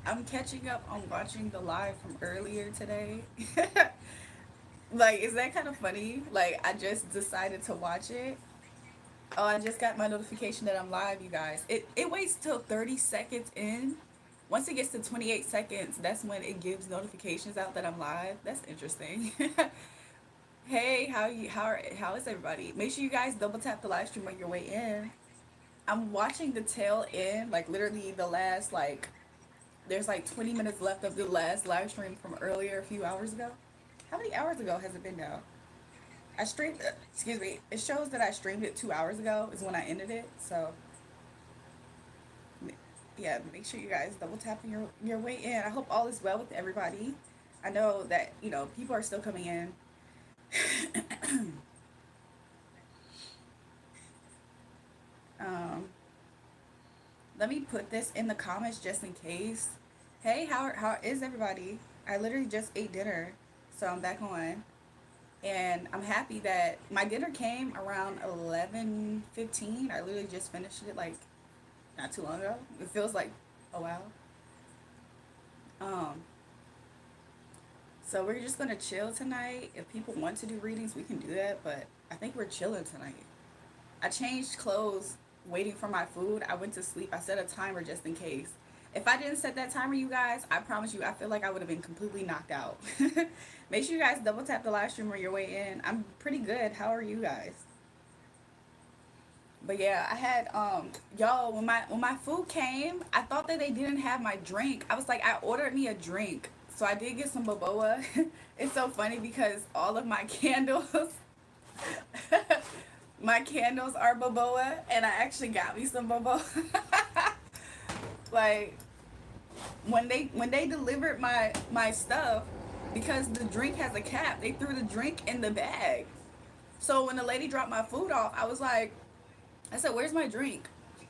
I'm catching up on watching the live from earlier today. Like, is that kind of funny? Like, I just decided to watch it. Oh, I just got my notification that I'm live, you guys. It waits till 30 seconds in. Once it gets to 28 seconds, that's when it gives notifications out that I'm live. That's interesting. Hey, how is everybody? Make sure you guys double tap the live stream on your way in. I'm watching the tail end, like literally the last like there's like 20 minutes left of the last live stream from earlier a few hours ago. How many hours ago has it been now? I streamed it, excuse me. It shows that I streamed it 2 hours ago is when I ended it. So yeah, make sure you guys double tap on your way in. I hope all is well with everybody. I know that, people are still coming in. Um, Let me put this in the comments just in case. Hey, how is everybody? I literally just ate dinner, so I'm back on. And I'm happy that my dinner came around 11:15. I literally just finished it like not too long ago. It feels like a while. Um, so we're just gonna chill tonight. If people want to do readings, we can do that, but I think we're chilling tonight. I changed clothes waiting for my food. I went to sleep. I set a timer just in case. If I didn't set that timer, you guys, I promise you, I feel like I would have been completely knocked out. Make sure you guys double tap the live stream on your way in. I'm pretty good. How are you guys? But yeah, I had y'all when my food came, I thought that they didn't have my drink. I was like, I ordered me a drink. So I did get some boba. It's so funny because all of my candles my candles are boba, and I actually got me some boba. Like when they delivered my stuff, because the drink has a cap, they threw the drink in the bag. So when the lady dropped my food off, I said, "Where's my drink?"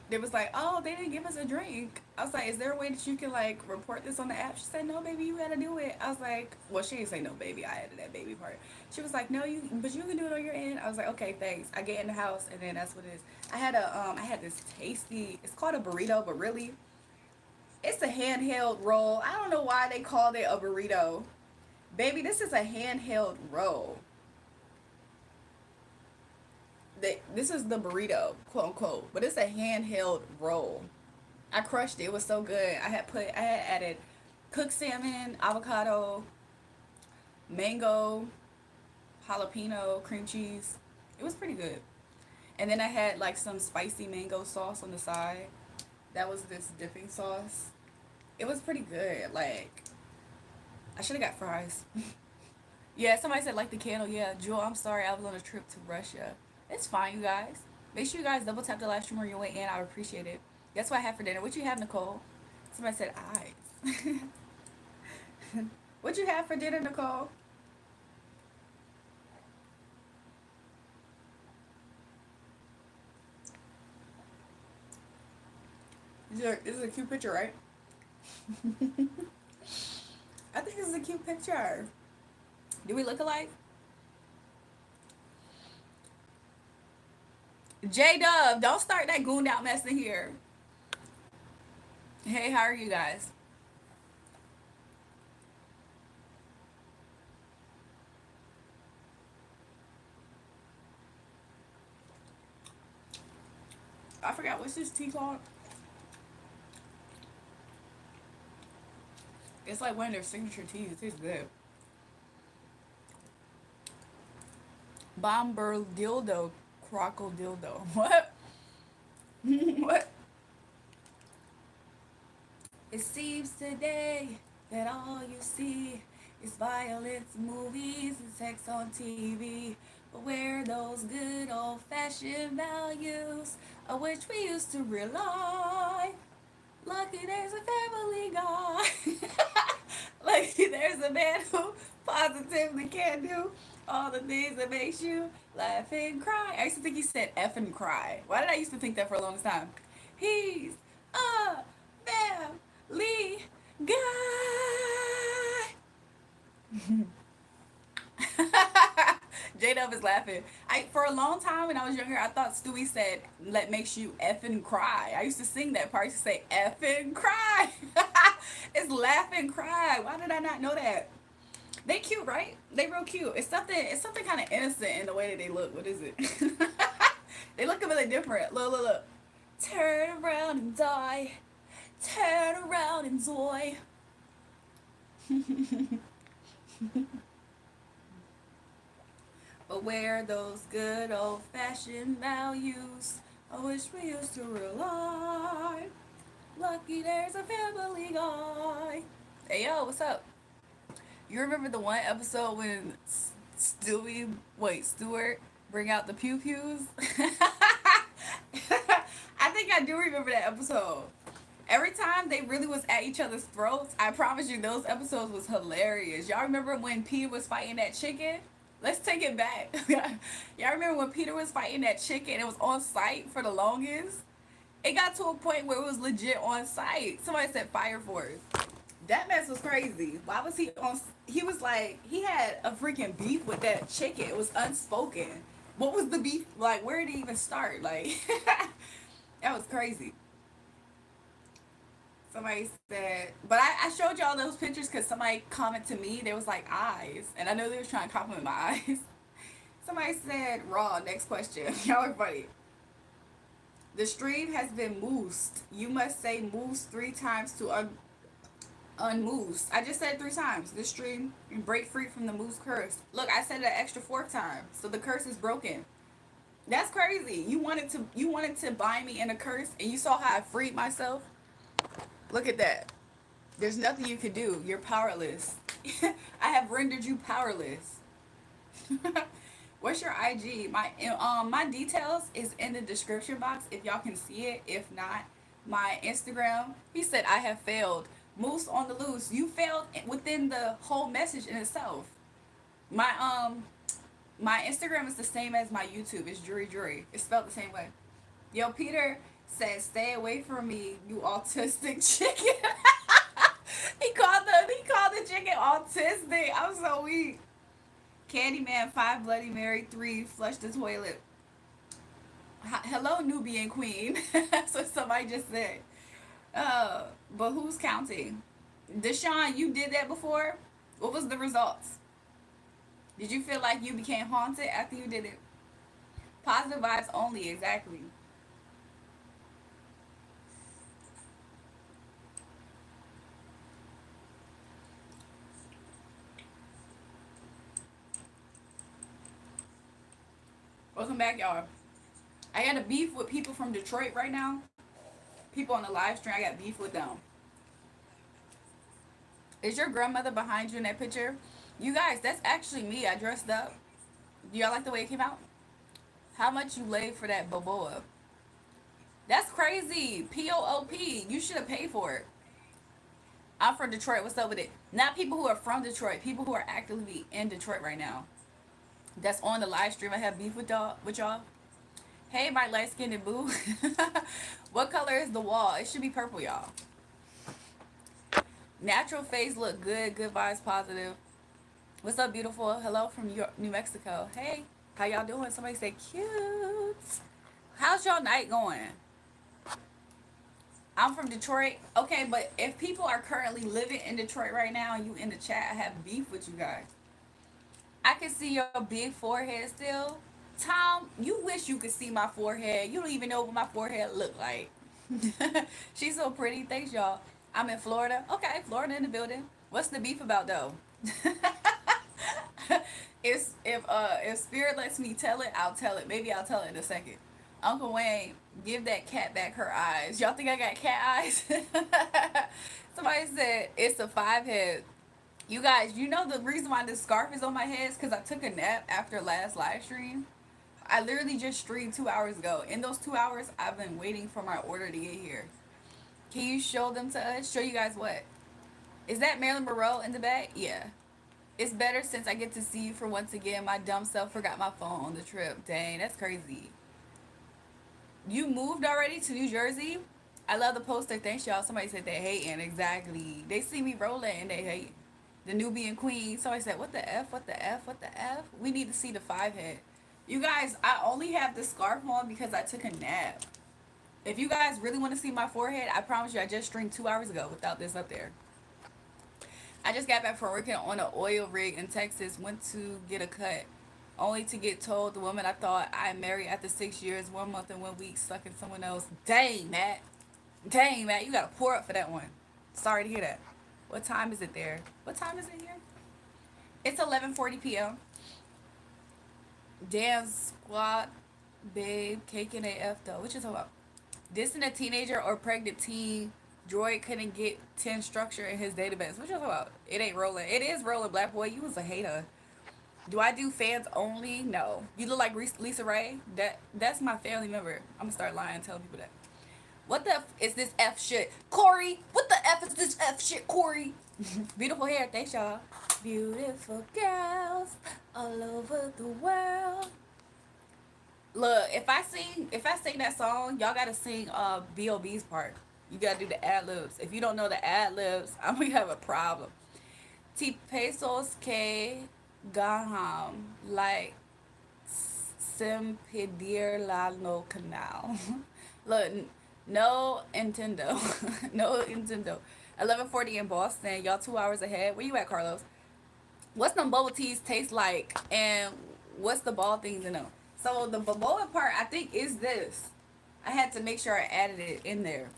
They was like, "Oh, they didn't give us a drink." I was like, "Is there a way that you can like report this on the app?" She said, "No, baby, you gotta do it." I was like, "Well, she didn't say no, baby. I added that baby part." She was like, "No, but you can do it on your end." I was like, "Okay, thanks." I get in the house, and then that's what it is. I had this tasty. It's called a burrito, but really, it's a handheld roll. I don't know why they called it a burrito, baby. This is a handheld roll. This is the burrito, quote unquote, but it's a handheld roll. I crushed it. It was so good. I had added cooked salmon, avocado, mango, jalapeno, cream cheese. It was pretty good. And then I had like some spicy mango sauce on the side. That was this dipping sauce. It was pretty good. Like, I should have got fries. Yeah, somebody said like the candle. Yeah, Jewel, I'm sorry, I was on a trip to Russia. It's fine, you guys. Make sure you guys double tap the live stream on your way in. I would appreciate it. That's what I had for dinner. What you have, Nicole? Somebody said eyes. What you have for dinner, Nicole? This is a cute picture, right? I think this is a cute picture. Do we look alike? J Dub, don't start that gooned out mess in here. Hey, how are you guys? I forgot what's this tea called. It's like one of their signature teas. It tastes good. Bomber dildo, crockle dildo. What? What? It seems today that all you see is violence, movies, and sex on TV. But where are those good old fashioned values on which we used to rely? Lucky there's a family guy. Lucky there's a man who positively can do all the things that makes you laugh and cry. I used to think he said F and cry. Why did I used to think that for a long time? He's a family guy. J Dub is laughing. For a long time when I was younger, I thought Stewie said "let makes you effing cry." I used to sing that part. I used to say "effing cry." It's laugh and cry. Why did I not know that? They cute, right? They real cute. It's something. It's something kind of innocent in the way that they look. What is it? They look a really different. Look, look, look. Turn around and die. Turn around and joy. But where those good old fashioned values? I wish we used to rely. Lucky there's a family guy. Hey yo, what's up? You remember the one episode when Stewart bring out the pew pews? I think I do remember that episode. Every time they really was at each other's throats, I promise you those episodes was hilarious. Y'all remember when Peter was fighting that chicken? Let's take it back. Y'all remember when Peter was fighting that chicken and it was on site for the longest? It got to a point where it was legit on site. Somebody said Fire Force. That mess was crazy. Why was he on? He was like, he had a freaking beef with that chicken. It was unspoken. What was the beef? Like, where did it even start? Like, that was crazy. Somebody said, but I showed y'all those pictures because somebody commented to me. There was like eyes. And I know they was trying to compliment my eyes. Somebody said, raw, next question. Y'all are funny. The stream has been moosed. You must say moose 3 times to unmoose. I just said 3 times. This stream, you break free from the moose curse. Look, I said it an extra 4th time. So the curse is broken. That's crazy. You wanted to bind me in a curse and you saw how I freed myself? Look at that. There's nothing you can do. You're powerless. I have rendered you powerless. What's your IG? My details is in the description box if y'all can see it. If not, my Instagram. He said I have failed. Moose on the loose. You failed within the whole message in itself. My Instagram is the same as my YouTube. It's JulraeJulrae. It's spelled the same way. Yo, Peter said, "Stay away from me, you autistic chicken." he called the chicken autistic. I'm so weak. Candyman 5, Bloody Mary 3, flush the toilet. Hello, Nubian Queen. That's what somebody just said. But who's counting? Deshaun, you did that before. What was the results? Did you feel like you became haunted after you did it? Positive vibes only, exactly. Welcome back, y'all. I got a beef with people from Detroit right now. People on the live stream, I got beef with them. Is your grandmother behind you in that picture? You guys, that's actually me. I dressed up. Do y'all like the way it came out? How much you laid for that boboa? That's crazy. POOP. You should have paid for it. I'm from Detroit. What's up with it? Not people who are from Detroit. People who are actively in Detroit right now. That's on the live stream. I have beef with y'all. Hey, my light skinned boo. What color is the wall? It should be purple, y'all. Natural face look good. Good vibes, positive. What's up, beautiful? Hello from New Mexico. Hey, how y'all doing? Somebody say cute. How's y'all night going? I'm from Detroit. Okay, but if people are currently living in Detroit right now and you in the chat, I have beef with you guys. I can see your big forehead still. Tom, you wish you could see my forehead. You don't even know what my forehead look like. She's so pretty. Thanks, y'all. I'm in Florida. Okay, Florida in the building. What's the beef about though? If Spirit lets me tell it, I'll tell it. Maybe I'll tell it in a second. Uncle Wayne, give that cat back her eyes. Y'all think I got cat eyes? Somebody said it's a 5 head. You guys, you know the reason why this scarf is on my head is because I took a nap after last live stream. I literally just streamed 2 hours ago. In those 2 hours, I've been waiting for my order to get here. Can you show them to us? Show you guys what? Is that Marilyn Monroe in the back? Yeah. It's better since I get to see you for once again. My dumb self forgot my phone on the trip. Dang, that's crazy. You moved already to New Jersey? I love the poster. Thanks, y'all. Somebody said they hating. Exactly. They see me rolling and they hate. The Nubian queen. So I said, what the F, what the F, what the F? We need to see the 5 head. You guys, I only have this scarf on because I took a nap. If you guys really want to see my forehead, I promise you I just streamed 2 hours ago without this up there. I just got back from working on an oil rig in Texas, went to get a cut, only to get told the woman I thought I married after 6 years, 1 month and 1 week, sucking someone else. Dang, Matt. Dang, Matt, you gotta pour up for that one. Sorry to hear that. What time is it there? What time is it here? It's 11:40 p.m. Damn squad, babe, caking AF though. What you talking about? Dissing a teenager or pregnant teen. Droid couldn't get 10 structure in his database. What you talking about? It ain't rolling. It is rolling, black boy. You was a hater. Do I do fans only? No. You look like Lisa Ray. That's my family member. I'm gonna start lying, telling people that. What the F is this F shit, Corey? What the F is this F shit, Corey? Beautiful hair, thanks y'all. Beautiful girls all over the world. Look, if I sing that song, y'all gotta sing B.O.B.'s part. You gotta do the ad libs. If you don't know the ad libs, I'm gonna have a problem. T pesos que gaham like sem pedir la no canal. Look, no Nintendo, no Nintendo. 11:40 in Boston. Y'all 2 hours ahead. Where you at, Carlos? What's them bubble teas taste like, and what's the ball things in them? So the boba part, I think, is this. I had to make sure I added it in there,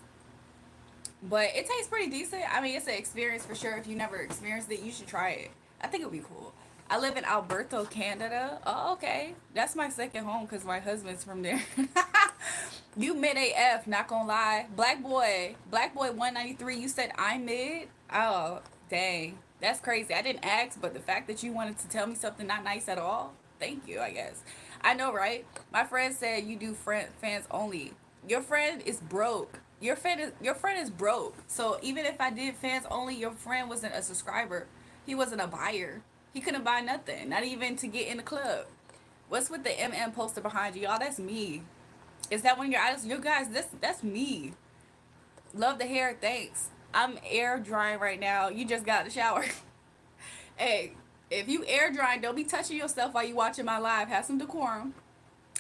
but it tastes pretty decent. I mean, it's an experience for sure. If you never experienced it, you should try it. I think it would be cool. I live in Alberta, Canada. Oh, okay. That's my second home because my husband's from there. You mid AF, not gonna lie. Black boy 193, you said I'm mid? Oh, dang. That's crazy. I didn't ask, but the fact that you wanted to tell me something not nice at all, thank you, I guess. I know, right? My friend said you do fans only. Your friend is broke. Your friend is broke. So even if I did fans only, your friend wasn't a subscriber. He wasn't a buyer. He couldn't buy nothing, not even to get in the club. What's with the MM poster behind you, y'all? That's me. Is that one of your idols? You guys, that's me. Love the hair, thanks. I'm air drying right now. You just got the shower. Hey, if you air drying, don't be touching yourself while you watching my live. Have some decorum.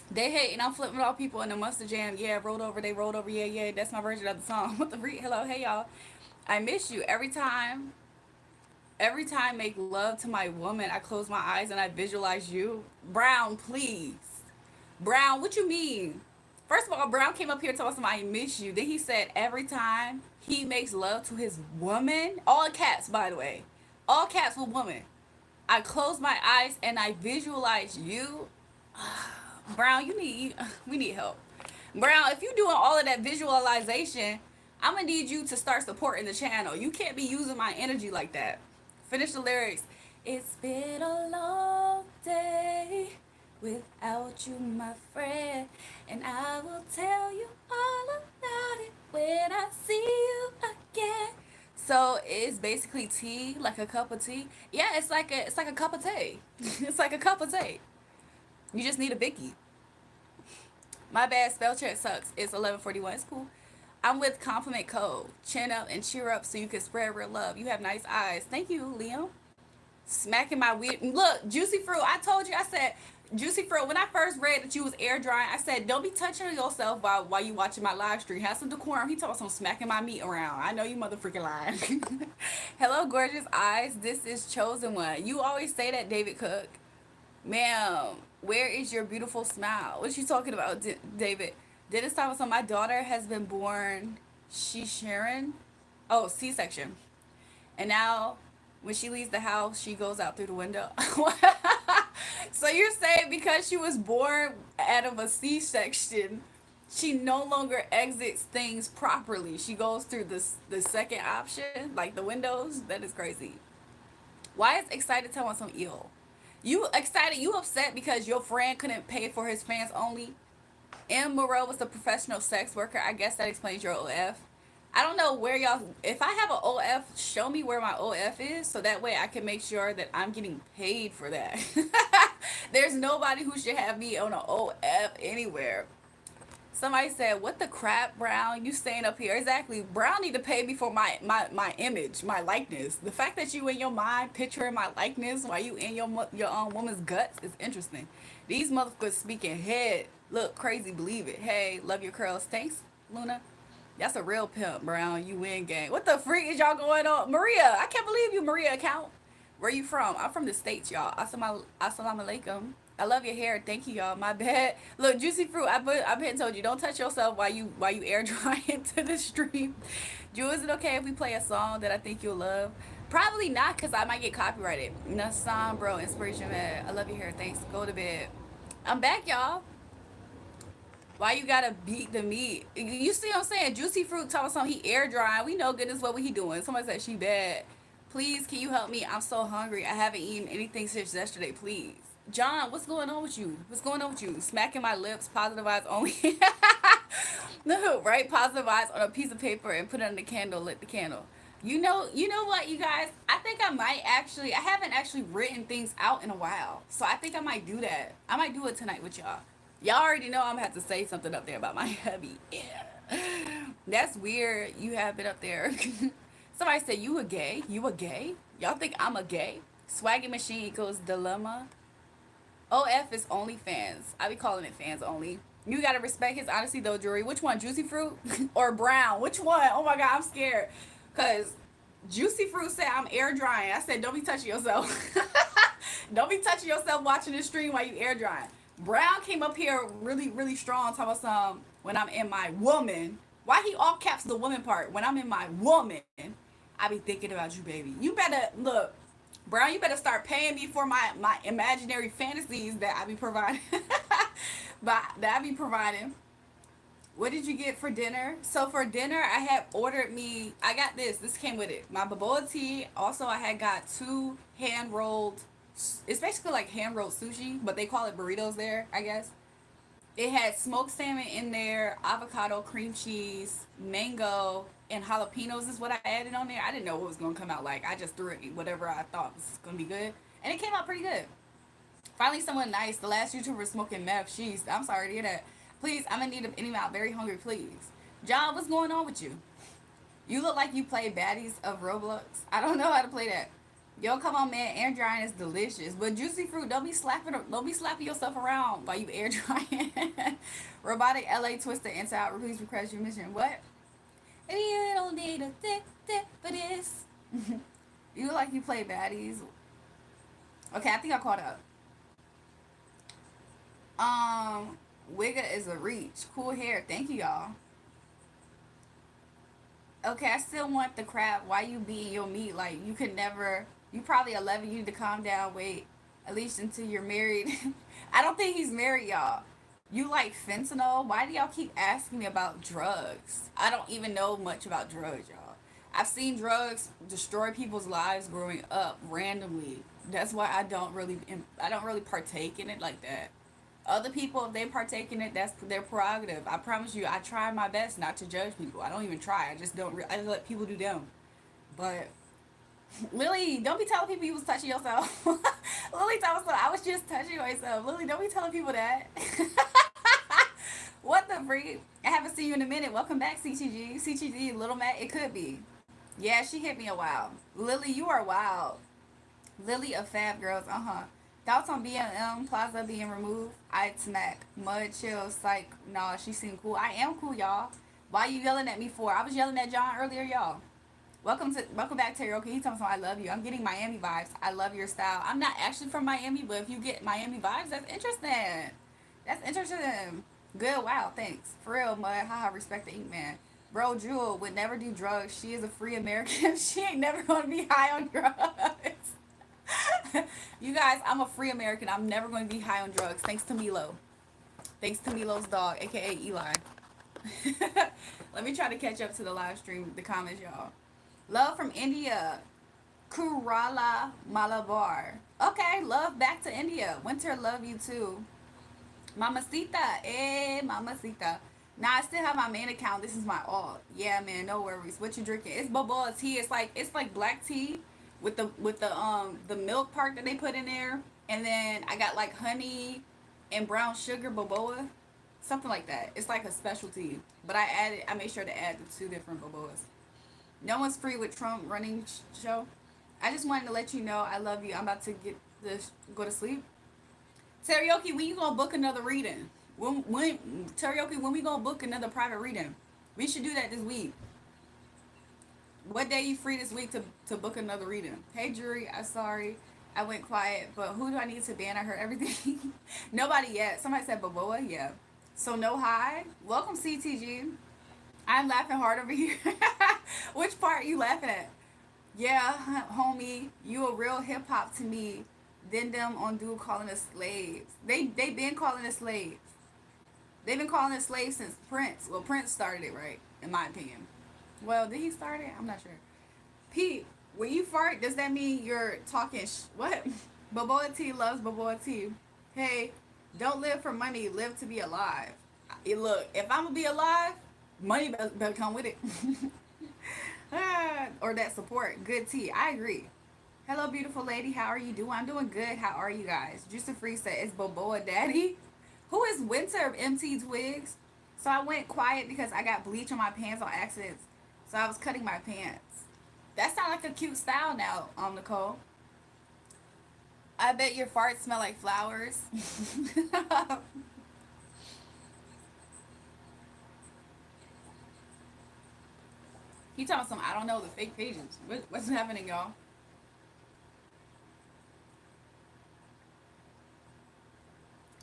They hate and I'm flipping off people in the Monster Jam. Yeah, rolled over, they rolled over. Yeah, yeah. That's my version of the song. What the hello, hey y'all. I miss you every time. Every time I make love to my woman, I close my eyes and I visualize you. Brown, please. Brown, what you mean? First of all, Brown came up here telling us I miss you. Then he said every time he makes love to his woman, all caps by the way, all caps with woman, I close my eyes and I visualize you. Brown, we need help. Brown, if you doing all of that visualization, I'm gonna need you to start supporting the channel. You can't be using my energy like that. Finish the lyrics. It's been a long day without you, my friend, and I will tell you all about it when I see you again. So it's basically tea, like a cup of tea. Yeah, it's like a cup of tea. It's like a cup of tea. You just need a Vicky. My bad, spell check sucks. It's 11:41. It's cool. I'm with compliment code. Chin up and cheer up so you can spread real love. You have nice eyes. Thank you, Liam. Smacking my weird. Look, Juicy Fruit. I told you. I said, Juicy Fruit. When I first read that you was air drying, I said, don't be touching yourself while you watching my live stream. Have some decorum. He told us I'm smacking my meat around. I know you motherfucking lying. Hello, gorgeous eyes. This is Chosen One. You always say that, David Cook. Ma'am, where is your beautiful smile? What you talking about, David? Dennis Thomas, my daughter has been born. She's Sharon. Oh, C-section. And now, when she leaves the house, she goes out through the window. So you're saying because she was born out of a C-section, she no longer exits things properly. She goes through the second option, like the windows. That is crazy. Why is excited telling some ill? You excited? You upset because your friend couldn't pay for his fans only? M. Moreau was a professional sex worker. I guess that explains your OF. I don't know where y'all. If I have an OF, show me where my OF is, so that way I can make sure that I'm getting paid for that. There's nobody who should have me on an OF anywhere. Somebody said, "What the crap, Brown? You staying up here?" Exactly. Brown need to pay me for my image, my likeness. The fact that you in your mind picturing my likeness while you in your woman's guts is interesting. These motherfuckers speaking head look crazy. Believe it. Hey, love your curls. Thanks, Luna. That's a real pimp, Brown. You win game. What the freak is y'all going on? Maria, I can't believe you, Maria account. Where you from? I'm from the States, y'all. Assalamu alaikum. I love your hair. Thank you, y'all. My bad. Look, juicy fruit. I've been told you don't touch yourself while you air dry into the stream. Ju, is it okay if we play a song that I think you'll love? Probably not, cause I might get copyrighted. Nassan, bro, inspiration man. I love your hair. Thanks. Go to bed. I'm back, y'all. Why you gotta beat the meat? You see what I'm saying? Juicy fruit talking something he air drying. We know goodness what he doing. Somebody said she bad. Please, can you help me? I'm so hungry. I haven't eaten anything since yesterday. Please. John, what's going on with you? What's going on with you? Smacking my lips, positive vibes only. No, right? Positive vibes on a piece of paper and put it on the candle, lit the candle. You know what, you guys? I think I haven't actually written things out in a while. So I think I might do that. I might do it tonight with y'all. Y'all already know I'm gonna have to say something up there about my hubby. Yeah. That's weird. You have it up there. Somebody said, you a gay? You a gay? Y'all think I'm a gay? Swagging machine equals dilemma. OF is only fans. I be calling it fans only. You gotta respect his honesty though, Jury. Which one? Juicy fruit or brown? Which one? Oh my god, I'm scared. Cause Juicy fruit said I'm air drying. I said don't be touching yourself. Don't be touching yourself watching this stream while you air drying. Brown came up here really, really strong talking about some when I'm in my woman. Why he all caps the woman part? When I'm in my woman, I be thinking about you, baby. You better look, Brown, you better start paying me for my imaginary fantasies that I be providing. But that I be providing. What did you get for dinner? So for dinner, I had ordered me. I got this. This came with it. My boba tea. Also, I had got two hand rolled. It's basically like hand rolled sushi, but they call it burritos there, I guess. It had smoked salmon in there, avocado, cream cheese, mango, and jalapenos is what I added on there. I didn't know what was gonna come out like. I just threw it whatever I thought was gonna be good, and it came out pretty good. Finally, someone nice. The last YouTuber smoking meth. Jeez, I'm sorry to hear that. Please, I'm in need of any out. Very hungry, please. John, what's going on with you? You look like you play baddies of Roblox. I don't know how to play that. Yo, come on, man. Air drying is delicious, but juicy fruit. Don't be slapping yourself around while you air drying. Robotic LA twister inside. Please request your mission. What? You don't need a tip for this. You look like you play baddies. Okay, I think I caught up. Wigga is a reach. Cool hair. Thank you, y'all. Okay, I still want the crab. Why you beating your meat? Like, you could never. You probably 11. You need to calm down. Wait. At least until you're married. I don't think he's married, y'all. You like fentanyl? Why do y'all keep asking me about drugs? I don't even know much about drugs, y'all. I've seen drugs destroy people's lives growing up randomly. That's why I don't really partake in it like that. Other people, if they partake in it, that's their prerogative. I promise you, I try my best not to judge people. I don't even try. I just don't. I just let people do them. But Lily, don't be telling people you was touching yourself. Lily told me I was just touching myself. Lily, don't be telling people that. What the freak? I haven't seen you in a minute. Welcome back, CTG. CTG, Little Mac. It could be. Yeah, she hit me a while. Lily, you are wild. Lily of Fab Girls. Thoughts on BLM Plaza being removed? I'd smack. Mud chill. Psych. Nah, she seemed cool. I am cool, y'all. Why you yelling at me for? I was yelling at John earlier, y'all. Welcome back, Terry. He tells me I love you. I'm getting Miami vibes. I love your style. I'm not actually from Miami, but if you get Miami vibes, that's interesting. That's interesting. Good. Wow. Thanks. For real, mud. Haha. Respect the ink man. Bro, Jewel would never do drugs. She is a free American. She ain't never gonna be high on drugs. You guys, I'm a free American. I'm never going to be high on drugs. Thanks to Milo. Thanks to Milo's dog, aka Eli. Let me try to catch up to the live stream, the comments, y'all. Love from India. Kerala Malabar. Okay, love back to India. Winter, love you too. Mamacita. Mamacita. Nah, I still have my main account. This is my alt. Yeah, man, no worries. What you drinking? It's boba tea. It's like black tea with the milk part that they put in there, and then I got like honey and brown sugar boba. something like that. It's like a specialty. But I made sure to add the two different boboas. No one's free with Trump running show. I just wanted to let you know I love you. I'm about to go to sleep. Karaoke, when you gonna book another reading? When karaoke, when we gonna book another private reading? We should do that this week. What day you free this week to book another reading? Hey Jury, I'm sorry. I went quiet, but who do I need to ban? I heard everything. Nobody yet. Somebody said Baboa, yeah. So no hi. Welcome CTG. I'm laughing hard over here. Which part are you laughing at? Yeah, homie, you a real hip hop to me. Then them on dude calling us slaves. They been calling us slaves. They've been calling us slaves since Prince. Well, Prince started it, right? In my opinion. Well, did he start it? I'm not sure. Pete, when you fart, does that mean you're talking what? Baboa T loves Baboa T. Hey, don't live for money, live to be alive. Look, if I'm gonna be alive, money better come with it. Or that support. Good tea. I agree. Hello, beautiful lady. How are you doing? I'm doing good. How are you guys? Juice and Free said, it's Boboa Daddy. Who is Winter of MT Twigs? So I went quiet because I got bleach on my pants on accident. So I was cutting my pants. That sounds like a cute style now, Nicole. I bet your farts smell like flowers. He talking some, I don't know, the fake pages. What's happening, y'all?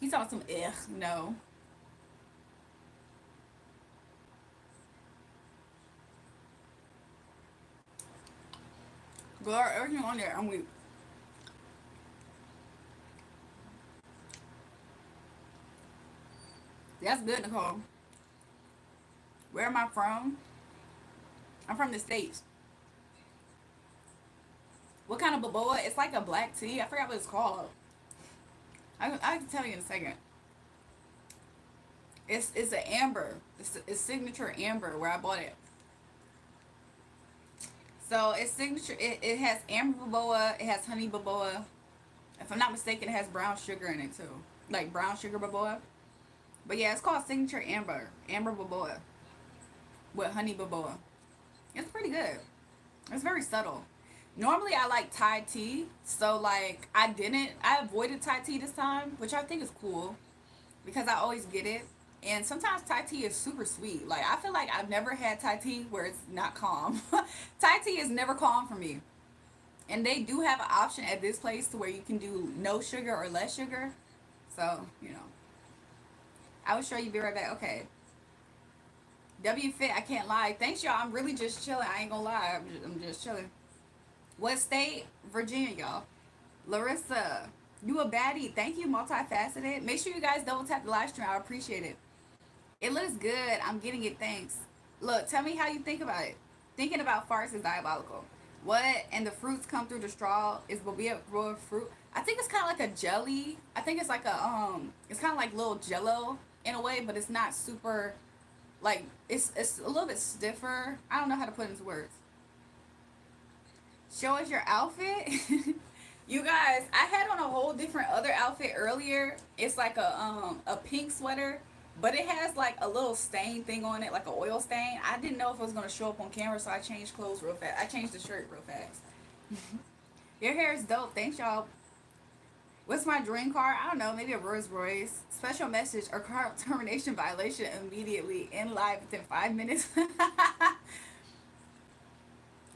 He talking some, ugh, no. Girl, everything on there, I'm weak. That's good, Nicole. Where am I from? I'm from the States. What kind of baboa? It's like a black tea. I forgot what it's called. I can tell you in a second. It's an amber. It's signature amber where I bought it. So it's signature. It has amber baboa. It has honey baboa. If I'm not mistaken, it has brown sugar in it too, like brown sugar baboa. But yeah, it's called signature amber baboa with honey baboa. It's pretty good. It's very subtle. Normally I like Thai tea, so like I avoided Thai tea this time, which I think is cool because I always get it. And sometimes Thai tea is super sweet. Like I feel like I've never had Thai tea where it's not calm. Thai tea is never calm for me. And they do have an option at this place to where you can do no sugar or less sugar. So, I will show you, be right back. Okay. W Fit, I can't lie. Thanks, y'all. I'm really just chilling. I ain't gonna lie. I'm just chilling. What state? Virginia, y'all. Larissa, you a baddie. Thank you, multifaceted. Make sure you guys double tap the live stream. I appreciate it. It looks good. I'm getting it. Thanks. Look, tell me how you think about it. Thinking about farts is diabolical. What? And the fruits come through the straw. Is bobia raw fruit? I think it's kind of like a jelly. I think it's like it's kind of like little jello in a way, but it's not super, like, it's a little bit stiffer. I don't know how to put it into words. Show us your outfit. You guys, I had on a whole different other outfit earlier. It's like a pink sweater, but it has like a little stain thing on it, like an oil stain. I didn't know if it was gonna show up on camera, so I changed clothes real fast. I changed the shirt real fast. Your hair is dope. Thanks, y'all. What's my dream car? I don't know. Maybe a Rolls Royce. Special message or car termination violation immediately in live within 5 minutes.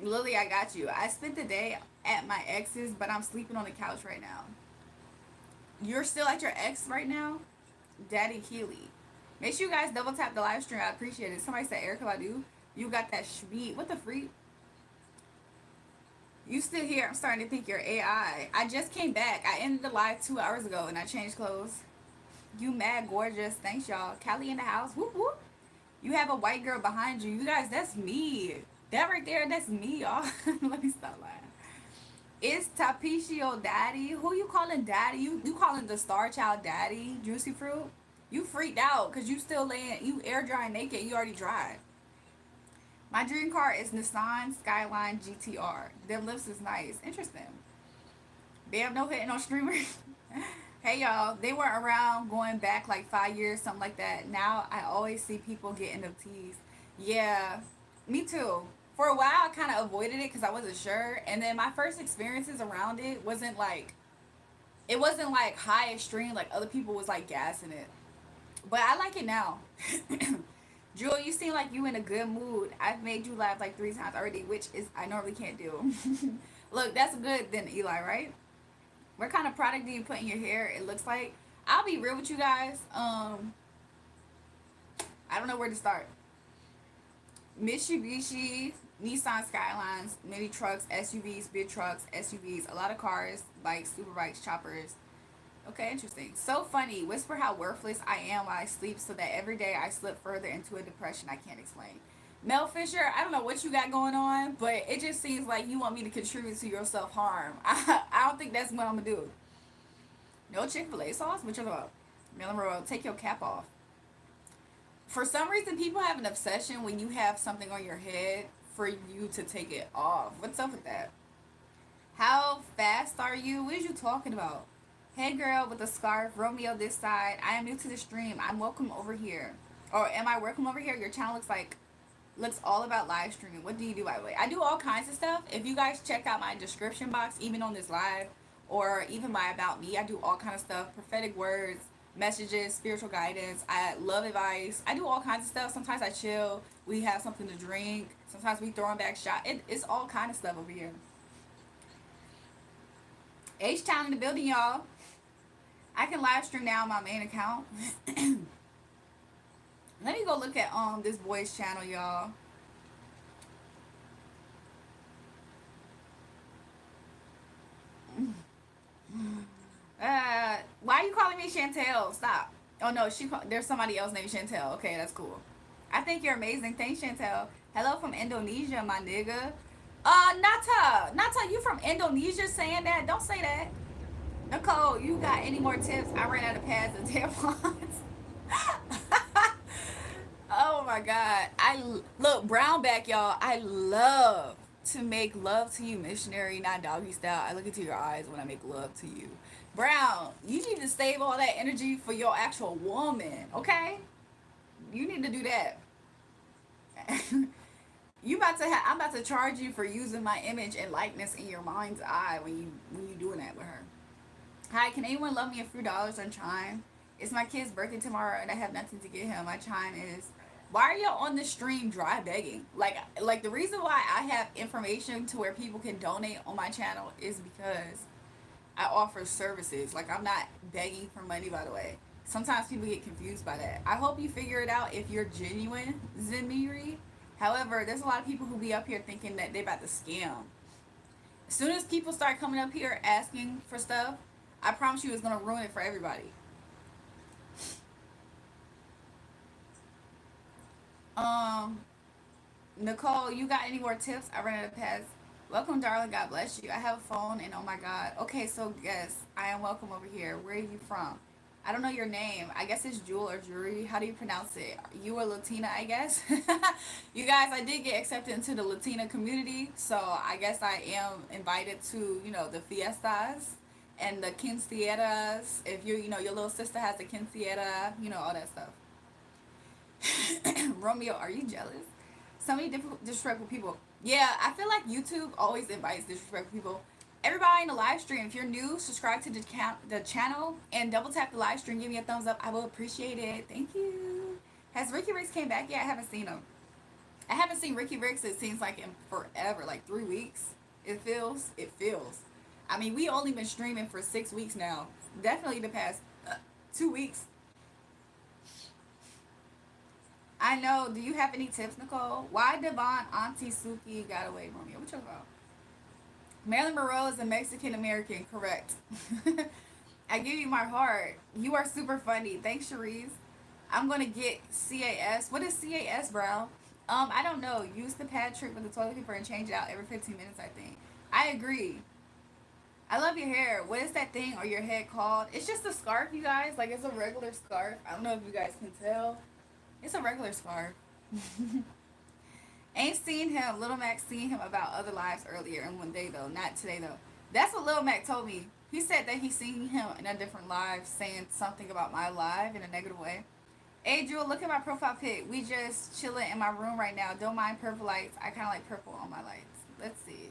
Lily, I got you. I spent the day at my ex's, but I'm sleeping on the couch right now. You're still at your ex right now? Daddy Keely. Make sure you guys double tap the live stream. I appreciate it. Somebody said, Erica Badu, you got that schmeat. What the freak? You still here? I'm starting to think you're AI. I just came back. I ended the live 2 hours ago and I changed clothes. You mad gorgeous. Thanks, y'all. Callie in the house. Whoop, whoop. You have a white girl behind you. You guys, that's me. That right there, that's me, y'all. Let me stop lying. It's Tapicio daddy. Who you calling daddy? You calling the star child daddy? Juicy Fruit? You freaked out because you still laying, you air drying naked. You already dried. My dream car is Nissan Skyline GTR. Them lifts is nice. Interesting. Bam, no hitting on streamers. Hey y'all, they weren't around going back like 5 years, something like that. Now I always see people getting NFTs. Yeah, me too. For a while, I kind of avoided it because I wasn't sure. And then my first experiences around it wasn't like high extreme like other people was like gassing it. But I like it now. Jewel, you seem like you in a good mood. I've made you laugh like 3 times already, which is I normally can't do. Look, that's good then, Eli, right? What kind of product do you put in your hair? It looks like. I'll be real with you guys. I don't know where to start. Mitsubishi, Nissan Skylines, mini trucks, SUVs, big trucks, SUVs, a lot of cars, bikes, super bikes, choppers. Okay, interesting. So funny. Whisper how worthless I am while I sleep so that every day I slip further into a depression I can't explain. Mel Fisher, I don't know what you got going on, but it just seems like you want me to contribute to your self harm. I don't think that's what I'm gonna do. No Chick-fil-A sauce? What you about? Mel Monroe, take your cap off. For some reason, people have an obsession when you have something on your head for you to take it off. What's up with that? How fast are you? What are you talking about? Hey girl with the scarf, Romeo this side. I am new to the stream. I'm welcome over here. Or am I welcome over here? Your channel looks all about live streaming. What do you do by the way? I do all kinds of stuff. If you guys check out my description box, even on this live, or even my about me, I do all kind of stuff. Prophetic words, messages, spiritual guidance. I love advice. I do all kinds of stuff. Sometimes I chill. We have something to drink. Sometimes we throwing back shot. It's all kind of stuff over here. H Town in the building, y'all. I can live stream now on my main account. Let me go look at this boy's channel, y'all. Why are you calling me Chantel? Stop. Oh no, there's somebody else named Chantel. Okay, that's cool. I think you're amazing. Thanks, Chantel. Hello from Indonesia, my nigga. Nata, you from Indonesia saying that? Don't say that. Nicole, you got any more tips? I ran out of pads and tampons. Oh my god. Look, brown back, y'all. I love to make love to you, missionary, not doggy style. I look into your eyes when I make love to you. Brown, you need to save all that energy for your actual woman, okay? You need to do that. I'm about to charge you for using my image and likeness in your mind's eye when you doing that with her. Hi, can anyone love me a few dollars on Chime? It's my kid's birthday tomorrow and I have nothing to get him. My Chime is, why are y'all on the stream dry begging? Like the reason why I have information to where people can donate on my channel is because I offer services. Like I'm not begging for money, by the way. Sometimes people get confused by that. I hope you figure it out if you're genuine, Zemiri. However, there's a lot of people who be up here thinking that they about to scam. As soon as people start coming up here asking for stuff, I promise you it's gonna ruin it for everybody. Um, Nicole, you got any more tips? I ran out of pads. Welcome, darling. God bless you. I have a phone, and oh my God. Okay, so yes, I am welcome over here. Where are you from? I don't know your name. I guess it's Jewel or Julrae. How do you pronounce it? You are Latina, I guess. You guys, I did get accepted into the Latina community, so I guess I am invited to, the fiestas and the quinceañeras. If your little sister has a quinceañera, all that stuff. Romeo, are you jealous? So many disrespectful people. Yeah, I feel like YouTube always invites disrespectful people. Everybody in the live stream, if you're new, subscribe to the channel and double tap the live stream. Give me a thumbs up. I will appreciate it. Thank you. Has Ricky Ricks came back yet? I haven't seen him. I haven't seen Ricky Ricks, it seems like, in forever, like 3 weeks. It feels. I mean, we only been streaming for 6 weeks now. Definitely the past 2 weeks. I know. Do you have any tips, Nicole? Why Devon Auntie Suki got away from you? What you about? Marilyn Monroe is a Mexican American, correct? I give you my heart. You are super funny. Thanks, Cherise. I'm gonna get CAS. What is CAS, bro? I don't know. Use the pad trick with the toilet paper and change it out every 15 minutes, I think. I agree. I love your hair. What is that thing or your head called? It's just a scarf, you guys. Like, it's a regular scarf. I don't know if you guys can tell. It's a regular scarf. Ain't seen him. Little Mac seen him about other lives earlier in one day, though. Not today, though. That's what Little Mac told me. He said that he seen him in a different live saying something about my live in a negative way. Hey, Jewel, look at my profile pic. We just chilling in my room right now. Don't mind purple lights. I kind of like purple on my lights. Let's see.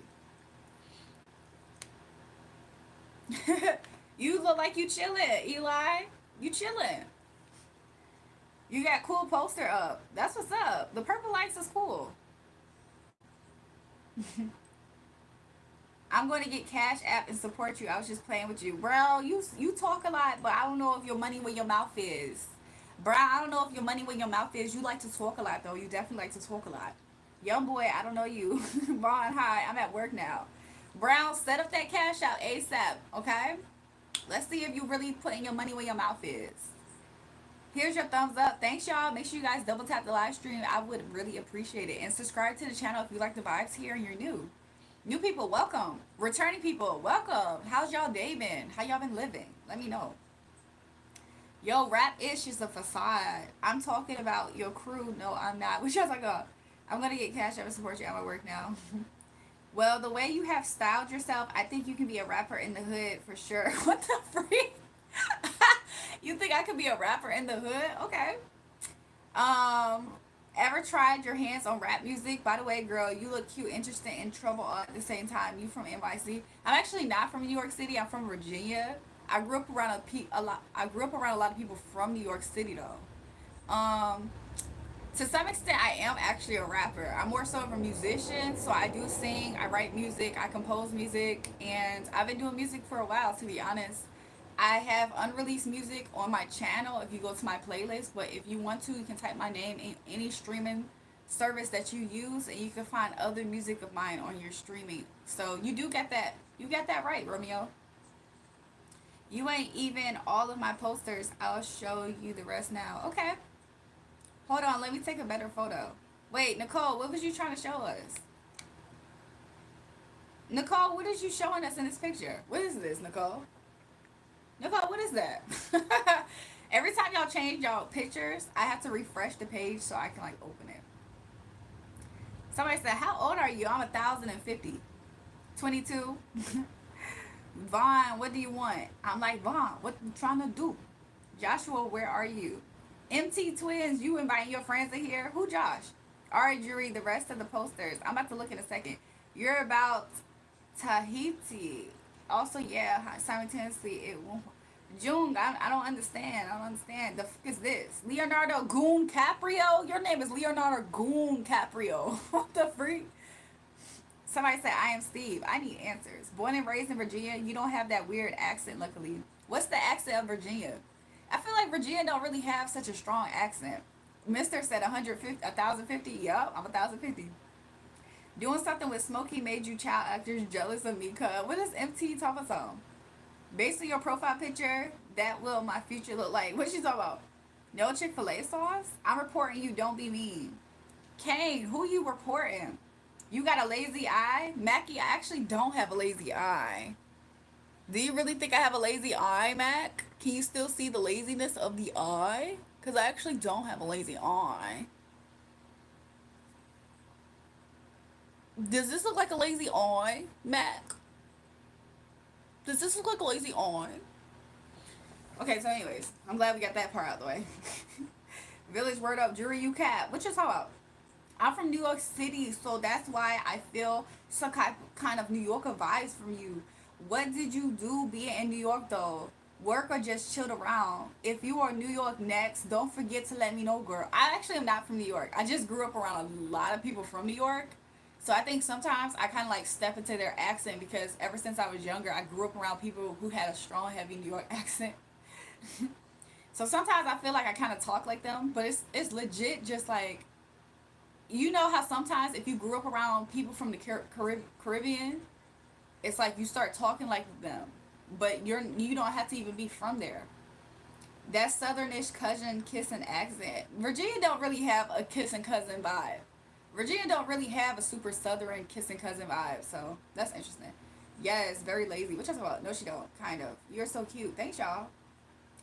You look like you chilling, Eli. You chilling. You got cool poster up. That's what's up. The purple lights is cool. I'm going to get Cash App and support you. I was just playing with you. Bro, you talk a lot, but I don't know if your money where your mouth is. Bro, I don't know if your money where your mouth is. You like to talk a lot, though. You definitely like to talk a lot. Young boy, I don't know you. Vaughn, hi. I'm at work now. Brown, set up that cash out ASAP, okay? Let's see if you really putting your money where your mouth is. Here's your thumbs up. Thanks, y'all. Make sure you guys double tap the live stream. I would really appreciate it. And subscribe to the channel if you like the vibes here and you're new. New people, welcome. Returning people, welcome. How's y'all day been? How y'all been living? Let me know. Yo, rap ish is a facade. I'm talking about your crew. No, I'm not. Which I was like, I'm gonna get cash up and support you at my work now. Well, the way you have styled yourself, I think you can be a rapper in the hood for sure. What the freak? You think I could be a rapper in the hood? Okay. Um, Ever tried your hands on rap music? By the way, girl, you look cute, interesting, and trouble all at the same time. You from NYC? I'm actually not from New York City. I'm from Virginia. I grew up around a lot. I grew up around a lot of people from New York City, though. To some extent, I am actually a rapper. I'm more so of a musician, so I do sing, I write music, I compose music, and I've been doing music for a while, to be honest. I have unreleased music on my channel if you go to my playlist, but if you want to, you can type my name in any streaming service that you use, and you can find other music of mine on your streaming. So you do get that. You got that right, Romeo. You ain't even all of my posters. I'll show you the rest now. Okay. Hold on, let me take a better photo. Wait, Nicole, what was you trying to show us? Nicole, what is you showing us in this picture? What is this, Nicole? Nicole, what is that? Every time y'all change y'all pictures, I have to refresh the page so I can like open it. Somebody said, how old are you? I'm 1,050. 22. Vaughn, what do you want? I'm like, Vaughn, what you trying to do? Joshua, where are you? MT Twins, you inviting your friends in here? Who, Josh? Alright, Jury, the rest of the posters. I'm about to look in a second. You're about Tahiti. Also, yeah, simultaneously, it won't. Jung, I don't understand. I don't understand. The fuck is this? Leonardo Goon Caprio? Your name is Leonardo Goon Caprio. What the freak? Somebody said, I am Steve. I need answers. Born and raised in Virginia, you don't have that weird accent, luckily. What's the accent of Virginia? I feel like Virginia don't really have such a strong accent. Mister said 150, 1,050. Yup, I'm 1,050. Doing something with Smokey made you child actors jealous of me, cuz. What is MT talking about? Based on your profile picture, that will my future look like. What you talking about? No Chick-fil-A sauce? I'm reporting you, don't be mean. Kane, who you reporting? You got a lazy eye? Mackie, I actually don't have a lazy eye. Do you really think I have a lazy eye, Mac? Can you still see the laziness of the eye? Because I actually don't have a lazy eye. Does this look like a lazy eye, Mac? Does this look like a lazy eye? Okay, so anyways, I'm glad we got that part out of the way. Village word up, jury you cat. What you talking about? I'm from New York City, so that's why I feel some kind of New Yorker vibes from you. What did you do being in New York though? Work or just chilled around? If you are New York next, don't forget to let me know, girl. I actually am not from New York. I just grew up around a lot of people from New York. So I think sometimes I kind of like step into their accent because ever since I was younger, I grew up around people who had a strong, heavy New York accent. So sometimes I feel like I kind of talk like them, but it's legit just like, you know how sometimes if you grew up around people from the Caribbean, it's like you start talking like them, but you don't have to even be from there. That southernish cousin kissing accent. Virginia don't really have a kissing cousin vibe. Virginia don't really have a super southern kissing cousin vibe, so that's interesting. Yes, very lazy. What you talking about? No, she don't. Kind of. You're so cute. Thanks, y'all.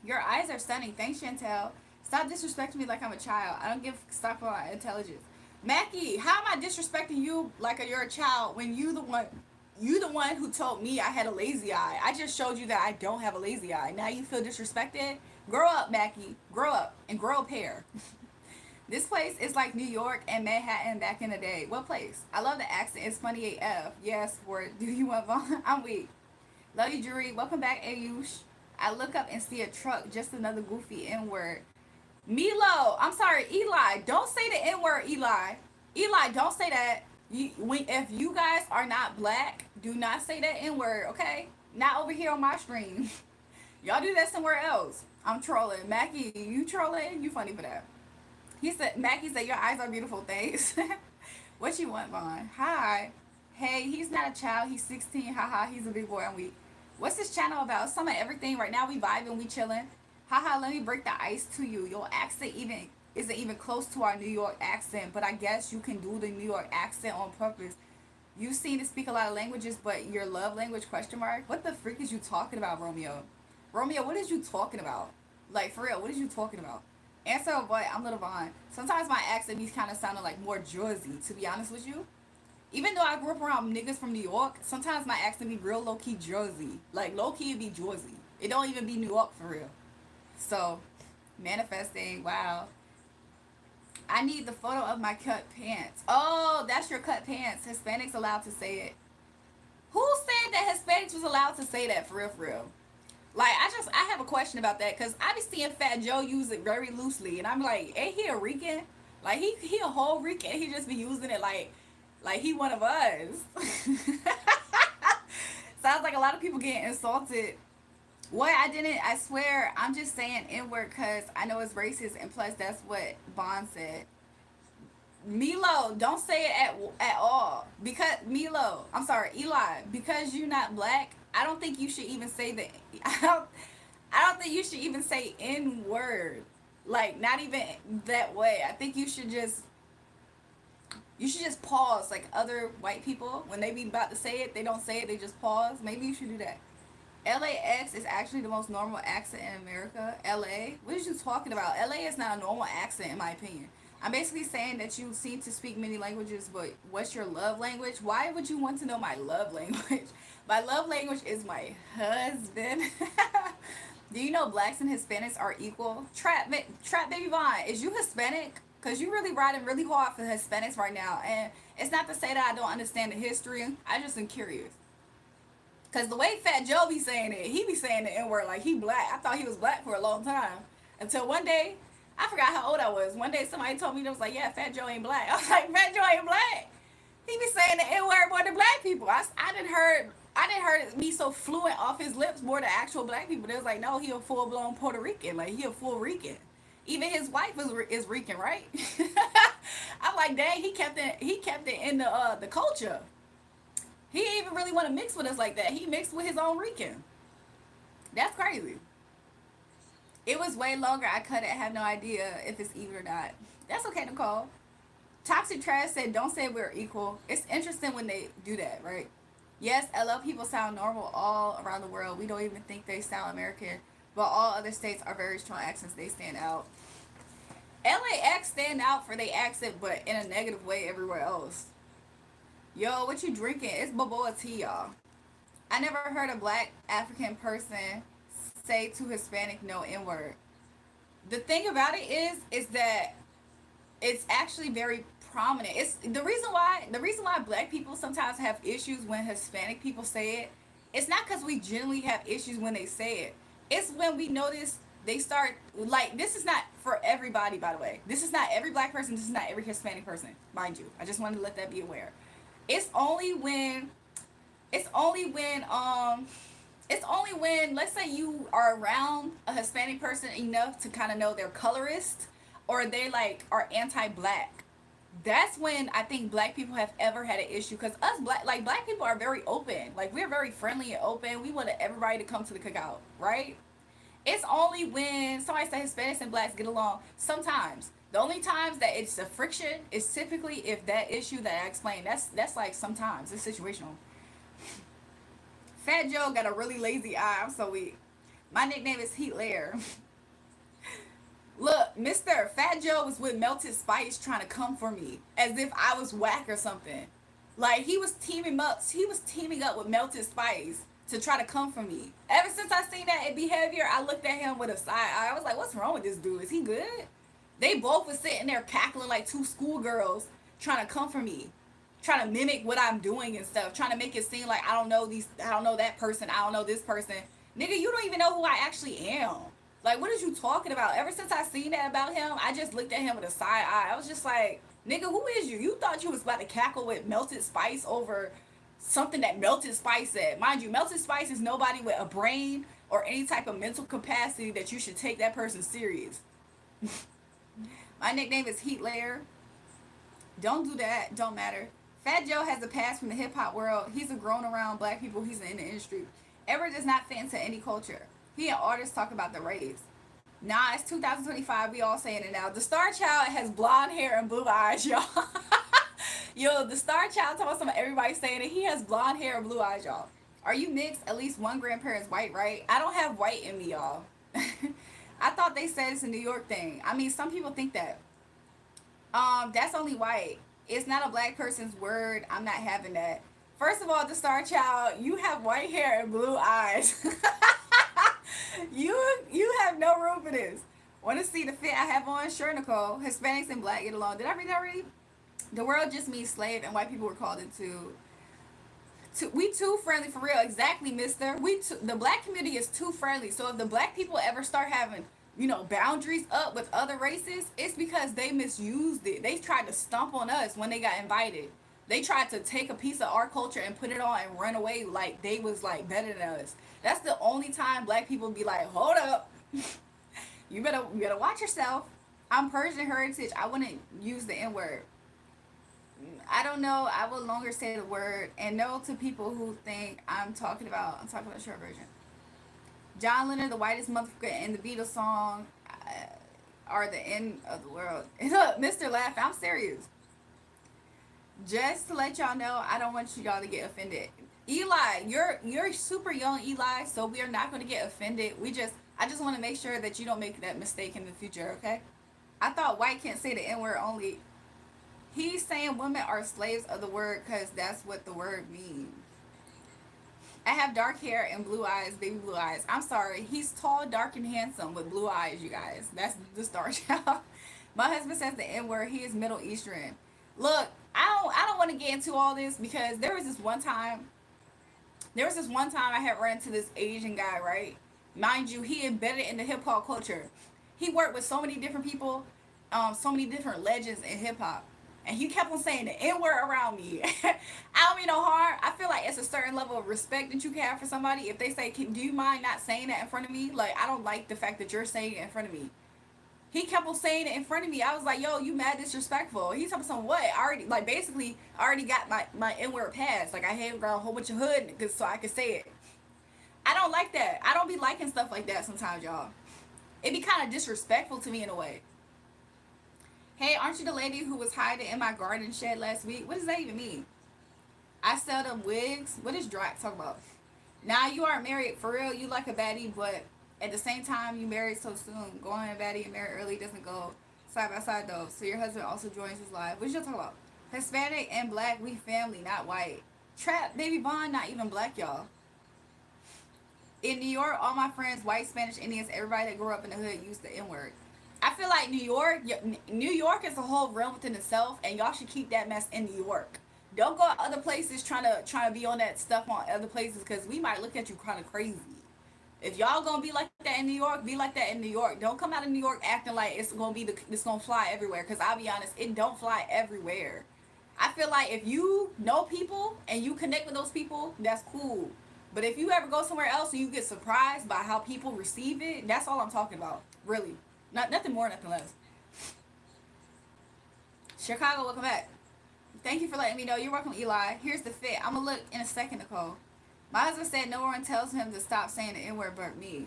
Your eyes are stunning. Thanks, Chantel. Stop disrespecting me like I'm a child. I don't give stuff about intelligence. Mackie, how am I disrespecting you like you're a child when you the one You the one who told me I had a lazy eye. I just showed you that I don't have a lazy eye. Now you feel disrespected? Grow up, Mackie. Grow up and grow a pair. This place is like New York and Manhattan back in the day. What place? I love the accent. It's funny AF. Yes, for it. Do you want Vaughn? I'm weak. Love you, Julrae. Welcome back, Ayush. I look up and see a truck. Just another goofy N word. Milo. I'm sorry, Eli. Don't say the N word, Eli. Eli, don't say that. If you guys are not black, do not say that N word, okay? Not over here on my stream. Y'all do that somewhere else. I'm trolling. Mackie, you trolling? You funny for that. Mackie said, your eyes are beautiful, thanks. What you want, Vaughn? Hi. Hey, he's not a child. He's 16. Haha, he's a big boy. I'm weak. What's this channel about? Some of everything. Right now we vibing, we chilling. Haha, let me break the ice to you. Your accent isn't even close to our New York accent, but I guess you can do the New York accent on purpose. You seem to speak a lot of languages, but your love language, question mark? What the freak is you talking about, Romeo? Romeo, what is you talking about? Like, for real, what is you talking about? Answer, but I'm Little Vaughn. Sometimes my accent be kind of sounding like more Jersey, to be honest with you. Even though I grew up around niggas from New York, sometimes my accent be real low-key Jersey. Like, low-key it be Jersey. It don't even be New York for real. So, manifesting, wow. I need the photo of my cut pants. Oh, that's your cut pants. Hispanics allowed to say it. Who said that Hispanics was allowed to say that for real, for real? Like, I have a question about that because I be seeing Fat Joe use it very loosely, and I'm like, ain't he a Rican? Like, he a whole Rican. He just be using it like he one of us. Sounds like a lot of people getting insulted. What I didn't, I swear, I'm just saying N-word because I know it's racist, and plus that's what Bond said. Milo, don't say it at all. Because Milo, I'm sorry, Eli, because you're not black, I don't think you should even say the I don't think you should even say N word. Like, not even that way. I think you should just pause like other white people when they be about to say it, they don't say it, they just pause. Maybe you should do that. LAX is actually the most normal accent in America. LA? What are you talking about? LA is not a normal accent in my opinion. I'm basically saying that you seem to speak many languages, but what's your love language? Why would you want to know my love language? My love language is my husband. Do you know blacks and Hispanics are equal? Trap Baby Vaughn, is you Hispanic? Because you really riding really hard for Hispanics right now. And it's not to say that I don't understand the history. I just am curious. Because the way Fat Joe be saying it, he be saying the N-word like he black. I thought he was black for a long time. Until one day, I forgot how old I was. One day somebody told me, they was like, yeah, Fat Joe ain't black. I was like, Fat Joe ain't black. He be saying the N-word more than black people. I didn't heard it be so fluent off his lips more than actual black people. They was like, no, he a full-blown Puerto Rican. Like, he a full Rican. Even his wife is Rican, right? I'm like, dang, he kept it in the culture. He didn't even really want to mix with us like that. He mixed with his own Rican. That's crazy. It was way longer. I cut it. I have no idea if it's even or not. That's okay, Nicole. Toxic Trash said, don't say we're equal. It's interesting when they do that, right? Yes, LL people sound normal all around the world. We don't even think they sound American. But all other states are very strong accents. They stand out. LAX stand out for their accent, but in a negative way everywhere else. Yo, what you drinking? It's Boboa tea, y'all. I never heard a black African person say to Hispanic no N-word. The thing about it is that it's actually very prominent. It's the reason why black people sometimes have issues when Hispanic people say it. It's not because we generally have issues when they say it. It's when we notice they start, like, this is not for everybody, by the way. This is not every black person. This is not every Hispanic person, mind you. I just wanted to let that be aware. It's only when it's only when it's only when, let's say, you are around a Hispanic person enough to kind of know they're colorist or they like are anti-black. That's when I think black people have ever had an issue, because us black people are very open. Like, we're very friendly and open. We want everybody to come to the cookout, right? It's only when somebody says Hispanics and blacks get along. Sometimes the only times that it's a friction is typically if that issue that I explained. That's like sometimes it's situational. Fat Joe got a really lazy eye. I'm so weak. My nickname is Heat Lair. Look, Mr. Fat Joe was with Melted Spice trying to come for me as if I was whack or something. Like he was teaming up with Melted Spice to try to come for me. Ever since I seen that behavior, I looked at him with a side eye. I was like, what's wrong with this dude? Is he good? They both was sitting there cackling like two schoolgirls trying to come for me, trying to mimic what I'm doing and stuff, trying to make it seem like I don't know that person, I don't know this person. Nigga, you don't even know who I actually am. Like, what is you talking about? Ever since I seen that about him, I just looked at him with a side eye. I was just like, nigga, who is you? You thought you was about to cackle with Melted Spice over something that Melted Spice said. Mind you, Melted Spice is nobody with a brain or any type of mental capacity that you should take that person serious. My nickname is Heat Layer. Don't do that. Don't matter. Fat Joe has a past from the hip hop world. He's a grown around black people. He's in the industry. Ever does not fit into any culture. He and artists talk about the race. Nah, it's 2025. We all saying it now. The Star Child has blonde hair and blue eyes, y'all. Yo, the Star Child told some everybody saying it. He has blonde hair and blue eyes, y'all. Are you mixed? At least one grandparent's white, right? I don't have white in me, y'all. I thought they said it's a New York thing. I mean, some people think that. That's only white. It's not a black person's word. I'm not having that. First of all, the Star Child, you have white hair and blue eyes. you have no room for this. Want to see the fit I have on? Sure, Nicole. Hispanics and black get along. Did I read that already? The world just means slave, and white people were called into. We too friendly for real. Exactly, Mister. The black community is too friendly. So if the black people ever start having boundaries up with other races, it's because they misused it. They tried to stomp on us when they got invited. They tried to take a piece of our culture and put it on and run away like they was like better than us. That's the only time black people be like, hold up. you better watch yourself. I'm Persian heritage. I wouldn't use the N-word. I don't know. I would longer say the word. And no to people who think I'm talking about short version. John Lennon, the whitest motherfucker in the Beatles song, are the end of the world. Look, Mr. Laugh, I'm serious. Just to let y'all know, I don't want y'all to get offended. Eli, you're super young, Eli, so we are not going to get offended. I just want to make sure that you don't make that mistake in the future, okay? I thought white can't say the N-word only. He's saying women are slaves of the word because that's what the word means. I have dark hair and blue eyes, baby blue eyes. I'm sorry. He's tall, dark, and handsome with blue eyes, you guys. That's the Star Child. My husband says the N-word. He is Middle Eastern. Look, I don't want to get into all this because there was this one time I had run into this Asian guy, right? Mind you, he embedded in the hip hop culture. He worked with so many different people, so many different legends in hip hop. And he kept on saying the N-word around me. I don't mean no harm. I feel like it's a certain level of respect that you can have for somebody. If they say, do you mind not saying that in front of me? Like, I don't like the fact that you're saying it in front of me. He kept on saying it in front of me. I was like, yo, you mad disrespectful. He's talking some what? I already got my N-word pass. Like, I hang around a whole bunch of hood niggas so I could say it. I don't like that. I don't be liking stuff like that sometimes, y'all. It be kind of disrespectful to me in a way. Hey, aren't you the lady who was hiding in my garden shed last week? What does that even mean? I sell them wigs. What is Drac talking about? Now you aren't married. For real, you like a baddie, but at the same time, you married so soon. Going a baddie and married early doesn't go side by side, though. So your husband also joins his live. What you talking about? Hispanic and black, we family, not white. Trap, baby Bond, not even black, y'all. In New York, all my friends, white, Spanish, Indians, everybody that grew up in the hood used the N-word. I feel like New York is a whole realm within itself, and y'all should keep that mess in New York. Don't go other places trying to be on that stuff on other places because we might look at you kind of crazy. If y'all gonna be like that in New York, be like that in New York. Don't come out of New York acting like it's gonna fly everywhere. Because I'll be honest, it don't fly everywhere. I feel like if you know people and you connect with those people, that's cool. But if you ever go somewhere else and you get surprised by how people receive it, that's all I'm talking about. Really. Nothing more, nothing less. Chicago, welcome back. Thank you for letting me know. You're welcome, Eli. Here's the fit. I'm going to look in a second, Nicole. My husband said no one tells him to stop saying the N-word but me.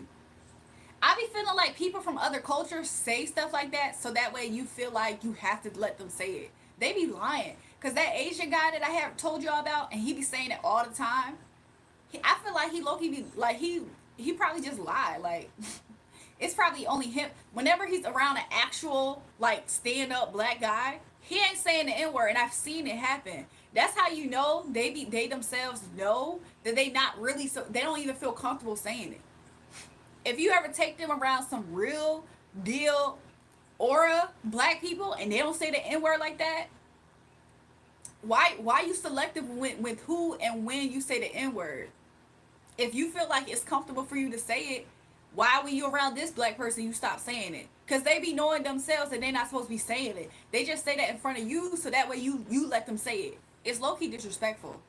I be feeling like people from other cultures say stuff like that so that way you feel like you have to let them say it. They be lying. Because that Asian guy that I have told y'all about, and he be saying it all the time, I feel like he low-key be, like, he probably just lied. Like, it's probably only him. Whenever he's around an actual, like, stand-up black guy, he ain't saying the N-word, and I've seen it happen. That's how you know they themselves know that they not really, so they don't even feel comfortable saying it. If you ever take them around some real deal aura black people and they don't say the N word like that, why you selective with who and when you say the N word? If you feel like it's comfortable for you to say it, why when you around this black person you stop saying it? Because they be knowing themselves that they're not supposed to be saying it. They just say that in front of you so that way you let them say it. It's low-key disrespectful.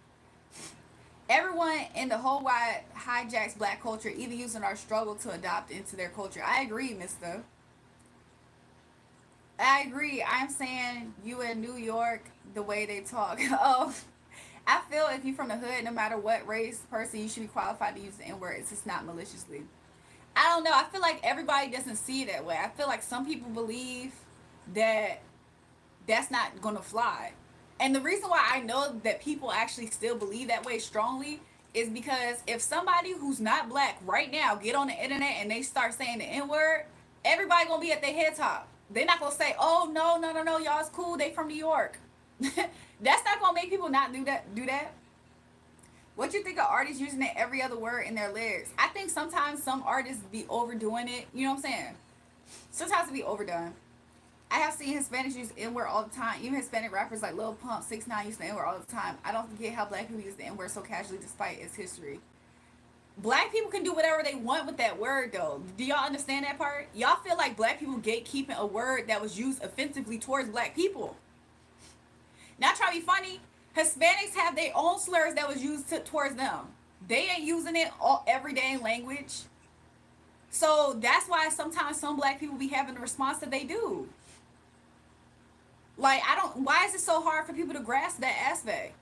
Everyone in the whole wide hijacks black culture, either using our struggle to adopt into their culture. I agree, mister. I agree. I'm saying you in New York, the way they talk. Oh, I feel if you from the hood, no matter what race person, you should be qualified to use the N word. It's just not maliciously. I don't know. I feel like everybody doesn't see it that way. I feel like some people believe that that's not gonna fly. And the reason why I know that people actually still believe that way strongly is because if somebody who's not black right now get on the internet and they start saying the N word, everybody gonna be at their head top. They're not gonna say, "Oh no, no, no, no, y'all, it's cool. They from New York." That's not gonna make people not do that. Do that. What you think of artists using it every other word in their lyrics? I think sometimes some artists be overdoing it. You know what I'm saying? Sometimes it be overdone. I have seen Hispanics use N word all the time. Even Hispanic rappers like Lil Pump, 6ix9ine use the N word all the time. I don't get how black people use the N word so casually despite its history. Black people can do whatever they want with that word though. Do y'all understand that part? Y'all feel like black people gatekeeping a word that was used offensively towards black people. Not trying to be funny. Hispanics have their own slurs that was used towards them. They ain't using it all everyday language. So that's why sometimes some black people be having the response that they do. Like I don't. Why is it so hard for people to grasp that aspect?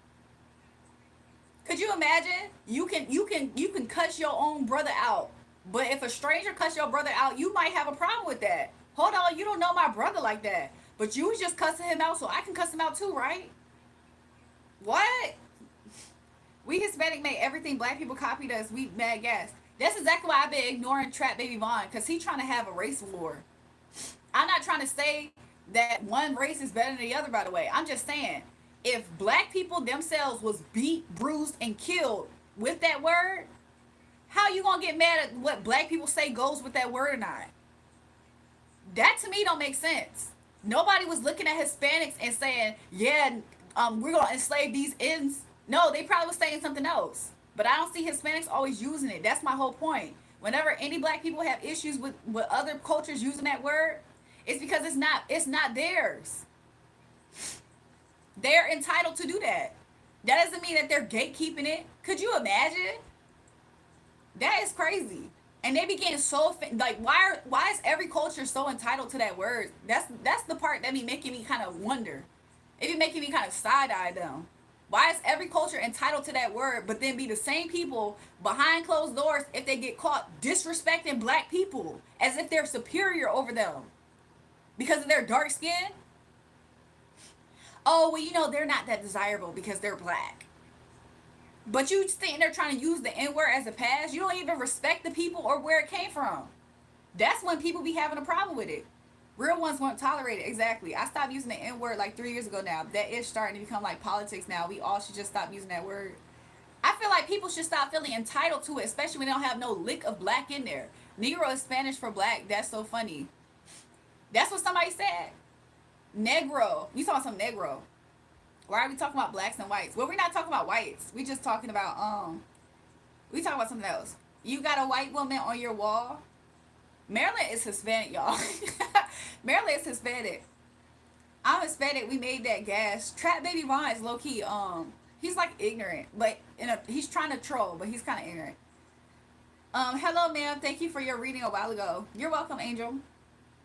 Could you imagine? You can cuss your own brother out, but if a stranger cuss your brother out, you might have a problem with that. Hold on, you don't know my brother like that, but you was just cussing him out, so I can cuss him out too, right? What? We Hispanic made everything black people copied us. We mad gas. That's exactly why I've been ignoring Trap Baby Vaughn, because he trying to have a race war. I'm not trying to say that one race is better than the other, by the way. I'm just saying, if black people themselves was beat, bruised, and killed with that word, how you gonna get mad at what black people say goes with that word or not? That to me don't make sense. Nobody was looking at Hispanics and saying, yeah, we're gonna enslave these ends. No, they probably was saying something else. But I don't see Hispanics always using it. That's my whole point. Whenever any black people have issues with other cultures using that word, it's because it's not theirs. They're entitled to do that. That doesn't mean that they're gatekeeping it. Could you imagine? That is crazy. And they be getting so like why is every culture so entitled to that word? That's the part that be making me kind of wonder. It be making me kind of side eye them. Why is every culture entitled to that word, but then be the same people behind closed doors if they get caught disrespecting black people as if they're superior over them because of their dark skin? Oh, well, they're not that desirable because they're black. But you sitting there trying to use the N word as a pass. You don't even respect the people or where it came from. That's when people be having a problem with it. Real ones won't tolerate it. Exactly. I stopped using the N word like 3 years ago now. That is starting to become like politics now. We all should just stop using that word. I feel like people should stop feeling entitled to it, especially when they don't have no lick of black in there. Negro is Spanish for black. That's so funny. That's what somebody said. Negro. You talking about some Negro. Why are we talking about blacks and whites? Well, we're not talking about whites. We just talking about we talking about something else. You got a white woman on your wall. Maryland is Hispanic, y'all. Maryland is Hispanic. I'm Hispanic. We made that gas. Trap Baby Vaughn is low key. He's like ignorant, but he's trying to troll, but he's kind of ignorant. Hello, ma'am. Thank you for your reading a while ago. You're welcome, Angel.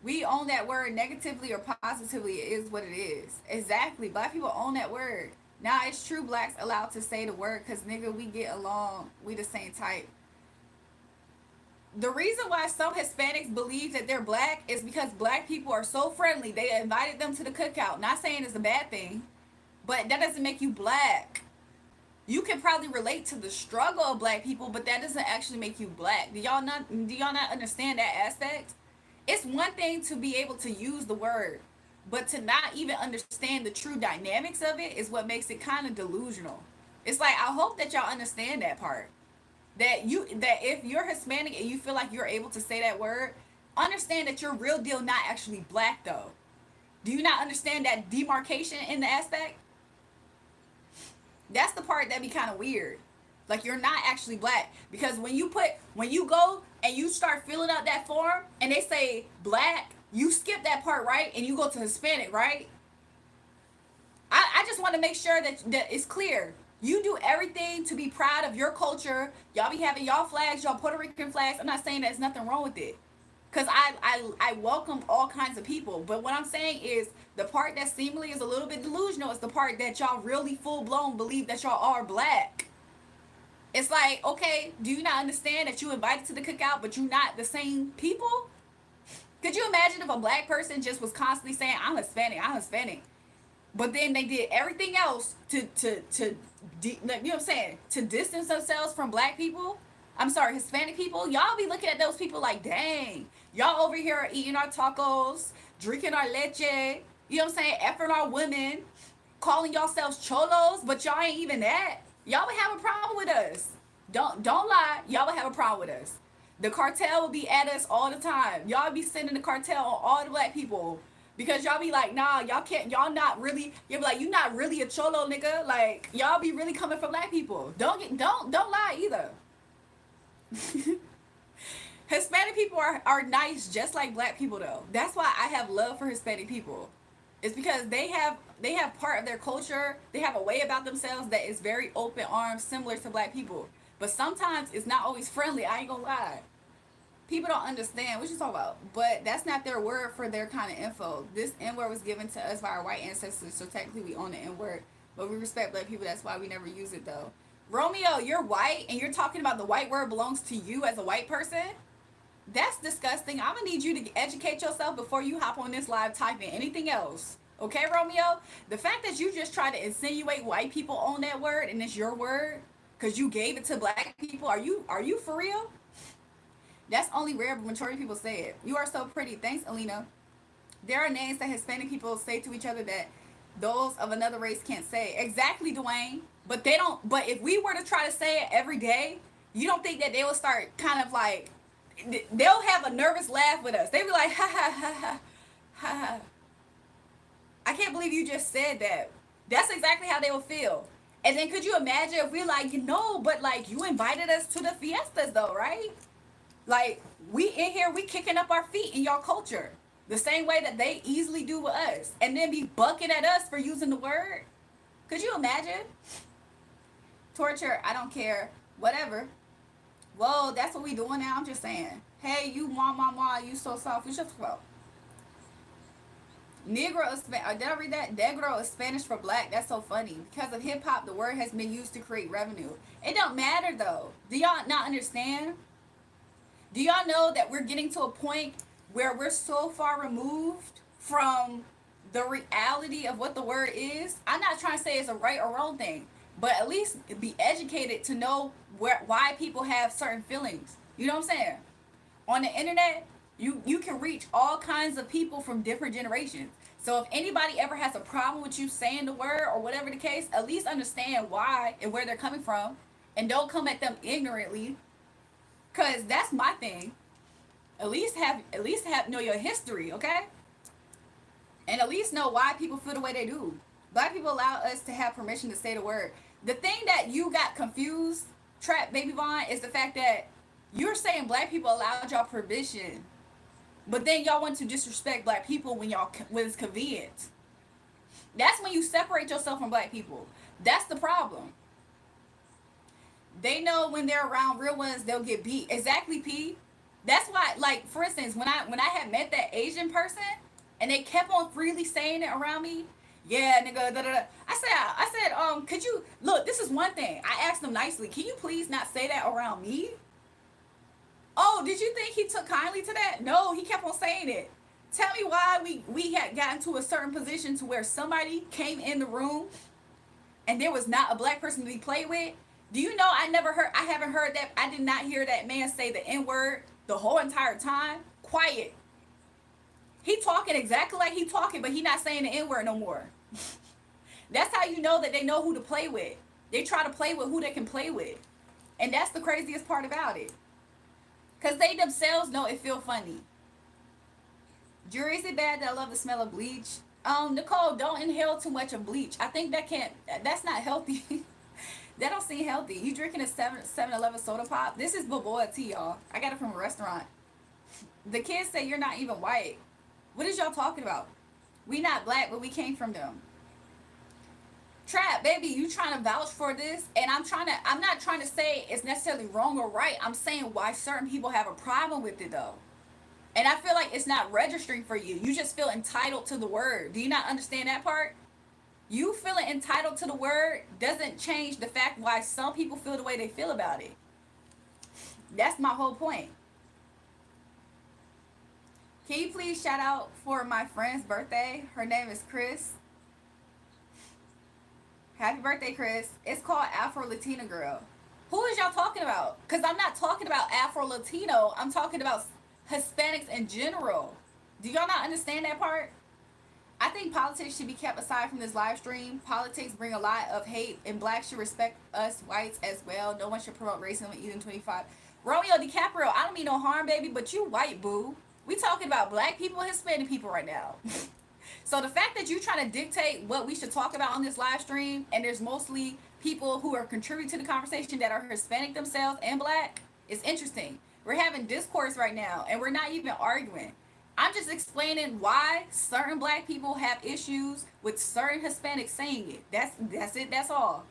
We own that word negatively or positively. It is what it is. Exactly. Black people own that word. Now it's true blacks allowed to say the word because nigga, we get along. We the same type. The reason why some Hispanics believe that they're black is because black people are so friendly. They invited them to the cookout. Not saying it's a bad thing, but that doesn't make you black. You can probably relate to the struggle of black people, but that doesn't actually make you black. Do y'all not understand that aspect? It's one thing to be able to use the word, But to not even understand the true dynamics of it is what makes it kind of delusional. It's like I hope that y'all understand that part. That if you're Hispanic and you feel like you're able to say that word, understand that you're real deal not actually black though. Do you not understand that demarcation in the aspect? That's the part that be kind of weird. Like you're not actually black because when you go and you start filling out that form and they say black, you skip that part, right, and you go to Hispanic, right? I just want to make sure that it's clear. You do everything to be proud of your culture. Y'all be having y'all flags, y'all Puerto Rican flags. I'm not saying there's nothing wrong with it. Cause I welcome all kinds of people. But what I'm saying is the part that seemingly is a little bit delusional is the part that y'all really full blown believe that y'all are black. It's like, okay, do you not understand that you invited to the cookout, but you not the same people? Could you imagine if a black person just was constantly saying, I'm Hispanic, but then they did everything else you know what I'm saying, to distance themselves from black people? I'm sorry, Hispanic people. Y'all be looking at those people like, dang, y'all over here are eating our tacos, drinking our leche, you know what I'm saying, effing our women, calling yourselves cholos, but y'all ain't even that. Y'all would have a problem with us. Don't lie. Y'all would have a problem with us. The cartel would be at us all the time. Y'all be sending the cartel on all the black people because y'all be like, nah, y'all can't. Y'all not really. You'll be like, you not really a cholo, nigga. Like y'all be really coming for black people. Don't lie either. Hispanic people are nice just like black people though. That's why I have love for Hispanic people. It's because they have part of their culture, they have a way about themselves that is very open arms, similar to black people. But sometimes it's not always friendly, I ain't gonna lie. People don't understand what you talking about. But that's not their word for their kind of info. This N word was given to us by our white ancestors, so technically we own the N word. But we respect black people, that's why we never use it though. Romeo, you're white and you're talking about the white word belongs to you as a white person? That's disgusting. I'm gonna need you to educate yourself before you hop on this live typing anything else. Okay, Romeo? The fact that you just try to insinuate white people own that word and it's your word because you gave it to black people, are you for real? That's only rare, but majority of people say it. You are so pretty. Thanks, Alina. There are names that Hispanic people say to each other that those of another race can't say. Exactly, Dwayne. But they don't. But if we were to try to say it every day, you don't think that they will start kind of like they'll have a nervous laugh with us. They be like, ha ha ha ha ha. I can't believe you just said that. That's exactly how they will feel. And then could you imagine if we're like, but like you invited us to the fiestas though, right? Like we in here, we kicking up our feet in y'all culture. The same way that they easily do with us. And then be bucking at us for using the word. Could you imagine? Torture, I don't care. Whatever. Whoa, that's what we doing now. I'm just saying. Hey, you mama, you so soft. We should talk about. Negro is Spanish. Did I read that? Negro is Spanish for black. That's so funny. Because of hip hop, the word has been used to create revenue. It don't matter though. Do y'all not understand? Do y'all know that we're getting to a point where we're so far removed from the reality of what the word is? I'm not trying to say it's a right or wrong thing, but at least be educated to know why people have certain feelings. You know what I'm saying? On the internet, you can reach all kinds of people from different generations. So if anybody ever has a problem with you saying the word or whatever the case, at least understand why and where they're coming from, and don't come at them ignorantly. Cause that's my thing. At least have know your history, okay? And at least know why people feel the way they do. Black people allow us to have permission to say the word. The thing that you got confused, Trap Baby Vaughn, is the fact that you're saying black people allowed y'all permission, but then y'all want to disrespect black people when it's convenient. That's when you separate yourself from black people. That's the problem. They know when they're around real ones, they'll get beat. Exactly, P. That's why, like, for instance, when I had met that Asian person, and they kept on freely saying it around me, yeah, nigga, da da da. I said, could you look? This is one thing. I asked them nicely. Can you please not say that around me? Oh, did you think he took kindly to that? No, he kept on saying it. Tell me why we had gotten to a certain position to where somebody came in the room and there was not a black person to be played with. Do you know I haven't heard that. I did not hear that man say the N word the whole entire time. Quiet. He talking exactly like he talking, but he not saying the N word no more. That's how you know that they know who to play with. They try to play with who they can play with. And that's the craziest part about it. Because they themselves know it feel funny. Jury, is it bad that I love the smell of bleach? Nicole, don't inhale too much of bleach. I think that's not healthy. That don't seem healthy. You drinking a 7-Eleven soda pop? This is Balboa tea, y'all. I got it from a restaurant. The kids say you're not even white. What is y'all talking about? We not black, but we came from them. Trap, baby, you trying to vouch for this, and I'm not trying to say it's necessarily wrong or right. I'm saying why certain people have a problem with it though. And I feel like it's not registering for you. You just feel entitled to the word. Do you not understand that part? You feeling entitled to the word doesn't change the fact why some people feel the way they feel about it. That's my whole point. Can you please shout out for my friend's birthday? Her name is Chris. Happy birthday, Chris. It's called Afro Latina Girl. Who is y'all talking about? Because I'm not talking about Afro Latino. I'm talking about Hispanics in general. Do y'all not understand that part? I think politics should be kept aside from this live stream. Politics bring a lot of hate, and blacks should respect us whites as well. No one should promote racism in Eden 25. Romeo DiCaprio, I don't mean no harm, baby, but you white, boo. We talking about black people and Hispanic people right now. So the fact that you trying to dictate what we should talk about on this live stream, and there's mostly people who are contributing to the conversation that are Hispanic themselves and black, is interesting. We're having discourse right now, and we're not even arguing. I'm just explaining why certain black people have issues with certain Hispanics saying it. That's it. That's all.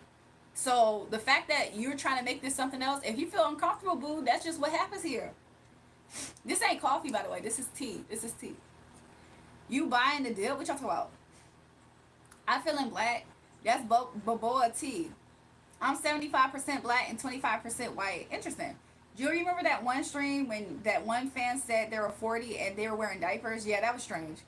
So the fact that you're trying to make this something else, if you feel uncomfortable, boo, that's just what happens here. This ain't coffee, by the way. This is tea. This is tea. You buying the deal? What y'all talking about? I feeling black. That's Boboa tea. I'm 75% black and 25% white. Interesting. Do you remember that one stream when that one fan said they were 40 and they were wearing diapers? Yeah, that was strange.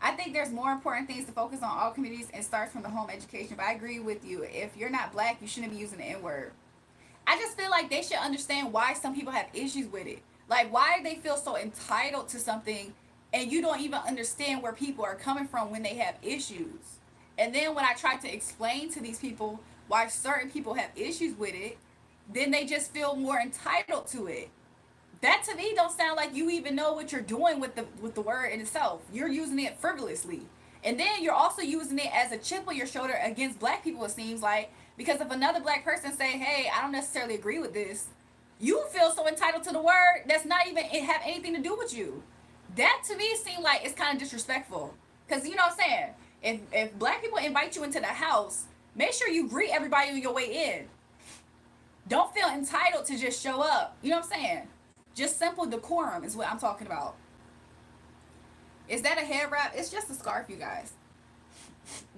I think there's more important things to focus on all communities and starts from the home education. But I agree with you. If you're not black, you shouldn't be using the N word. I just feel like they should understand why some people have issues with it. Like, why do they feel so entitled to something and you don't even understand where people are coming from when they have issues? And then when I try to explain to these people why certain people have issues with it, then they just feel more entitled to it. That to me don't sound like you even know what you're doing with the word in itself. You're using it frivolously. And then you're also using it as a chip on your shoulder against black people, it seems like. Because if another black person say, hey, I don't necessarily agree with this, you feel so entitled to the word that's not even it have anything to do with you. That to me seems like it's kind of disrespectful. Because you know what I'm saying? If black people invite you into the house, make sure you greet everybody on your way in. Don't feel entitled to just show up. You know what I'm saying? Just simple decorum is what I'm talking about. Is that a head wrap? It's just a scarf, you guys.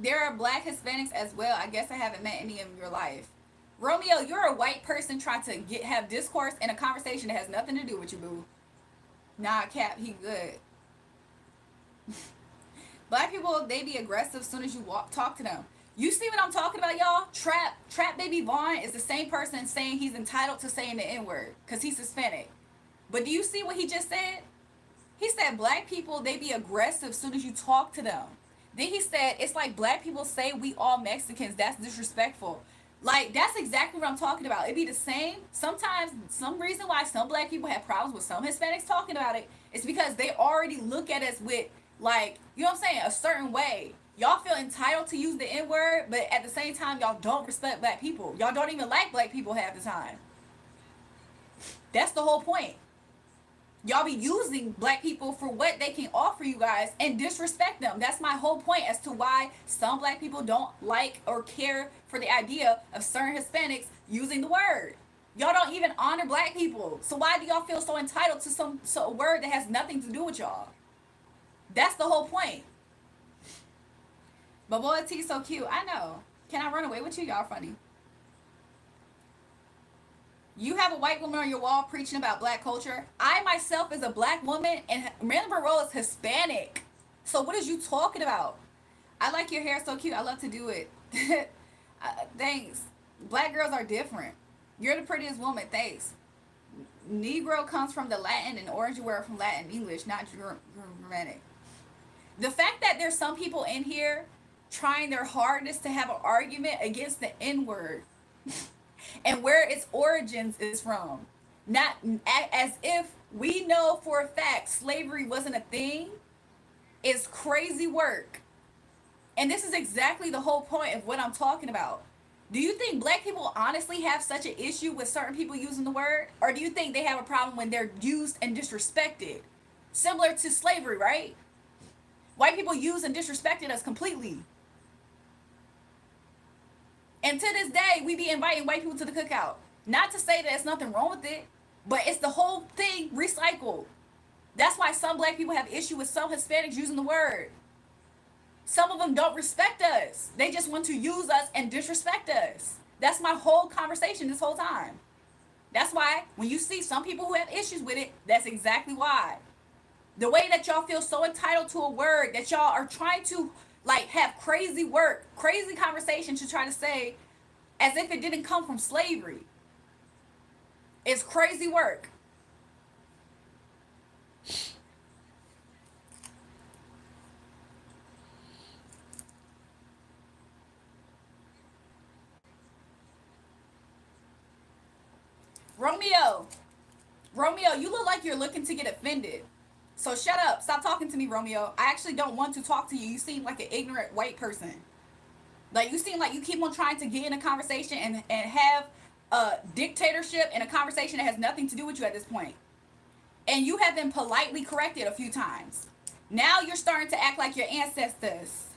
There are black Hispanics as well. I guess I haven't met any in your life. Romeo, you're a white person trying to have discourse in a conversation that has nothing to do with you, boo. Nah, Cap, he good. Black people, they be aggressive as soon as you talk to them. You see what I'm talking about, y'all? Trap Baby Vaughn is the same person saying he's entitled to saying the N-word because he's Hispanic. But do you see what he just said? He said black people, they be aggressive as soon as you talk to them. Then he said, it's like black people say we all Mexicans. That's disrespectful. Like, that's exactly what I'm talking about. It'd be the same. Sometimes, some reason why some black people have problems with some Hispanics talking about it is because they already look at us with, like, you know what I'm saying, a certain way. Y'all feel entitled to use the N-word, but at the same time, y'all don't respect black people. Y'all don't even like black people half the time. That's the whole point. Y'all be using black people for what they can offer you guys and disrespect them. That's my whole point as to why some black people don't like or care for the idea of certain Hispanics using the word. Y'all don't even honor black people. So why do y'all feel so entitled to a word that has nothing to do with y'all? That's the whole point. But boy, T's so cute. I know. Can I run away with you? Y'all funny. You have a white woman on your wall preaching about black culture. I myself is a black woman, and Marilyn Monroe is Hispanic. So what is you talking about? I like your hair so cute. I love to do it. Thanks. Black girls are different. You're the prettiest woman. Thanks. Negro comes from the Latin and origin word from Latin English, not Germanic. The fact that there's some people in here trying their hardest to have an argument against the N word and where its origins is from, not as if we know for a fact slavery wasn't a thing, is crazy work. And this is exactly the whole point of what I'm talking about. Do you think black people honestly have such an issue with certain people using the word? Or do you think they have a problem when they're used and disrespected? Similar to slavery, right? White people use and disrespected us completely. And to this day, we be inviting white people to the cookout. Not to say that there's nothing wrong with it, but it's the whole thing recycled. That's why some black people have issue with some Hispanics using the word. Some of them don't respect us. They just want to use us and disrespect us. That's my whole conversation this whole time. That's why when you see some people who have issues with it, that's exactly why. The way that y'all feel so entitled to a word that y'all are trying to like have crazy work, crazy conversation to try to say as if it didn't come from slavery. It's crazy work. Romeo, Romeo, you look like you're looking to get offended. So shut up. Stop talking to me, Romeo. I actually don't want to talk to you. You seem like an ignorant white person. Like you seem like you keep on trying to get in a conversation and have a dictatorship in a conversation that has nothing to do with you at this point. And you have been politely corrected a few times. Now you're starting to act like your ancestors.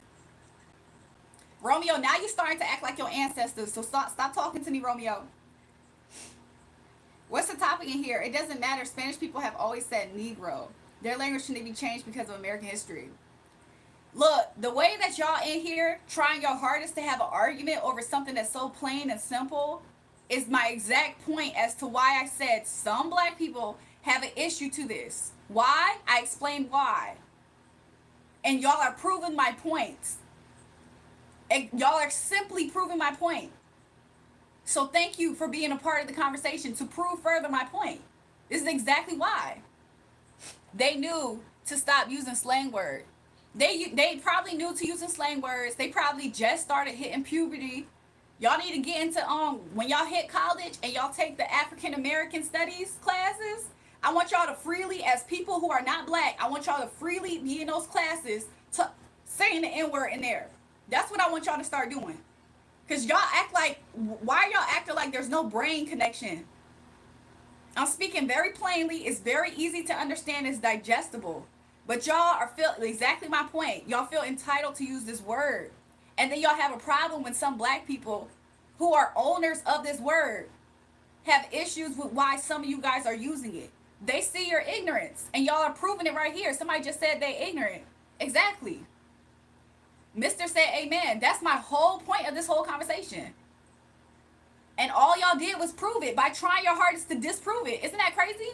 Romeo, now you're starting to act like your ancestors. So stop talking to me, Romeo. What's the topic in here? It doesn't matter. Spanish people have always said Negro. Their language shouldn't be changed because of American history. Look, the way that y'all in here trying your hardest to have an argument over something that's so plain and simple is my exact point as to why I said some black people have an issue to this. Why? I explained why. And y'all are proving my point. And y'all are simply proving my point. So thank you for being a part of the conversation to prove further my point. This is exactly why. They knew to stop using slang words. They probably knew to using slang words. They probably just started hitting puberty. Y'all need to get into when y'all hit college and y'all take the African American studies classes. I want y'all to freely, as people who are not black, I want y'all to freely be in those classes to saying the N-word in there. That's what I want y'all to start doing. Because y'all act like, why are y'all acting like there's no brain connection? I'm speaking very plainly. It's very easy to understand. It's digestible. But y'all are feel exactly my point. Y'all feel entitled to use this word. And then y'all have a problem when some black people who are owners of this word have issues with why some of you guys are using it. They see your ignorance. And y'all are proving it right here. Somebody just said they ignorant. Exactly. Mr. said amen. That's my whole point of this whole conversation. And all y'all did was prove it by trying your hardest to disprove it. Isn't that crazy?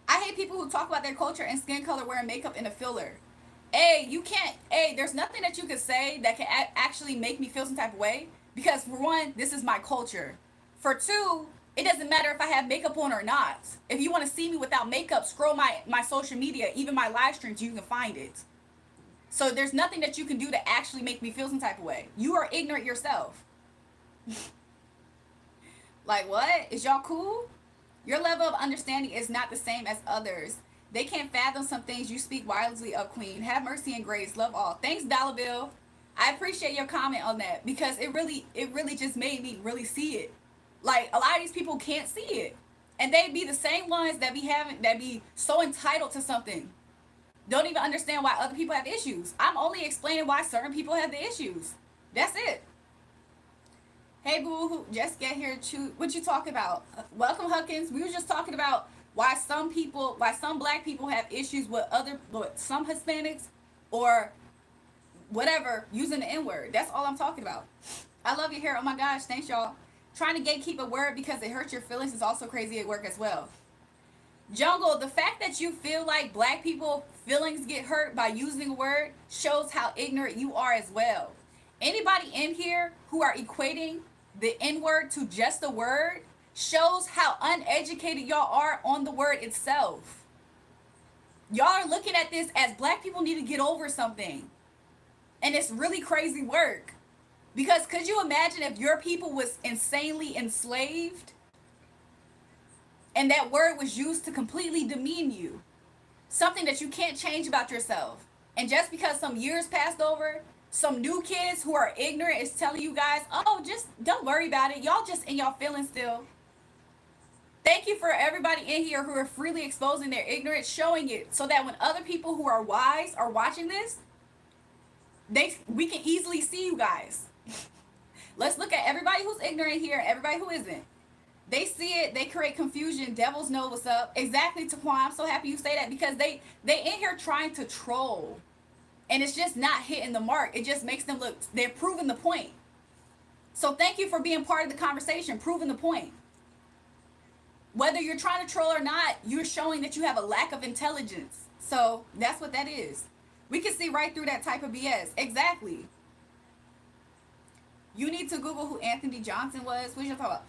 I hate people who talk about their culture and skin color wearing makeup and a filler. Hey, you can't, there's nothing that you could say that can actually make me feel some type of way. Because for one, this is my culture. For two, it doesn't matter if I have makeup on or not. If you want to see me without makeup, scroll my social media, even my live streams, you can find it. So there's nothing that you can do to actually make me feel some type of way. You are ignorant yourself. Like what? Is y'all cool? Your level of understanding is not the same as others. They can't fathom some things you speak wisely of, Queen. Have mercy and grace. Love all. Thanks, Dollar Bill. I appreciate your comment on that because it really just made me really see it. Like a lot of these people can't see it. And they be the same ones that be so entitled to something. Don't even understand why other people have issues. I'm only explaining why certain people have the issues. That's it. Hey boo, just get here. What you talking about? Welcome, Huckins. We were just talking about why some black people have issues with some Hispanics or whatever using the N-word. That's all I'm talking about. I love your hair. Oh my gosh, thanks y'all. Trying to gatekeep a word because it hurts your feelings is also crazy at work as well. Jungle, the fact that you feel like black people feelings get hurt by using a word shows how ignorant you are as well. Anybody in here who are equating the N-word to just a word, shows how uneducated y'all are on the word itself. Y'all are looking at this as black people need to get over something. And it's really crazy work. Because could you imagine if your people was insanely enslaved and that word was used to completely demean you? Something that you can't change about yourself. And just because some years passed over, some new kids who are ignorant is telling you guys, oh, just don't worry about it. Y'all just in y'all feelings still. Thank you for everybody in here who are freely exposing their ignorance, showing it so that when other people who are wise are watching this, we can easily see you guys. Let's look at everybody who's ignorant here and everybody who isn't. They see it, they create confusion, devils know what's up. Exactly, Taquan, I'm so happy you say that because they in here trying to troll. And it's just not hitting the mark. It just makes them look, they're proving the point. So thank you for being part of the conversation, proving the point. Whether you're trying to troll or not, you're showing that you have a lack of intelligence. So that's what that is. We can see right through that type of BS. Exactly. You need to Google who Anthony Johnson was. What's your thought?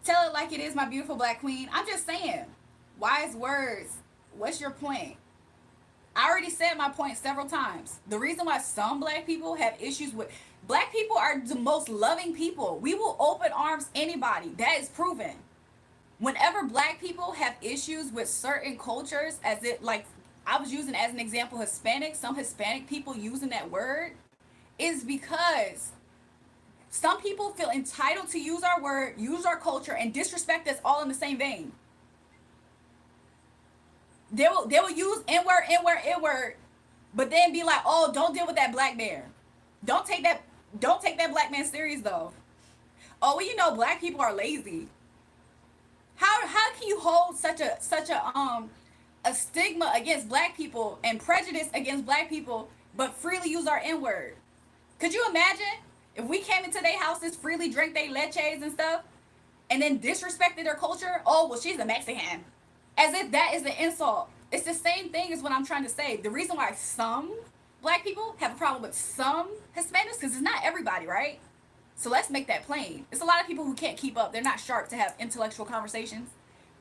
Tell it like it is, my beautiful black queen. I'm just saying. Wise words. What's your point? I already said my point several times. The reason why some black people have issues with... Black people are the most loving people. We will open arms anybody. That is proven. Whenever black people have issues with certain cultures, as it, like, I was using as an example Hispanic, some Hispanic people using that word, is because some people feel entitled to use our word, use our culture, and disrespect us all in the same vein. They will use N-word, N-word, N-word, but then be like, oh, don't deal with that black man. Don't take that black man serious though. Oh, well, you know, black people are lazy. How can you hold such a stigma against black people and prejudice against black people, but freely use our N-word? Could you imagine if we came into their houses, freely drank their leches and stuff, and then disrespected their culture? Oh, well, she's a Mexican. As if that is an insult. It's the same thing as what I'm trying to say. The reason why some black people have a problem with some Hispanics, because it's not everybody, right? So let's make that plain. It's a lot of people who can't keep up. They're not sharp to have intellectual conversations.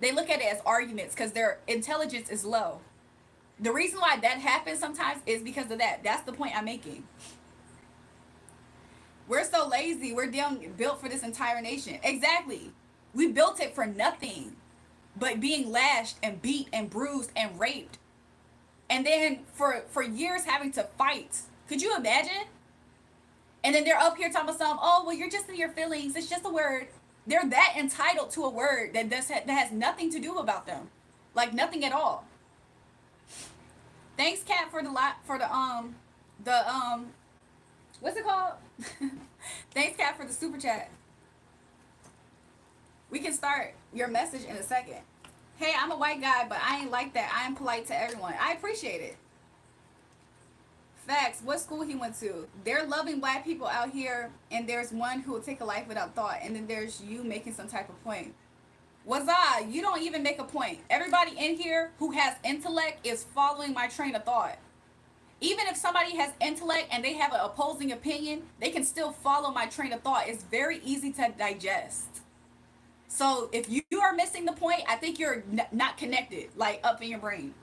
They look at it as arguments because their intelligence is low. The reason why that happens sometimes is because of that. That's the point I'm making. We're so lazy. We're built for this entire nation. Exactly. We built it for nothing but being lashed and beat and bruised and raped. And then for years having to fight. Could you imagine? And then they're up here talking about something, oh, well, you're just in your feelings. It's just a word. They're that entitled to a word that has nothing to do about them. Like nothing at all. Thanks, Kat, for the what's it called? Thanks, Kat, for the super chat. We can start your message in a second. Hey, I'm a white guy, but I ain't like that. I am polite to everyone. I appreciate it. Facts. What school he went to? They're loving black people out here, and there's one who will take a life without thought, and then there's you making some type of point. Wazah, you don't even make a point. Everybody in here who has intellect is following my train of thought. Even if somebody has intellect and they have an opposing opinion, they can still follow my train of thought. It's very easy to digest. So if you are missing the point, I think you're not connected, like up in your brain.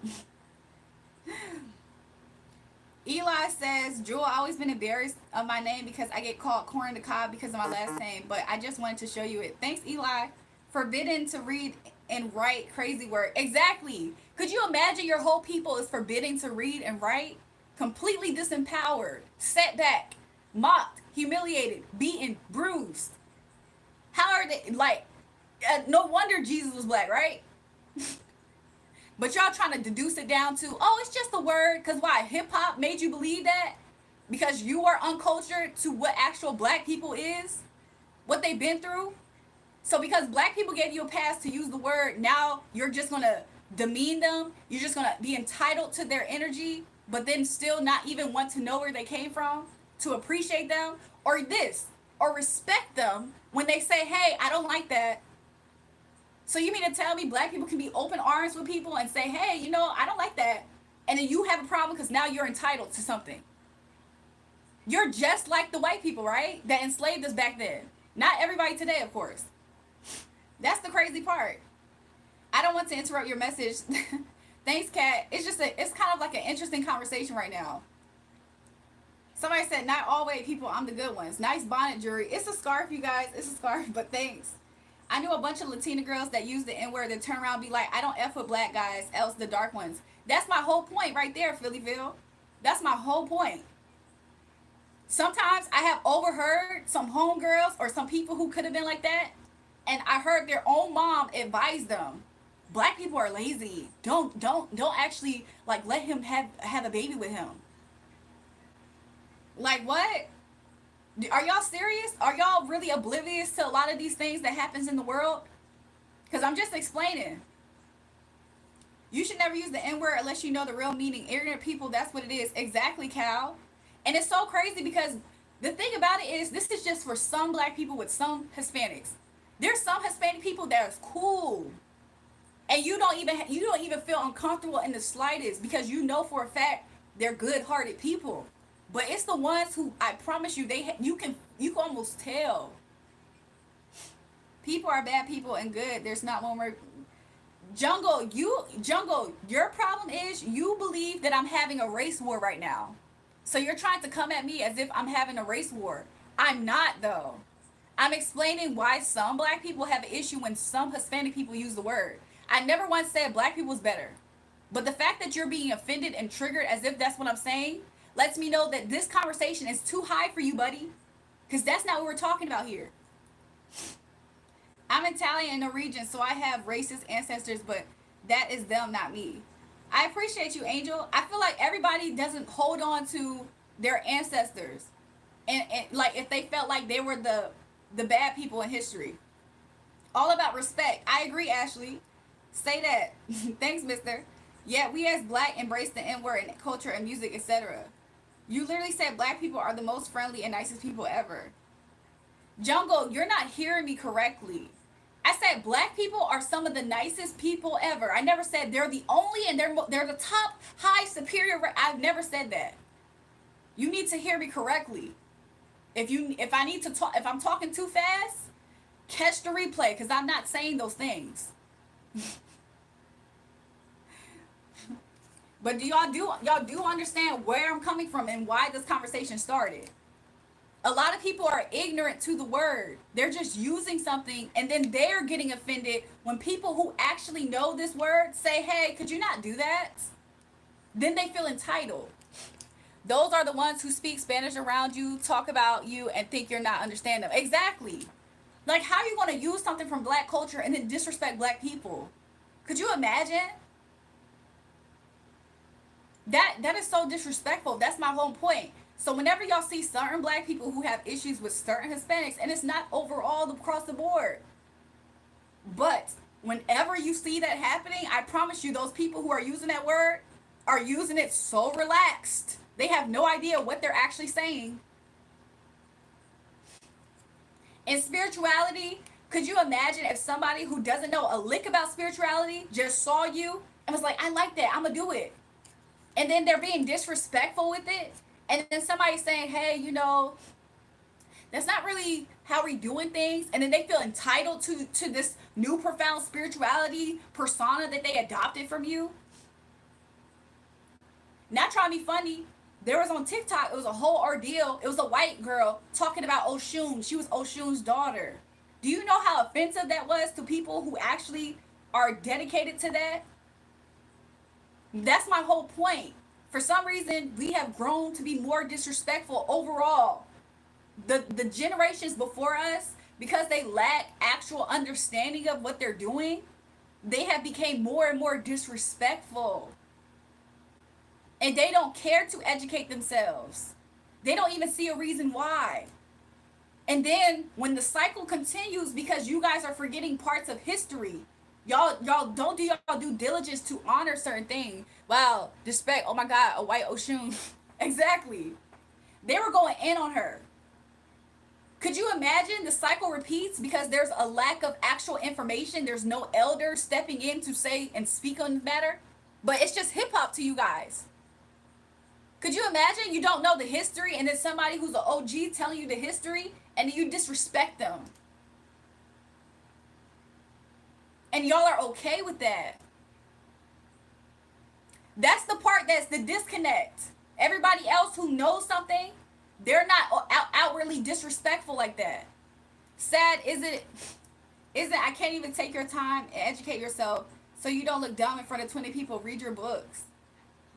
Eli says, Jewel, I've always been embarrassed of my name because I get called Corn the Cob because of my last name, but I just wanted to show you it. Thanks, Eli. Forbidden to read and write, crazy word. Exactly. Could you imagine your whole people is forbidden to read and write? Completely disempowered, set back, mocked, humiliated, beaten, bruised. How are they, like, no wonder Jesus was black, right? But y'all trying to deduce it down to, oh, it's just a word. Because why? Hip-hop made you believe that? Because you are uncultured to what actual black people is? What they've been through? So because black people gave you a pass to use the word, now you're just going to demean them? You're just going to be entitled to their energy, but then still not even want to know where they came from? To appreciate them? Or this? Or respect them when they say, hey, I don't like that. So you mean to tell me black people can be open arms with people and say, hey, you know, I don't like that. And then you have a problem because now you're entitled to something. You're just like the white people, right? That enslaved us back then. Not everybody today, of course. That's the crazy part. I don't want to interrupt your message. Thanks, Kat. It's just it's kind of like an interesting conversation right now. Somebody said, not all white people, I'm the good ones. Nice bonnet, Jury. It's a scarf, you guys. It's a scarf, but thanks. I knew a bunch of Latina girls that use the N-word that turn around and be like, I don't F with black guys, else the dark ones. That's my whole point right there, Phillyville. That's my whole point. Sometimes I have overheard some homegirls or some people who could have been like that, and I heard their own mom advise them, black people are lazy. Don't actually like let him have a baby with him. Like what? Are y'all serious? Are y'all really oblivious to a lot of these things that happens in the world? Because I'm just explaining. You should never use the N-word unless you know the real meaning. Ignorant people, that's what it is. Exactly, Cal. And it's so crazy because the thing about it is this is just for some black people with some Hispanics. There's some Hispanic people that is cool. And you don't even feel uncomfortable in the slightest because you know for a fact they're good-hearted people. But it's the ones who I promise you you can almost tell. People are bad people and good. There's not one word. Jungle, your problem is you believe that I'm having a race war right now. So you're trying to come at me as if I'm having a race war. I'm not, though. I'm explaining why some black people have an issue when some Hispanic people use the word. I never once said black people's better. But the fact that you're being offended and triggered as if that's what I'm saying lets me know that this conversation is too high for you, buddy. Because that's not what we're talking about here. I'm Italian and Norwegian, so I have racist ancestors, but that is them, not me. I appreciate you, Angel. I feel like everybody doesn't hold on to their ancestors. And like if they felt like they were the bad people in history. All about respect. I agree, Ashley. Say that. Thanks, mister. Yeah, we as black embrace the N-word in culture and music, etc. You literally said black people are the most friendly and nicest people ever. Jungle, you're not hearing me correctly. I said black people are some of the nicest people ever. I never said they're the only and they're the top high superior. I've never said that. You need to hear me correctly. If I'm talking too fast, catch the replay because I'm not saying those things. But y'all do understand where I'm coming from and why this conversation started? A lot of people are ignorant to the word. They're just using something and then they're getting offended when people who actually know this word say, hey, could you not do that? Then they feel entitled. Those are the ones who speak Spanish around you, talk about you, and think you're not understanding them. Exactly. Like, how are you going to use something from black culture and then disrespect black people? Could you imagine? That is so disrespectful. That's my whole point. So whenever y'all see certain black people who have issues with certain Hispanics, and it's not overall across the board, but whenever you see that happening, I promise you those people who are using that word are using it so relaxed. They have no idea what they're actually saying. In spirituality, could you imagine if somebody who doesn't know a lick about spirituality just saw you and was like, I like that, I'm gonna do it. And then they're being disrespectful with it. And then somebody's saying, hey, that's not really how we're doing things. And then they feel entitled to this new profound spirituality persona that they adopted from you. Not trying to be funny. There was on TikTok, it was a whole ordeal. It was a white girl talking about Oshun. She was Oshun's daughter. Do you know how offensive that was to people who actually are dedicated to that? That's my whole point. For some reason, we have grown to be more disrespectful overall. The generations before us, because they lack actual understanding of what they're doing, they have become more and more disrespectful. And they don't care to educate themselves. They don't even see a reason why. And then when the cycle continues because you guys are forgetting parts of history, y'all don't do y'all due diligence to honor certain things. Wow, respect, oh my God, a white Oshun. Exactly. They were going in on her. Could you imagine the cycle repeats because there's a lack of actual information? There's no elder stepping in to say and speak on the matter. But it's just hip hop to you guys. Could you imagine you don't know the history and then somebody who's an OG telling you the history and you disrespect them? And y'all are okay with that. That's the part that's the disconnect. Everybody else who knows something, they're not outwardly disrespectful like that. Sad isn't I can't even take your time and educate yourself so you don't look dumb in front of 20 people. Read your books.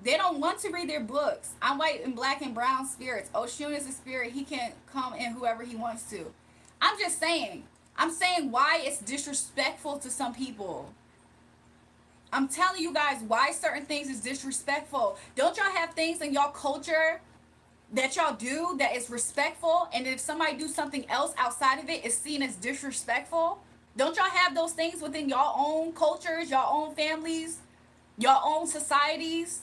They don't want to read their books. I'm white and black and brown spirits. Oshun is a spirit. He can come in whoever he wants to. I'm just saying. I'm saying why it's disrespectful to some people. I'm telling you guys why certain things is disrespectful. Don't y'all have things in y'all culture that y'all do that is respectful, and if somebody do something else outside of it, it's seen as disrespectful? Don't y'all have those things within y'all own cultures, y'all own families, y'all own societies?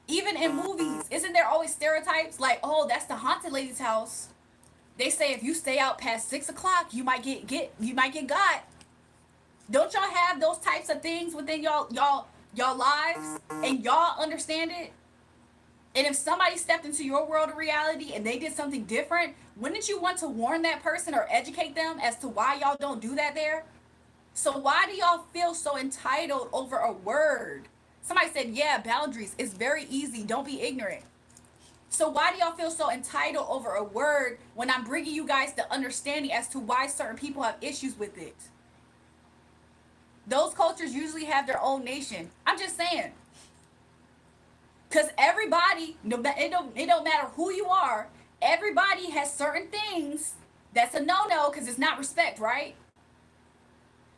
Even in movies, isn't there always stereotypes like, oh, that's the haunted lady's house? They say if you stay out past 6 o'clock, you might get got. Don't y'all have those types of things within y'all lives, and y'all understand it? And if somebody stepped into your world of reality and they did something different, wouldn't you want to warn that person or educate them as to why y'all don't do that there? So why do y'all feel so entitled over a word? Somebody said, yeah, boundaries. It's very easy. Don't be ignorant. So why do y'all feel so entitled over a word when I'm bringing you guys the understanding as to why certain people have issues with it? Those cultures usually have their own nation. I'm just saying. Because everybody, it don't matter who you are, everybody has certain things that's a no-no because it's not respect, right?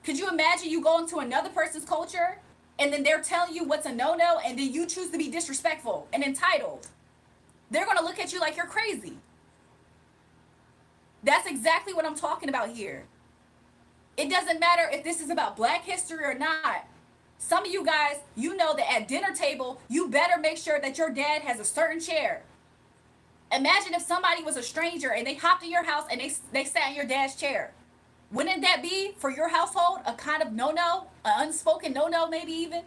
Could you imagine you go into another person's culture and then they're telling you what's a no-no and then you choose to be disrespectful and entitled? They're going to look at you like you're crazy. That's exactly what I'm talking about here. It doesn't matter if this is about Black history or not. Some of you guys, you know that at dinner table, you better make sure that your dad has a certain chair. Imagine if somebody was a stranger and they hopped in your house and they sat in your dad's chair. Wouldn't that be, for your household, a kind of no-no? An unspoken no-no, maybe even?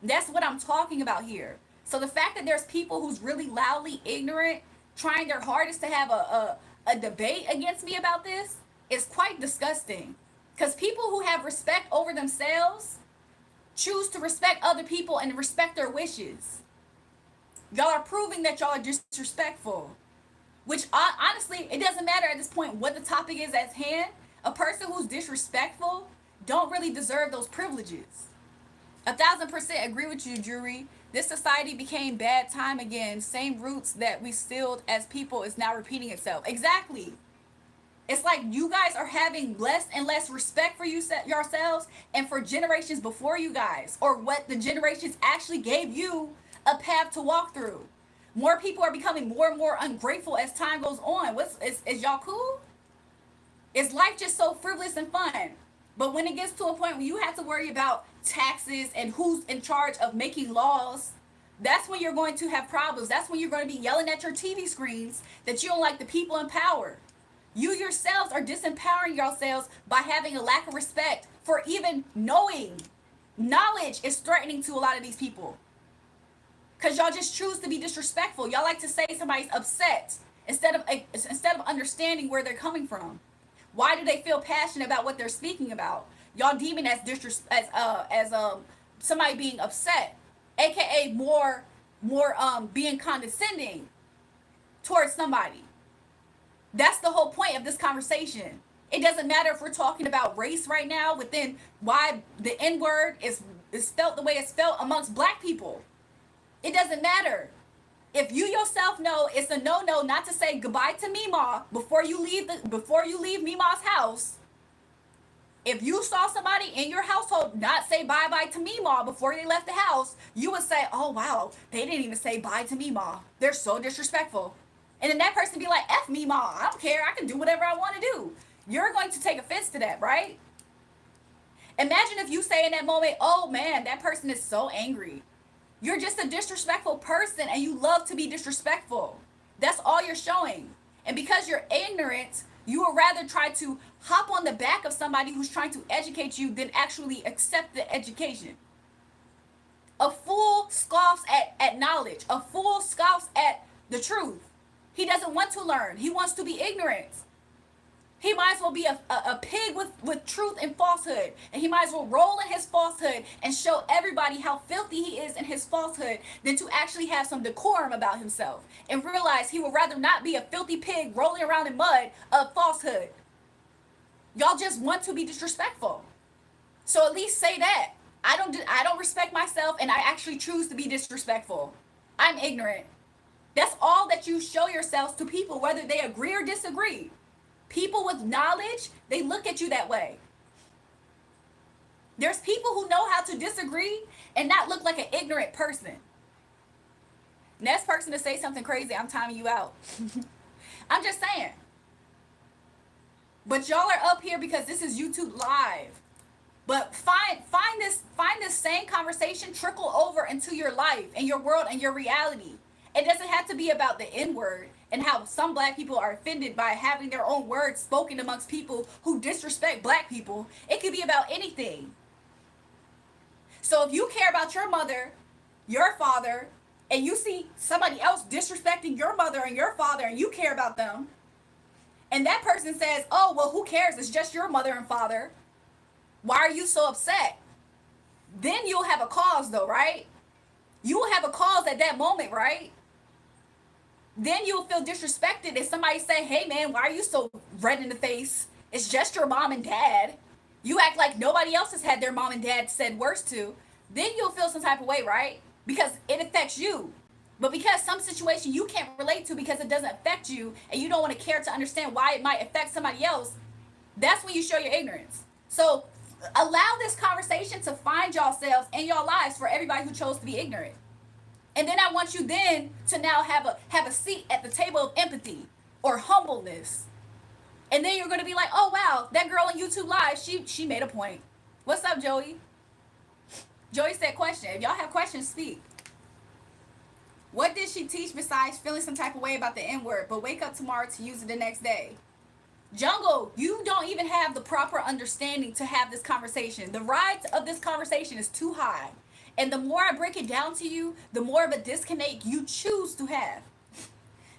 That's what I'm talking about here. So the fact that there's people who's really loudly ignorant, trying their hardest to have a debate against me about this, is quite disgusting. Because people who have respect over themselves choose to respect other people and respect their wishes. Y'all are proving that y'all are disrespectful. Which, honestly, it doesn't matter at this point what the topic is at hand. A person who's disrespectful don't really deserve those privileges. 1,000% agree with you, Julrae. This society became bad time again. Same roots that we sealed as people is now repeating itself. Exactly. It's like you guys are having less and less respect for yourselves and for generations before you guys, or what the generations actually gave you a path to walk through. More people are becoming more and more ungrateful as time goes on. Is y'all cool? Is life just so frivolous and fun? But when it gets to a point where you have to worry about taxes and who's in charge of making laws, that's when you're going to have problems. That's when you're going to be yelling at your TV screens that you don't like the people in power. You yourselves are disempowering yourselves by having a lack of respect for even knowing. Knowledge is threatening to a lot of these people. Because y'all just choose to be disrespectful. Y'all like to say somebody's upset instead of understanding where they're coming from. Why do they feel passionate about what they're speaking about? Y'all deem it as somebody being upset, aka more being condescending towards somebody. That's the whole point of this conversation. It doesn't matter if we're talking about race right now, within why the N-word is felt the way it's felt amongst Black people. It doesn't matter. If you yourself know it's a no-no not to say goodbye to Meemaw before you leave Meemaw's house. If you saw somebody in your household not say bye-bye to Meemaw before they left the house, you would say, oh wow, they didn't even say bye to Meemaw. They're so disrespectful. And then that person be like, F me, Ma. I don't care. I can do whatever I want to do. You're going to take offense to that, right? Imagine if you say in that moment, oh man, that person is so angry. You're just a disrespectful person and you love to be disrespectful. That's all you're showing. And because you're ignorant, you would rather try to hop on the back of somebody who's trying to educate you than actually accept the education. A fool scoffs at knowledge. A fool scoffs at the truth. He doesn't want to learn. He wants to be ignorant. He might as well be a pig with truth and falsehood. And he might as well roll in his falsehood and show everybody how filthy he is in his falsehood than to actually have some decorum about himself and realize he would rather not be a filthy pig rolling around in mud of falsehood. Y'all just want to be disrespectful. So at least say that. I don't respect myself and I actually choose to be disrespectful. I'm ignorant. That's all that you show yourselves to people, whether they agree or disagree. People with knowledge, they look at you that way. There's people who know how to disagree and not look like an ignorant person. Next person to say something crazy, I'm timing you out. I'm just saying. But y'all are up here because this is YouTube Live. But find this same conversation trickle over into your life and your world and your reality. It doesn't have to be about the N-word and how some black people are offended by having their own words spoken amongst people who disrespect black people. It could be about anything. So if you care about your mother, your father, and you see somebody else disrespecting your mother and your father and you care about them, and that person says, oh, well, who cares? It's just your mother and father. Why are you so upset? Then you'll have a cause though, right? You will have a cause at that moment, right? Then you'll feel disrespected if somebody say, hey man, why are you so red in the face? It's just your mom and dad. You act like nobody else has had their mom and dad said worse to. Then you'll feel some type of way, right? Because it affects you. But because some situation you can't relate to because it doesn't affect you and you don't want to care to understand why it might affect somebody else, that's when you show your ignorance. So allow this conversation to find yourselves and your lives for everybody who chose to be ignorant. And then I want you then to now have a seat at the table of empathy or humbleness. And then you're going to be like, oh wow, that girl on YouTube Live, she made a point. What's up, Joey? Joey said question. If y'all have questions, speak. What did she teach besides feeling some type of way about the N-word, but wake up tomorrow to use it the next day? Jungle, you don't even have the proper understanding to have this conversation. The rise of this conversation is too high. And the more I break it down to you, the more of a disconnect you choose to have.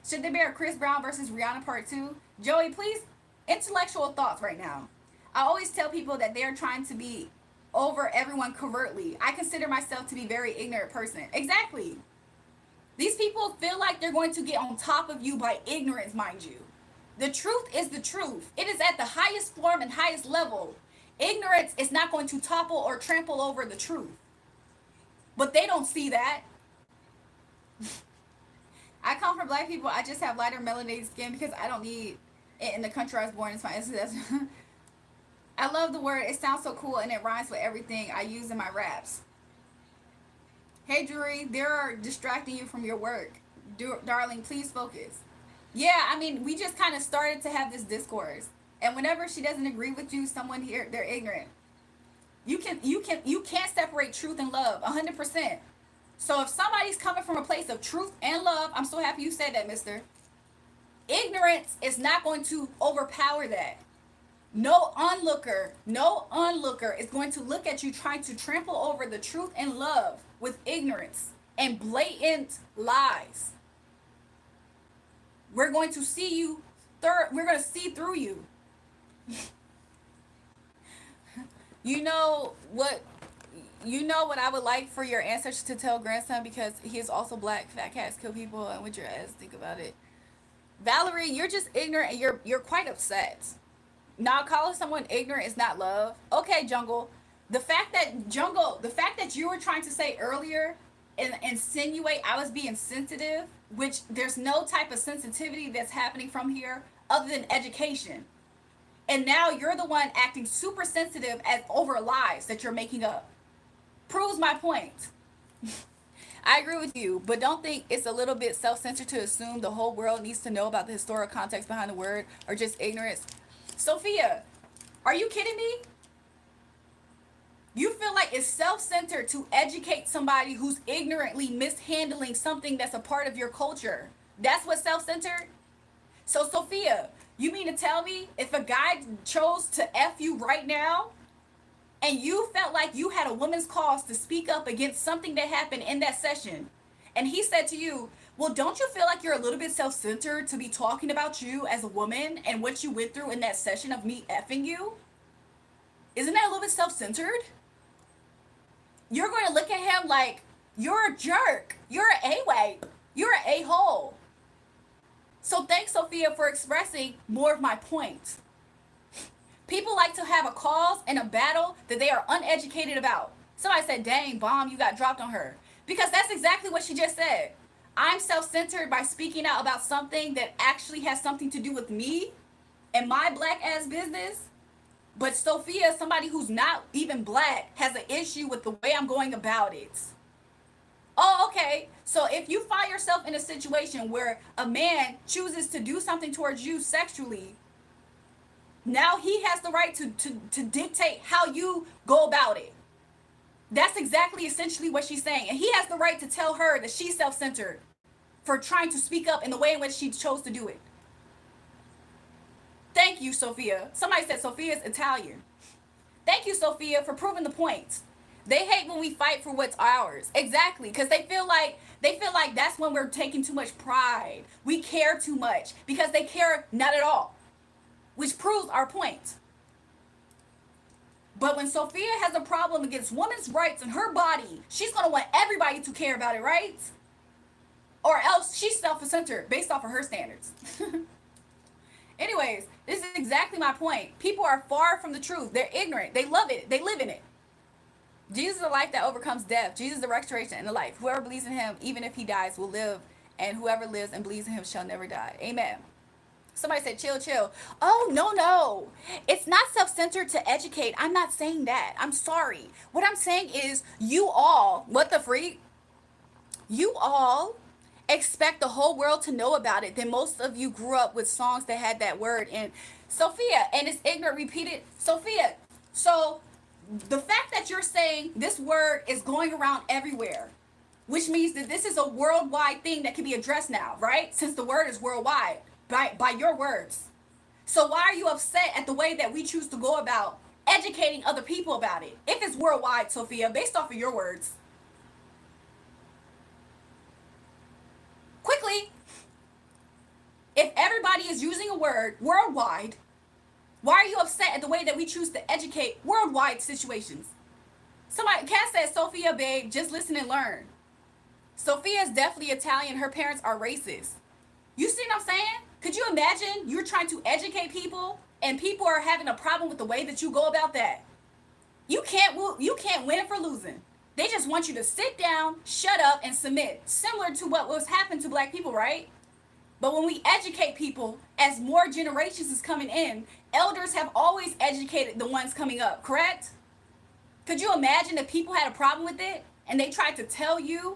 Should there be a Chris Brown versus Rihanna part 2? Joey, please, intellectual thoughts right now. I always tell people that they're trying to be over everyone covertly. I consider myself to be a very ignorant person. Exactly. These people feel like they're going to get on top of you by ignorance, mind you. The truth is the truth. It is at the highest form and highest level. Ignorance is not going to topple or trample over the truth. But they don't see that. I come from black people. I just have lighter melanated skin because I don't need it in the country I was born in. It's fine. I love the word. It sounds so cool and it rhymes with everything I use in my raps. Hey, Julrae, they're distracting you from your work. Darling, please focus. Yeah, I mean, we just kind of started to have this discourse. And whenever she doesn't agree with you, someone here, they're ignorant. You can't separate truth and love 100%. So if somebody's coming from a place of truth and love, I'm so happy you said that, mister. Ignorance is not going to overpower that. No onlooker is going to look at you trying to trample over the truth and love with ignorance and blatant lies. We're going to see you we're going to see through you. You know what I would like for your ancestors to tell grandson, because he is also black. Fat cats kill people, and with your ass, think about it. Valerie, you're just ignorant and you're quite upset. Now calling someone ignorant is not love. Okay, Jungle. The fact that you were trying to say earlier and insinuate I was being sensitive, which there's no type of sensitivity that's happening from here other than education. And now you're the one acting super sensitive over lies that you're making up. Proves my point. I agree with you, but don't think it's a little bit self-centered to assume the whole world needs to know about the historical context behind the word or just ignorance. Sophia, are you kidding me? You feel like it's self-centered to educate somebody who's ignorantly mishandling something that's a part of your culture. That's what's self-centered? So Sophia, you mean to tell me if a guy chose to F you right now and you felt like you had a woman's cause to speak up against something that happened in that session, and he said to you, Well, don't you feel like you're a little bit self-centered to be talking about you as a woman and what you went through in that session of me effing you? Isn't that a little bit self-centered? You're going to look at him like you're a jerk. You're an A-way. You're an A-hole. So thanks, Sophia, for expressing more of my point. People like to have a cause and a battle that they are uneducated about. Somebody said, dang, bomb, you got dropped on her. Because that's exactly what she just said. I'm self-centered by speaking out about something that actually has something to do with me and my black ass business. But Sophia, somebody who's not even black, has an issue with the way I'm going about it. Oh, okay. So if you find yourself in a situation where a man chooses to do something towards you sexually, now he has the right to dictate how you go about it. That's exactly essentially what she's saying. And he has the right to tell her that she's self-centered for trying to speak up in the way in which she chose to do it. Thank you, Sophia. Somebody said Sophia's Italian. Thank you, Sophia, for proving the point. They hate when we fight for what's ours. Exactly, because they feel like that's when we're taking too much pride. We care too much because they care not at all, which proves our point. But when Sophia has a problem against women's rights and her body, she's going to want everybody to care about it, right? Or else she's self-centered based off of her standards. Anyways, this is exactly my point. People are far from the truth. They're ignorant. They love it. They live in it. Jesus is the life that overcomes death. Jesus is the restoration and the life. Whoever believes in him, even if he dies, will live. And whoever lives and believes in him shall never die. Amen. Somebody said, chill, chill. Oh, no. It's not self-centered to educate. I'm not saying that. I'm sorry. What I'm saying is you all, what the freak? You all expect the whole world to know about it. Then most of you grew up with songs that had that word in. Sophia, and it's ignorant, repeated. Sophia, so the fact that you're saying this word is going around everywhere, which means that this is a worldwide thing that can be addressed now, right? Since the word is worldwide. By your words. So why are you upset at the way that we choose to go about educating other people about it? If it's worldwide, Sophia, based off of your words. Quickly, if everybody is using a word worldwide, why are you upset at the way that we choose to educate worldwide situations? Somebody, Kat said, Sophia, babe, just listen and learn. Sophia is definitely Italian. Her parents are racist. You see what I'm saying? Could you imagine you're trying to educate people and people are having a problem with the way that you go about that? You can't win for losing. They just want you to sit down, shut up, and submit. Similar to what was happening to black people, right? But when we educate people, as more generations is coming in, elders have always educated the ones coming up, correct? Could you imagine if people had a problem with it and they tried to tell you?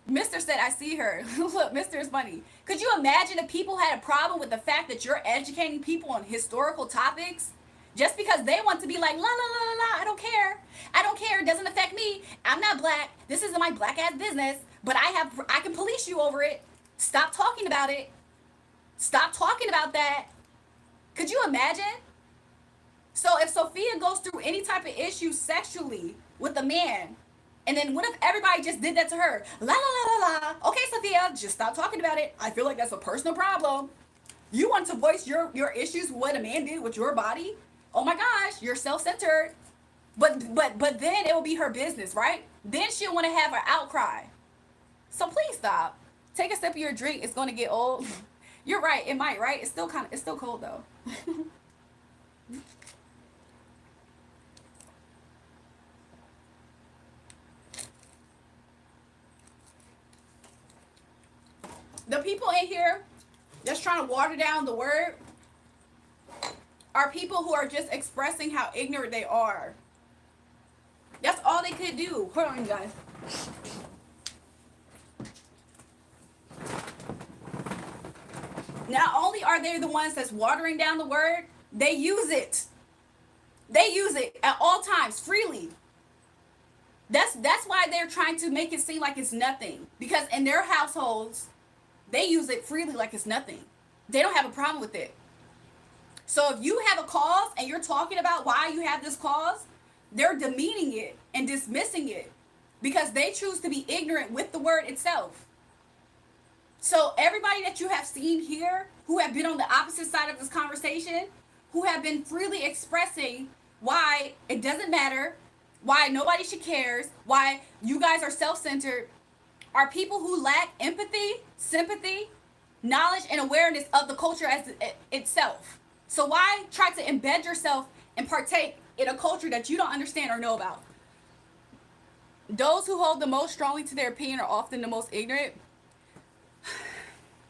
Mr. said, I see her. Look, Mr. is funny. Could you imagine if people had a problem with the fact that you're educating people on historical topics? Just because they want to be like, la, la, la, la, la, I don't care. I don't care. It doesn't affect me. I'm not black. This isn't my black ass business. But I can police you over it. Stop talking about it. Stop talking about that. Could you imagine? So if Sophia goes through any type of issue sexually with a man, and then what if everybody just did that to her? La, la, la, la, la. Okay, Sophia, just stop talking about it. I feel like that's a personal problem. You want to voice your issues with what a man did with your body? Oh my gosh, you're self-centered. But then it will be her business, right? Then she'll want to have an outcry. So please stop. Take a sip of your drink. It's going to get old. You're right. It might, right? It's still cold though. The people in here that's trying to water down the word are people who are just expressing how ignorant they are. That's all they could do. Hold on, you guys. Not only are they the ones that's watering down the word, they use it. They use it at all times freely. That's why they're trying to make it seem like it's nothing. Because in their households, they use it freely like it's nothing. They don't have a problem with it. So if you have a cause and you're talking about why you have this cause, they're demeaning it and dismissing it because they choose to be ignorant with the word itself. So everybody that you have seen here who have been on the opposite side of this conversation, who have been freely expressing why it doesn't matter, why nobody should cares, why you guys are self-centered, are people who lack empathy, sympathy, knowledge, and awareness of the culture as itself. So why try to embed yourself and partake in a culture that you don't understand or know about? Those who hold the most strongly to their opinion are often the most ignorant.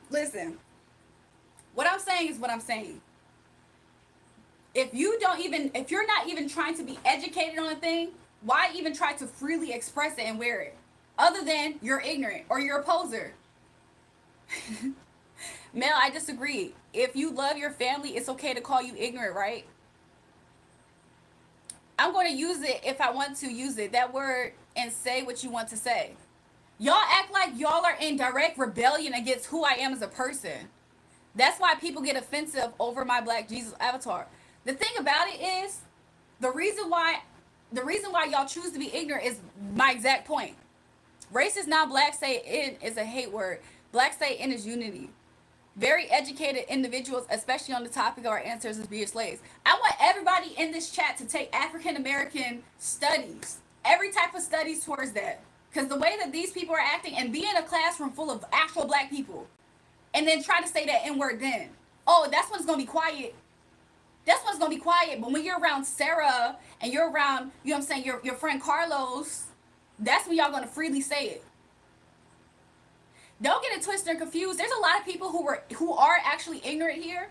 Listen, what I'm saying is what I'm saying. If you're not even trying to be educated on a thing, why even try to freely express it and wear it? Other than you're ignorant or you're a poser. Mel, I disagree. If you love your family, it's okay to call you ignorant, right? I'm going to use it if I want to use it, that word, and say what you want to say. Y'all act like y'all are in direct rebellion against who I am as a person. That's why people get offensive over my Black Jesus avatar. The thing about it is, the reason why y'all choose to be ignorant is my exact point. Racist non-black say in is a hate word. Black say in is unity. Very educated individuals, especially on the topic of our ancestors being slaves. I want everybody in this chat to take African American studies, every type of studies towards that. Because the way that these people are acting and be in a classroom full of actual black people and then try to say that N-word then. Oh, that's when it's going to be quiet. That's when it's going to be quiet. But when you're around Sarah and you're around, you know what I'm saying, your friend Carlos, that's when y'all going to freely say it. Don't get it twisted and confused. There's a lot of people who are actually ignorant here,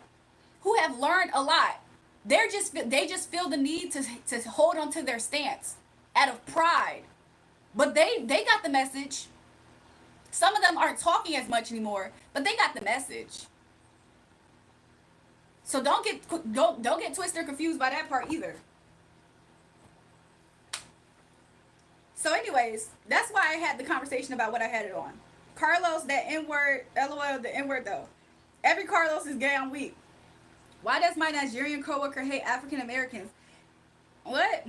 who have learned a lot. They just feel the need to hold on to their stance out of pride. But they got the message. Some of them aren't talking as much anymore, but they got the message. So don't get twisted or confused by that part either. So anyways, that's why I had the conversation about what I had it on. Carlos, that N-word, LOL, the N-word though. Every Carlos is gay on week. Why does my Nigerian coworker hate African Americans? What?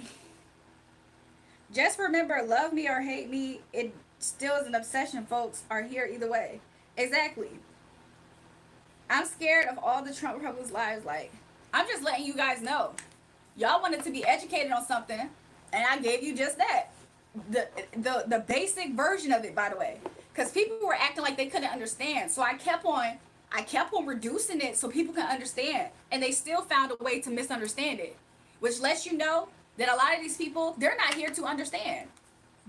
Just remember, love me or hate me, it still is an obsession, folks. Are here either way. Exactly. I'm scared of all the Trump Republicans' lives. Like, I'm just letting you guys know. Y'all wanted to be educated on something, and I gave you just that. The basic version of it, by the way. Because people were acting like they couldn't understand. So I kept on reducing it so people can understand. And they still found a way to misunderstand it. Which lets you know that a lot of these people, they're not here to understand.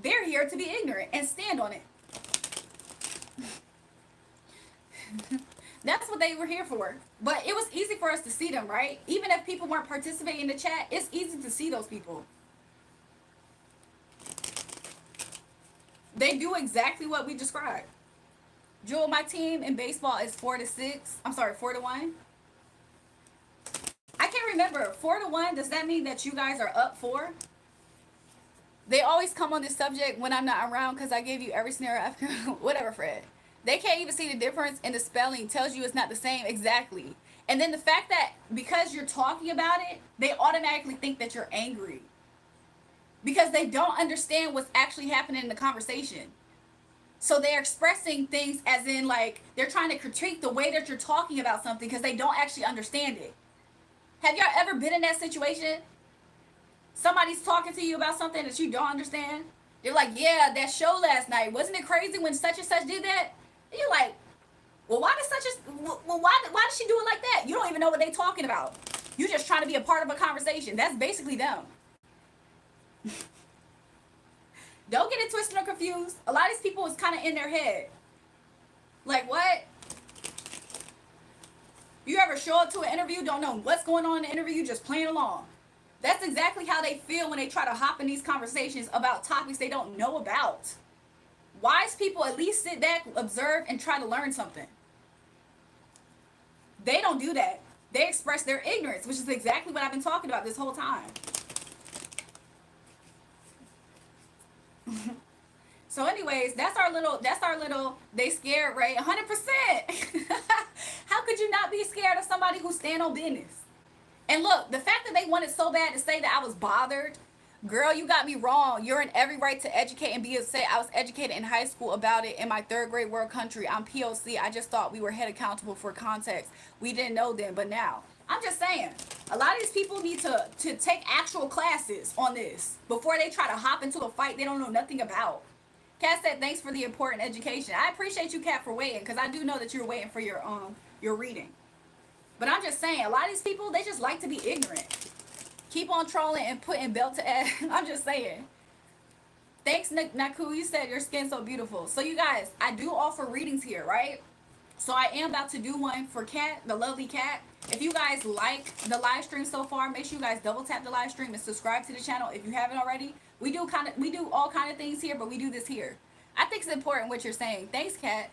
They're here to be ignorant and stand on it. That's what they were here for. But it was easy for us to see them, right? Even if people weren't participating in the chat, it's easy to see those people. They do exactly what we described. Jewel, my team in baseball is 4-6. I'm sorry, 4-1. I can't remember. 4-1, does that mean that you guys are up 4? They always come on this subject when I'm not around because I gave you every scenario after. Whatever, Fred. They can't even see the difference in the spelling. Tells you it's not the same. Exactly. And then the fact that because you're talking about it, they automatically think that you're angry. Because they don't understand what's actually happening in the conversation. So they're expressing things as in like they're trying to critique the way that you're talking about something because they don't actually understand it. Have y'all ever been in that situation? Somebody's talking to you about something that you don't understand. They're like, yeah, that show last night, wasn't it crazy when such and such did that? And you're like, well, why did she do it like that? You don't even know what they're talking about. You're just trying to be a part of a conversation. That's basically them. Don't get it twisted or confused. A lot of these people is kind of in their head. Like, what? You ever show up to an interview, don't know what's going on in the interview, just playing along. That's exactly how they feel when they try to hop in these conversations about topics they don't know about. Wise people at least sit back, observe, and try to learn something. They don't do that. They express their ignorance, which is exactly what I've been talking about this whole time. So anyways, that's our little, they scared, right? 100%. How could you not be scared of somebody who stand on business? And look, the fact that they wanted so bad to say that I was bothered Girl, you got me wrong. You're in every right to educate and be a say. I was educated in high school about it in my third grade world country. I'm POC. I just thought we were held accountable for context. We didn't know then, but now. I'm just saying, a lot of these people need to take actual classes on this before they try to hop into a fight they don't know nothing about. Kat said, thanks for the important education. I appreciate you, Kat, for waiting, because I do know that you're waiting for your reading. But I'm just saying, a lot of these people, they just like to be ignorant. Keep on trolling and putting belt to ass. I'm just saying. Thanks, Naku. You said your skin's so beautiful. So you guys, I do offer readings here, right? So I am about to do one for Kat, the lovely Kat. If you guys like the live stream so far, make sure you guys double tap the live stream and subscribe to the channel if you haven't already. We do all kind of things here, but we do this here. I think it's important what you're saying. Thanks, Kat.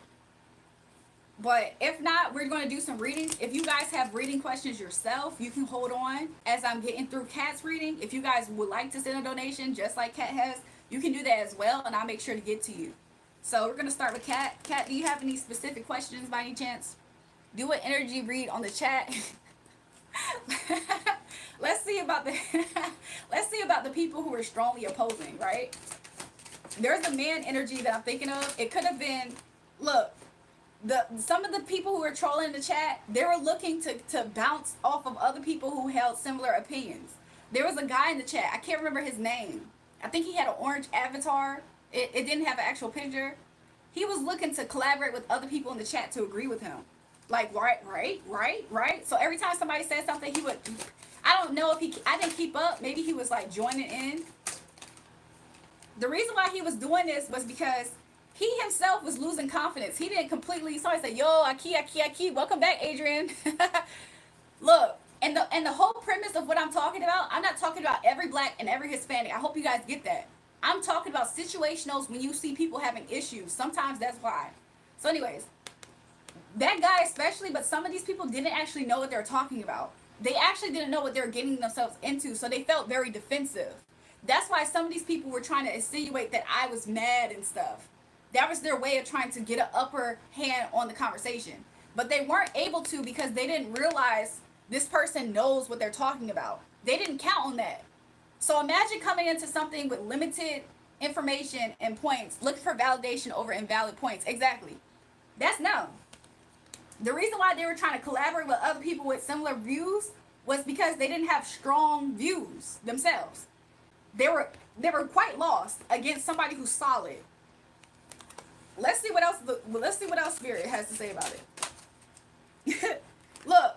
But if not, we're going to do some readings. If you guys have reading questions yourself, you can hold on as I'm getting through Kat's reading. If you guys would like to send a donation, just like Kat has, you can do that as well, and I'll make sure to get to you. So we're going to start with Kat. Kat, do you have any specific questions by any chance? Do an energy read on the chat. let's see about the let's see about the people who are strongly opposing, right? There's a man energy that I'm thinking of. It could have been, look, some of the people who were trolling in the chat, they were looking to bounce off of other people who held similar opinions. There was a guy in the chat, I can't remember his name. I think he had an orange avatar. It didn't have an actual picture. He was looking to collaborate with other people in the chat to agree with him. Like, right. So every time somebody said something, he would, I don't know if I didn't keep up. Maybe he was like joining in. The reason why he was doing this was because he himself was losing confidence. He didn't completely, somebody said, yo, Aki, welcome back, Adrian. Look, and the whole premise of what I'm talking about, I'm not talking about every black and every Hispanic. I hope you guys get that. I'm talking about situationals when you see people having issues. Sometimes that's why. So anyways, that guy especially, but some of these people didn't actually know what they were talking about. They actually didn't know what they were getting themselves into, so they felt very defensive. That's why some of these people were trying to insinuate that I was mad and stuff. That was their way of trying to get an upper hand on the conversation. But they weren't able to because they didn't realize this person knows what they're talking about. They didn't count on that. So imagine coming into something with limited information and points, looking for validation over invalid points. Exactly. That's no. The reason why they were trying to collaborate with other people with similar views was because they didn't have strong views themselves. They were quite lost against somebody who's solid. Let's see what else Spirit has to say about it. Look,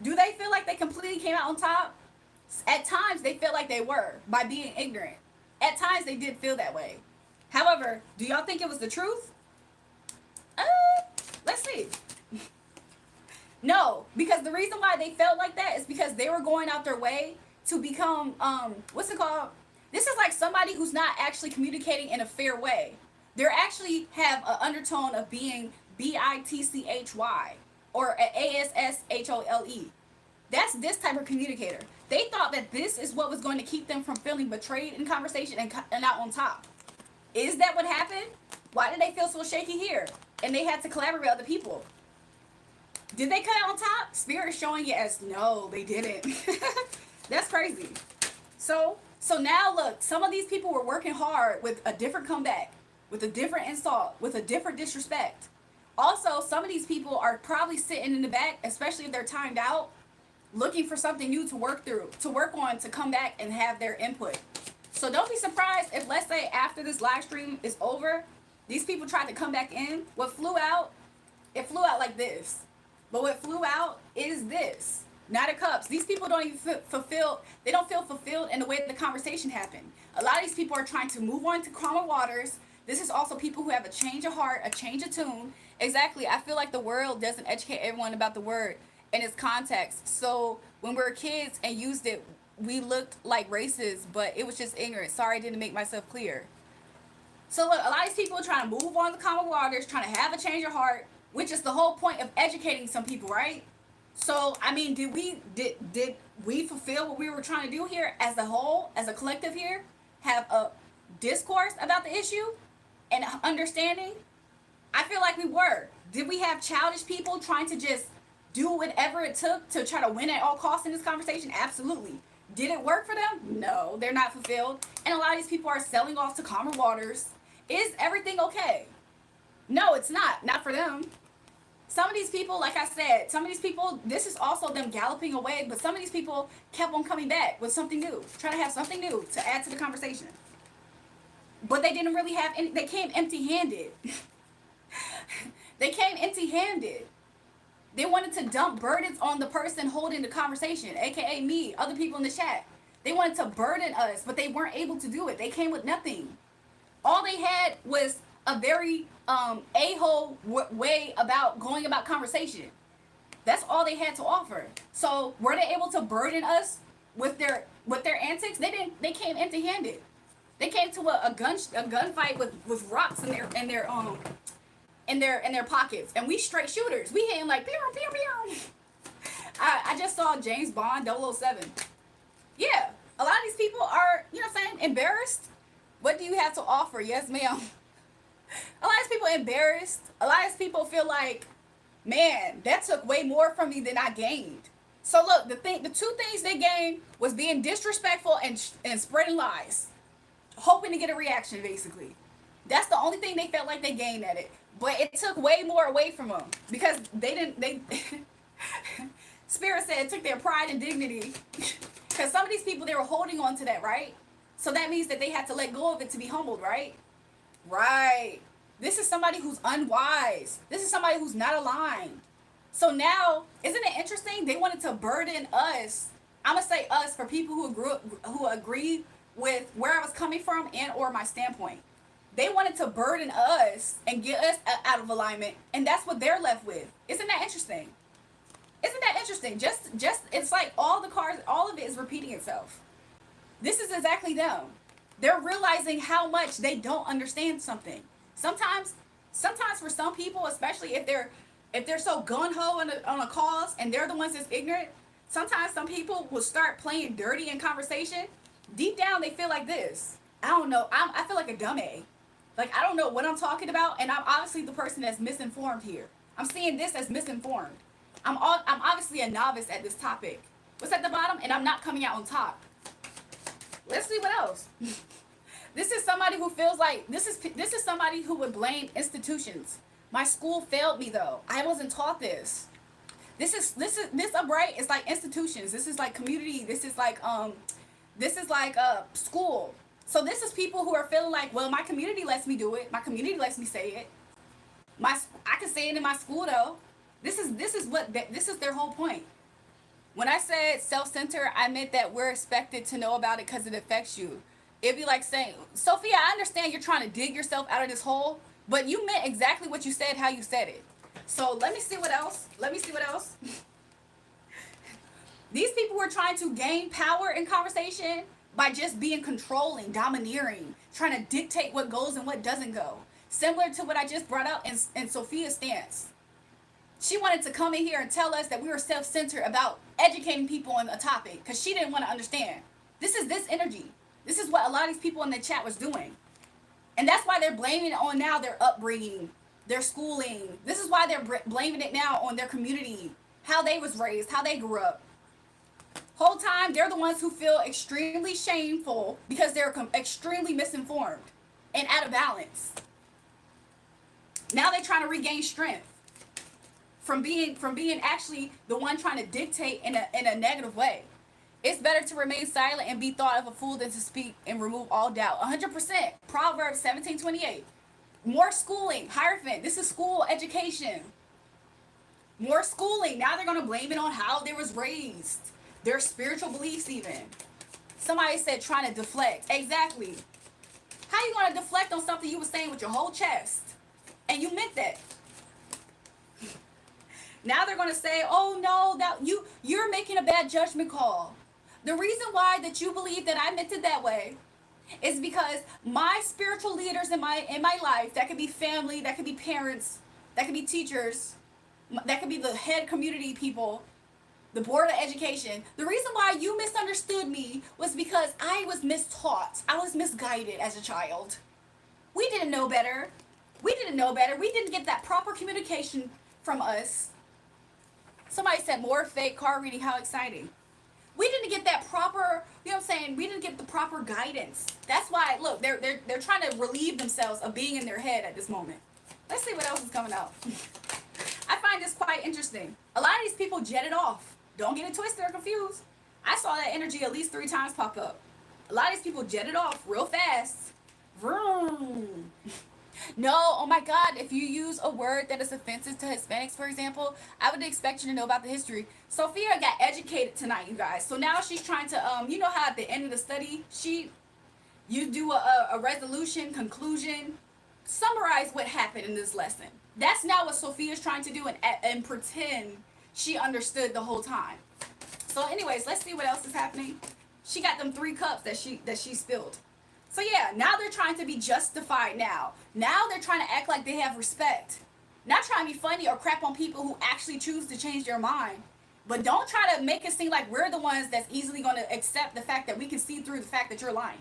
do they feel like they completely came out on top? At times they felt like they were by being ignorant. At times they did feel that way. However, do y'all think it was the truth? Let's see. No, because the reason why they felt like that is because they were going out their way to become what's it called? This is like somebody who's not actually communicating in a fair way. They actually have an undertone of being bitchy or asshole. That's this type of communicator. They thought that this is what was going to keep them from feeling betrayed in conversation and not on top. Is that what happened? Why did they feel so shaky here? And they had to collaborate with other people. Did they cut out on top? Spirit is showing it as no, they didn't. That's crazy. So now look, some of these people were working hard with a different comeback, with a different insult, with a different disrespect. Also, some of these people are probably sitting in the back, especially if they're timed out, looking for something new to work on, to come back and have their input. So don't be surprised if, let's say, after this live stream is over, these people tried to come back in. What flew out, it flew out like this. But what flew out is this. Knight of Cups. These people don't even feel fulfilled in the way that the conversation happened. A lot of these people are trying to move on to calmer waters. This is also people who have a change of heart, a change of tune. Exactly. I feel like the world doesn't educate everyone about the word in its context. So when we were kids and used it, we looked like racists, but it was just ignorant. Sorry, I didn't make myself clear. So look, a lot of these people are trying to move on to calmer waters, trying to have a change of heart, which is the whole point of educating some people, right? So, I mean, did we fulfill what we were trying to do here as a whole, as a collective here? Have a discourse about the issue and understanding? I feel like we were. Did we have childish people trying to just do whatever it took to try to win at all costs in this conversation? Absolutely. Did it work for them? No, they're not fulfilled. And a lot of these people are selling off to calmer waters. Is everything okay? No, it's not. Not for them. Some of these people, like I said, some of these people, this is also them galloping away, but some of these people kept on coming back with something new, trying to have something new to add to the conversation. But they didn't really have any, they came empty handed. They came empty handed. They wanted to dump burdens on the person holding the conversation, aka me, other people in the chat. They wanted to burden us, but they weren't able to do it. They came with nothing. All they had was a very a-hole way about going about conversation. That's all they had to offer. So were they able to burden us with their antics? They didn't. They came empty-handed. They came to a gunfight with rocks in their pockets, and we straight shooters. We hit him like pew pew pew. I just saw James Bond 007. Yeah, a lot of these people are, you know what I'm saying, embarrassed. What do you have to offer? Yes, ma'am. A lot of people embarrassed. A lot of people feel like, man, that took way more from me than I gained. So look, the two things they gained was being disrespectful and spreading lies, hoping to get a reaction. Basically, that's the only thing they felt like they gained at it. But it took way more away from them because they didn't. They Spirit said it took their pride and dignity because some of these people, they were holding on to that, right? So that means that they had to let go of it to be humbled, right? Right. This is somebody who's unwise. This is somebody who's not aligned. So now, isn't it interesting? They wanted to burden us. I'm gonna say us for people who agree with where I was coming from and or my standpoint. They wanted to burden us and get us out of alignment, and that's what they're left with. Isn't that interesting? Isn't that interesting? Just it's like all the cards, all of it is repeating itself. This is exactly them. They're realizing how much they don't understand something. Sometimes for some people, especially if they're so gun-ho on a cause and they're the ones that's ignorant, sometimes some people will start playing dirty in conversation. Deep down, they feel like this. I don't know. I feel like a dummy. Like, I don't know what I'm talking about, and I'm obviously the person that's misinformed here. I'm seeing this as misinformed. I'm obviously a novice at this topic. What's at the bottom? And I'm not coming out on top. Let's see what else. This is somebody who feels like this is somebody who would blame institutions. My school failed me though. I wasn't taught this. This upright is like institutions. This is like community. This is like school. So this is people who are feeling like, well, my community lets me do it. My community lets me say it. I can say it in my school though. This is their whole point. When I said self-centered, I meant that we're expected to know about it because it affects you. It'd be like saying, Sophia, I understand you're trying to dig yourself out of this hole, but you meant exactly what you said, how you said it. So let me see what else. These people were trying to gain power in conversation by just being controlling, domineering, trying to dictate what goes and what doesn't go. Similar to what I just brought up in Sophia's stance. She wanted to come in here and tell us that we were self-centered about educating people on a topic because she didn't want to understand. This is this energy. This is what a lot of these people in the chat was doing. And that's why they're blaming it on now their upbringing, their schooling. This is why they're blaming it now on their community, how they was raised, how they grew up. Whole time, they're the ones who feel extremely shameful because they're extremely misinformed and out of balance. Now they're trying to regain strength from being actually the one trying to dictate in a negative way. It's better to remain silent and be thought of a fool than to speak and remove all doubt. 100%. Proverbs 17:28. More schooling. Hierophant. This is school education. More schooling. Now they're going to blame it on how they was raised. Their spiritual beliefs even. Somebody said trying to deflect. Exactly. How you going to deflect on something you were saying with your whole chest? And you meant that. Now they're going to say, oh no, that you're making a bad judgment call. The reason why that you believe that I meant it that way is because my spiritual leaders in my life, that could be family, that could be parents, that could be teachers, that could be the head community people, the board of education. The reason why you misunderstood me was because I was mistaught. I was misguided as a child. We didn't know better. We didn't get that proper communication from us. Somebody said more fake card reading. How exciting. We didn't get that proper, you know what I'm saying? We didn't get the proper guidance. That's why, look, they're trying to relieve themselves of being in their head at this moment. Let's see what else is coming out. I find this quite interesting. A lot of these people jetted off. Don't get it twisted or confused. I saw that energy at least 3 times pop up. A lot of these people jetted off real fast. Vroom. No, oh my God, if you use a word that is offensive to Hispanics, for example, I would expect you to know about the history. Sophia got educated tonight, you guys. So now she's trying to, you know how at the end of the study, you do a resolution, conclusion, summarize what happened in this lesson. That's now what Sophia's trying to do and pretend she understood the whole time. So anyways, let's see what else is happening. She got them 3 cups that she spilled. So yeah, now they're trying to be justified now. Now they're trying to act like they have respect. Not trying to be funny or crap on people who actually choose to change their mind. But don't try to make it seem like we're the ones that's easily going to accept the fact that we can see through the fact that you're lying.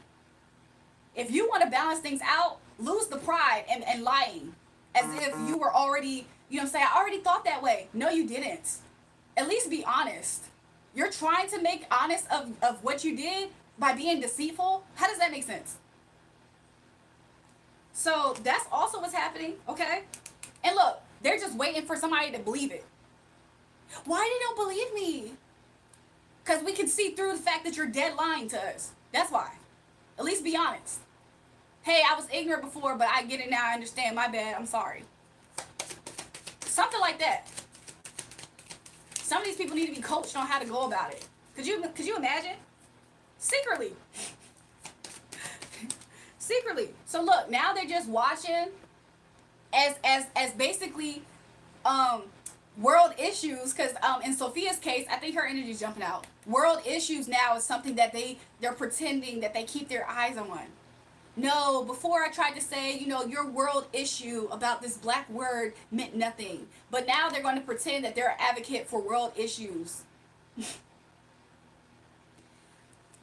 If you want to balance things out, lose the pride and lying. As if you were already, you know what I'm saying, I already thought that way. No, you didn't. At least be honest. You're trying to make honest of what you did by being deceitful. How does that make sense? So that's also what's happening, okay? And look, they're just waiting for somebody to believe it. Why they don't believe me? Because we can see through the fact that you're dead lying to us. That's why. At least be honest. Hey, I was ignorant before, but I get it now. I understand. My bad. I'm sorry. Something like that. Some of these people need to be coached on how to go about it. Could you imagine? Secretly. Secretly. So look, now they're just watching as basically world issues, because in Sophia's case, I think her energy's jumping out. World issues now is something that they're pretending that they keep their eyes on. No, before I tried to say, you know, your world issue about this black word meant nothing. But now they're going to pretend that they're an advocate for world issues.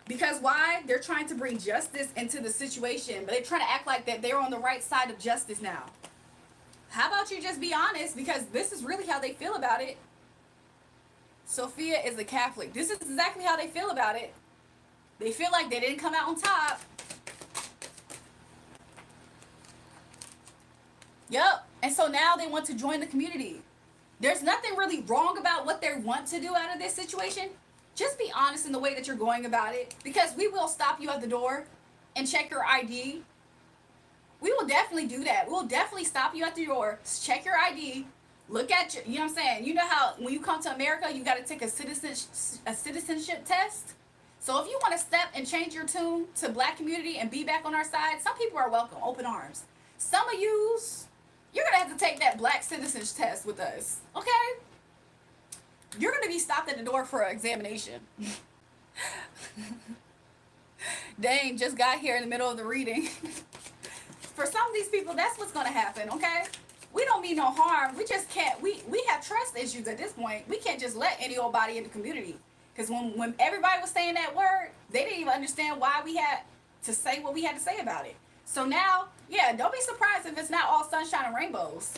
Because why? They're trying to bring justice into the situation, but they're trying to act like that they're on the right side of justice now. How about you just be honest? Because this is really how they feel about it. Sophia is a Catholic. This is exactly how they feel about it. They feel like they didn't come out on top. Yup. And so now they want to join the community. There's nothing really wrong about what they want to do out of this situation. Just be honest in the way that you're going about it, because we will stop you at the door and check your ID. We will definitely do that. We'll definitely stop you at the door, check your ID, look at you. You know what I'm saying? You know how when you come to America, you got to take a citizenship test. So if you want to step and change your tune to black community and be back on our side, some people are welcome, open arms. Some of yous, you're going to have to take that black citizenship test with us, okay? You're going to be stopped at the door for an examination. Dang, just got here in the middle of the reading. For some of these people, that's what's going to happen, okay? We don't mean no harm. We just can't. We have trust issues at this point. We can't just let any old body in the community. Because when everybody was saying that word, they didn't even understand why we had to say what we had to say about it. So now, yeah, don't be surprised if it's not all sunshine and rainbows.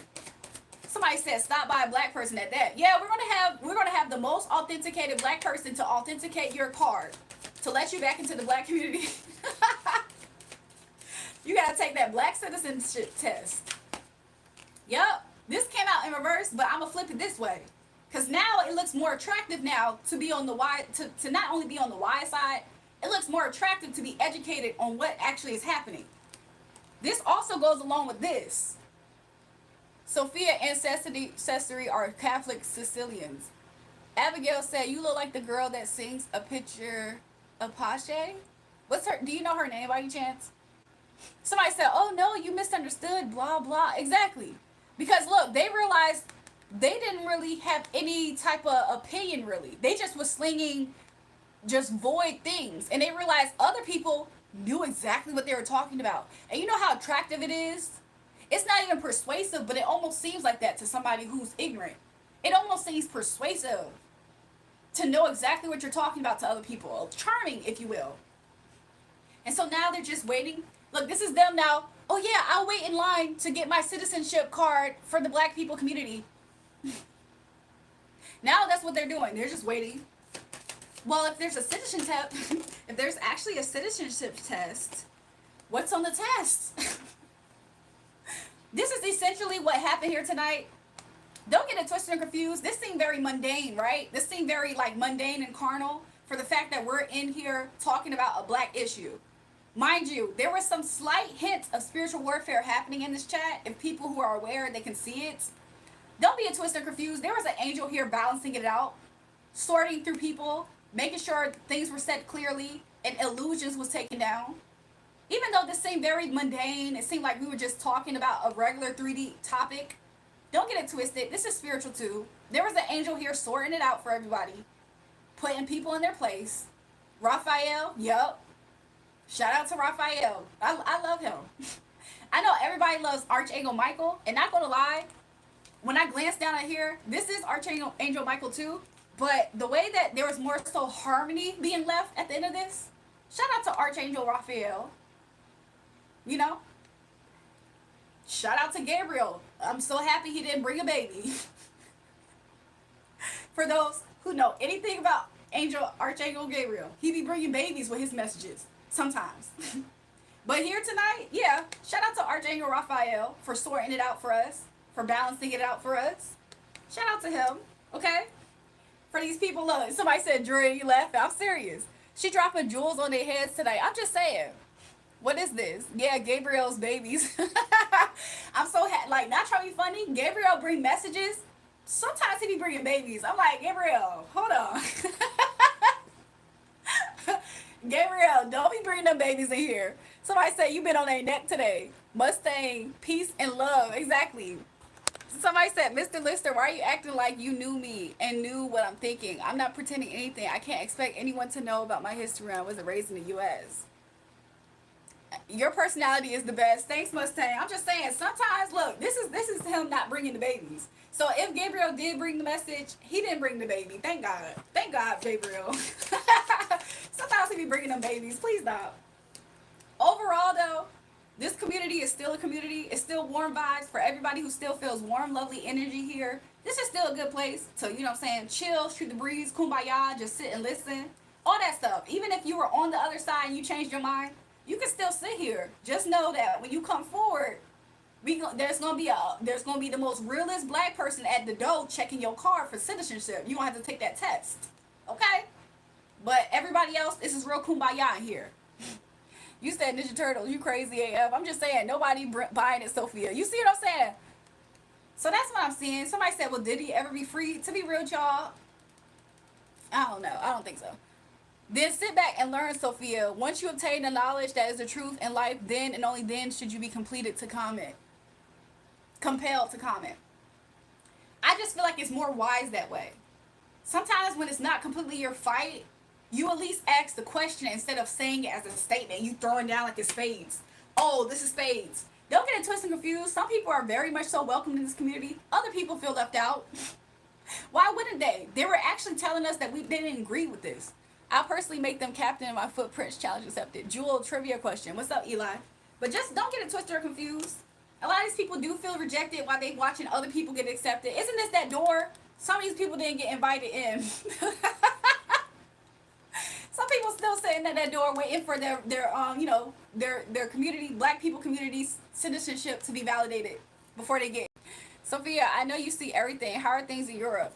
Somebody said stop by a black person at that. Yeah, we're gonna have the most authenticated black person to authenticate your card to let you back into the black community. You gotta take that black citizenship test. Yup, this came out in reverse, but I'm gonna flip it this way, because now it looks more attractive now to be on the Y, to not only be on the Y side, it looks more attractive to be educated on what actually is happening. This also goes along with this. Sophia ancestry are Catholic Sicilians. Abigail said, you look like the girl that sings a picture of Pache. What's her, do you know her name by any chance? Somebody said, oh no, you misunderstood, blah, blah. Exactly. Because look, they realized they didn't really have any type of opinion, really. They just was slinging just void things. And they realized other people knew exactly what they were talking about. And you know how attractive it is? It's not even persuasive, but it almost seems like that to somebody who's ignorant. It almost seems persuasive to know exactly what you're talking about to other people. Charming, if you will. And so now they're just waiting. Look, this is them now. Oh yeah, I'll wait in line to get my citizenship card for the black people community. Now that's what they're doing. They're just waiting. Well, if there's a citizenship test, if there's actually a citizenship test, what's on the test? This is essentially what happened here tonight. Don't get it twisted and confused. This seemed very mundane, right? This seemed very like mundane and carnal for the fact that we're in here talking about a black issue. Mind you, there was some slight hints of spiritual warfare happening in this chat. If people who are aware, they can see it. Don't be twisted and confused. There was an angel here balancing it out, sorting through people, making sure things were said clearly and illusions was taken down. Even though this seemed very mundane, it seemed like we were just talking about a regular 3D topic. Don't get it twisted. This is spiritual too. There was an angel here sorting it out for everybody, putting people in their place. Raphael, yup. Shout out to Raphael. I love him. I know everybody loves Archangel Michael, and not gonna lie, when I glance down at here, this is Archangel Michael too. But the way that there was more so harmony being left at the end of this, shout out to Archangel Raphael. You know? Shout out to Gabriel. I'm so happy he didn't bring a baby. For those who know anything about Archangel Gabriel, he be bringing babies with his messages sometimes. But here tonight, yeah, shout out to Archangel Raphael for sorting it out for us, for balancing it out for us. Shout out to him, okay? For these people, look, somebody said, Dre, you laughing. I'm serious. She dropping jewels on their heads tonight. I'm just saying. What is this? Yeah, Gabriel's babies. I'm so like, not trying to be funny. Gabriel bring messages. Sometimes he be bringing babies. I'm like, Gabriel, hold on. Gabriel, don't be bringing them babies in here. Somebody said you been on their neck today. Mustang, peace and love. Exactly. Somebody said, Mr. Lister, why are you acting like you knew me and knew what I'm thinking? I'm not pretending anything. I can't expect anyone to know about my history when I wasn't raised in the U.S. Your personality is the best. Thanks, Mustang. I'm just saying, sometimes, look, this is him not bringing the babies. So if Gabriel did bring the message, he didn't bring the baby. Thank God. Thank God, Gabriel. Sometimes he be bringing them babies. Please stop. Overall, though, this community is still a community. It's still warm vibes for everybody who still feels warm, lovely energy here. This is still a good place to, you know what I'm saying, chill, shoot the breeze, kumbaya, just sit and listen. All that stuff. Even if you were on the other side and you changed your mind, you can still sit here. Just know that when you come forward, there's gonna be the most realest black person at the door checking your card for citizenship. You gonna have to take that test, okay? But everybody else, this is real kumbaya in here. You said Ninja Turtles, you crazy AF. I'm just saying, nobody buying it, Sophia. You see what I'm saying? So that's what I'm seeing. Somebody said, well, did he ever be free? To be real, y'all, I don't know. I don't think so. Then sit back and learn, Sophia. Once you obtain the knowledge that is the truth in life, then and only then should you be compelled to comment. I just feel like it's more wise that way. Sometimes when it's not completely your fight, you at least ask the question instead of saying it as a statement. You throwing down like it's spades. Oh, this is spades. Don't get it twisted and confused. Some people are very much so welcomed in this community. Other people feel left out. Why wouldn't they? They were actually telling us that they didn't agree with this. I'll personally make them captain in my footprints challenge accepted. Jewel, trivia question. What's up, Eli? But just don't get it twisted or confused. A lot of these people do feel rejected while they watching other people get accepted. Isn't this that door? Some of these people didn't get invited in. Some people still sitting at that door waiting for their community, black people community's citizenship to be validated before they get. Sophia, I know you see everything. How are things in Europe?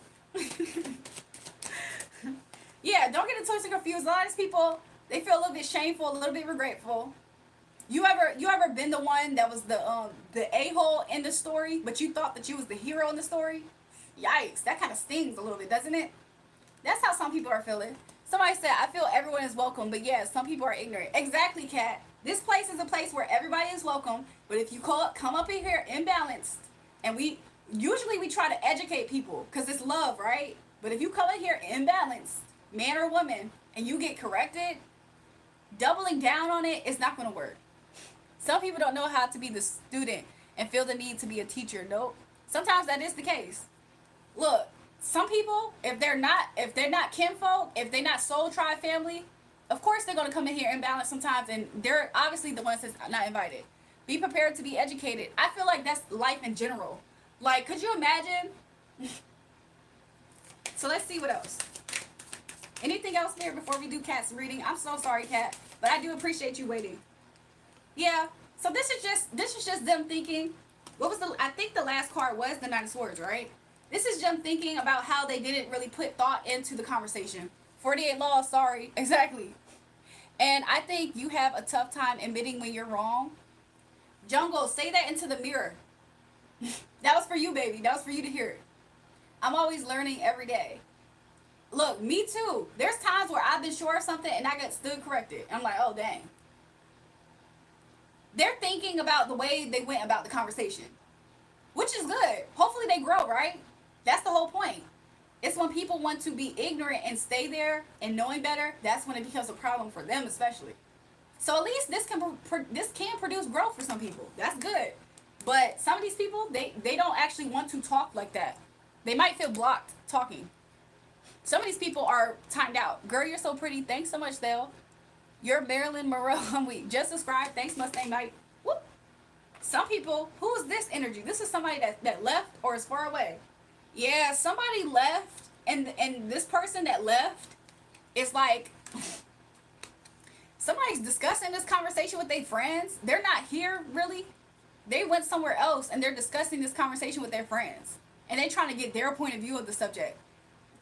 Yeah, don't get it twisted and confused. A lot of these people, they feel a little bit shameful, a little bit regretful. You ever been the one that was the a-hole in the story, but you thought that you was the hero in the story? Yikes, that kind of stings a little bit, doesn't it? That's how some people are feeling. Somebody said, I feel everyone is welcome, but yeah, some people are ignorant. Exactly, Kat. This place is a place where everybody is welcome, but if you come up in here imbalanced, and we try to educate people, because it's love, right? But if you come in here imbalanced, man or woman, and you get corrected, doubling down on it is not going to work. Some people don't know how to be the student and feel the need to be a teacher. Nope. Sometimes that is the case. Look, some people, if they're not kinfolk, if they're not soul tribe family, of course they're going to come in here imbalanced sometimes, and they're obviously the ones that's not invited. Be prepared to be educated. I feel like that's life in general. Like, could you imagine? So let's see what else. Anything else there before we do Kat's reading? I'm so sorry, Kat, but I do appreciate you waiting. Yeah. So this is just them thinking. What was the? I think the last card was the Nine of Swords, right? This is them thinking about how they didn't really put thought into the conversation. 48 laws. Sorry. Exactly. And I think you have a tough time admitting when you're wrong. Jungle, say that into the mirror. That was for you, baby. That was for you to hear it. I'm always learning every day. Look, me too. There's times where I've been sure of something and I get stood corrected. I'm like, oh, dang. They're thinking about the way they went about the conversation, which is good. Hopefully they grow, right? That's the whole point. It's when people want to be ignorant and stay there and knowing better, that's when it becomes a problem for them especially. So at least this can produce growth for some people. That's good. But some of these people, they don't actually want to talk like that. They might feel blocked talking. Some of these people are timed out. Girl, you're so pretty. Thanks so much, Thale. You're Marilyn Monroe. I'm weak. Just subscribe. Thanks, Mustang Knight. Whoop. Some people, who is this energy? This is somebody that left or is far away. Yeah, somebody left, and this person that left is like, somebody's discussing this conversation with their friends. They're not here, really. They went somewhere else, and they're discussing this conversation with their friends. And they're trying to get their point of view of the subject.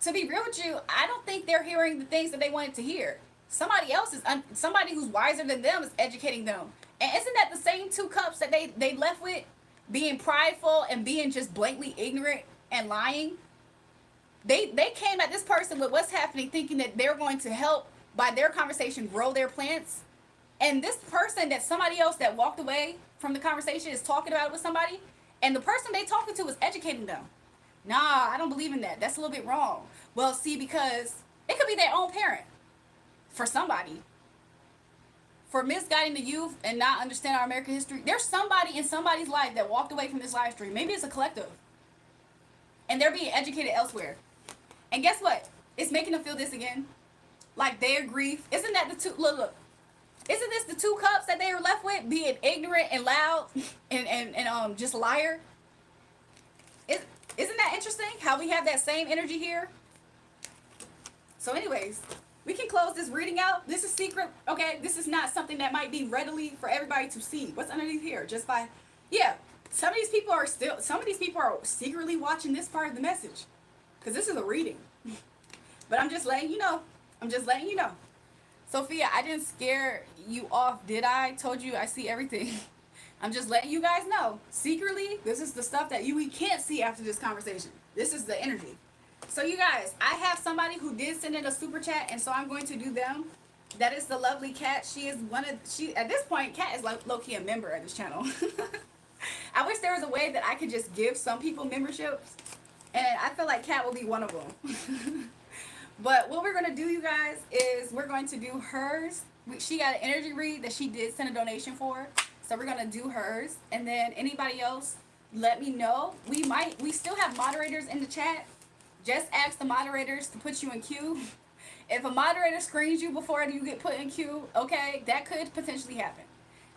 To be real with you, I don't think they're hearing the things that they wanted to hear. Somebody else is, somebody who's wiser than them is educating them. And isn't that the same two cups that they left with? Being prideful and being just blatantly ignorant and lying. They came at this person with what's happening thinking that they're going to help by their conversation grow their plants. And this person that somebody else that walked away from the conversation is talking about it with somebody. And the person they talking to is educating them. Nah, I don't believe in that. That's a little bit wrong. Well, see, because it could be their own parent. For somebody. For misguiding the youth and not understand our American history. There's somebody in somebody's life that walked away from this live stream. Maybe it's a collective. And they're being educated elsewhere. And guess what? It's making them feel this again. Like their grief. Isn't that the two? Look. Isn't this the two cups that they were left with? Being ignorant and loud and just liar. Isn't that interesting? How we have that same energy here. So anyways, we can close this reading out. This is secret, okay? This is not something that might be readily for everybody to see. What's underneath here? Just by, yeah. Some of these people are secretly watching this part of the message. Because this is a reading. But I'm just letting you know. I'm just letting you know. Sophia, I didn't scare you off, did I? Told you I see everything. I'm just letting you guys know. Secretly, this is the stuff that we can't see after this conversation. This is the energy. So you guys, I have somebody who did send in a super chat, and so I'm going to do them. That is the lovely Kat. She is at this point, Kat is like low-key a member of this channel. I wish there was a way that I could just give some people memberships, and I feel like Kat will be one of them. But what we're going to do, you guys, is we're going to do hers. She got an energy read that she did send a donation for, so we're going to do hers, and then anybody else, let me know. We still have moderators in the chat. Just ask the moderators to put you in queue. If a moderator screens you before you get put in queue, okay, that could potentially happen.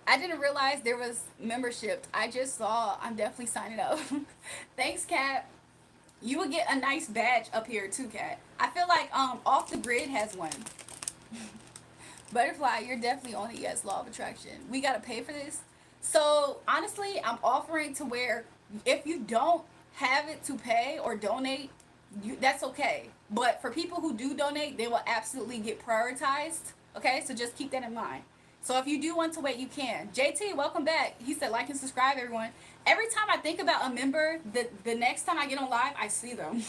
I didn't realize there was membership. I just saw. I'm definitely signing up. Thanks, Kat. You would get a nice badge up here too, Kat. I feel like Off the Grid has one. Butterfly, you're definitely on the yes law of attraction. We gotta pay for this. So honestly, I'm offering to where if you don't have it to pay or donate, that's okay. But for people who do donate, they will absolutely get prioritized. Okay, so just keep that in mind. So if you do want to wait, you can. JT, welcome back. He said like and subscribe, everyone. Every time I think about a member, the next time I get on live, I see them.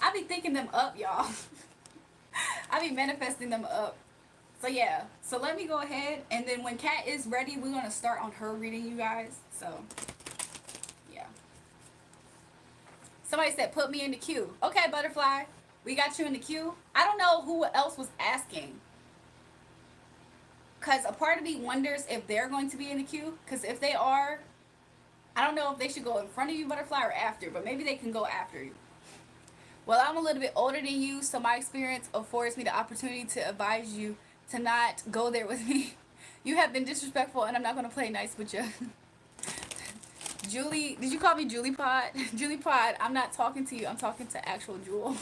I be thinking them up, y'all. I be manifesting them up. So yeah, so let me go ahead, and then when Kat is ready, we're going to start on her reading, you guys. So yeah. Somebody said, put me in the queue. Okay, Butterfly, we got you in the queue. I don't know who else was asking. Because a part of me wonders if they're going to be in the queue. Because if they are, I don't know if they should go in front of you, Butterfly, or after. But maybe they can go after you. Well, I'm a little bit older than you, so my experience affords me the opportunity to advise you to not go there with me. You have been disrespectful, and I'm not going to play nice with you. Julie, did you call me Julie Pod? Julie Pod, I'm not talking to you. I'm talking to actual Jewel.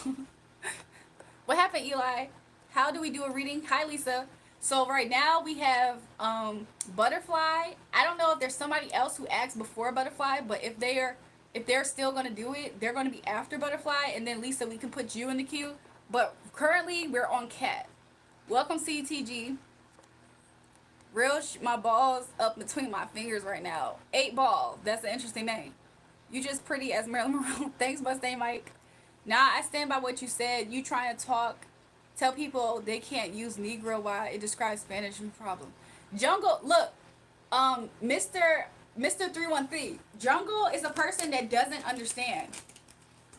What happened, Eli? How do we do a reading? Hi, Lisa. So right now we have butterfly. I don't know if there's somebody else who asked before butterfly, but if they're still gonna do it, they're gonna be after butterfly, and then Lisa, we can put you in the queue. But currently we're on cat. Welcome, CTG. My balls up between my fingers right now. 8 ball. That's an interesting name. You just pretty as Marilyn Monroe. Thanks, Mustang Mike. Nah, I stand by what you said. You trying to tell people they can't use Negro while it describes Spanish problem. Jungle, look, Mr. 313. Jungle is a person that doesn't understand.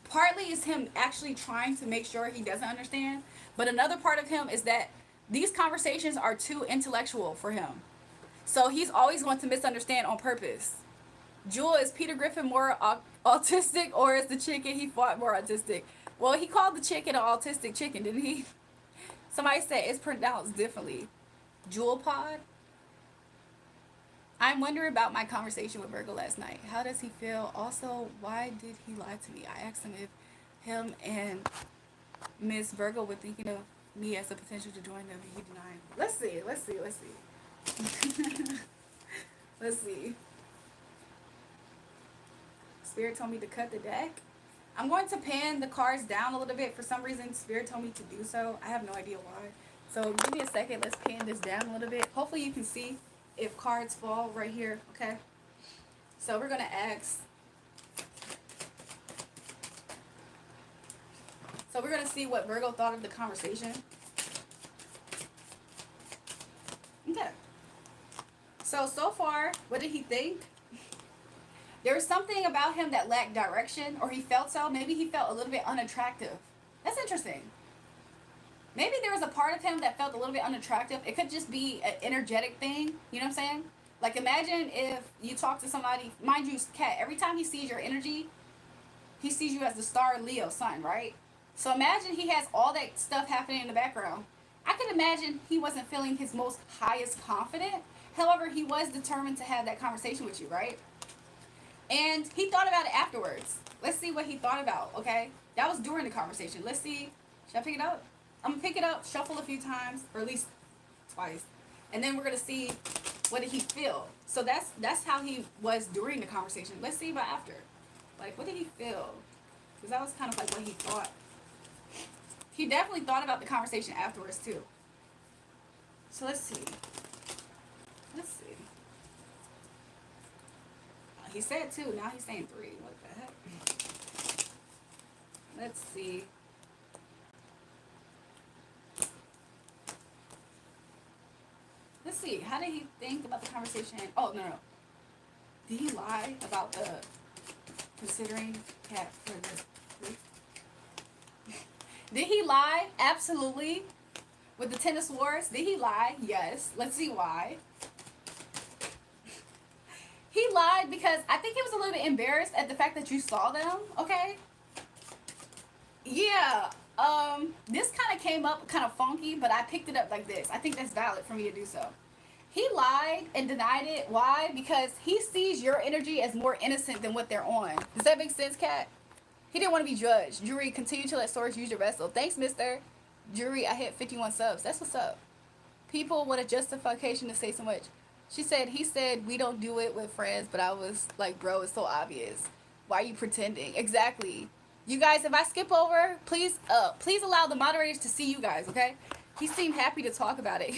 Partly is him actually trying to make sure he doesn't understand, but another part of him is that these conversations are too intellectual for him. So he's always going to misunderstand on purpose. Jewel, is Peter Griffin more autistic or is the chicken he fought more autistic? Well, he called the chicken an autistic chicken, didn't he? Somebody said it's pronounced differently. Jewel Pod? I'm wondering about my conversation with Virgo last night. How does he feel? Also, why did he lie to me? I asked him if him and Miss Virgo were thinking of me as a potential to join them, and he denied. Let's see. Let's see. Spirit told me to cut the deck. I'm going to pan the cards down a little bit. For some reason, Spirit told me to do so. I have no idea why. So give me a second. Let's pan this down a little bit. Hopefully you can see if cards fall right here. Okay. So we're going to ask. So we're going to see what Virgo thought of the conversation. Okay. So far, what did he think? There was something about him that lacked direction, or he felt so. Maybe he felt a little bit unattractive. That's interesting. Maybe there was a part of him that felt a little bit unattractive. It could just be an energetic thing. You know what I'm saying? Like, imagine if you talk to somebody, mind you, Kat, every time he sees your energy, he sees you as the star Leo sun, right? So imagine he has all that stuff happening in the background. I can imagine he wasn't feeling his most highest confident. However, he was determined to have that conversation with you, right? And he thought about it afterwards. Let's see what he thought about, okay? That was during the conversation. Let's see. Should I pick it up? I'm going to pick it up, shuffle a few times, or at least twice. And then we're going to see what did he feel. So that's how he was during the conversation. Let's see about after. Like, what did he feel? Because that was kind of like what he thought. He definitely thought about the conversation afterwards, too. So let's see. He said 2, now he's saying 3. What the heck? Let's see. Let's see. How did he think about the conversation? Oh, no. Did he lie about the considering Cat for the... Did he lie? Absolutely. With the Ten of Swords, did he lie? Yes. Let's see why. He lied because I think he was a little bit embarrassed at the fact that you saw them, okay? Yeah, this kind of came up kind of funky, but I picked it up like this. I think that's valid for me to do so. He lied and denied it. Why? Because he sees your energy as more innocent than what they're on. Does that make sense, Kat? He didn't want to be judged. Julrae, continue to let source use your vessel. Thanks, Mr. Julrae, I hit 51 subs. That's what's up. People want a justification to say so much. He said, we don't do it with friends, but I was like, bro, it's so obvious. Why are you pretending? Exactly. You guys, if I skip over, please allow the moderators to see you guys, okay? He seemed happy to talk about it.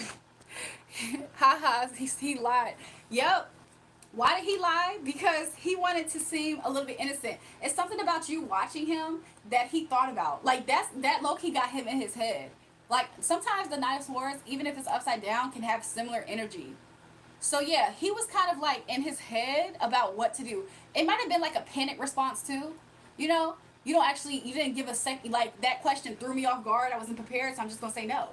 Haha, he lied. Yep. Why did he lie? Because he wanted to seem a little bit innocent. It's something about you watching him that he thought about. Like, that low-key got him in his head. Like, sometimes the Knight of Swords, even if it's upside down, can have similar energy. So yeah, he was kind of like in his head about what to do. It might have been like a panic response too. You know, you didn't give a second, like that question threw me off guard. I wasn't prepared, so I'm just gonna say no.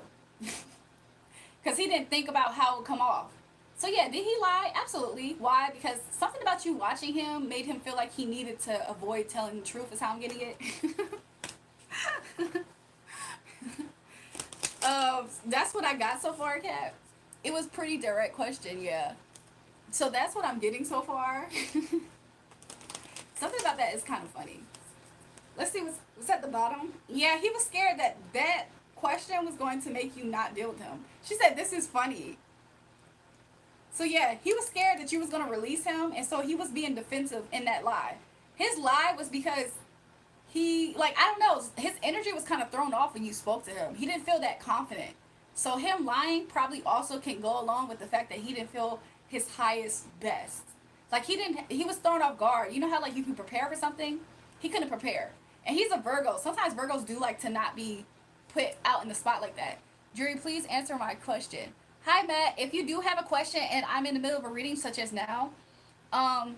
Because he didn't think about how it would come off. So yeah, did he lie? Absolutely. Why? Because something about you watching him made him feel like he needed to avoid telling the truth is how I'm getting it. That's what I got so far, Kat. It was pretty direct question, yeah. So that's what I'm getting so far. Something about that is kind of funny. Let's see what's at the bottom. Yeah, he was scared that question was going to make you not deal with him. She said, this is funny. So yeah, he was scared that you was gonna release him, and so he was being defensive in that lie. His lie was because he, like, I don't know, his energy was kind of thrown off when you spoke to him. He didn't feel that confident. So him lying probably also can go along with the fact that he didn't feel his highest best. Like he was thrown off guard. You know how like you can prepare for something? He couldn't prepare. And he's a Virgo. Sometimes Virgos do like to not be put out in the spot like that. Jury, please answer my question. Hi Matt, if you do have a question and I'm in the middle of a reading such as now, um,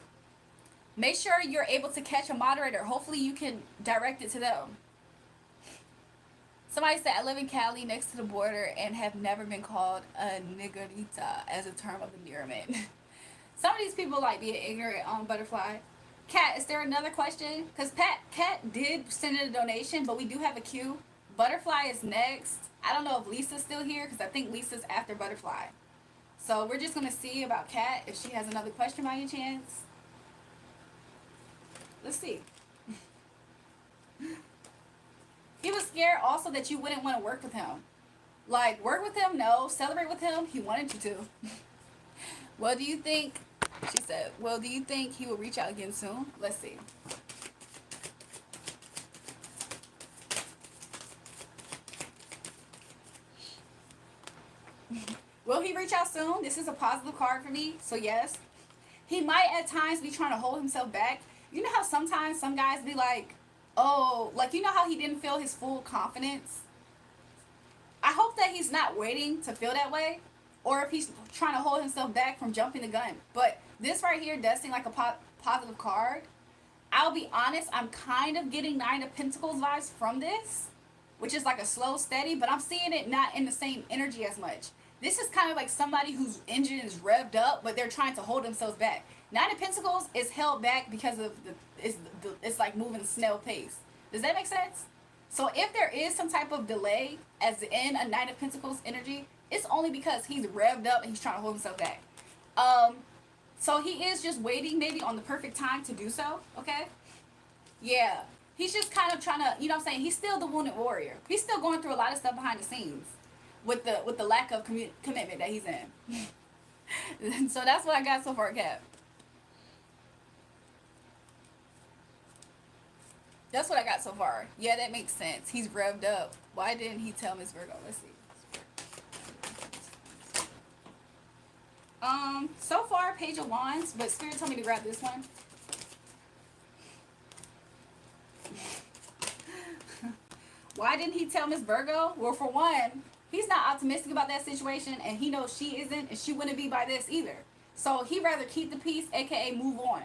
make sure you're able to catch a moderator. Hopefully you can direct it to them. Somebody said, I live in Cali next to the border and have never been called a niggerita as a term of endearment. Some of these people like being ignorant on Butterfly. Kat, is there another question? Because Kat did send in a donation, but we do have a queue. Butterfly is next. I don't know if Lisa's still here because I think Lisa's after Butterfly. So we're just going to see about Kat if she has another question by any chance. Let's see. He was scared also that you wouldn't want to work with him. Like, work with him? No. Celebrate with him? He wanted you to. Well, do you think, she said, well, do you think he will reach out again soon? Let's see. Will he reach out soon? This is a positive card for me, so yes. He might at times be trying to hold himself back. You know how sometimes some guys be like, oh, like you know how he didn't feel his full confidence? I hope that he's not waiting to feel that way, or if he's trying to hold himself back from jumping the gun. But this right here does seem like a positive card. I'll be honest, I'm kind of getting Nine of Pentacles vibes from this, which is like a slow, steady, but I'm seeing it not in the same energy as much. This is kind of like somebody whose engine is revved up, but they're trying to hold themselves back. Nine of Pentacles is held back because of it's like moving snail pace. Does that make sense? So if there is some type of delay, as in a Nine of Pentacles energy, it's only because he's revved up and he's trying to hold himself back. So he is just waiting maybe on the perfect time to do so, okay? Yeah. He's just kind of trying to, you know what I'm saying? He's still the wounded warrior. He's still going through a lot of stuff behind the scenes with the lack of commitment that he's in. So that's what I got so far, Cap. That's what I got so far. Yeah, that makes sense. He's revved up. Why didn't he tell Miss Virgo? Let's see. So far, Page of Wands, but Spirit told me to grab this one. Why didn't he tell Miss Virgo? Well, for one, he's not optimistic about that situation, and he knows she isn't, and she wouldn't be by this either. So he'd rather keep the peace, aka move on.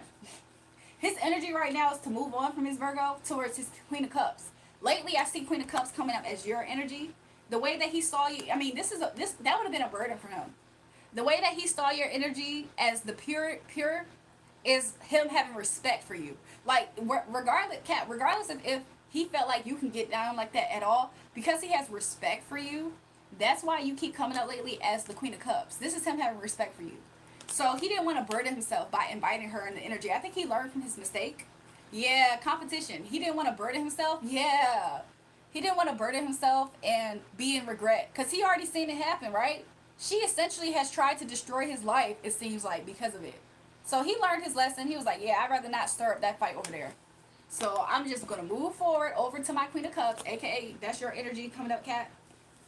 His energy right now is to move on from his Virgo towards his Queen of Cups. Lately, I see Queen of Cups coming up as your energy. The way that he saw you, I mean, that would have been a burden for him. The way that he saw your energy as the pure is him having respect for you. Like regardless of if he felt like you can get down like that at all, because he has respect for you. That's why you keep coming up lately as the Queen of Cups. This is him having respect for you. So he didn't want to burden himself by inviting her in the energy. I think he learned from his mistake. Yeah, competition. He didn't want to burden himself. Yeah. He didn't want to burden himself and be in regret. Because he already seen it happen, right? She essentially has tried to destroy his life, it seems like, because of it. So he learned his lesson. He was like, yeah, I'd rather not stir up that fight over there. So I'm just going to move forward over to my Queen of Cups, a.k.a. that's your energy coming up, Kat.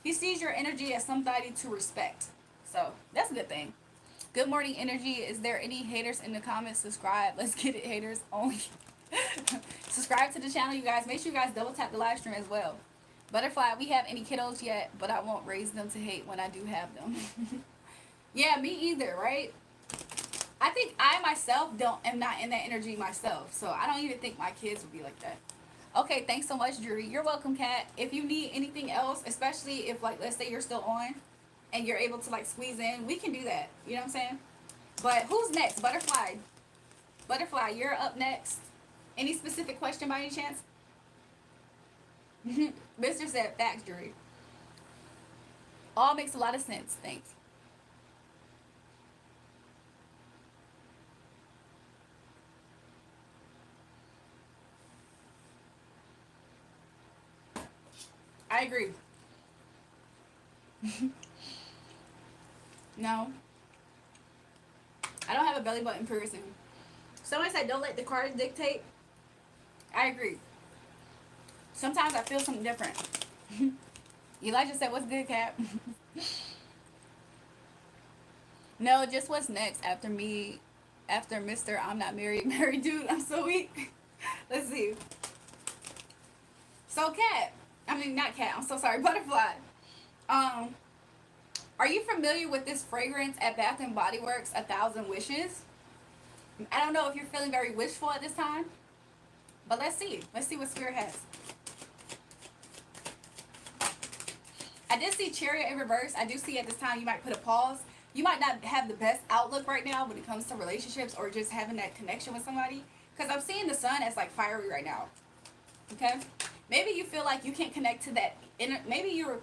He sees your energy as somebody to respect. So that's a good thing. Good morning, energy. Is there any haters in the comments? Subscribe. Let's get it, haters only. Subscribe to the channel, you guys. Make sure you guys double tap the live stream as well. Butterfly, we have any kiddos yet, but I won't raise them to hate when I do have them. Yeah, me either, right? I think I myself am not in that energy myself, so I don't even think my kids would be like that. Okay, thanks so much, Jury. You're welcome, Kat. If you need anything else, especially if, like, let's say you're still on and you're able to, like, squeeze in, we can do that. You know what I'm saying? But who's next? Butterfly. Butterfly, you're up next. Any specific question by any chance? Mister said, facts, Jury. All makes a lot of sense. Thanks. I agree. No, I don't have a belly button piercing. Someone said don't let the cards dictate. I agree. Sometimes I feel something different. Elijah said, "What's good, Cap?" No, just what's next after me, after Mr. I'm not married, married dude. I'm so weak. Let's see. So, Cat. I mean, not Cat. I'm so sorry, Butterfly. Um, are you familiar with this fragrance at Bath and Body Works, 1,000 Wishes? I don't know if you're feeling very wishful at this time, but let's see. Let's see what Spirit has. I did see Chariot in reverse. I do see at this time you might put a pause. You might not have the best outlook right now when it comes to relationships or just having that connection with somebody. Because I'm seeing the sun as like fiery right now. Okay? Maybe you feel like you can't connect to that inner. Maybe you're.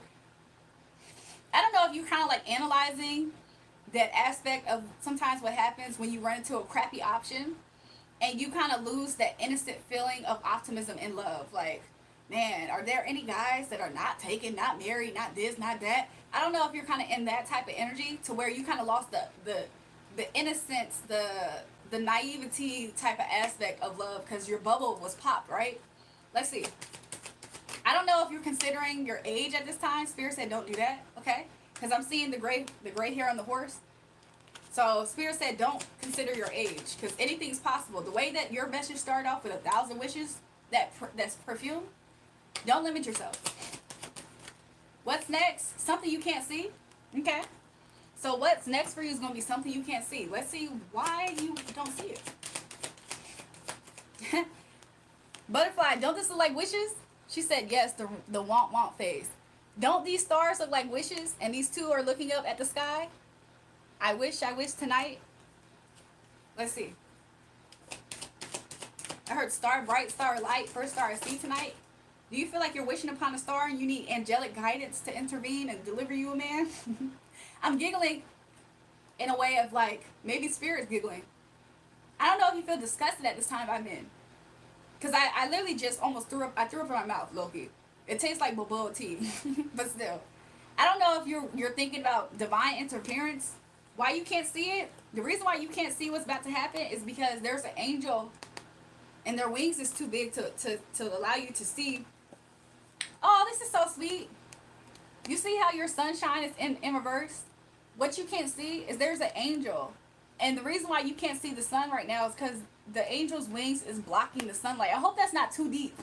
I don't know if you're kind of like analyzing that aspect of sometimes what happens when you run into a crappy option and you kind of lose that innocent feeling of optimism and love. Like, man, are there any guys that are not taken, not married, not this, not that? I don't know if you're kind of in that type of energy to where you kind of lost the innocence, the naivety type of aspect of love because your bubble was popped, right? Let's see. I don't know if you're considering your age at this time. Spirit said don't do that, okay? Because I'm seeing the gray hair on the horse. So Spirit said don't consider your age because anything's possible. The way that your message started off with 1,000 wishes, that's perfume. Don't limit yourself. What's next? Something you can't see. Okay. So what's next for you is going to be something you can't see. Let's see why you don't see it. Butterfly, don't this look like wishes? She said yes, the want phase. Don't these stars look like wishes? And these two are looking up at the sky? I wish tonight. Let's see. I heard star bright, star light, first star I see tonight. Do you feel like you're wishing upon a star and you need angelic guidance to intervene and deliver you a man? I'm giggling in a way of like, maybe Spirit's giggling. I don't know if you feel disgusted at this time I'm in. Because I literally just almost threw up in my mouth, Loki. It tastes like boba tea, but still. I don't know if you're thinking about divine interference. Why you can't see it? The reason why you can't see what's about to happen is because there's an angel and their wings is too big to allow you to see. Oh, this is so sweet. You see how your sunshine is in reverse? What you can't see is there's an angel. And the reason why you can't see the sun right now is because the angel's wings is blocking the sunlight. I hope that's not too deep.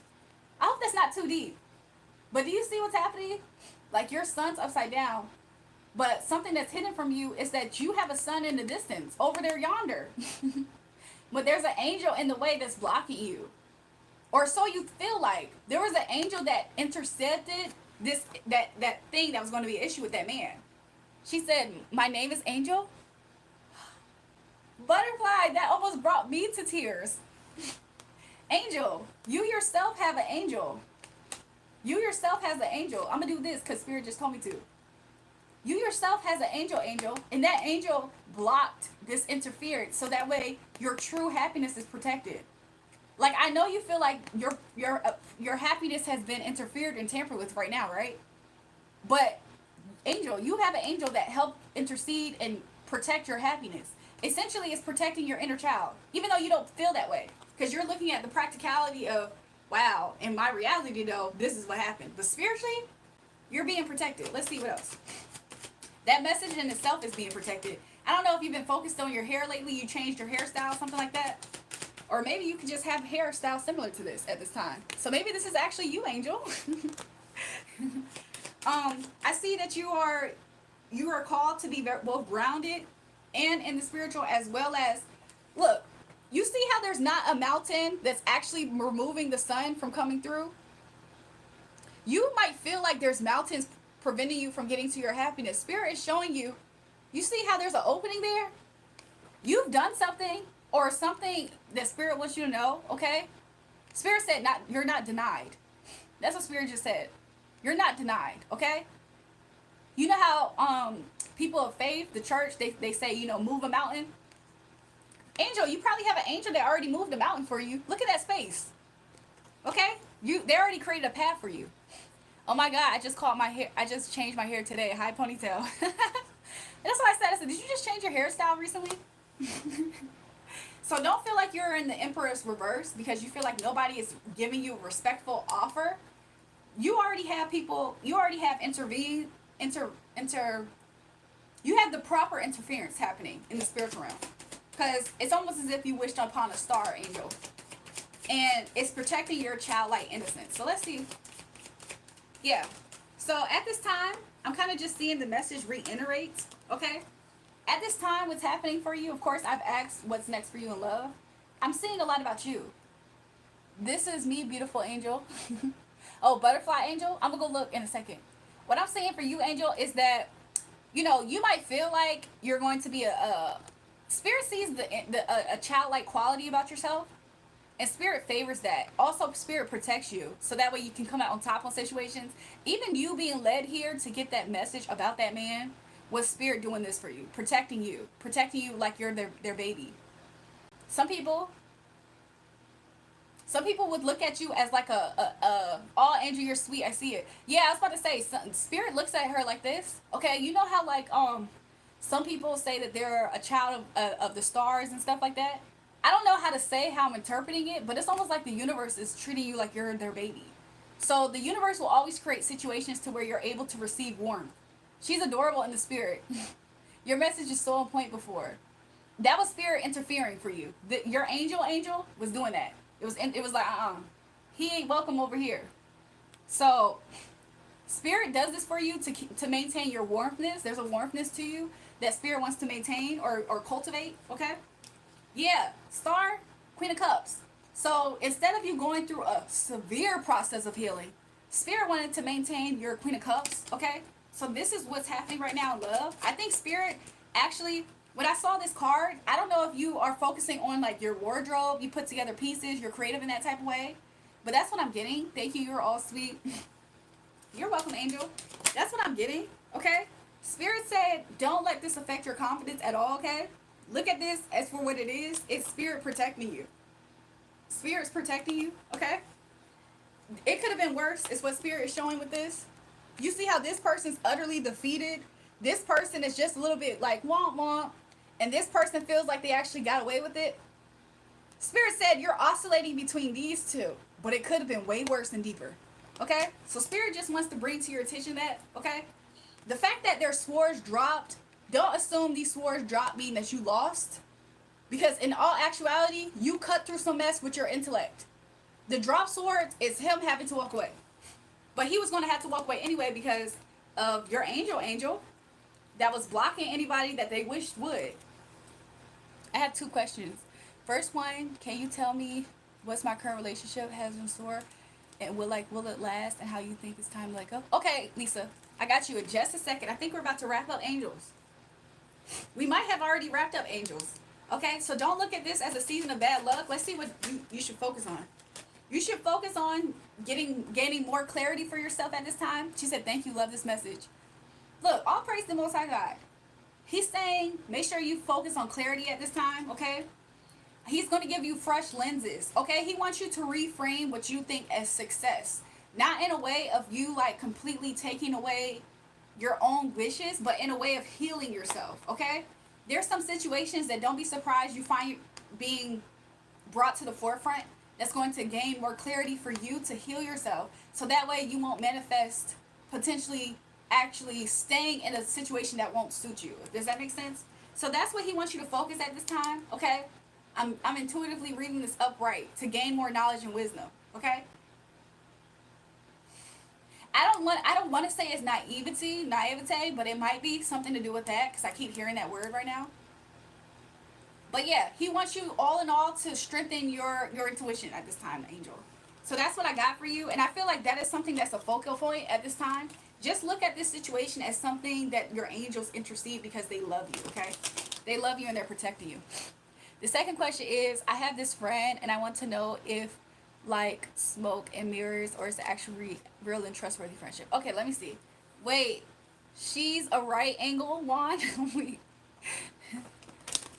I hope that's not too deep. But do you see what's happening? Like your sun's upside down. But something that's hidden from you is that you have a sun in the distance, over there yonder. But there's an angel in the way that's blocking you. Or so you feel like. There was an angel that intercepted that thing that was going to be an issue with that man. She said, my name is Angel. Butterfly, that almost brought me to tears. Angel, you yourself have an angel. You yourself has an angel. I'm going to do this because Spirit just told me to. You yourself has an angel, and that angel blocked this interference so that way your true happiness is protected. Like, I know you feel like your happiness has been interfered and tampered with right now, right? But angel, you have an angel that helped intercede and protect your happiness. Essentially, it's protecting your inner child, even though you don't feel that way, because you're looking at the practicality of, wow, in my reality, though, this is what happened. But spiritually, you're being protected. Let's see what else. That message in itself is being protected. I don't know if you've been focused on your hair lately. You changed your hairstyle, something like that. Or maybe you could just have hairstyle similar to this at this time. So maybe this is actually you, Angel. I see that you are called to be both grounded and in the spiritual, as well as, look, you see how there's not a mountain that's actually removing the sun from coming through? You might feel like there's mountains preventing you from getting to your happiness. Spirit is showing you, you see how there's an opening there? You've done something or something that Spirit wants you to know, okay? Spirit said you're not denied. That's what Spirit just said. You're not denied, okay? You know how people of faith, the church, they say, you know, move a mountain? Angel, you probably have an angel that already moved a mountain for you. Look at that space. Okay? They already created a path for you. Oh my god, I just caught my hair. I just changed my hair today. High ponytail. That's what I said. I said, did you just change your hairstyle recently? So don't feel like you're in the Emperor's reverse because you feel like nobody is giving you a respectful offer. You already have people. You already have intervene. Inter. You have the proper interference happening in the spiritual realm because it's almost as if you wished upon a star angel, and it's protecting your childlike innocence. So let's see. Yeah. So at this time, I'm kind of just seeing the message reiterate. Okay. At this time, what's happening for you? Of course, I've asked what's next for you in love. I'm seeing a lot about you. This is me, beautiful angel. Oh, butterfly angel. I'm gonna go look in a second. What I'm saying for you, angel, is that you might feel like you're going to be a spirit sees a childlike quality about yourself, and spirit favors that. Also, spirit protects you, so that way you can come out on top on situations. Even you being led here to get that message about that man was spirit doing this for you, protecting you like you're their baby. Some people Some people would look at you as like oh, Andrew, you're sweet. I see it. Yeah, I was about to say, spirit looks at her like this. Okay, you know how like some people say that they're a child of the stars and stuff like that. I don't know how to say how I'm interpreting it, but it's almost like the universe is treating you like you're their baby. So the universe will always create situations to where you're able to receive warmth. She's adorable in the spirit. Your message is so on point before. That was spirit interfering for you. Your angel was doing that. It was like he ain't welcome over here. So spirit does this for you to maintain your warmthness. There's a warmthness to you that spirit wants to maintain or cultivate. Okay. Yeah, star, Queen of Cups. So instead of you going through a severe process of healing, spirit wanted to maintain your Queen of Cups. Okay. So this is what's happening right now in love. I think spirit actually, when I saw this card, I don't know if you are focusing on like your wardrobe, you put together pieces, you're creative in that type of way, but that's what I'm getting. Thank you. You're all sweet. You're welcome, angel. That's what I'm getting. Okay. Spirit said, don't let this affect your confidence at all. Okay. Look at this as for what it is. It's spirit protecting you. Spirit's protecting you. Okay. It could have been worse. Is what spirit is showing with this. You see how this person's utterly defeated. This person is just a little bit like womp womp, and this person feels like they actually got away with it. Spirit said you're oscillating between these two, but it could have been way worse and deeper. Okay? So spirit just wants to bring to your attention that, okay? The fact that their swords dropped, don't assume these swords dropped mean that you lost. Because in all actuality, you cut through some mess with your intellect. The drop swords is him having to walk away. But he was going to have to walk away anyway because of your angel that was blocking anybody that they wished would. I have two questions. First one, can you tell me what's my current relationship has in store, and will it last, and how you think it's time to let go? Okay, Lisa, I got you in just a second. I think we're about to wrap up angels. We might have already wrapped up angels. Okay, so don't look at this as a season of bad luck. Let's see what you should focus on. You should focus on gaining more clarity for yourself at this time. She said, thank you, love this message. Look, all praise the Most High God. He's saying, make sure you focus on clarity at this time, okay? He's going to give you fresh lenses, okay? He wants you to reframe what you think as success. Not in a way of you, like, completely taking away your own wishes, but in a way of healing yourself, okay? There's some situations that don't be surprised you find being brought to the forefront that's going to gain more clarity for you to heal yourself. So that way you won't manifest potentially actually staying in a situation that won't suit you. Does that make sense? So that's what he wants you to focus at this time, okay? I'm intuitively reading this upright to gain more knowledge and wisdom, okay? I don't want to say it's naivete, but it might be something to do with that because I keep hearing that word right now. But yeah, he wants you all in all to strengthen your intuition at this time, angel. So that's what I got for you, and I feel like that is something that's a focal point at this time. Just look at this situation as something that your angels intercede because they love you, okay? They love you and they're protecting you. The second question is, I have this friend and I want to know if like smoke and mirrors or it's actually real and trustworthy friendship. Okay, let me see. Wait, she's a right angle wand?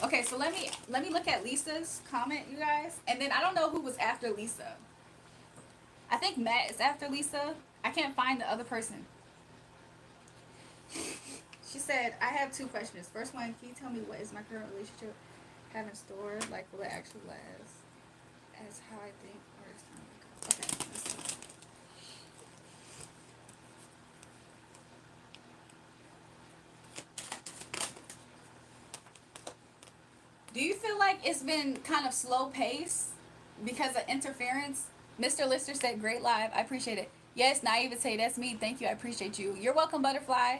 Okay, so let me look at Lisa's comment, you guys. And then I don't know who was after Lisa. I think Matt is after Lisa. I can't find the other person. She said, I have two questions. First one, can you tell me what is my current relationship have in store? Like, will it actually last? As how I think, or is time? Okay, let's see. Do you feel like it's been kind of slow pace because of interference? Mr. Lister said, great live. I appreciate it. Yes, naivete, that's me. Thank you. I appreciate you. You're welcome, Butterfly.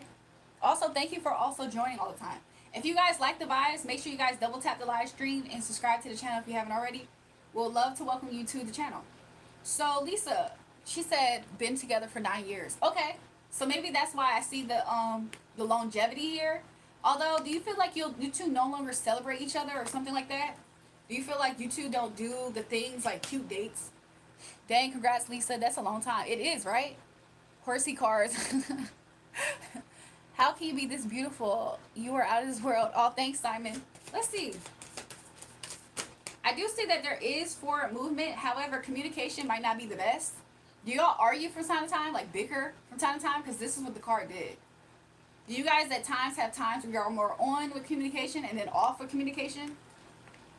Also, thank you for also joining all the time. If you guys like the vibes, make sure you guys double tap the live stream and subscribe to the channel if you haven't already. We'll love to welcome you to the channel. So Lisa, she said, been together for 9 years. Okay, so maybe that's why I see the longevity here. Although, do you feel like you two no longer celebrate each other or something like that? Do you feel like you two don't do the things like cute dates? Dang, congrats, Lisa. That's a long time. It is, right? Horsey cars. How can you be this beautiful? You are out of this world. Oh, thanks, Simon. Let's see. I do see that there is forward movement. However, communication might not be the best. Do y'all argue from time to time, like bicker from time to time? Because this is what the card did. Do you guys at times have times where you're more on with communication and then off with communication?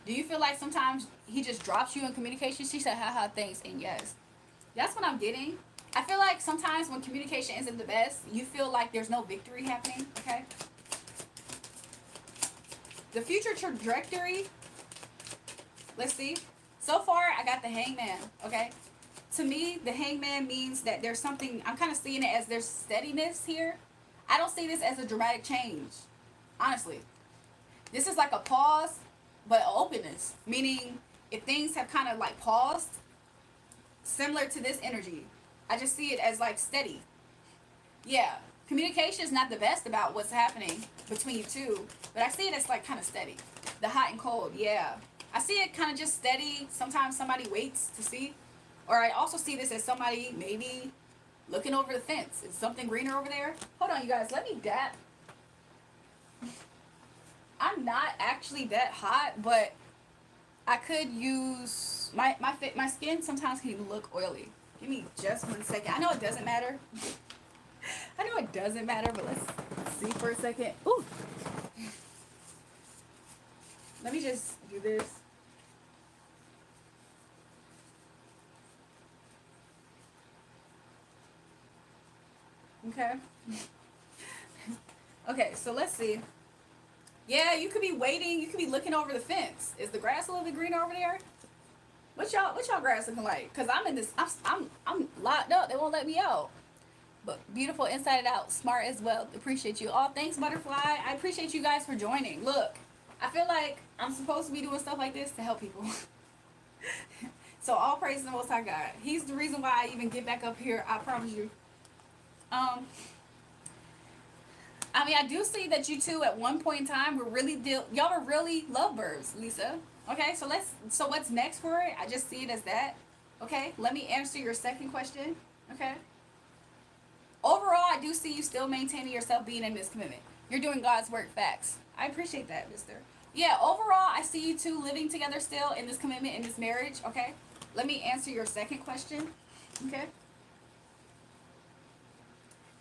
Do you feel like sometimes he just drops you in communication? She said, haha, thanks, and yes. That's what I'm getting. I feel like sometimes when communication isn't the best, you feel like there's no victory happening, okay? The future trajectory, let's see. So far, I got the hangman, okay? To me, the hangman means that there's something, I'm kind of seeing it as there's steadiness here. I don't see this as a dramatic change, honestly. This is like a pause, but openness, meaning if things have kind of like paused, similar to this energy, I just see it as like steady. Yeah, communication is not the best about what's happening between you two, but I see it as like kind of steady. The hot and cold, yeah. I see it kind of just steady. Sometimes somebody waits to see. Or I also see this as somebody maybe looking over the fence. Is something greener over there? Hold on, you guys. Let me dap. I'm not actually that hot, but I could use my skin sometimes can look oily. Give me just 1 second. I know it doesn't matter. I know it doesn't matter, but let's see for a second. Ooh. Let me just do this. Okay. Okay, so let's see. Yeah, you could be waiting. You could be looking over the fence. Is the grass a little bit greener over there? What y'all grass looking like? Cause I'm in this. I'm locked up. They won't let me out. But beautiful inside and out, smart as well. Appreciate you. Oh, thanks, Butterfly. I appreciate you guys for joining. Look, I feel like I'm supposed to be doing stuff like this to help people. So all praise to the Most High God. He's the reason why I even get back up here. I promise you. I mean, I do see that you two at one point in time were really y'all were really lovebirds, Lisa. Okay, so what's next for it? I just see it as that. Okay, let me answer your second question. Okay. Overall, I do see you still maintaining yourself being in this commitment. You're doing God's work, facts. I appreciate that, mister. Yeah, overall, I see you two living together still in this commitment, in this marriage, okay? Let me answer your second question, okay?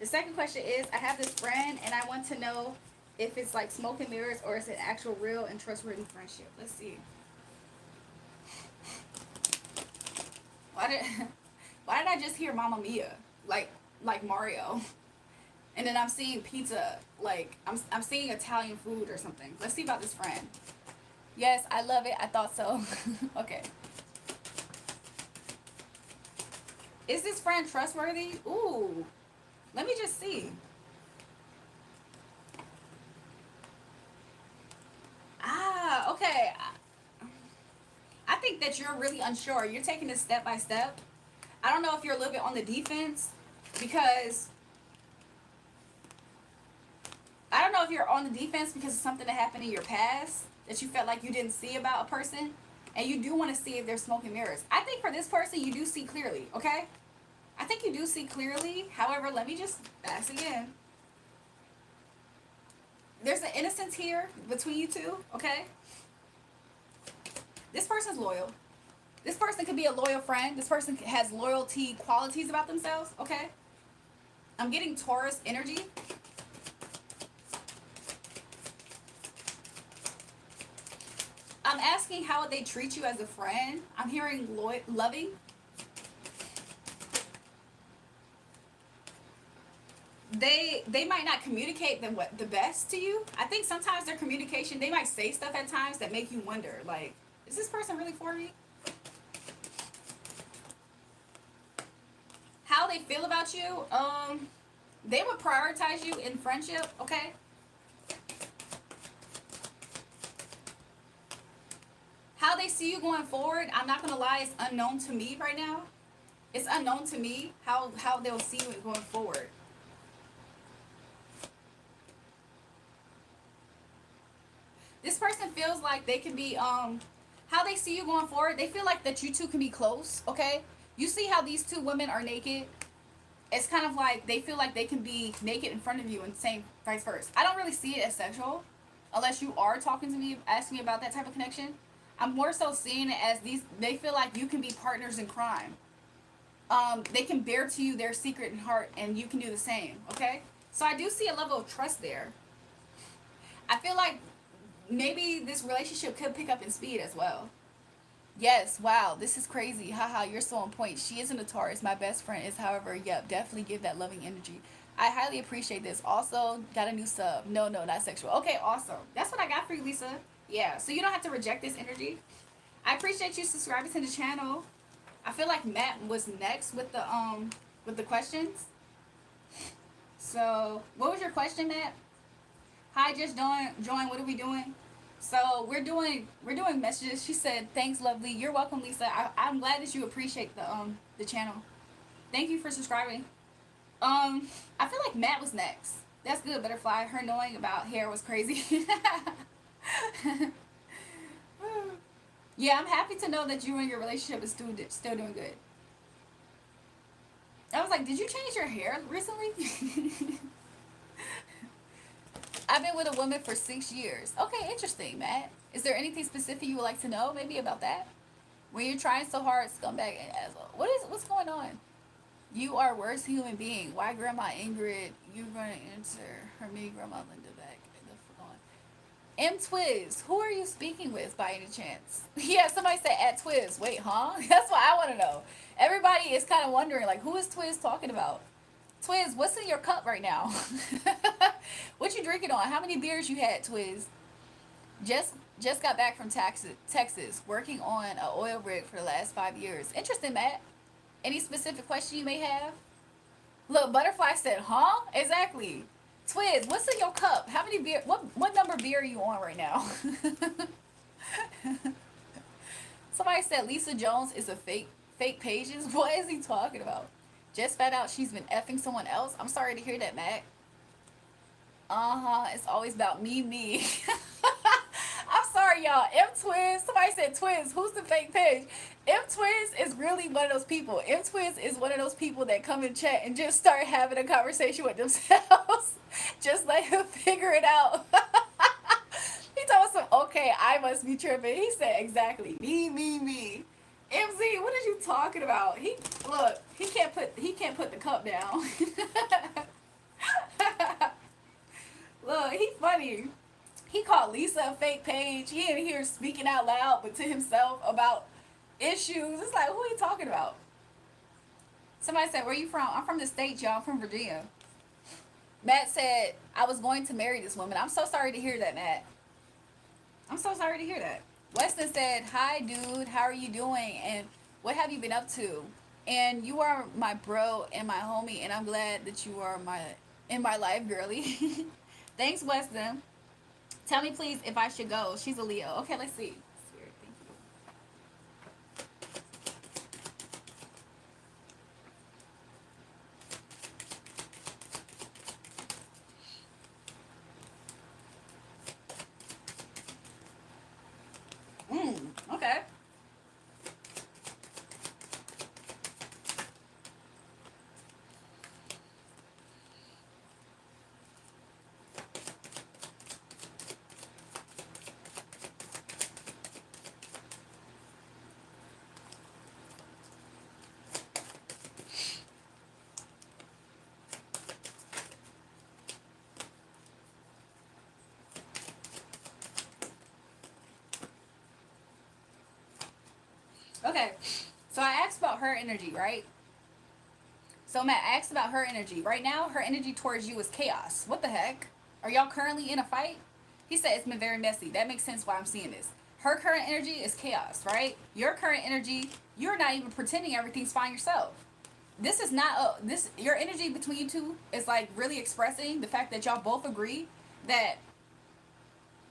The second question is, I have this friend, and I want to know if it's like smoke and mirrors or is it actual real and trustworthy friendship. Let's see. Why did I just hear Mamma Mia? Like Mario. And then I'm seeing pizza, like I'm seeing Italian food or something. Let's see about this friend. Yes, I love it. I thought so. Okay. Is this friend trustworthy? Ooh. Let me just see. Ah, okay. I think that you're really unsure. You're taking this step by step. I don't know if you're a little bit on the defense because I don't know if you're on the defense because of something that happened in your past that you felt like you didn't see about a person, and you do want to see if they're smoke and mirrors. I think for this person, you do see clearly, okay? I think you do see clearly. However, let me just ask again. There's an innocence here between you two, okay? This person's loyal. This person could be a loyal friend. This person has loyalty qualities about themselves, okay? I'm getting Taurus energy. I'm asking how they treat you as a friend. I'm hearing loving. They might not communicate the best to you. I think sometimes their communication, they might say stuff at times that make you wonder, like, is this person really for me? How they feel about you, they would prioritize you in friendship, okay? How they see you going forward, I'm not gonna lie, it's unknown to me right now. It's unknown to me how they'll see you going forward. This person feels like they can be how they see you going forward, they feel like that you two can be close, okay? You see how these two women are naked? It's kind of like they feel like they can be naked in front of you and same vice versa. I don't really see it as sexual unless you are talking to me, asking me about that type of connection. I'm more so seeing it as these, they feel like you can be partners in crime. They can bear to you their secret and heart and you can do the same, okay? So I do see a level of trust there. I feel like maybe this relationship could pick up in speed as well. Yes, wow, this is crazy. Haha, you're so on point. She isn't a Taurus. My best friend is, however, yep, definitely give that loving energy. I highly appreciate this. Also, got a new sub. No, no, not sexual. Okay, awesome. That's what I got for you, Lisa. Yeah, so you don't have to reject this energy. I appreciate you subscribing to the channel. I feel like Matt was next with the questions. So, what was your question, Matt? Hi, just join. What are we doing? So we're doing messages. She said, "Thanks, lovely. You're welcome, Lisa. I'm glad that you appreciate the channel. Thank you for subscribing." I feel like Matt was next. That's good, Butterfly. Her knowing about hair was crazy. Yeah, I'm happy to know that you and your relationship is still doing good. I was like, did you change your hair recently? I've been with a woman for 6 years. Okay, interesting, Matt. Is there anything specific you would like to know, maybe about that? When you're trying so hard, scumbag and asshole. What's going on? You are worst human being. Why Grandma Ingrid? You're gonna answer her me, Grandma Linda back. M Twiz, who are you speaking with by any chance? Yeah, somebody said at Twiz. Wait, huh? That's what I want to know. Everybody is kind of wondering, like, who is Twiz talking about? Twiz, what's in your cup right now? What you drinking on? How many beers you had, Twiz? Just just got back from Texas, working on an oil rig for the last 5 years. Interesting, Matt. Any specific question you may have? Look, Butterfly said, huh? Exactly. Twiz, what's in your cup? How many beer? What number beer are you on right now? Somebody said Lisa Jones is a fake pages. What is he talking about? Just found out she's been effing someone else. I'm sorry to hear that, Mac. It's always about me. I'm sorry, y'all. M Twiz. Somebody said Twiz. Who's the fake page? M Twiz is really one of those people. M Twiz is one of those people that come in chat and just start having a conversation with themselves. Just let him figure it out. He told us, okay, I must be tripping. He said exactly. Me. MZ, what are you talking about? He can't put the cup down. Look, he funny. He called Lisa a fake page. He in here speaking out loud, but to himself about issues. It's like, who are you talking about? Somebody said, where you from? I'm from the States, y'all. I'm from Virginia. Matt said, I was going to marry this woman. I'm so sorry to hear that, Matt. I'm so sorry to hear that. Weston said, hi, dude. How are you doing? And what have you been up to? And you are my bro and my homie, and I'm glad that you are in my life, girly. Thanks, Weston. Tell me, please, if I should go. She's a Leo. Okay, let's see. Spirit, thank you. Okay. Okay, so I asked about her energy, right? So Matt asked about her energy. Right now, her energy towards you is chaos. What the heck? Are y'all currently in a fight? He said it's been very messy. That makes sense why I'm seeing this. Her current energy is chaos, right? Your current energy, you're not even pretending everything's fine yourself. This is not this your energy between you two is like really expressing the fact that y'all both agree that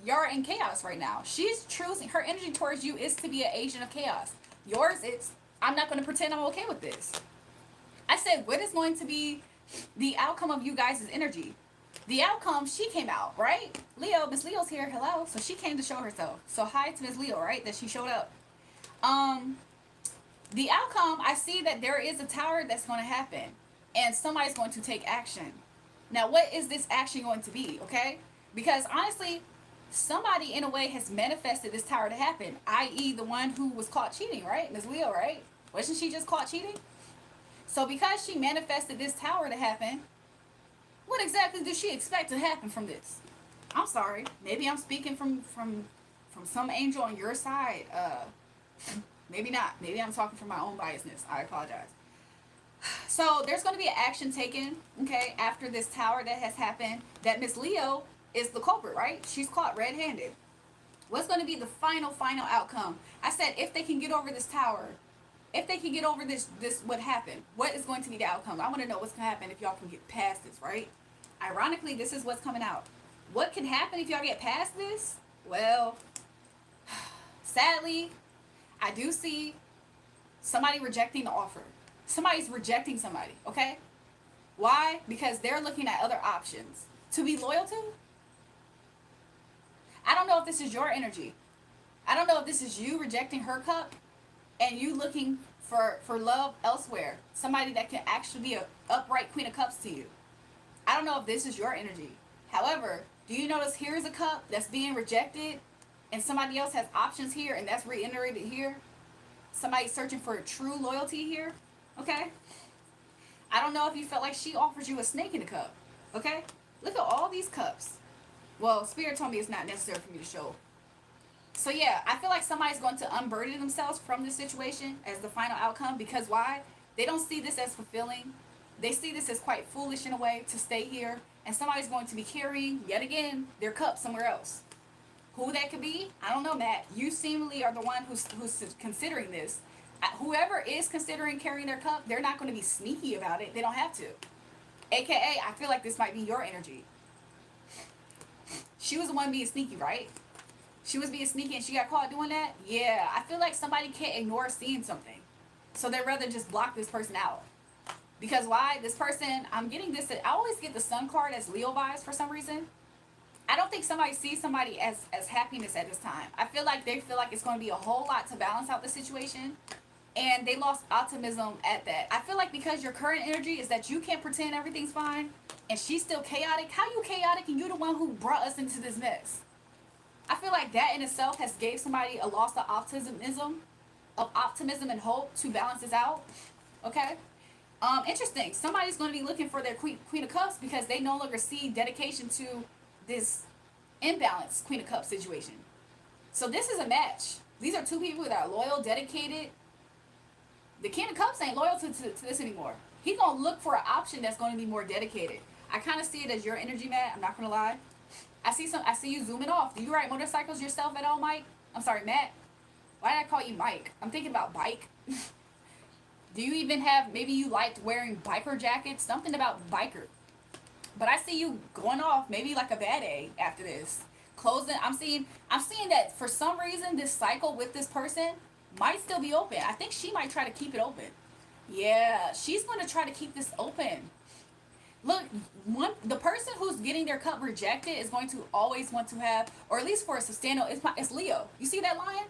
you're in chaos right now. She's choosing her energy towards you is to be an agent of chaos. Yours is I'm not going to pretend I'm okay with this. I said, what is going to be the outcome of you guys' energy? The outcome, she came out, right? Leo, Miss Leo's here, hello. So she came to show herself. So hi to Miss Leo, right? That she showed up. Um, the outcome, I see that there is a tower that's going to happen. And somebody's going to take action. Now, what is this action going to be, okay? Because honestly, somebody in a way has manifested this tower to happen, i.e. the one who was caught cheating, right? Miss Leo, right? Wasn't she just caught cheating? So because she manifested this tower to happen, what exactly does she expect to happen from this? I'm sorry. Maybe I'm speaking from some angel on your side. Maybe not. Maybe I'm talking from my own biasness. I apologize. So there's going to be an action taken, okay, after this tower that has happened. That Miss Leo is the culprit, right? She's caught red-handed. What's going to be the final outcome? I said if they can get over this tower, if they can get over this what happened, what is going to be the outcome? I want to know what's going to happen if y'all can get past this, right? Ironically, this is what's coming out. What can happen if y'all get past this? Well, sadly, I do see somebody rejecting the offer. Somebody's rejecting somebody, okay? Why? Because they're looking at other options to be loyal to. I don't know if this is your energy. I don't know if this is you rejecting her cup and you looking for love elsewhere. Somebody that can actually be a upright queen of cups to you. I don't know if this is your energy. However, do you notice here is a cup that's being rejected and somebody else has options here and that's reiterated here? Somebody's searching for true loyalty here, okay? I don't know if you felt like she offers you a snake in a cup, okay? Look at all these cups. Well, Spirit told me it's not necessary for me to show. So yeah, I feel like somebody's going to unburden themselves from this situation as the final outcome because why? They don't see this as fulfilling. They see this as quite foolish in a way to stay here, and somebody's going to be carrying, yet again, their cup somewhere else. Who that could be, I don't know, Matt. You seemingly are the one who's considering this. Whoever is considering carrying their cup, they're not going to be sneaky about it. They don't have to. AKA, I feel like this might be your energy. She was the one being sneaky, right? She was being sneaky and she got caught doing that? Yeah, I feel like somebody can't ignore seeing something. So they'd rather just block this person out. Because why? This person, I'm getting this, I always get the sun card as Leo vibes for some reason. I don't think somebody sees somebody as happiness at this time. I feel like they feel like it's going to be a whole lot to balance out the situation. And they lost optimism at that. I feel like because your current energy is that you can't pretend everything's fine and she's still chaotic. How you chaotic and you're the one who brought us into this mess? I feel like that in itself has gave somebody a loss of optimism and hope to balance this out. Okay? Interesting. Somebody's going to be looking for their Queen of Cups because they no longer see dedication to this imbalanced Queen of Cups situation. So this is a match. These are two people that are loyal, dedicated. The King of Cups ain't loyal to this anymore. He's going to look for an option that's going to be more dedicated. I kind of see it as your energy, Matt. I'm not going to lie. I see you zooming off. Do you ride motorcycles yourself at all, Mike? I'm sorry, Matt. Why did I call you Mike? I'm thinking about bike. Do you even have, maybe you liked wearing biker jackets? Something about biker. But I see you going off, maybe like a bad A after this. Closing, I'm seeing that for some reason this cycle with this person might still be open. I think she might try to keep it open. Yeah, she's going to try to keep this open. Look, the person who's getting their cup rejected is going to always want to have, or at least for a substantial, it's Leo. You see that lion?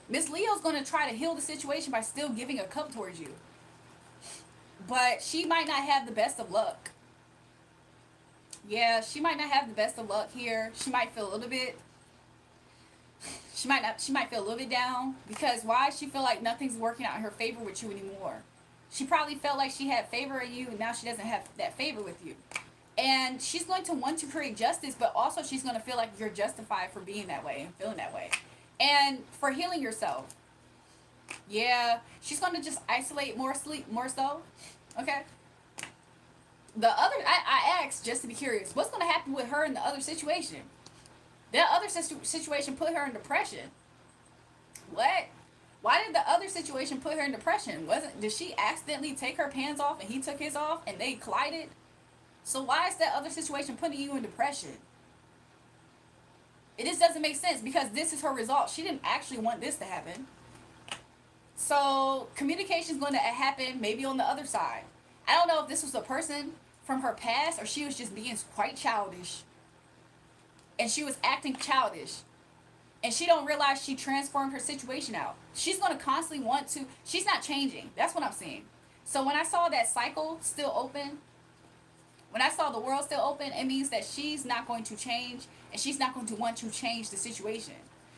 Miss Leo's going to try to heal the situation by still giving a cup towards you. But she might not have the best of luck. Yeah, she might not have the best of luck here. She might feel a little bit, she might feel a little bit down. Because why? She feel like nothing's working out in her favor with you anymore. She probably felt like she had favor in you and now she doesn't have that favor with you. And she's going to want to create justice, but also she's going to feel like you're justified for being that way and feeling that way. And for healing yourself. Yeah, she's gonna just isolate more, sleep more so. Okay. The other, I asked just to be curious, what's gonna happen with her in the other situation? That other situation put her in depression. What? Why did the other situation put her in depression? Wasn't did she accidentally take her pants off and he took his off and they collided? So why is that other situation putting you in depression? It just doesn't make sense because this is her result. She didn't actually want this to happen. So communication is going to happen maybe on the other side. I don't know if this was a person from her past or she was just being quite childish. And she was acting childish. And she don't realize she transformed her situation out. She's going to constantly want to, she's not changing. That's what I'm seeing. So when I saw that cycle still open, when I saw the world still open, it means that she's not going to change and she's not going to want to change the situation.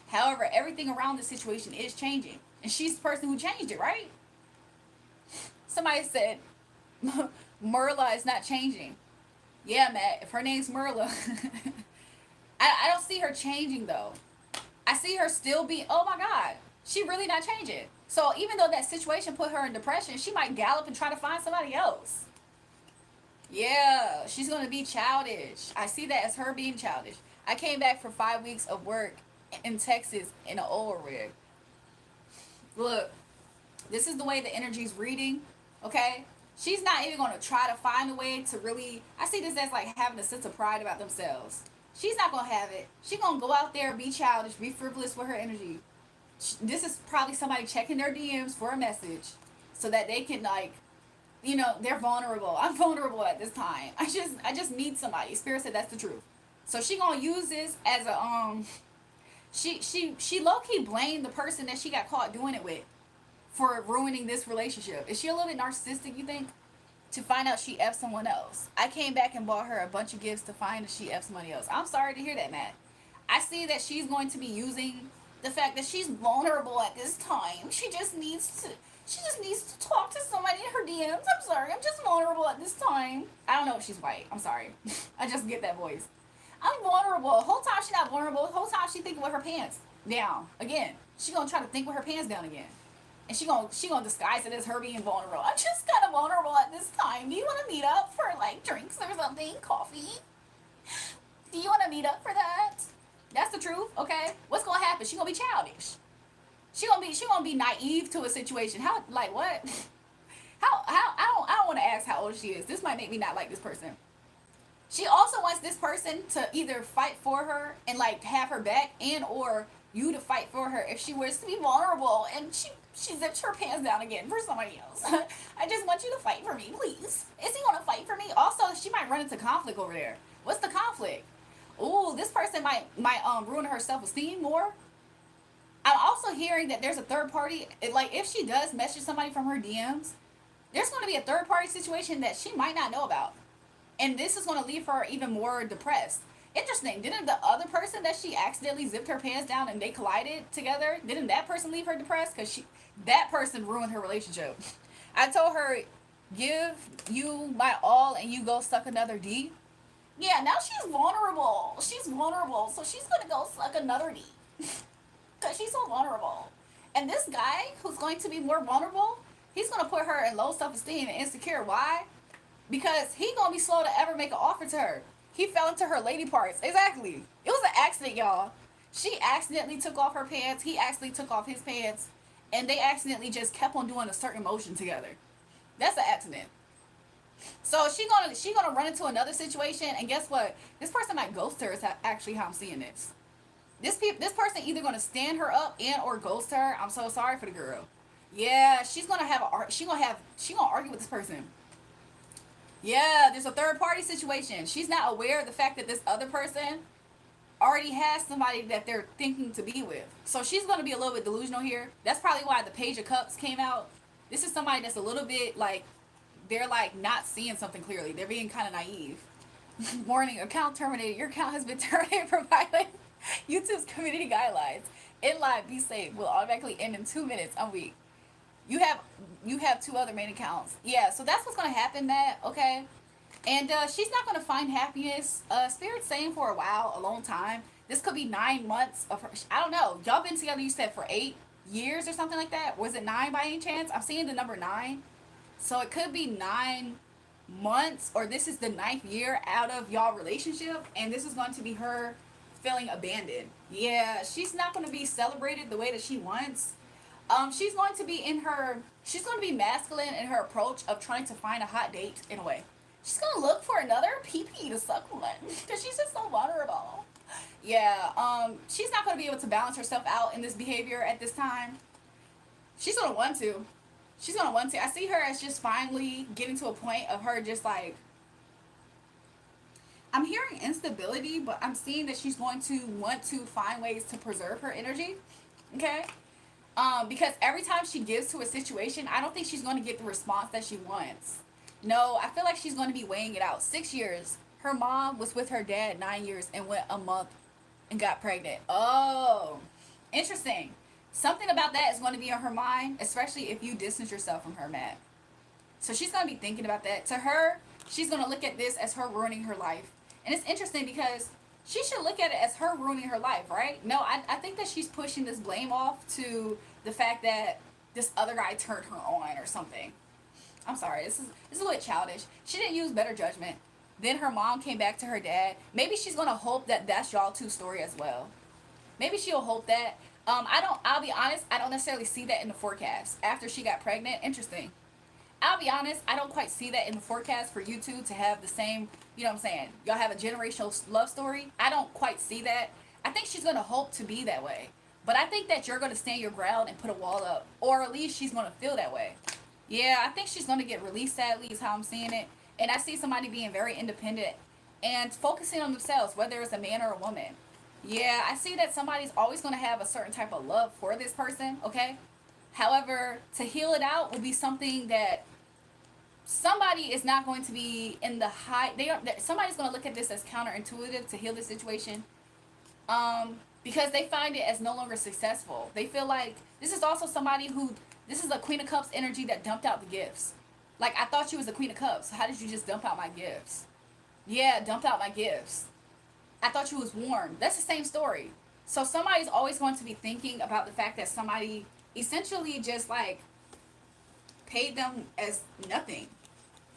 However, everything around the situation is changing. And she's the person who changed it, right? Somebody said, Merla is not changing. Yeah, Matt, if her name's Merla. I don't see her changing, though. I see her still being, oh my God, she really not changing. So even though that situation put her in depression, she might gallop and try to find somebody else. Yeah, she's going to be childish. I see that as her being childish. I came back for 5 weeks of work in Texas in an oil rig. Look, this is the way the energy's reading, okay? She's not even going to try to find a way to really, I see this as like having a sense of pride about themselves. She's not going to have it. She's going to go out there, be childish, be frivolous with her energy. This is probably somebody checking their DMs for a message so that they can like, you know, they're vulnerable. I'm vulnerable at this time. I just need somebody. Spirit said that's the truth. So she gonna use this as a she low key blamed the person that she got caught doing it with for ruining this relationship. Is she a little bit narcissistic, you think? To find out she F someone else. I came back and bought her a bunch of gifts to find that she F somebody else. I'm sorry to hear that, Matt. I see that she's going to be using the fact that she's vulnerable at this time. She just needs to talk to somebody in her DMs. I'm sorry, I'm just vulnerable at this time. I don't know if she's white. I'm sorry. I just get that voice. I'm vulnerable. The whole time she's not vulnerable. The whole time she thinking with her pants down. Again, she gonna try to think with her pants down again. And she gonna disguise it as her being vulnerable. I'm just kind of vulnerable at this time. Do you want to meet up for like drinks or something? Coffee? Do you want to meet up for that? That's the truth, okay? What's gonna happen? She gonna be childish. She gonna be naive to a situation. How like what? How I don't want to ask how old she is. This might make me not like this person. She also wants this person to either fight for her and like have her back, and or you to fight for her if she was to be vulnerable and she zips her pants down again for somebody else. I just want you to fight for me, please. Is he gonna fight for me? Also, she might run into conflict over there. What's the conflict? Ooh, this person might ruin her self esteem more. I'm also hearing that there's a third party. Like if she does message somebody from her DMs, there's going to be a third party situation that she might not know about, and this is going to leave her even more depressed. Interesting. Didn't the other person that she accidentally zipped her pants down and they collided together? Didn't that person leave her depressed? Because that person ruined her relationship. I told her, give you my all and you go suck another D. Yeah, now she's vulnerable. She's vulnerable, so she's gonna go suck another D. Because she's so vulnerable. And this guy who's going to be more vulnerable, he's gonna put her in low self-esteem and insecure. Why? Because he gonna be slow to ever make an offer to her. He fell into her lady parts. Exactly. It was an accident, y'all. She accidentally took off her pants. He accidentally took off his pants. And they accidentally just kept on doing a certain motion together. That's an accident. So she gonna run into another situation, and guess what? This person might ghost her. Is actually how I'm seeing this. This person either gonna stand her up and or ghost her. I'm so sorry for the girl. Yeah, she's gonna have she gonna argue with this person. Yeah, there's a third party situation. She's not aware of the fact that this other person already has somebody that they're thinking to be with. So she's gonna be a little bit delusional here. That's probably why the Page of Cups came out. This is somebody that's a little bit like they're like not seeing something clearly. They're being kind of naive. Warning, account terminated. Your account has been terminated for violating YouTube's community guidelines. In live, be safe. Will automatically end in 2 minutes. I'm weak. You have two other main accounts. Yeah, so that's what's gonna happen, Matt. Okay, and she's not gonna find happiness. Spirit's saying for a while, a long time. This could be 9 months of her. I don't know. Y'all been together. You said for 8 years or something like that. Was it 9 by any chance? I'm seeing the number 9. So it could be 9 months, or this is the 9th year out of y'all relationship, and this is going to be her feeling abandoned. Yeah, she's not going to be celebrated the way that she wants. She's going to be in her. She's going to be masculine in her approach of trying to find a hot date in a way. She's going to look for another pee to suck on because she's just so vulnerable. Yeah, she's not going to be able to balance herself out in this behavior at this time. She's going to want to. She's going to want to. I see her as just finally getting to a point of her just like, I'm hearing instability, but I'm seeing that she's going to want to find ways to preserve her energy. Okay? Because every time she gives to a situation, I don't think she's going to get the response that she wants. No, I feel like she's going to be weighing it out. 6 years. Her mom was with her dad 9 years and went a month and got pregnant. Oh, interesting. Something about that is going to be on her mind, especially if you distance yourself from her, Matt. So she's going to be thinking about that. To her, she's going to look at this as her ruining her life. And it's interesting because she should look at it as her ruining her life, right? No, I think that she's pushing this blame off to the fact that this other guy turned her on or something. I'm sorry, this is a little childish. She didn't use better judgment. Then her mom came back to her dad. Maybe she's gonna hope that that's y'all two story as well. Maybe she'll hope that. I'll be honest, I don't necessarily see that in the forecast. After she got pregnant, interesting. I'll be honest, I don't quite see that in the forecast for you two to have the same, you know what I'm saying? Y'all have a generational love story. I don't quite see that. I think she's gonna hope to be that way. But I think that you're gonna stand your ground and put a wall up. Or at least she's gonna feel that way. Yeah, I think she's gonna get released, sadly, is how I'm seeing it. And I see somebody being very independent and focusing on themselves, whether it's a man or a woman. Yeah, I see that somebody's always going to have a certain type of love for this person, okay? However, to heal it out will be something that somebody is not going to be in the high. Somebody's going to look at this as counterintuitive to heal the situation, because they find it as no longer successful. They feel like this is also somebody who, this is a Queen of Cups energy that dumped out the gifts. Like, I thought you was the Queen of Cups. How did you just dump out my gifts? Yeah, dumped out my gifts. I thought you was warm. That's the same story. So somebody's always going to be thinking about the fact that somebody essentially just like paid them as nothing.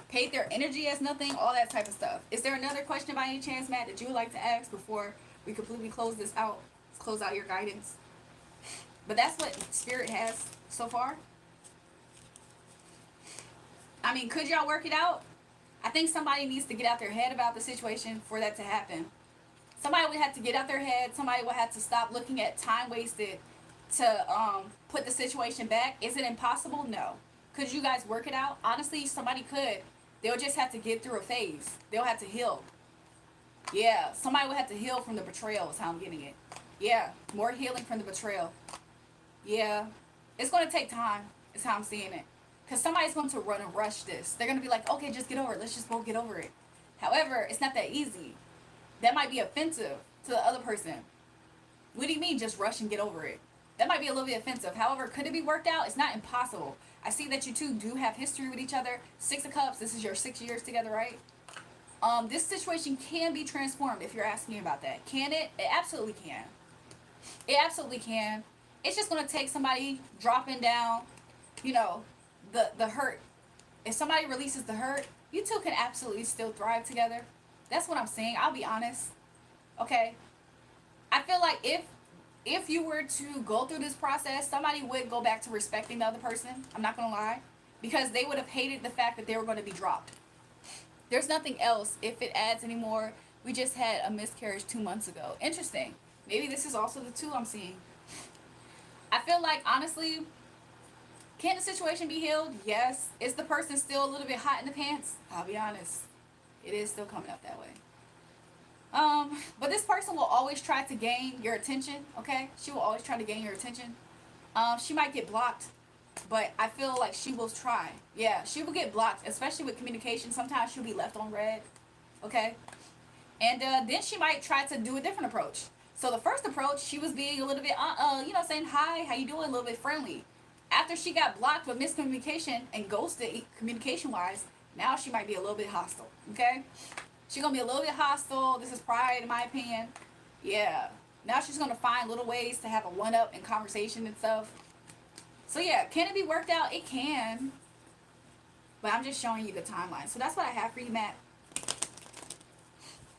Paid their energy as nothing, all that type of stuff. Is there another question by any chance, Matt, that you would like to ask before we completely close this out? Close out your guidance. But that's what Spirit has so far. I mean, could y'all work it out? I think somebody needs to get out their head about the situation for that to happen. Somebody would have to get out their head. Somebody would have to stop looking at time wasted to put the situation back. Is it impossible? No. Could you guys work it out? Honestly, somebody could. They'll just have to get through a phase. They'll have to heal. Yeah, somebody would have to heal from the betrayal is how I'm getting it. Yeah, more healing from the betrayal. Yeah, it's going to take time is how I'm seeing it. Because somebody's going to run and rush this. They're going to be like, okay, just get over it. Let's just go get over it. However, it's not that easy. That might be offensive to the other person. What do you mean just rush and get over it? That might be a little bit offensive. However, could it be worked out? It's not impossible. I see that you two do have history with each other. 6 of Cups, this is your 6 years together, right? This situation can be transformed if you're asking about that. Can it? It absolutely can. It absolutely can. It's just going to take somebody dropping down, you know, the hurt. If somebody releases the hurt, you two can absolutely still thrive together. That's what I'm saying. I'll be honest. Okay? I feel like if you were to go through this process, somebody would go back to respecting the other person. I'm not going to lie. Because they would have hated the fact that they were going to be dropped. There's nothing else if it adds anymore. We just had a miscarriage 2 months ago. Interesting. Maybe this is also the 2 I'm seeing. I feel like, honestly, can the situation be healed? Yes. Is the person still a little bit hot in the pants? I'll be honest. It is still coming up that way. But this person will always try to gain your attention, okay? She will always try to gain your attention. She might get blocked, but I feel like she will try. Yeah, she will get blocked, especially with communication. Sometimes she'll be left on red, okay? And then she might try to do a different approach. So the first approach, she was being a little bit, saying hi, how you doing, a little bit friendly. After she got blocked with miscommunication and ghosted communication-wise, now she might be a little bit hostile, okay? She's going to be a little bit hostile. This is pride, in my opinion. Yeah. Now she's going to find little ways to have a one-up in conversation and stuff. So yeah, can it be worked out? It can. But I'm just showing you the timeline. So that's what I have for you, Matt.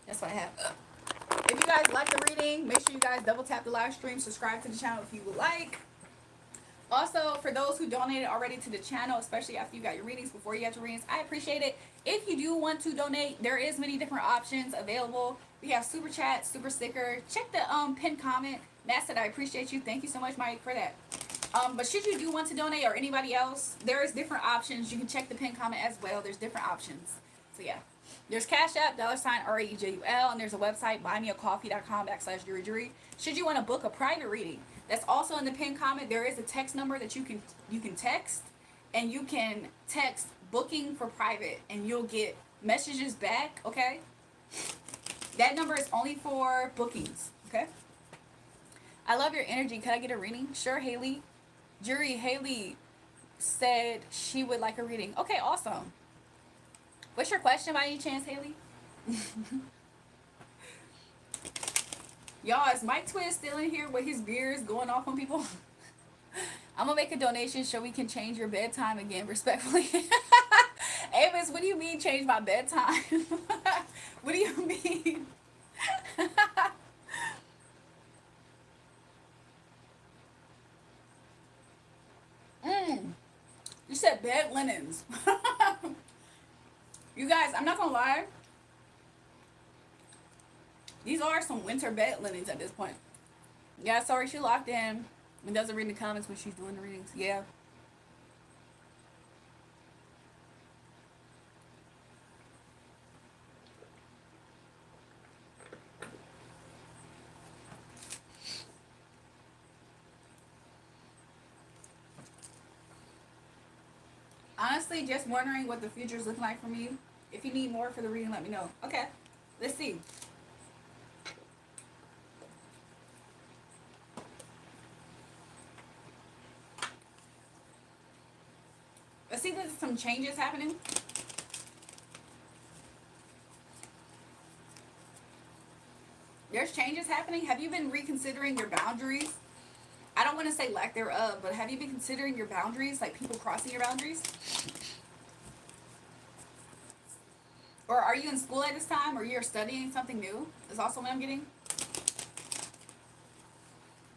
That's what I have. If you guys like the reading, make sure you guys double tap the live stream, subscribe to the channel if you would like. Also, for those who donated already to the channel, especially after you got your readings, before you got your readings, I appreciate it. If you do want to donate, there is many different options available. We have super chat, super sticker. Check the pinned comment. Matt said, I appreciate you. Thank you so much, Mike, for that. But should you do want to donate, or anybody else, there is different options. You can check the pinned comment as well. There's different options. So yeah. There's Cash App, $RAEJUL, and there's a website, buymeacoffee.com/JulraeJulrae. Should you want to book a private reading, that's also in the pinned comment. There is a text number that you can text, and you can text booking for private, and you'll get messages back. Okay, that number is only for bookings. Okay. I love your energy. Could I get a reading? Sure, Haley. Haley said she would like a reading. Okay, awesome. What's your question by any chance, Haley? Y'all, is Mike Twist still in here with his beers going off on people? I'm gonna make a donation so we can change your bedtime again, respectfully. Amos, what do you mean change my bedtime? What do you mean? You said bed linens. You guys, I'm not gonna lie. These are some winter bed linens at this point. Yeah, sorry, she locked in and doesn't read the comments when she's doing the readings. Yeah. Honestly, just wondering what the future is looking like for me. If you need more for the reading, let me know. Okay, let's see. Let's see if there's some changes happening. There's changes happening. Have you been reconsidering your boundaries? I don't want to say lack thereof, but have you been considering your boundaries, like people crossing your boundaries? Or are you in school at this time, or you're studying something new? Is also what I'm getting.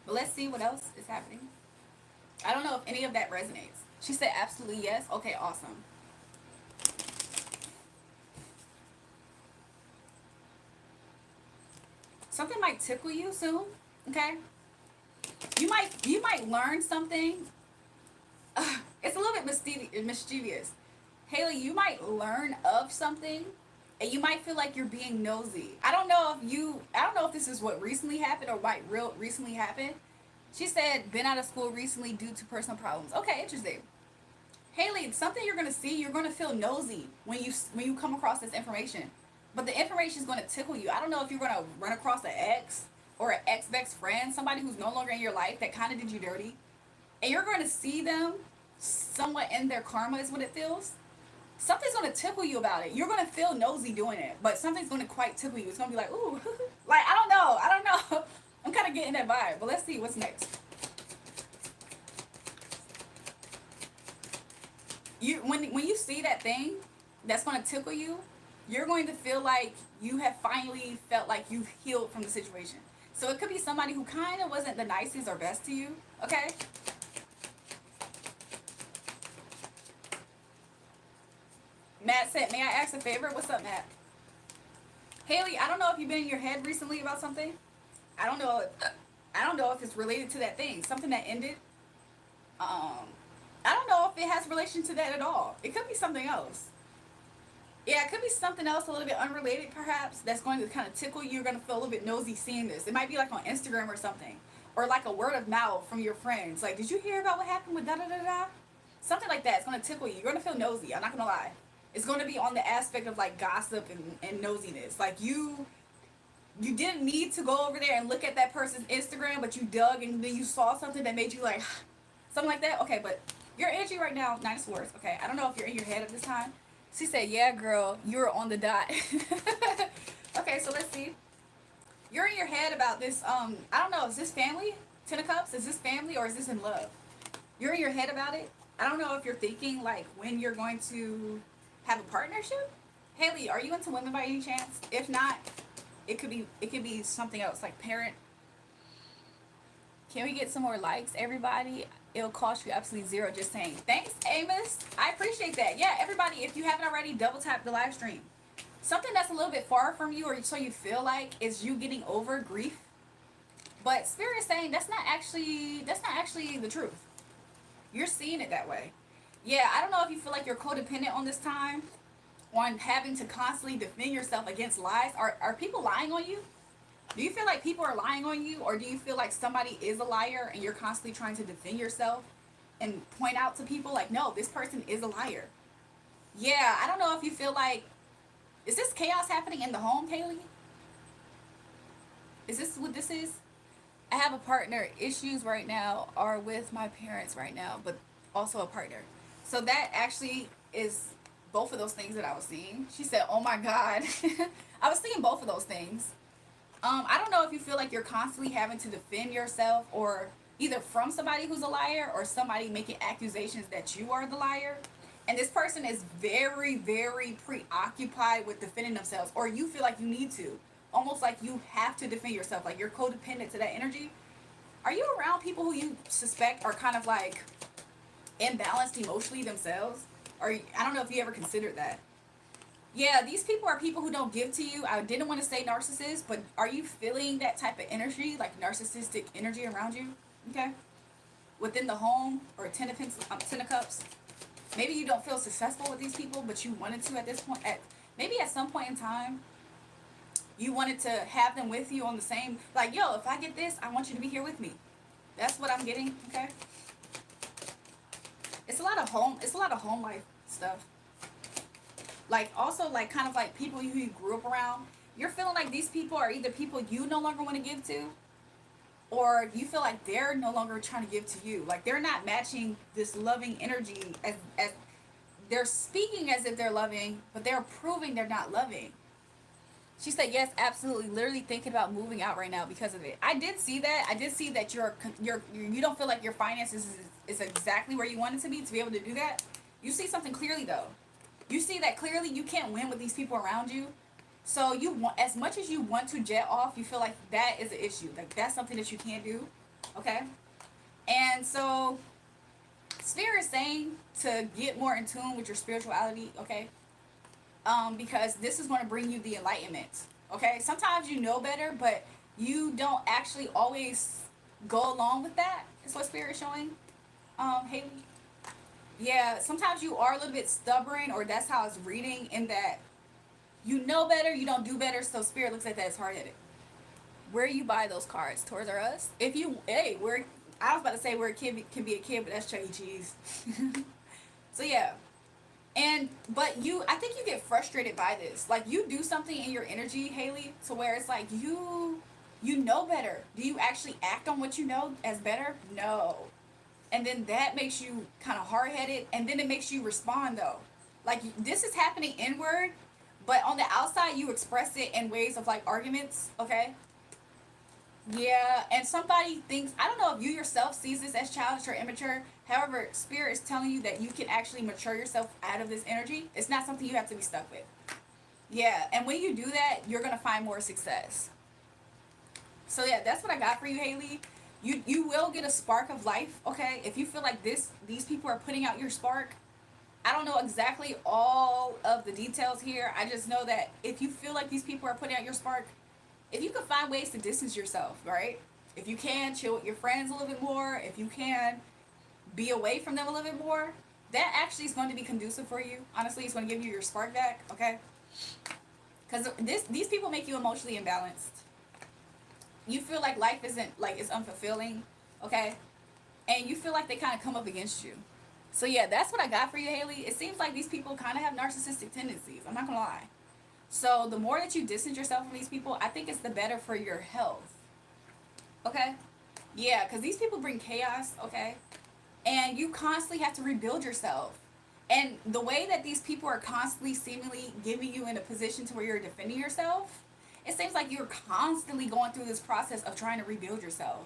But let's see what else is happening. I don't know if any of that resonates. She said absolutely yes. Okay, awesome. Something might tickle you soon, okay? You might learn something. It's a little bit mischievous. Haley, you might learn of something, and you might feel like you're being nosy. I don't know if this is what recently happened or might recently happen. She said, been out of school recently due to personal problems. Okay, interesting. Haley, something you're gonna see, you're gonna feel nosy when you come across this information. But the information is gonna tickle you. I don't know if you're gonna run across an ex or an ex-best friend, somebody who's no longer in your life that kind of did you dirty, and you're going to see them somewhat in their karma is what it feels. Something's going to tickle you about it. You're going to feel nosy doing it, but something's going to quite tickle you. It's going to be like, ooh, like, I don't know. I'm kind of getting that vibe, but let's see what's next. When you see that thing that's going to tickle you, you're going to feel like you have finally felt like you've healed from the situation. So it could be somebody who kind of wasn't the nicest or best to you, okay? Matt said, may I ask a favor? What's up, Matt? Haley, I don't know if you've been in your head recently about something. I don't know if it's related to that thing, something that ended. I don't know if it has relation to that at all. It could be something else. Yeah, it could be something else a little bit unrelated, perhaps, that's going to kind of tickle you. You're going to feel a little bit nosy seeing this. It might be like on Instagram or something. Or like a word of mouth from your friends. Like, did you hear about what happened with da-da-da-da? Something like that. It's going to tickle you. You're going to feel nosy. I'm not going to lie. It's going to be on the aspect of, like, gossip and nosiness. Like, you didn't need to go over there and look at that person's Instagram, but you dug and then you saw something that made you, like, something like that. Okay, but your energy right now, 9 of Swords. Okay, I don't know if you're in your head at this time. She said, yeah, girl, you're on the dot. Okay, so let's see. You're in your head about this, I don't know, is this family? 10 of Cups, is this family or is this in love? You're in your head about it. I don't know if you're thinking like when you're going to have a partnership. Haley, are you into women by any chance? If not, it could be something else like parent. Can we get some more likes, everybody? It'll cost you absolutely zero. Just saying. Thanks, Amos. I appreciate that. Yeah, everybody, if you haven't already, double tap the live stream. Something that's a little bit far from you, or so you feel like, is you getting over grief. But Spirit is saying that's not actually the truth. You're seeing it that way. Yeah, I don't know if you feel like you're codependent on this time, on having to constantly defend yourself against lies. Are people lying on you? Do you feel like people are lying on you, or do you feel like somebody is a liar and you're constantly trying to defend yourself and point out to people like, no, this person is a liar? Yeah, I don't know if you feel like, is this chaos happening in the home, Kaylee? Is this what this is? I have a partner. Issues right now are with my parents right now, but also a partner. So that actually is both of those things that I was seeing. She said, "Oh my God," I was seeing both of those things. I don't know if you feel like you're constantly having to defend yourself, or either from somebody who's a liar or somebody making accusations that you are the liar. And this person is very, very preoccupied with defending themselves, or you feel like you need to. Almost like you have to defend yourself, like you're codependent to that energy. Are you around people who you suspect are kind of like imbalanced emotionally themselves? Or I don't know if you ever considered that. Yeah, these people are people who don't give to you. I didn't want to say narcissist, but are you feeling that type of energy, like narcissistic energy around you? Okay, within the home, or ten of cups. Maybe you don't feel successful with these people, but you wanted to at this point. Maybe at some point in time, you wanted to have them with you on the same. Like, yo, if I get this, I want you to be here with me. That's what I'm getting. Okay, it's a lot of home. It's a lot of home life stuff. Like, also, like, kind of like people who you grew up around. You're feeling like these people are either people you no longer want to give to, or you feel like they're no longer trying to give to you. Like, they're not matching this loving energy, as they're speaking as if they're loving, but they're proving they're not loving. She said, yes, absolutely. Literally thinking about moving out right now because of it. I did see that. I did see that you don't feel like your finances is exactly where you want it to be able to do that. You see something clearly, though. You see that clearly you can't win with these people around you. So you want, as much as you want to jet off, you feel like that is an issue. Like, that's something that you can't do. Okay? And so Spirit is saying to get more in tune with your spirituality, okay? Because this is going to bring you the enlightenment. Okay, sometimes you know better, but you don't actually always go along with that. Is what Spirit is showing. Haley. Yeah, sometimes you are a little bit stubborn, or that's how it's reading. In that you know better, you don't do better. So Spirit looks at that as hard headed. Where you buy those cards? Towards R Us. If you, hey, where I was about to say where a kid can be a kid, but that's Chuck E. Cheese. So yeah, and but I think you get frustrated by this. Like, you do something in your energy, Haley, to where it's like you know better. Do you actually act on what you know as better? No. And then that makes you kind of hard-headed, and then it makes you respond, though. Like, this is happening inward, but on the outside you express it in ways of like arguments, okay? Yeah, and somebody thinks, I don't know if you yourself sees this as childish or immature. However, Spirit is telling you that you can actually mature yourself out of this energy. It's not something you have to be stuck with. Yeah, and when you do that, you're going to find more success. So yeah, that's what I got for you, Haley. You will get a spark of life, okay? If you feel like these people are putting out your spark. I don't know exactly all of the details here. I just know that if you feel like these people are putting out your spark, if you can find ways to distance yourself, right? If you can chill with your friends a little bit more, if you can be away from them a little bit more, that actually is going to be conducive for you. Honestly, it's going to give you your spark back, okay? Because these people make you emotionally imbalanced. You feel like life isn't, like, it's unfulfilling, okay? And you feel like they kind of come up against you. So yeah, that's what I got for you, Haley. It seems like these people kind of have narcissistic tendencies. I'm not gonna lie. So the more that you distance yourself from these people, I think it's the better for your health. Okay? Yeah, because these people bring chaos, okay? And you constantly have to rebuild yourself. And the way that these people are constantly seemingly giving you in a position to where you're defending yourself, it seems like you're constantly going through this process of trying to rebuild yourself.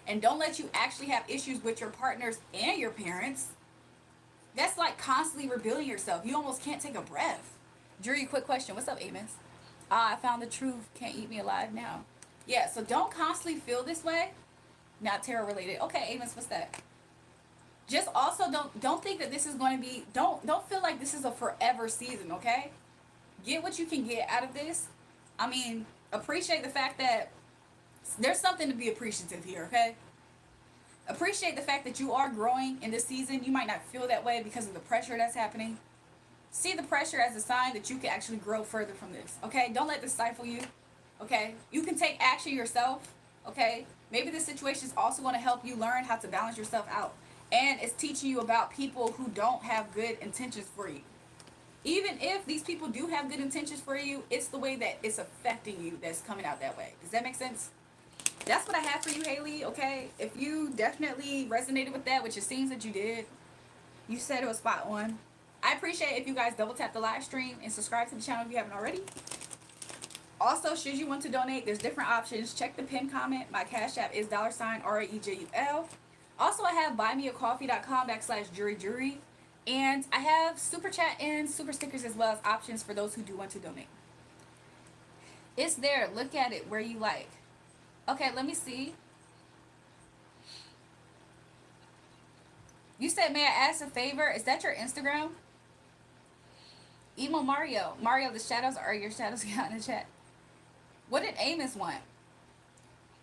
and don't let you actually have issues with your partners and your parents. That's like constantly rebuilding yourself. You almost can't take a breath. Jury, quick question. What's up, Amos? Ah, I found the truth. Can't eat me alive now. Yeah, so don't constantly feel this way. Not tarot related. Okay, Amos, what's that? Just also don't think that this is going to be, don't feel like this is a forever season, okay? Get what you can get out of this. I mean, appreciate the fact that there's something to be appreciative here, okay? Appreciate the fact that you are growing in this season. You might not feel that way because of the pressure that's happening. See the pressure as a sign that you can actually grow further from this, okay? Don't let this stifle you, okay? You can take action yourself, okay? Maybe this situation is also going to help you learn how to balance yourself out. And it's teaching you about people who don't have good intentions for you. Even if these people do have good intentions for you, it's the way that it's affecting you that's coming out that way. Does that make sense? That's what I have for you, Haley, okay? If you definitely resonated with that, which it seems that you did, you said it was spot on. I appreciate if you guys double tap the live stream and subscribe to the channel if you haven't already. Also, should you want to donate, there's different options. Check the pinned comment. My cash app is $RAEJUL. Also, I have buymeacoffee.com/JulraeJulrae. And I have super chat and super stickers as well as options for those who do want to donate. It's there. Look at it where you like. Okay, let me see. You said, may I ask a favor? Is that your Instagram? Emo Mario. Mario, the shadows are your shadows out in the chat. What did Amos want?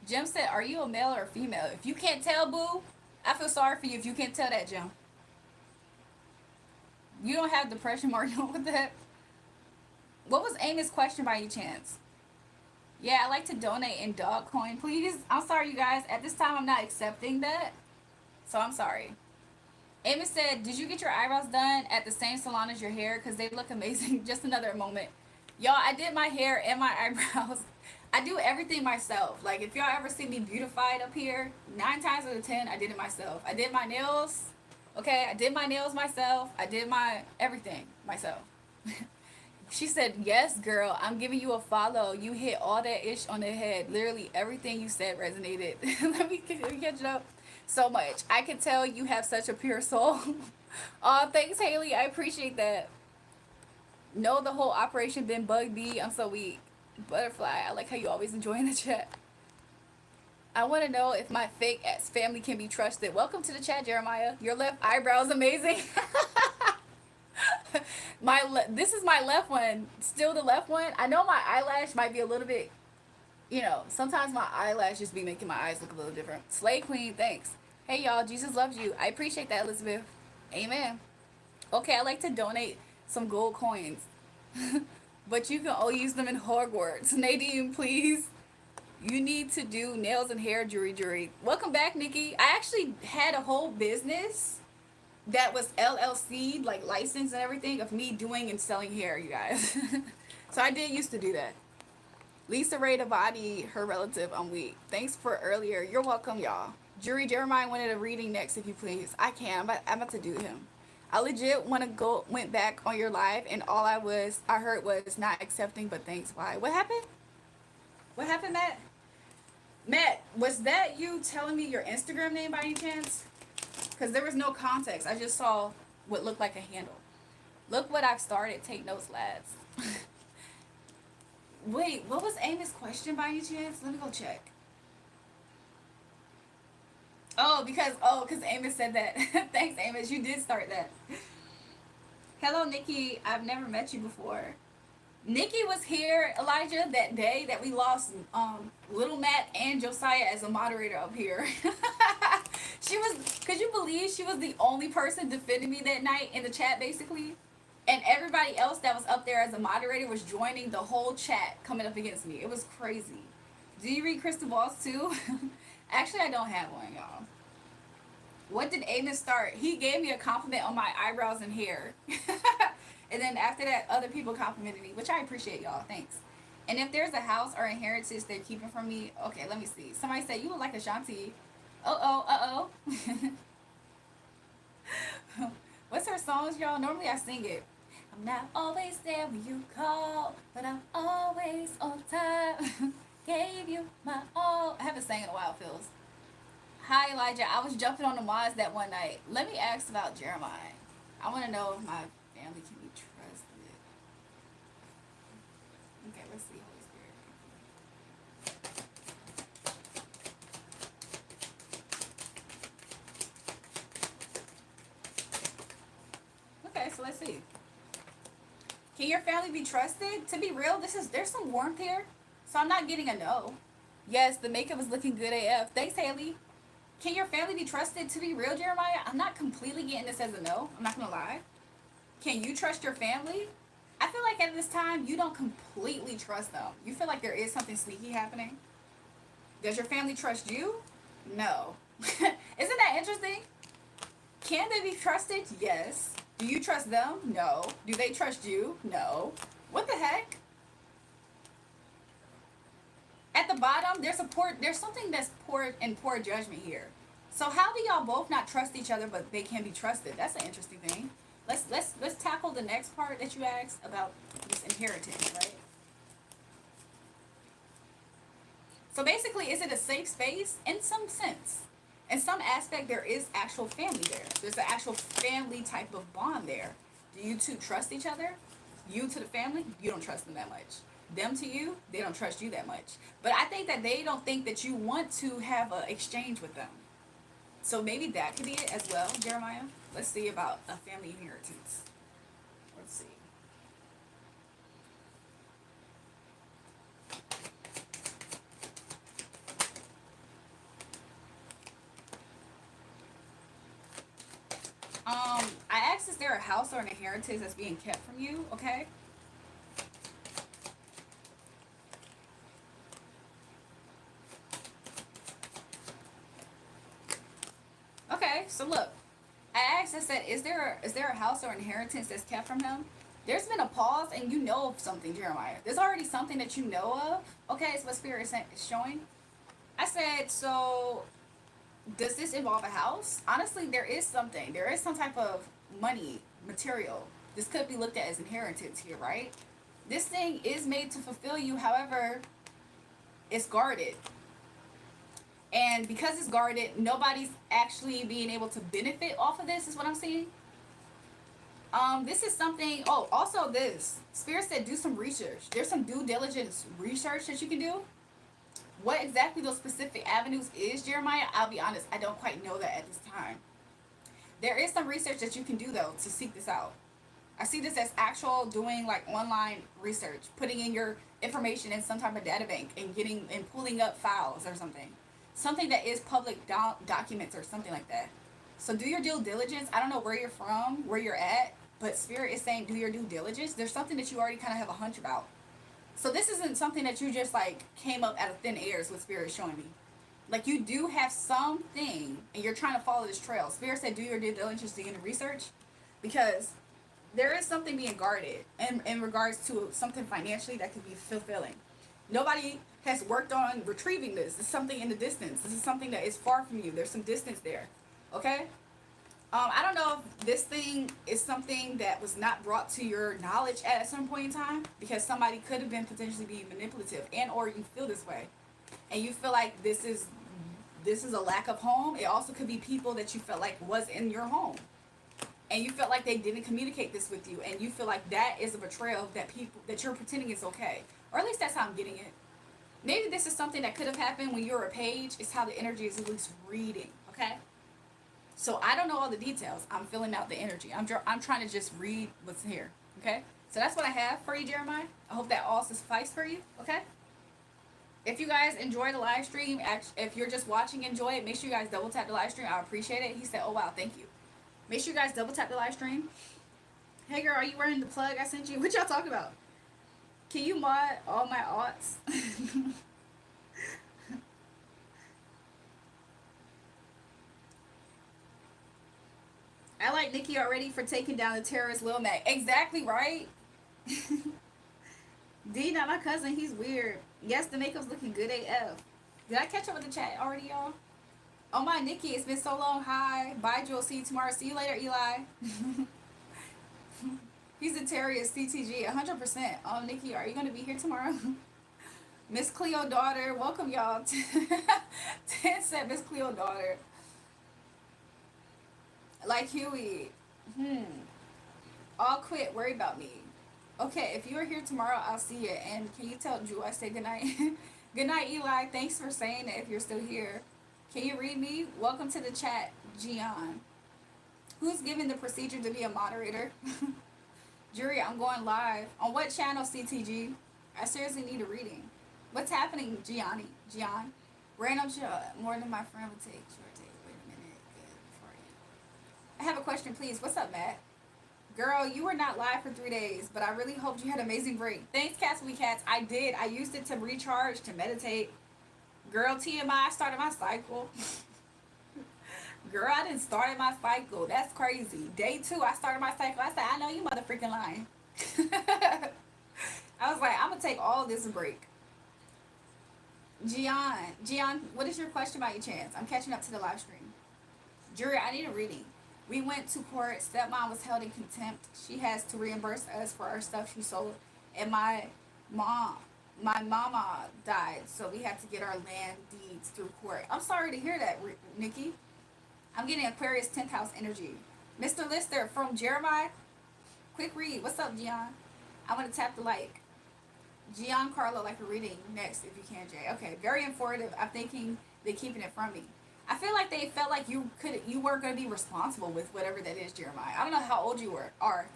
Jim said, are you a male or a female? If you can't tell, boo, I feel sorry for you if you can't tell that, Jim. You don't have depression, Mario, with that. What was Amos' question by any chance? Yeah, I like to donate in dog coin, please. I'm sorry, you guys. At this time, I'm not accepting that. So I'm sorry. Amos said, did you get your eyebrows done at the same salon as your hair? Because they look amazing. Just another moment. Y'all, I did my hair and my eyebrows. I do everything myself. Like, if y'all ever see me beautified up here, 9 times out of 10, I did it myself. I did my nails. Okay, I did my nails myself. I did my everything myself. She said, yes, girl, I'm giving you a follow. You hit all that ish on the head. Literally everything you said resonated. Let me catch it up so much. I can tell you have such a pure soul. Oh, thanks, Haley. I appreciate that. No, the whole operation been bug me. I'm so weak. Butterfly, I like how you always enjoying the chat. I want to know if my fake ass family can be trusted. Welcome to the chat, Jeremiah. Your left eyebrow is amazing. This is my left one. Still the left one. I know my eyelash might be a little bit, sometimes my eyelashes be making my eyes look a little different. Slay Queen, thanks. Hey, y'all. Jesus loves you. I appreciate that, Elizabeth. Amen. Okay, I like to donate some gold coins. But you can only use them in Hogwarts. Nadine, please. You need to do nails and hair, Jury. Welcome back, Nikki. I actually had a whole business that was LLC, like licensed and everything, of me doing and selling hair, you guys. So I did used to do that. Lisa Ray the body, her relative, I'm weak. Thanks for earlier. You're welcome, y'all. Jeremiah wanted a reading next, if you please. I can. I'm about to do him. I legit went back on your live, and all I heard was not accepting, but thanks. Why? What happened? What happened, Matt? Matt, was that you telling me your Instagram name by any chance? Because there was no context. I just saw what looked like a handle. Look what I've started. Take notes, lads. Wait, what was Amos' question by any chance? Let me go check. Because Amos said that. Thanks, Amos. You did start that. Hello, Nikki. I've never met you before. Nikki was here, Elijah, that day that we lost Little Matt and Josiah as a moderator up here. Could you believe she was the only person defending me that night in the chat, basically? And everybody else that was up there as a moderator was joining the whole chat coming up against me. It was crazy. Do you read crystal balls too? Actually, I don't have one, y'all. What did Amos start? He gave me a compliment on my eyebrows and hair. And then after that, other people complimented me, which I appreciate, y'all. Thanks. And if there's a house or inheritance they're keeping from me, okay, let me see. Somebody said, you look like Ashanti. Uh-oh. What's her songs, y'all? Normally I sing it. I'm not always there when you call, but I'm always on time. Gave you my all. I haven't sang in a while, feels. Hi, Elijah. I was jumping on the mods that one night. Let me ask about Jeremiah. I want to know if my family can be trusted. Okay, let's see, Holy Spirit. Okay, so let's see. Can your family be trusted? To be real, there's some warmth here, so I'm not getting a no. Yes, the makeup is looking good AF. Thanks, Haley. Can your family be trusted? To be real, Jeremiah, I'm not completely getting this as a no. I'm not gonna lie. Can you trust your family? I feel like at this time you don't completely trust them. You feel like there is something sneaky happening. Does your family trust you? No. Isn't that interesting? Can they be trusted? Yes. Do you trust them? No. Do they trust you? No. What the heck? At the bottom, there's something that's poor in poor judgment here. So how do y'all both not trust each other but they can be trusted? That's an interesting thing. Let's tackle the next part that you asked about this inheritance, right? So basically, is it a safe space? In some sense. In some aspect, there is actual family there. There's an actual family type of bond there. Do you two trust each other? You to the family, you don't trust them that much. Them to you, they don't trust you that much. But I think that they don't think that you want to have an exchange with them. So maybe that could be it as well, Jeremiah. Let's see about a family inheritance. Let's see. I asked, is there a house or an inheritance that's being kept from you? Okay. Okay. So look, I asked. I said, is there a house or inheritance that's kept from him? There's been a pause, and you know of something, Jeremiah. There's already something that you know of. Okay, it's what Spirit is showing. I said, so does this involve a house? Honestly, there is something. There is some type of money, material. This could be looked at as inheritance here, right? This thing is made to fulfill you. However, it's guarded. And because it's guarded, nobody's actually being able to benefit off of this, is what I'm seeing. This is something. Oh, also this. Spirit said do some research. There's some due diligence research that you can do. What exactly those specific avenues is, Jeremiah, I'll be honest, I don't quite know that at this time. There is some research that you can do though to seek this out. I see this as actual doing like online research, putting in your information in some type of data bank and getting and pulling up files or something. Something that is public documents or something like that. So do your due diligence. I don't know where you're from, where you're at, but Spirit is saying do your due diligence. There's something that you already kind of have a hunch about. So this isn't something that you just like came up out of thin air is what Spirit is showing me. Like you do have something and you're trying to follow this trail. Spirit said do your due diligence, do your research, because there is something being guarded in regards to something financially that could be fulfilling. Nobody has worked on retrieving this. It's something in the distance. This is something that is far from you. There's some distance there. Okay? I don't know if this thing is something that was not brought to your knowledge at some point in time because somebody could have been potentially being manipulative and or you feel this way and you feel like this is a lack of home. It also could be people that you felt like was in your home and you felt like they didn't communicate this with you and you feel like that is a betrayal that people that you're pretending is okay, or at least that's how I'm getting it. Maybe this is something that could have happened when you were a page. It's how the energy is at least reading. Okay. So I don't know all the details. I'm filling out the energy. I'm trying to just read what's here. Okay. So that's what I have for you, Jeremiah. I hope that all suffices for you. Okay. If you guys enjoy the live stream, if you're just watching, enjoy it. Make sure you guys double tap the live stream. I appreciate it. He said, "Oh wow, thank you." Make sure you guys double tap the live stream. Hey girl, are you wearing the plug I sent you? What y'all talking about? Can you mod all my aughts? I like Nikki already for taking down the terrorist Lil Mac. Exactly right. D, not my cousin. He's weird. Yes, the makeup's looking good AF. Did I catch up with the chat already, y'all? Oh my Nikki, it's been so long. Hi. Bye, Jewel. See you tomorrow. See you later, Eli. He's a terrorist, CTG, 100%. Oh, Nikki, are you going to be here tomorrow? Miss Cleo daughter, welcome y'all. 10 said Miss Cleo daughter. Like Huey. All quit, worry about me. Okay, if you are here tomorrow, I'll see you. And can you tell Jewel I say goodnight? Good night, Eli. Thanks for saying it if you're still here. Can you read me? Welcome to the chat, Gian. Who's given the procedure to be a moderator? Jury, I'm going live. On what channel, CTG? I seriously need a reading. What's happening, Gianni? Gian? Random shot. More than my friend would take. Sure, take. Wait a minute. Good. Before you. I have a question, please. What's up, Matt? Girl, you were not live for 3 days, but I really hoped you had an amazing break. Thanks, Cats We Cats. I did. I used it to recharge, to meditate. Girl, TMI, I started my cycle. Girl, I didn't start my cycle. That's crazy. Day 2, I started my cycle. I said, I know you mother freaking lying. I was like, I'm going to take all of this break. Gian, what is your question by your chance? I'm catching up to the live stream. Jury, I need a reading. We went to court. Stepmom was held in contempt. She has to reimburse us for our stuff she sold. And mom, my mama died, so we had to get our land deeds through court. I'm sorry to hear that, Nikki. I'm getting Aquarius 10th house energy. Mr. Lister from Jeremiah. Quick read. What's up, Gian? I'm going to tap the like. Giancarlo, like a reading next if you can, Jay. Okay, very informative. I'm thinking they're keeping it from me. I feel like they felt like you weren't going to be responsible with whatever that is, Jeremiah. I don't know how old you are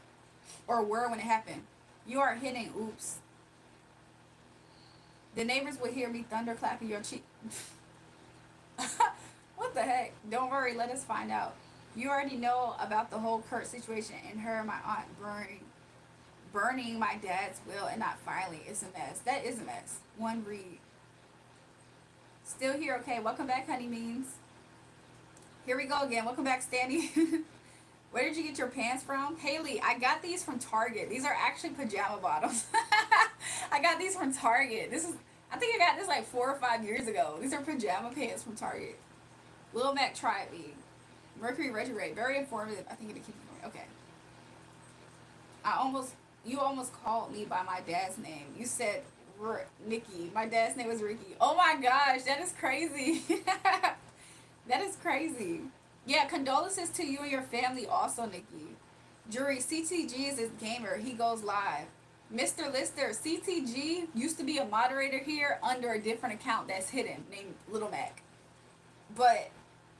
or were when it happened. You are hitting. Oops. The neighbors will hear me thunderclapping your cheek. What the heck? Don't worry, let us find out. You already know about the whole Kurt situation and her and my aunt burning my dad's will and not filing. It's a mess. That is a mess. One read. Still here, okay. Welcome back, Honey Means. Here we go again. Welcome back, Stanley. Where did you get your pants from? Haley, I got these from Target. These are actually pajama bottoms. I got these from Target. I think I got this like 4 or 5 years ago. These are pajama pants from Target. Lil Mac tried me. Mercury retrograde. Very informative. I think it'll keep it going. Okay. You almost called me by my dad's name. You said Nikki. My dad's name was Ricky. Oh my gosh, that is crazy. That is crazy. Yeah, condolences to you and your family also, Nikki. Jury, CTG is his gamer. He goes live. Mr. Lister, CTG used to be a moderator here under a different account that's hidden named Little Mac. But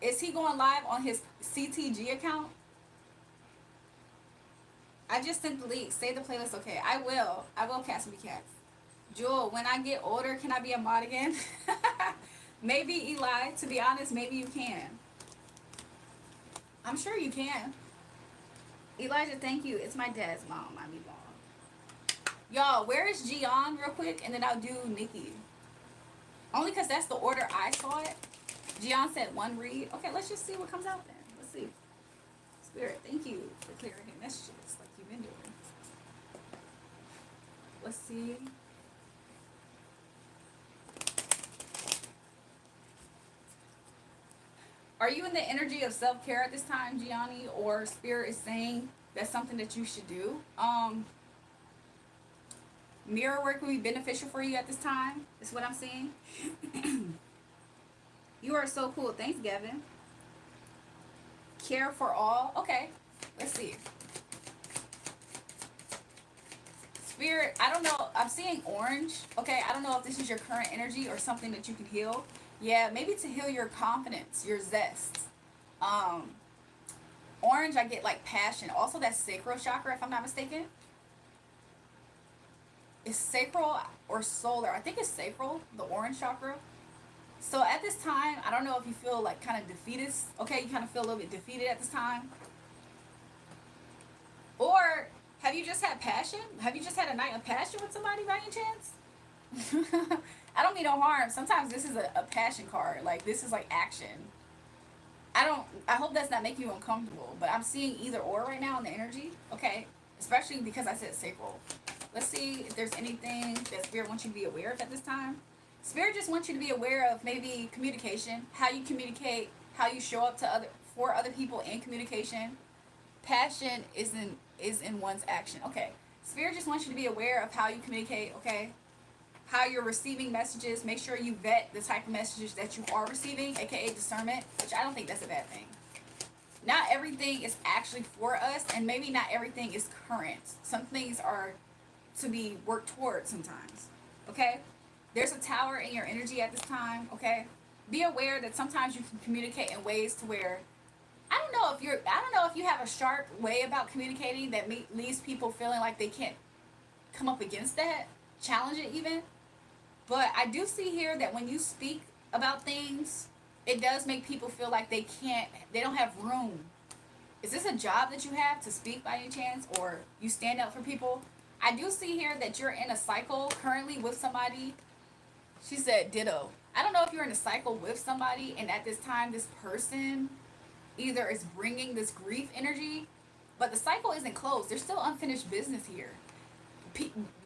is he going live on his CTG account? I just sent the link. Save the playlist. Okay, I will. Cast Me Cats. Jewel, when I get older, can I be a mod again? Maybe, Eli. To be honest, maybe you can. I'm sure you can. Elijah, thank you. It's my dad's mom. I mean, mom. Y'all, where is Gian real quick? And then I'll do Nikki. Only because that's the order I saw it. Gian said one read. Okay, let's just see what comes out then. Let's see. Spirit, thank you for clearing your messages like you've been doing. Let's see. Are you in the energy of self-care at this time, Gianni? Or Spirit is saying that's something that you should do? Mirror work will be beneficial for you at this time, is what I'm seeing. You are so cool. Thanks, Gavin. Care for all. Okay, let's see. Spirit, I don't know. I'm seeing orange. Okay, I don't know if this is your current energy or something that you can heal. Yeah, maybe to heal your confidence, your zest. Orange, I get like passion. Also, that's sacral chakra, if I'm not mistaken. Is sacral or solar? I think it's sacral, the orange chakra. So at this time, I don't know if you feel like kind of defeatist. Okay, you kind of feel a little bit defeated at this time. Or have you just had passion? Have you just had a night of passion with somebody by any chance? I don't mean no harm. Sometimes this is a passion card. Like, this is like action. I hope that's not making you uncomfortable. But I'm seeing either or right now in the energy. Okay? Especially because I said sacral. Let's see if there's anything that Spirit wants you to be aware of at this time. Spirit just wants you to be aware of maybe communication, how you communicate, how you show up to for other people in communication. Passion is in one's action. Okay. Spirit just wants you to be aware of how you communicate, okay? how you're receiving messages. Make sure you vet the type of messages that you are receiving, aka discernment, which I don't think that's a bad thing. Not everything is actually for us, and maybe not everything is current. Some things are to be worked towards sometimes. Okay? There's a tower in your energy at this time, okay? Be aware that sometimes you can communicate in ways to where I don't know if you have a sharp way about communicating that leaves people feeling like they can't come up against that, challenge it even. But I do see here that when you speak about things, it does make people feel like they don't have room. Is this a job that you have to speak by any chance, or you stand up for people? I do see here that you're in a cycle currently with somebody. She said ditto. I don't know if you're in a cycle with somebody, and at this time, this person either is bringing this grief energy, but the cycle isn't closed. There's still unfinished business here.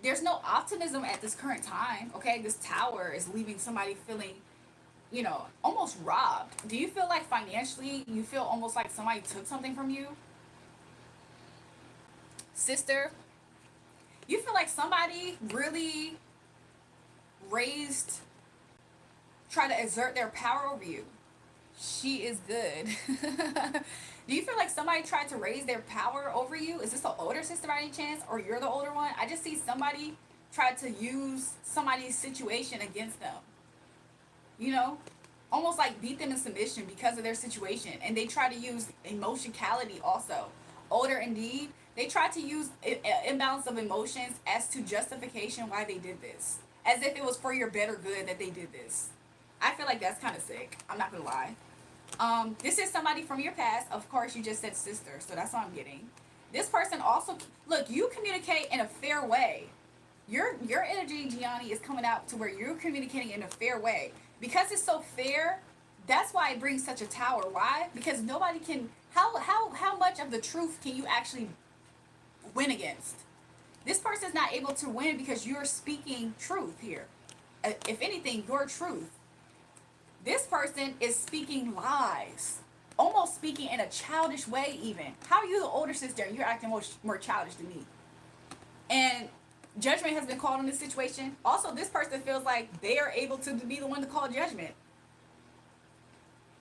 There's no optimism at this current time, okay? This tower is leaving somebody feeling, almost robbed. Do you feel like financially, you feel almost like somebody took something from you? Sister, you feel like somebody really raised, try to exert their power over you. She is good. Do you feel like somebody tried to raise their power over you? Is this an older sister by any chance, or you're the older one? I just see somebody tried to use somebody's situation against them. You know, almost like beat them in submission because of their situation, and they try to use emotionality also. Older indeed, they try to use imbalance of emotions as to justification why they did this, as if it was for your better good that they did this. I feel like that's kind of sick. I'm not gonna lie. This is somebody from your past. Of course, you just said sister, so that's what I'm getting. This person also, look, you communicate in a fair way. Your energy, Gianni, is coming out to where you're communicating in a fair way. Because it's so fair, that's why it brings such a tower. Why? Because nobody can, how much of the truth can you actually win against? This person is not able to win because you're speaking truth here. If anything, your truth. This person is speaking lies, almost speaking in a childish way even. How are you the older sister and you're acting more childish than me? And judgment has been called in this situation. Also, this person feels like they are able to be the one to call judgment.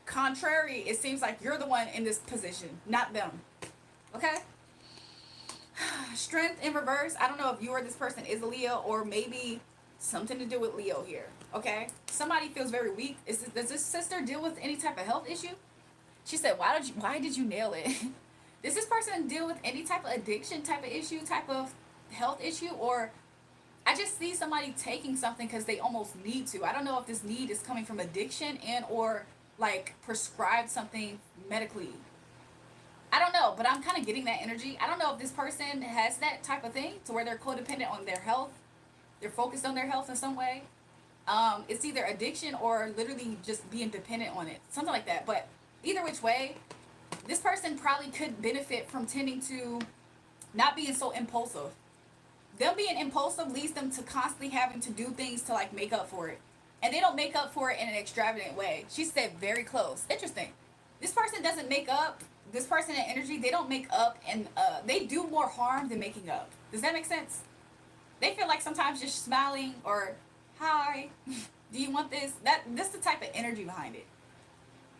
Contrary, it seems like you're the one in this position, not them. Okay? Strength in reverse. I don't know if you or this person is a Leo, or maybe something to do with Leo here. Okay? Somebody feels very weak. Does this sister deal with any type of health issue? She said, why did you nail it? Does this person deal with any type of addiction type of issue, type of health issue? Or I just see somebody taking something because they almost need to. I don't know if this need is coming from addiction and or like prescribed something medically. I don't know, but I'm kind of getting that energy. I don't know if this person has that type of thing to where they're codependent on their health. They're focused on their health in some way. It's either addiction or literally just being dependent on it. Something like that. But either which way, this person probably could benefit from tending to not being so impulsive. Them being impulsive leads them to constantly having to do things to like make up for it. And they don't make up for it in an extravagant way. She said very close. Interesting. This person doesn't make up. This person in energy, they don't make up, and they do more harm than making up. Does that make sense? They feel like sometimes just smiling or hi, do you want this? This is the type of energy behind it.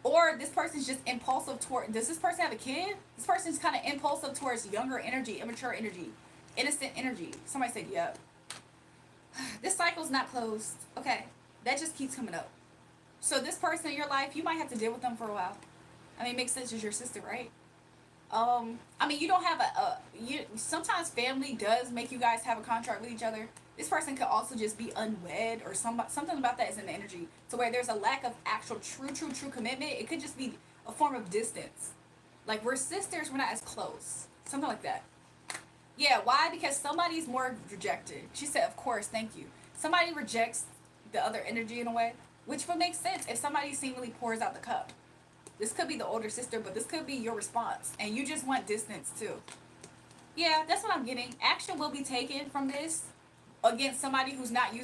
Or this person's just impulsive toward. Does this person have a kid? This person's kind of impulsive towards younger energy, immature energy, innocent energy. Somebody said, yep. This cycle's not closed. Okay, that just keeps coming up. So this person in your life, you might have to deal with them for a while. I mean, it makes sense as your sister, right? I mean, you don't have sometimes family does make you guys have a contract with each other. This person could also just be unwed, or something about that is in the energy to where there's a lack of actual true commitment. It could just be a form of distance. Like, we're sisters, we're not as close. Something like that. Yeah, why? Because somebody's more rejected. She said, of course, thank you. Somebody rejects the other energy in a way, which would make sense if somebody seemingly pours out the cup. This could be the older sister, but this could be your response. And you just want distance, too. Yeah, that's what I'm getting. Action will be taken from this against somebody who's not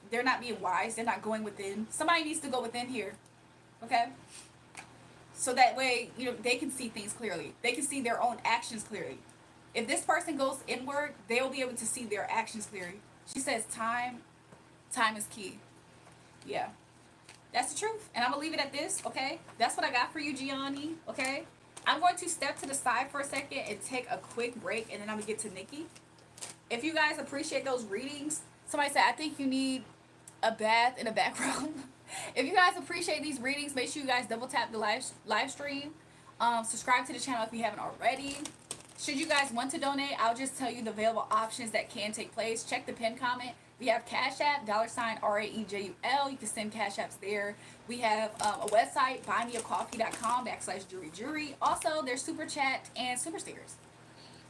they're not being wise. They're not going within. Somebody needs to go within here. Okay? So that way, they can see things clearly. They can see their own actions clearly. If this person goes inward, they'll be able to see their actions clearly. She says time Time is key. Yeah. That's the truth. And I'm going to leave it at this, okay? That's what I got for you, Gianni, okay? I'm going to step to the side for a second and take a quick break, and then I'm going to get to Nikki. If you guys appreciate those readings, somebody said, I think you need a bath in the background. If you guys appreciate these readings, make sure you guys double tap the live stream. Subscribe to the channel if you haven't already. Should you guys want to donate, I'll just tell you the available options that can take place. Check the pinned comment. We have Cash App, $RAEJUL. You can send Cash Apps there. We have a website, buymeacoffee.com/JulraeJulrae. Also, there's Super Chat and Super Stickers.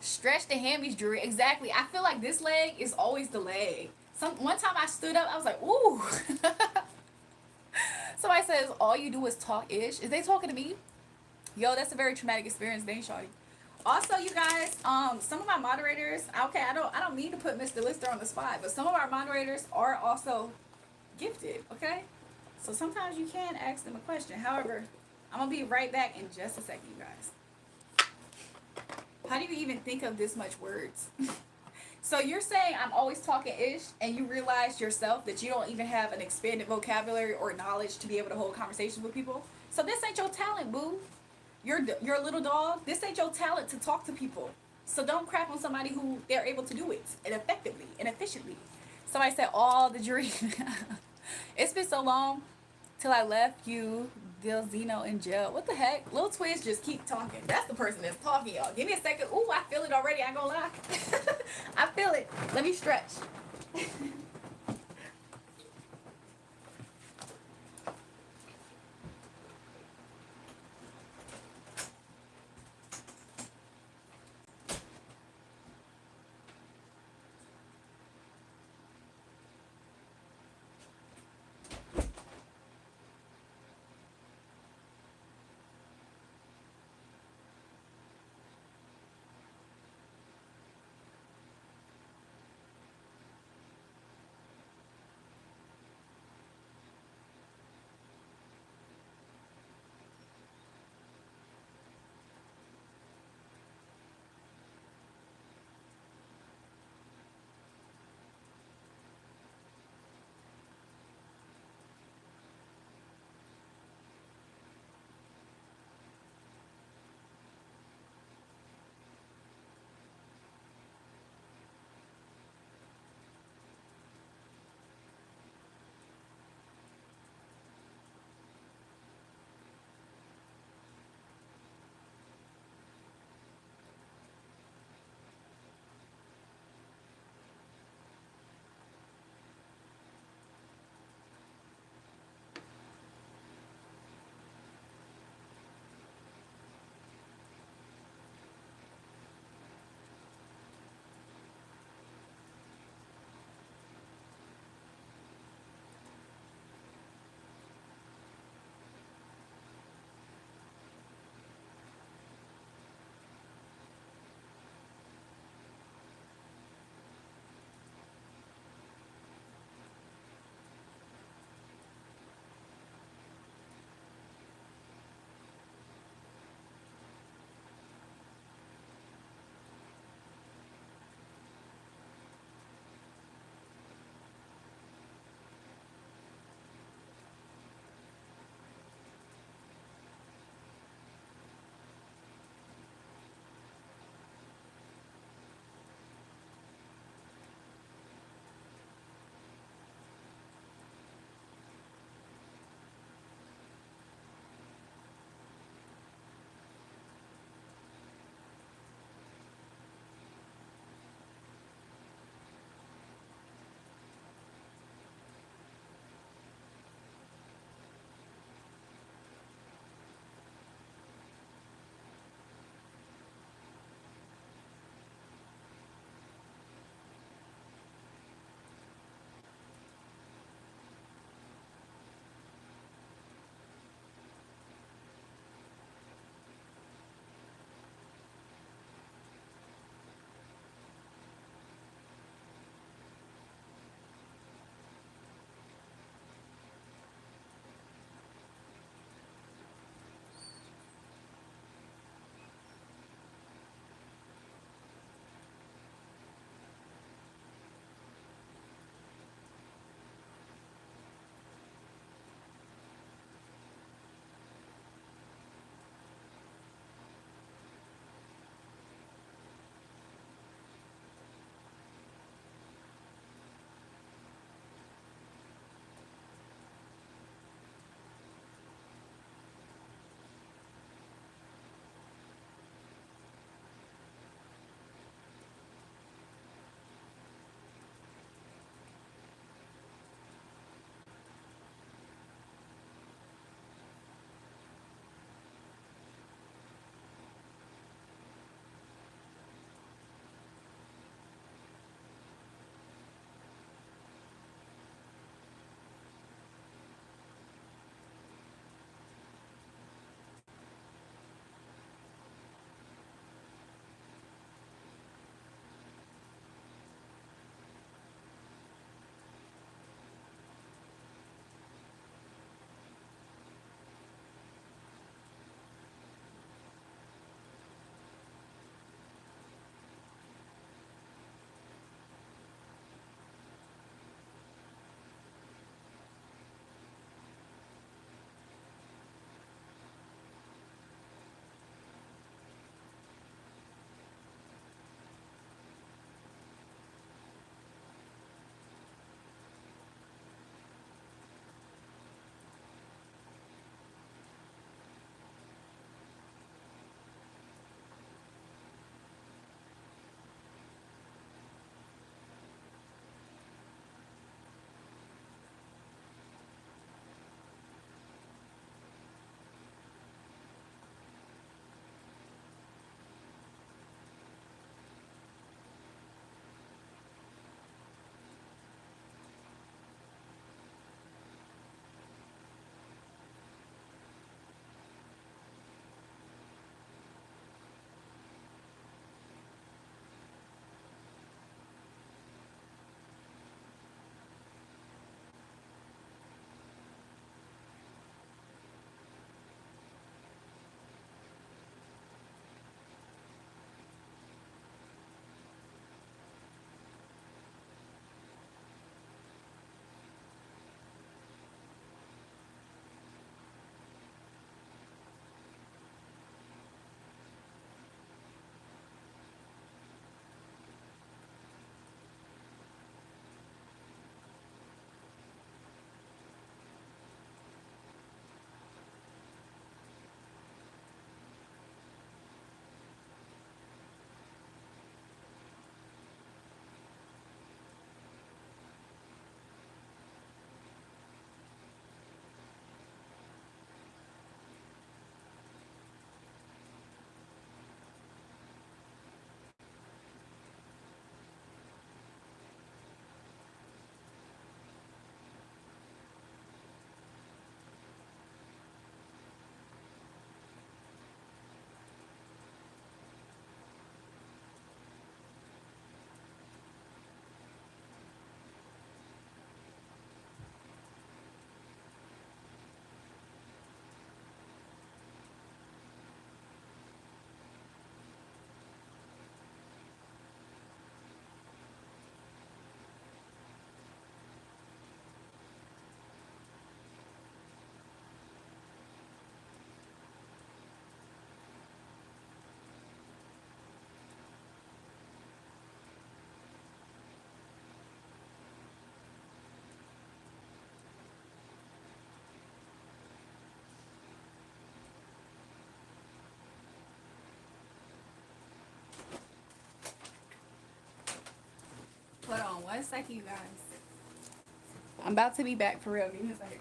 Stretch the hammies, Julrae. Exactly. I feel like this leg is always the leg. One time I stood up, I was like, ooh. Somebody says, all you do is talk ish. Is they talking to me? Yo, that's a very traumatic experience, dang shawty. Also, you guys, some of my moderators, okay, I don't mean to put Mr. Lister on the spot, but some of our moderators are also gifted, okay? So sometimes you can ask them a question. However, I'm gonna be right back in just a second, you guys. How do you even think of this much words? So you're saying I'm always talking ish, and you realize yourself that you don't even have an expanded vocabulary or knowledge to be able to hold conversations with people. So this ain't your talent, boo. You're a little dog. This ain't your talent to talk to people. So don't crap on somebody who they're able to do it and effectively and efficiently. Somebody said all the dream. It's been so long till I left you, Del Zeno in jail. What the heck? Little Twist just keep talking. That's the person that's talking, y'all. Give me a second. Ooh, I feel it already. I ain't gonna lie. I feel it. Let me stretch. One second, you guys. I'm about to be back for real. Give me a second.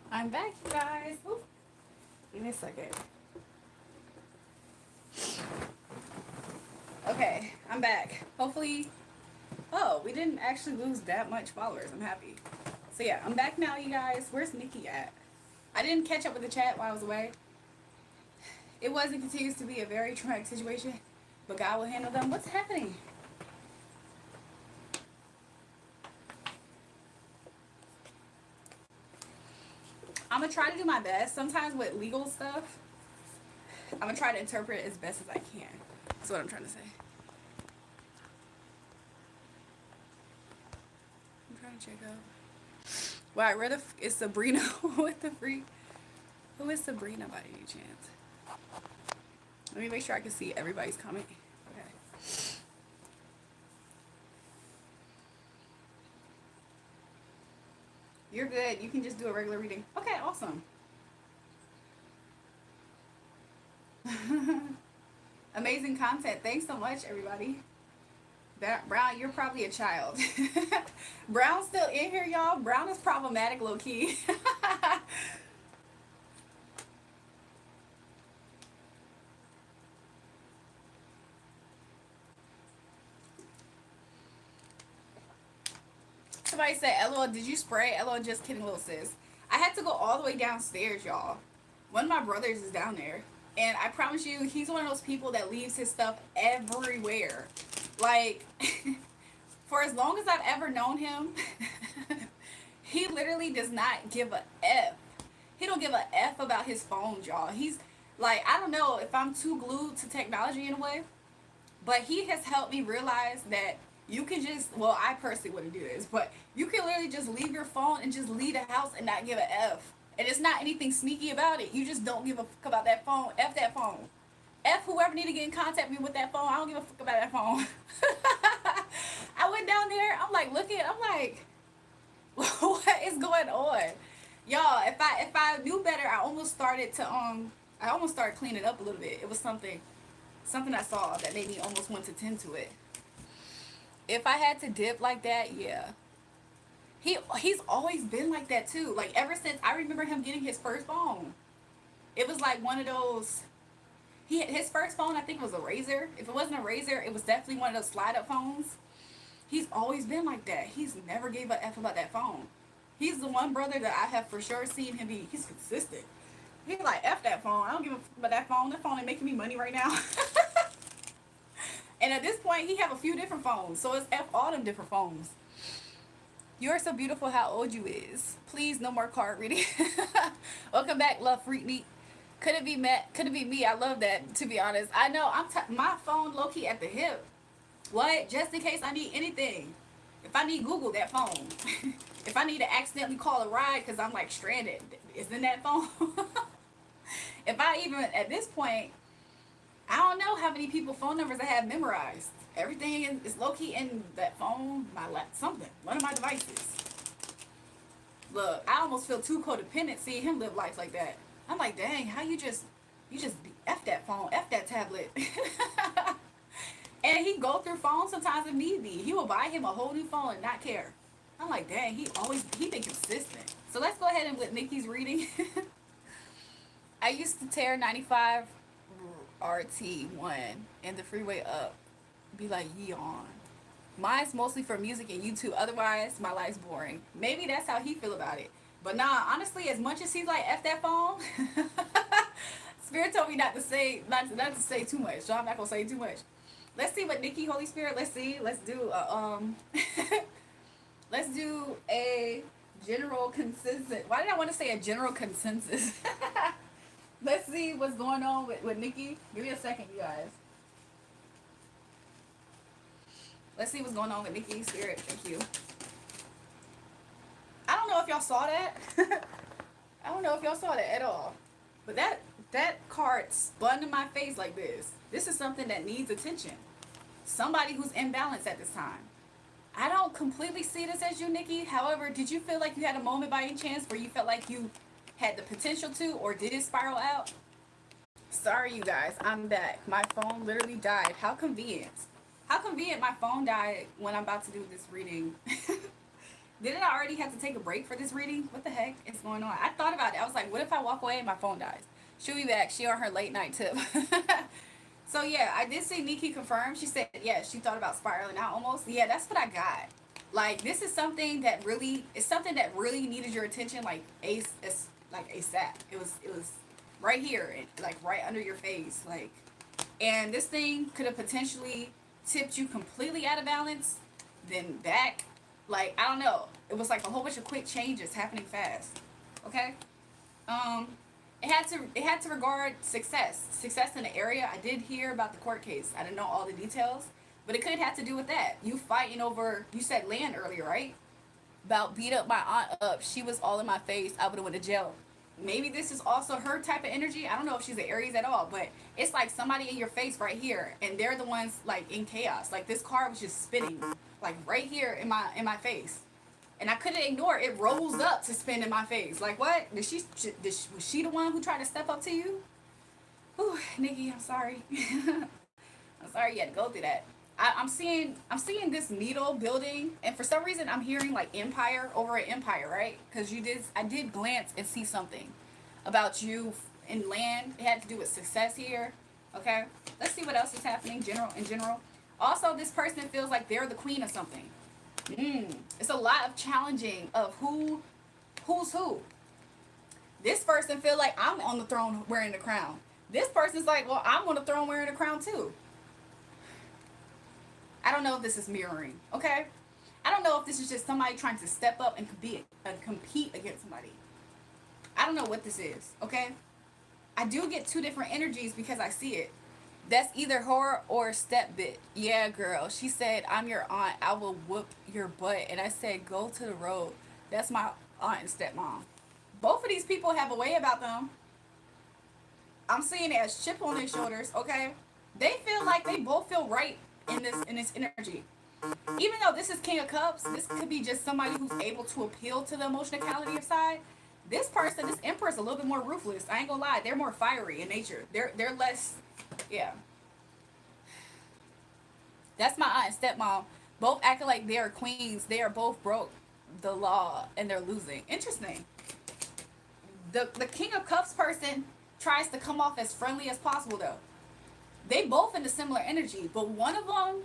I'm back, you guys. Ooh. Give me a second. Okay, I'm back. Hopefully, oh, we didn't actually lose that much followers. I'm happy. So yeah, I'm back now, you guys. Where's Nikki at? I didn't catch up with the chat while I was away. It was and continues to be a very traumatic situation, but God will handle them. What's happening? I'm gonna try to do my best. Sometimes with legal stuff, I'm gonna try to interpret it as best as I can. That's what I'm trying to say. I'm trying to check out. Wow, where the is Sabrina with the freak? Who is Sabrina by any chance? Let me make sure I can see everybody's comment. Okay. You're good. You can just do a regular reading. Okay, awesome. Amazing content. Thanks so much, everybody. Brown, you're probably a child. Brown's still in here, y'all. Brown is problematic, low key. Somebody said, LOL, did you spray? LOL, just kidding, little sis. I had to go all the way downstairs, y'all. One of my brothers is down there. And I promise you, he's one of those people that leaves his stuff everywhere. Like, for as long as I've ever known him, he literally does not give a F. He don't give a F about his phone, y'all. He's like, I don't know if I'm too glued to technology in a way, but he has helped me realize that you can just, well, I personally wouldn't do this, but you can literally just leave your phone and just leave the house and not give a F. And it's not anything sneaky about it. You just don't give a fuck about that phone. F that phone. F whoever need to get in contact with me with that phone. I don't give a fuck about that phone. I went down there. I'm like, looking. I'm like, what is going on, y'all? If I knew better, I almost started cleaning up a little bit. It was something I saw that made me almost want to tend to it. If I had to dip like that, yeah. He's always been like that too. Like ever since I remember him getting his first phone. It was like one of those. His first phone I think was a Razor. If it wasn't a Razor, it was definitely one of those slide up phones. He's always been like that. He's never gave a F about that phone. He's the one brother that I have for sure seen him be. He's consistent. He's like, F that phone. I don't give a fuck about that phone. That phone ain't making me money right now. And at this point, he have a few different phones. So it's F all them different phones. You're so beautiful. How old you is? Please, no more card reading. Welcome back, love freak neat. Could it be me? I love that, to be honest. I know, my phone low-key at the hip. What? Just in case I need anything. If I need Google, that phone. If I need to accidentally call a ride because I'm like stranded, it's in that phone. If I even, at this point, I don't know how many people phone numbers I have memorized. Everything is low key in that phone, my lap, something, one of my devices. Look, I almost feel too codependent seeing him live life like that. I'm like, dang, how you just f that phone, f that tablet. And he go through phones sometimes if need be. He will buy him a whole new phone and not care. I'm like, dang, he been consistent. So let's go ahead and with Nikki's reading. I used to tear 95 RT1 and the freeway up. Be like, yawn. Mine's mostly for music and YouTube. Otherwise, my life's boring. Maybe that's how he feel about it. But nah, honestly, as much as he's like F that phone, Spirit told me not to say too much. So I'm not gonna say too much. Let's see what Nikki, Holy Spirit. Let's see. Let's do let's do a general consensus. Why did I want to say a general consensus? Let's see what's going on with Nikki. Give me a second, you guys. Let's see what's going on with Nikki. Spirit, thank you. I don't know if y'all saw that. I don't know if y'all saw that at all. But that card spun in my face like this. This is something that needs attention. Somebody who's imbalanced at this time. I don't completely see this as you, Nikki. However, did you feel like you had a moment by any chance where you felt like you had the potential to, or did it spiral out? Sorry, you guys. I'm back. My phone literally died. How convenient. How convenient my phone died when I'm about to do this reading. Didn't I already have to take a break for this reading? What the heck is going on? I thought about it. I was like, what if I walk away and my phone dies? She'll be back. She on her late night tip. So yeah, I did see Nikki confirm. She said, yeah, she thought about spiraling out almost. Yeah, that's what I got. Like, this is something that really, it's something that really needed your attention, like like ASAP. It was right here, like right under your face, like, and this thing could have potentially tipped you completely out of balance, then back. Like, I don't know. It was like a whole bunch of quick changes happening fast. Okay. Um, it had to regard success in the area. I did hear about the court case. I didn't know all the details, but it could have to do with that. You fighting over, you said land earlier, right? About beat up my aunt up. She was all in my face. I would have went to jail. Maybe this is also her type of energy. I don't know if she's an Aries at all, but it's like somebody in your face right here, and they're the ones like in chaos. Like, this card was just spinning, like right here in my face, and I couldn't ignore it. It rose up to spin in my face. Like, what? Was she the one who tried to step up to you? Ooh, Nikki, I'm sorry. I'm sorry you had to go through that. I'm seeing this needle building, and for some reason I'm hearing like empire over an empire, right? Because I did glance and see something about you in land. It had to do with success here. Okay, let's see what else is happening. In general. Also, this person feels like they're the queen of something. It's a lot of challenging of who's who. This person feel like I'm on the throne wearing the crown. This person's like, well, I'm on the throne wearing the crown too. I don't know if this is mirroring, okay? I don't know if this is just somebody trying to step up and compete against somebody. I don't know what this is, okay? I do get two different energies because I see it. That's either her or step bit. Yeah, girl. She said, I'm your aunt. I will whoop your butt. And I said, go to the road. That's my aunt and stepmom. Both of these people have a way about them. I'm seeing it as chip on their shoulders, okay? They feel like they both feel right in this energy. Even though this is King of Cups, this could be just somebody who's able to appeal to the emotionality side. This person, this Emperor, is a little bit more ruthless. I ain't gonna lie, they're more fiery in nature. They're less, yeah. That's my aunt and stepmom. Both acting like they are queens. They are both broke the law and they're losing. Interesting. The King of Cups person tries to come off as friendly as possible though. They both in a similar energy, but one of them,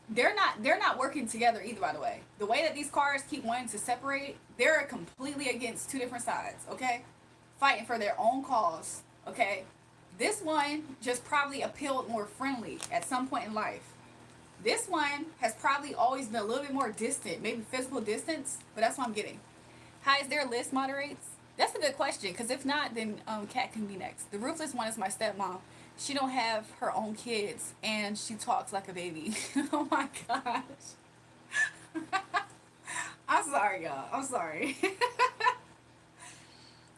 they're not working together either, by the way. The way that these cards keep wanting to separate, they're completely against two different sides, okay? Fighting for their own cause, okay? This one just probably appealed more friendly at some point in life. This one has probably always been a little bit more distant, maybe physical distance, but that's what I'm getting. Hi, is there a list moderates? That's a good question, because if not, then Kat can be next. The ruthless one is my stepmom. She don't have her own kids, and she talks like a baby. Oh my gosh. I'm sorry, y'all. I'm sorry.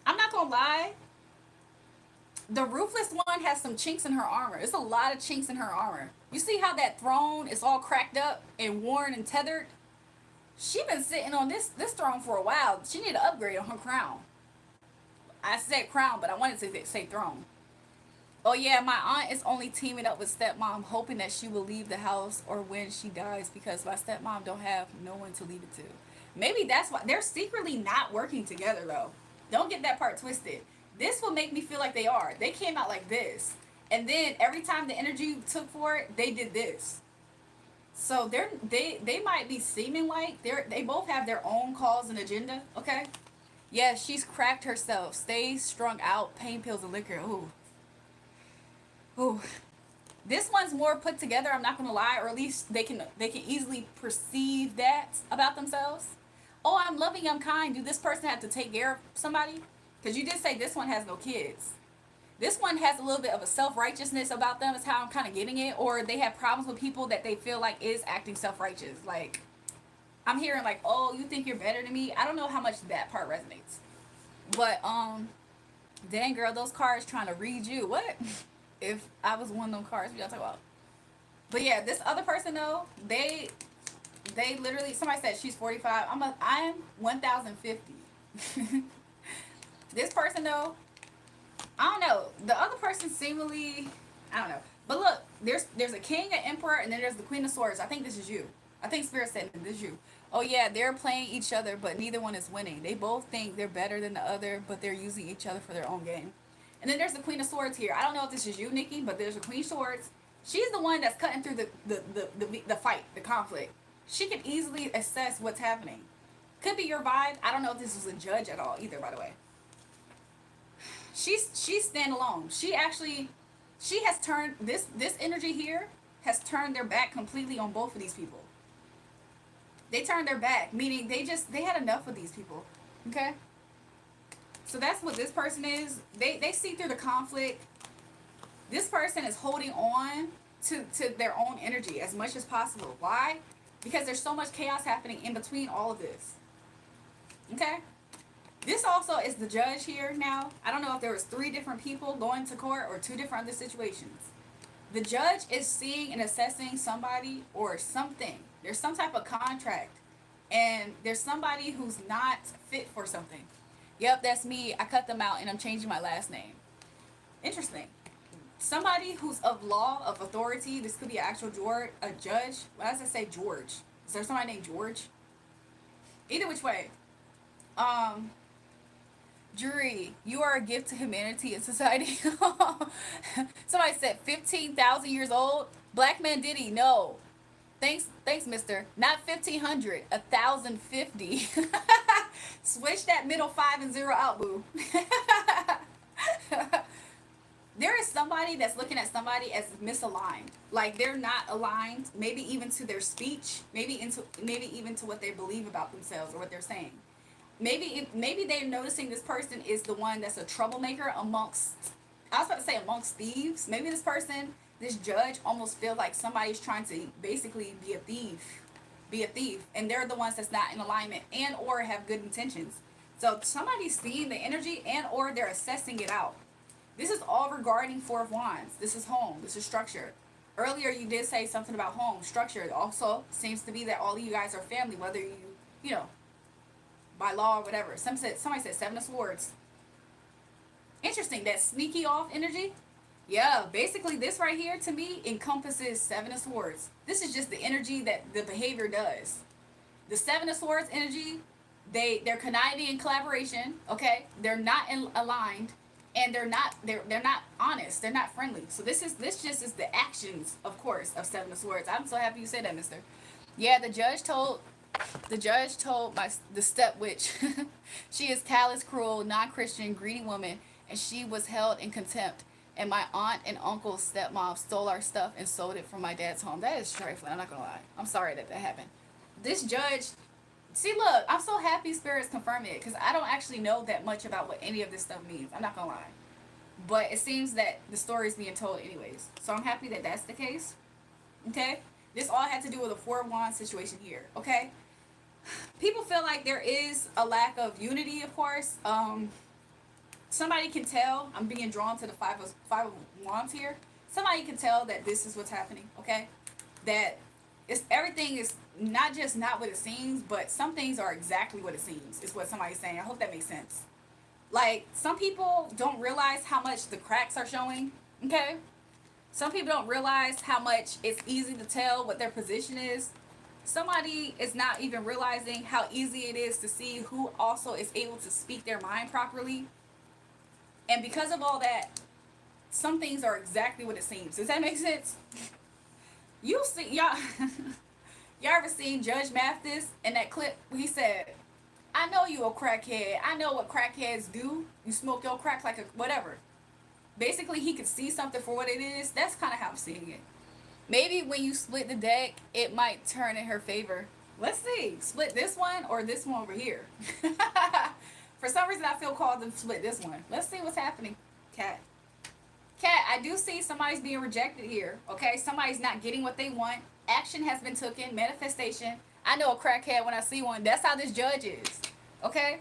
I'm not gonna lie. The ruthless one has some chinks in her armor. It's a lot of chinks in her armor. You see how that throne is all cracked up and worn and tethered? She been sitting on this throne for a while. She need to upgrade on her crown. I said crown, but I wanted to say throne. Oh yeah, my aunt is only teaming up with stepmom, hoping that she will leave the house or when she dies because my stepmom don't have no one to leave it to. Maybe that's why they're secretly not working together though. Don't get that part twisted. This will make me feel like they are. They came out like this, and then every time the energy took for it, they did this. So they might be seeming like they both have their own cause and agenda. Okay. Yeah, she's cracked herself. Stays strung out. Pain pills and liquor. Ooh. Ooh. This one's more put together, I'm not gonna lie, or at least they can easily perceive that about themselves. Oh, I'm loving, I'm kind. Do this person have to take care of somebody? Because you did say this one has no kids. This one has a little bit of a self-righteousness about them, is how I'm kind of getting it. Or they have problems with people that they feel like is acting self-righteous. Like, I'm hearing like, oh, you think you're better than me? I don't know how much that part resonates. But, dang girl, those cards trying to read you. What? If I was one of them cards, what y'all talking about? But yeah, this other person though, they literally, somebody said she's 45. I'm 1050. This person though, I don't know. The other person seemingly, I don't know. But look, there's a king, an emperor, and then there's the queen of swords. I think this is you. I think Spirit said this is you. Oh yeah, they're playing each other, but neither one is winning. They both think they're better than the other, but they're using each other for their own game. And then there's the queen of swords here. I don't know if this is you, Nikki, but there's a queen of swords. She's the one that's cutting through the fight, the conflict. She can easily assess what's happening. Could be your vibe. I don't know if this was a judge at all either, by the way. She's standalone. She has turned this energy here has turned their back completely on both of these people. They turned their back, meaning they had enough of these people. Okay? So that's what this person is. They see through the conflict. This person is holding on to their own energy as much as possible. Why? Because there's so much chaos happening in between all of this. Okay? This also is the judge here now. I don't know if there was 3 different people going to court or 2 different other situations. The judge is seeing and assessing somebody or something. There's some type of contract. And there's somebody who's not fit for something. Yep, that's me. I cut them out and I'm changing my last name. Interesting. Somebody who's of law, of authority. This could be an actual a judge. Why does it say George? Is there somebody named George? Either which way. Jury, you are a gift to humanity and society. Somebody said 15,000 years old. Black man Diddy, no. Thanks, mister. Not 1,500, 1,050. Switch that middle 5 and 0 out, boo. There is somebody that's looking at somebody as misaligned. Like they're not aligned, maybe even to their speech, maybe even to what they believe about themselves or what they're saying. Maybe they're noticing this person is the one that's a troublemaker amongst, I was about to say amongst thieves. Maybe this judge almost feels like somebody's trying to basically be a thief, and they're the ones that's not in alignment and or have good intentions. So somebody's seeing the energy and or they're assessing it out. This is all regarding 4 of Wands. This is home. This is structure. Earlier you did say something about home structure. It also seems to be that all of you guys are family, whether you know, by law or whatever. Somebody said 7 of Swords. Interesting. That sneaky off energy. Yeah, basically this right here to me encompasses 7 of Swords. This is just the energy that the behavior does. The 7 of Swords energy, they're conniving in collaboration. Okay, they're not aligned. And they're not honest. They're not friendly. So this just is the actions, of course, of 7 of Swords. I'm so happy you said that, mister. Yeah, the judge told the step witch she is callous, cruel, non-Christian, greedy woman, and she was held in contempt. And my aunt and uncle's stepmom stole our stuff and sold it from my dad's home. That is trifling. I'm not gonna lie. I'm sorry that happened. This judge. See, look, I'm so happy Spirit's confirming it because I don't actually know that much about what any of this stuff means. I'm not gonna lie, but it seems that the story is being told anyways. So I'm happy that that's the case. Okay, this all had to do with a 4 of Wands situation here. Okay, people feel like there is a lack of unity, of course. somebody can tell. I'm being drawn to the five of wands here. Somebody can tell that this is what's happening. Okay, that it's everything is not just not what it seems, but some things are exactly what it seems. Is what somebody's saying. I hope that makes sense. Like some people don't realize how much the cracks are showing. Okay, some people don't realize how much it's easy to tell what their position is. Somebody is not even realizing how easy it is to see who also is able to speak their mind properly. And because of all that, some things are exactly what it seems. Does that make sense? You see, y'all, y'all ever seen Judge Mathis in that clip? He said, "I know you a crackhead. I know what crackheads do. You smoke your crack like a whatever." Basically, he could see something for what it is. That's kind of how I'm seeing it. Maybe when you split the deck, it might turn in her favor. Let's see. Split this one or this one over here. For some reason, I feel called to split this one. Let's see what's happening. Cat. Cat, I do see somebody's being rejected here. Okay, somebody's not getting what they want. Action has been taken. Manifestation. I know a crackhead when I see one. That's how this judge is. Okay?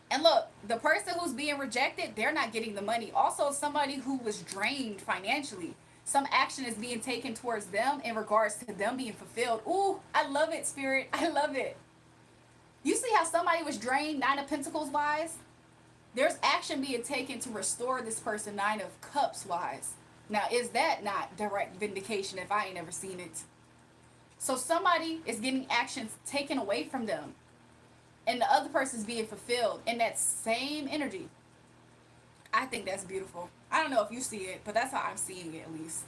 And look, the person who's being rejected, they're not getting the money. Also, somebody who was drained financially. Some action is being taken towards them in regards to them being fulfilled. Ooh, I love it, Spirit. I love it. You see how somebody was drained, Nine of Pentacles wise? There's action being taken to restore this person, Nine of Cups wise. Now, is that not direct vindication if I ain't ever seen it? So somebody is getting actions taken away from them. And the other person's being fulfilled in that same energy. I think that's beautiful. I don't know if you see it, but that's how I'm seeing it at least.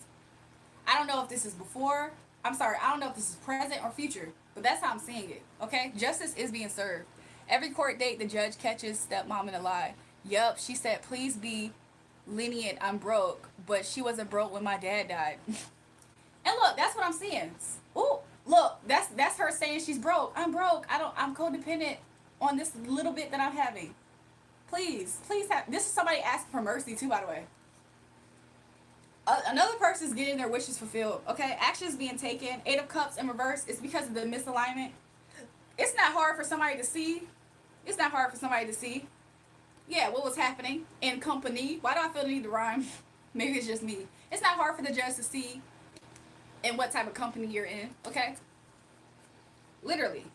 I don't know if this is before. I'm sorry, I don't know if this is present or future, but that's how I'm seeing it. Okay? Justice is being served. Every court date, the judge catches stepmom in a lie. Yup, she said, please be lenient. I'm broke, but she wasn't broke when my dad died. And look, that's what I'm seeing. Ooh, look, that's her saying she's broke. I'm broke. I'm codependent on this little bit that I'm having. Please have. This is somebody asking for mercy too, by the way. Another person's getting their wishes fulfilled. Okay, actions being taken. Eight of Cups in reverse. It's because of the misalignment. It's not hard for somebody to see. It's not hard for somebody to see. Yeah, what was happening in company? Why do I feel the need to rhyme? Maybe it's just me. It's not hard for the judge to see in what type of company you're in. Okay, literally.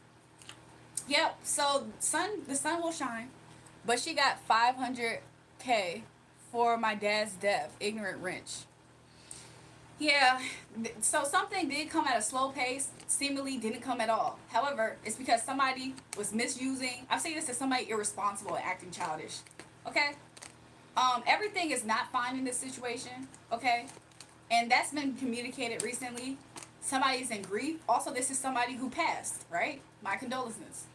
Yep. So the sun will shine. But she got 500K for my dad's death. Ignorant wrench. Yeah, so something did come at a slow pace, seemingly didn't come at all. However, it's because somebody was misusing. I'm saying this as somebody irresponsible and acting childish. Okay? Everything is not fine in this situation. Okay? And that's been communicated recently. Somebody's in grief. Also, this is somebody who passed, right? My condolences.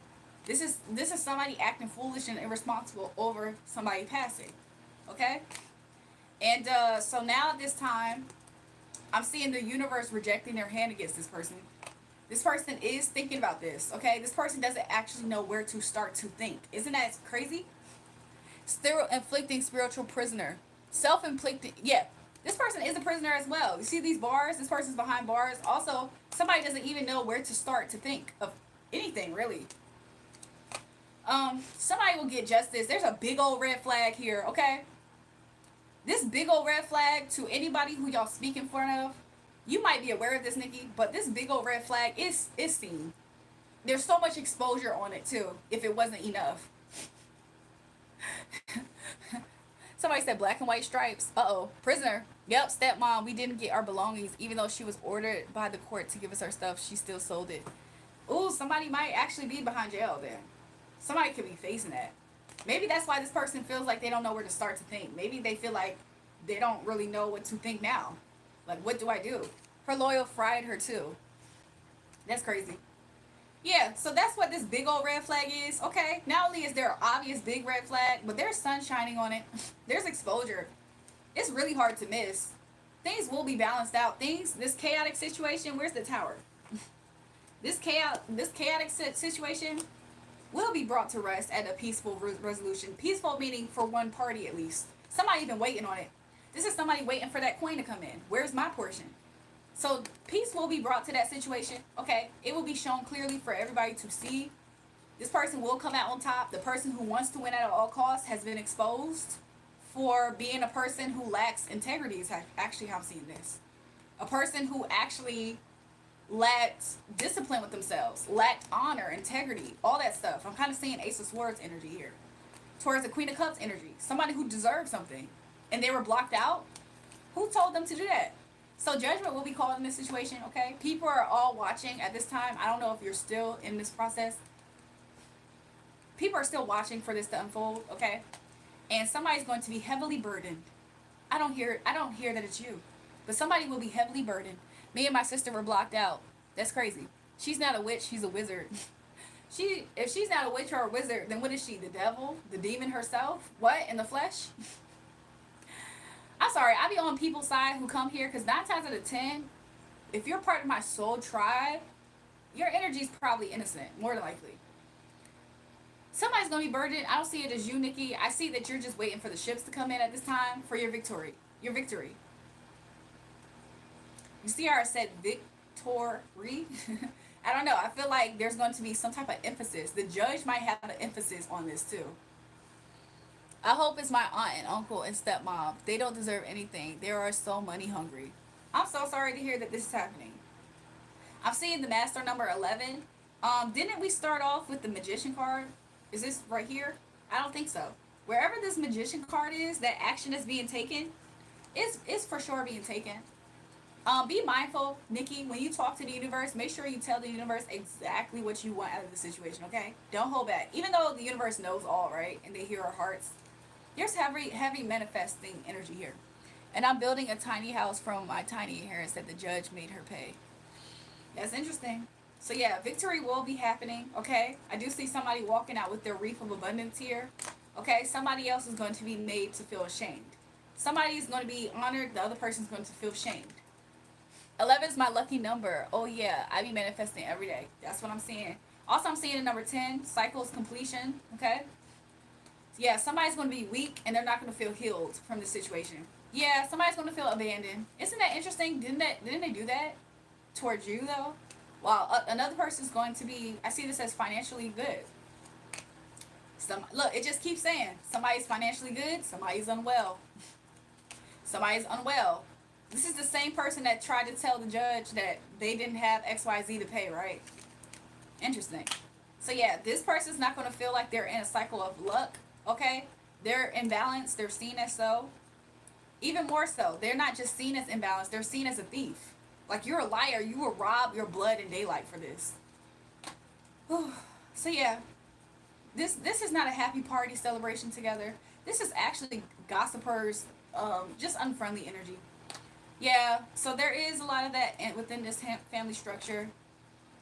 This is somebody acting foolish and irresponsible over somebody passing. Okay? And so now at this time, I'm seeing the universe rejecting their hand against this person. This person is thinking about this, okay? This person doesn't actually know where to start to think. Isn't that crazy? Still inflicting spiritual prisoner. Self-inflicting. Yeah, this person is a prisoner as well. You see these bars? This person's behind bars. Also, somebody doesn't even know where to start to think of anything, really. Somebody will get justice. There's a big old red flag here, okay? This big old red flag to anybody who y'all speak in front of, you might be aware of this, Nikki, but this big old red flag is seen. There's so much exposure on it, too, if it wasn't enough. Somebody said black and white stripes. Uh-oh. Prisoner. Yep, stepmom, we didn't get our belongings. Even though she was ordered by the court to give us our stuff, she still sold it. Ooh, somebody might actually be behind jail then. Somebody could be facing that. Maybe that's why this person feels like they don't know where to start to think. Maybe they feel like they don't really know what to think now. Like, what do I do? Her loyal fried her too. That's crazy. Yeah, so that's what this big old red flag is. Okay, not only is there an obvious big red flag, but there's sun shining on it. There's exposure. It's really hard to miss. Things will be balanced out. This chaotic situation, where's the tower? This chaotic situation will be brought to rest at a peaceful resolution. Peaceful meaning for one party at least. Somebody been waiting on it. This is somebody waiting for that coin to come in. Where's my portion? So peace will be brought to that situation. Okay, it will be shown clearly for everybody to see. This person will come out on top. The person who wants to win at all costs has been exposed for being a person who lacks integrity is actually how I'm seeing this. A person who actually lacked discipline with themselves, lacked honor, integrity, all that stuff. I'm kind of seeing Ace of Swords energy here. Towards the Queen of Cups energy. Somebody who deserved something and they were blocked out. Who told them to do that? So judgment will be called in this situation, okay? People are all watching at this time. I don't know if you're still in this process. People are still watching for this to unfold, okay? And somebody's going to be heavily burdened. I don't hear that it's you. But somebody will be heavily burdened. Me and my sister were blocked out. That's crazy. She's not a witch, she's a wizard. If she's not a witch or a wizard, then what is she? The devil? The demon herself? What? In the flesh? I'm sorry, I be on people's side who come here because 9 times out of 10, if you're part of my soul tribe, your energy is probably innocent, more than likely. Somebody's gonna be burdened. I don't see it as you, Nikki. I see that you're just waiting for the ships to come in at this time for your victory. Your victory. You see how I said victory? I don't know. I feel like there's going to be some type of emphasis. The judge might have an emphasis on this too. I hope it's my aunt and uncle and stepmom. They don't deserve anything. They are so money hungry. I'm so sorry to hear that this is happening. I'm seeing the master number 11. Didn't we start off with the magician card? Is this right here? I don't think so. Wherever this magician card is, that action is being taken, is for sure being taken. Be mindful, Nikki, when you talk to the universe, make sure you tell the universe exactly what you want out of the situation, okay? Don't hold back. Even though the universe knows all, right? And they hear our hearts. There's heavy manifesting energy here. And I'm building a tiny house from my tiny inheritance that the judge made her pay. That's interesting. So yeah, victory will be happening, okay? I do see somebody walking out with their wreath of abundance here. Okay, somebody else is going to be made to feel ashamed. Somebody is going to be honored, the other person is going to feel shamed. 11 is my lucky number. Oh yeah, I be manifesting every day. That's what I'm seeing. Also, I'm seeing the number 10, cycles completion, okay? Yeah, somebody's going to be weak and they're not going to feel healed from this situation. Yeah, somebody's going to feel abandoned. Isn't that interesting? Didn't they do that towards you though? While another person's going to be, I see this as financially good. Look, it just keeps saying somebody's financially good, somebody's unwell. Somebody's unwell. This is the same person that tried to tell the judge that they didn't have XYZ to pay, right? Interesting. So yeah, this person's not going to feel like they're in a cycle of luck, okay? They're imbalanced. They're seen as so. Even more so, they're not just seen as imbalanced. They're seen as a thief. Like, you're a liar. You will rob your blood and daylight for this. So yeah, this is not a happy party celebration together. This is actually gossipers, just unfriendly energy. Yeah, so there is a lot of that within this family structure.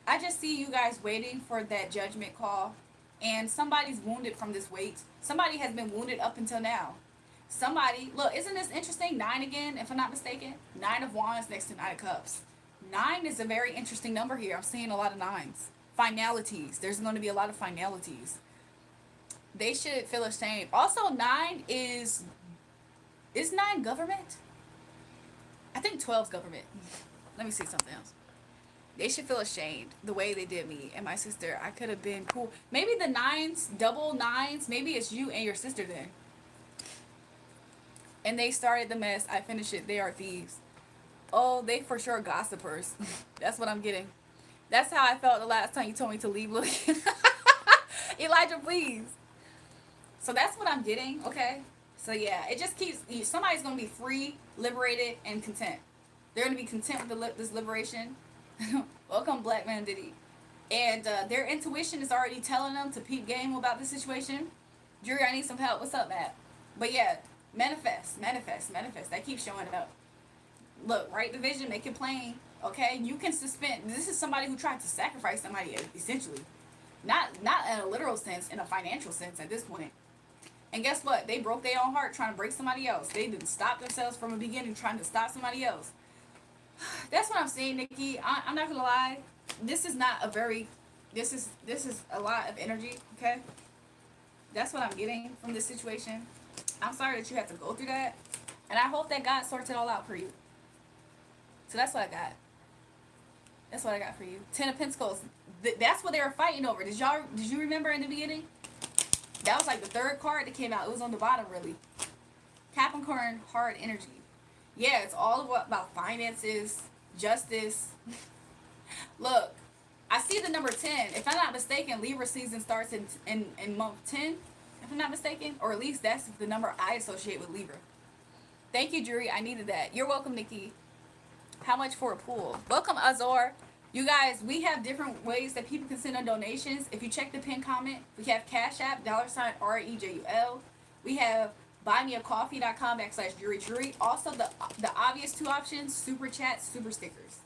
I just see you guys waiting for that judgment call, and somebody's wounded from this wait. Somebody has been wounded up until now. Somebody, look, isn't this interesting? 9 again, if I'm not mistaken. 9 of Wands next to 9 of Cups. 9 is a very interesting number here. I'm seeing a lot of 9s. Finalities. There's going to be a lot of finalities. They should feel ashamed. Also, 9 is 9 government? I think 12's government. Let me see something else. They should feel ashamed the way they did me and my sister. I could have been cool. Maybe the 9s, double 9s, maybe it's you and your sister then. And they started the mess. I finished it. They are thieves. Oh, they for sure gossipers. That's what I'm getting. That's how I felt the last time you told me to leave. Look. Elijah, please. So that's what I'm getting, okay? So yeah, it just keeps, somebody's going to be free, liberated, and content. They're going to be content with this liberation. Welcome, Black Man Diddy. And their intuition is already telling them to peep game about the situation. Julrae, I need some help. What's up, Matt? But yeah, manifest. That keeps showing up. Look, write the vision, make it plain. Okay, you can suspend. This is somebody who tried to sacrifice somebody, essentially. Not in a literal sense, in a financial sense at this point. And guess what? They broke their own heart trying to break somebody else. They didn't stop themselves from the beginning trying to stop somebody else. That's what I'm saying, Nikki. I'm not gonna lie. This is not a very. This is a lot of energy. Okay. That's what I'm getting from this situation. I'm sorry that you had to go through that, and I hope that God sorts it all out for you. So that's what I got. That's what I got for you. 10 of Pentacles. That's what they were fighting over. Did you remember in the beginning? That was like the third card that came out. It was on the bottom, really. Capricorn, hard energy. Yeah, it's all about finances, justice. Look, I see the number 10. If I'm not mistaken, Libra season starts in month 10, if I'm not mistaken. Or at least that's the number I associate with Libra. Thank you, Jury. I needed that. You're welcome, Nikki. How much for a pool? Welcome, Azor. You guys, we have different ways that people can send in donations. If you check the pin comment, we have Cash App, $REJUL. We have buymeacoffee.com/JulraeJulrae. Also, the obvious two options, super chats, super stickers.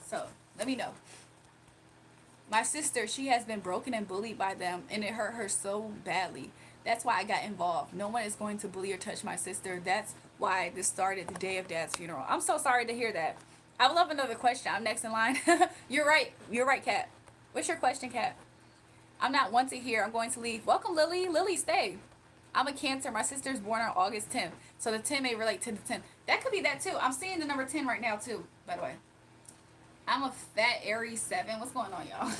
So, let me know. My sister, she has been broken and bullied by them, and it hurt her so badly. That's why I got involved. No one is going to bully or touch my sister. That's why this started the day of Dad's funeral. I'm so sorry to hear that. I would love another question. I'm next in line. You're right. You're right, Kat. What's your question, Kat? I'm not wanted here. I'm going to leave. Welcome, Lily. Lily, stay. I'm a Cancer. My sister's born on August 10th. So the 10 may relate to the 10. That could be that too. I'm seeing the number 10 right now too, by the way. I'm a fat Aries 7. What's going on, y'all?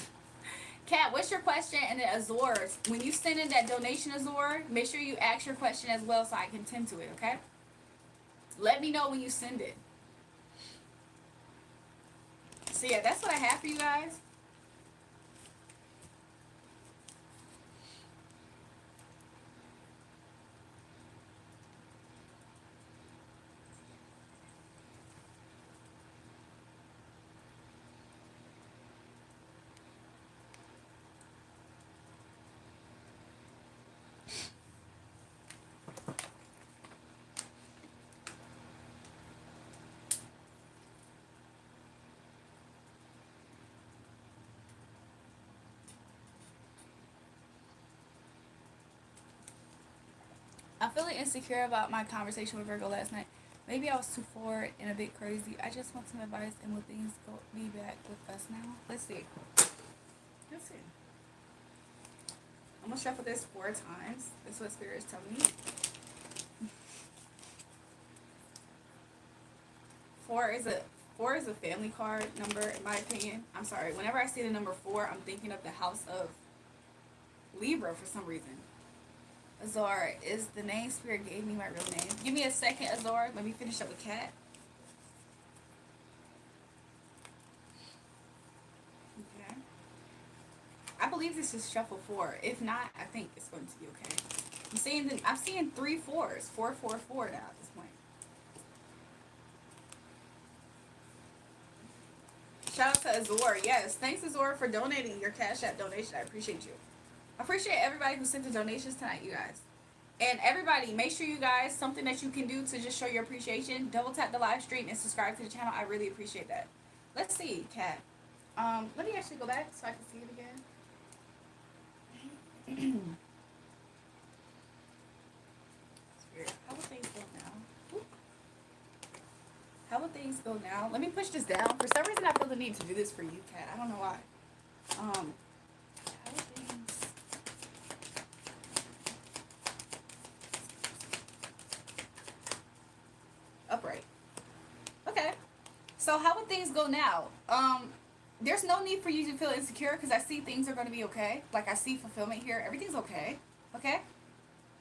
Kat, what's your question? And then Azor, when you send in that donation, Azor, make sure you ask your question as well so I can tend to it, okay? Let me know when you send it. So yeah, that's what I have for you guys. I'm feeling insecure about my conversation with Virgo last night. Maybe I was too forward and a bit crazy. I just want some advice, and will things go be back with us now? Let's see. Let's see. I'm gonna shuffle this 4 times. That's what Spirit is telling me. 4 is a family card number, in my opinion. I'm sorry. Whenever I see the number 4, I'm thinking of the house of Libra for some reason. Azor, is the name Spirit gave me my real name? Give me a second, Azor. Let me finish up with Kat. Okay. I believe this is shuffle 4. If not, I think it's going to be okay. I'm seeing 3 4s. 4 4 4 now at this point. Shout out to Azor. Yes. Thanks, Azor, for donating your Cash App donation. I appreciate you. I appreciate everybody who sent the donations tonight, you guys. And everybody, make sure you guys, something that you can do to just show your appreciation, double tap the live stream and subscribe to the channel. I really appreciate that. Let's see, Kat. Let me actually go back so I can see it again. Spirit, how will things go now? Oop. How will things go now? Let me push this down. For some reason, I feel the need to do this for you, Kat. I don't know why. How will things... Upright. Okay. So how would things go now? There's no need for you to feel insecure because I see things are going to be okay. Like I see fulfillment here. Everything's okay. Okay?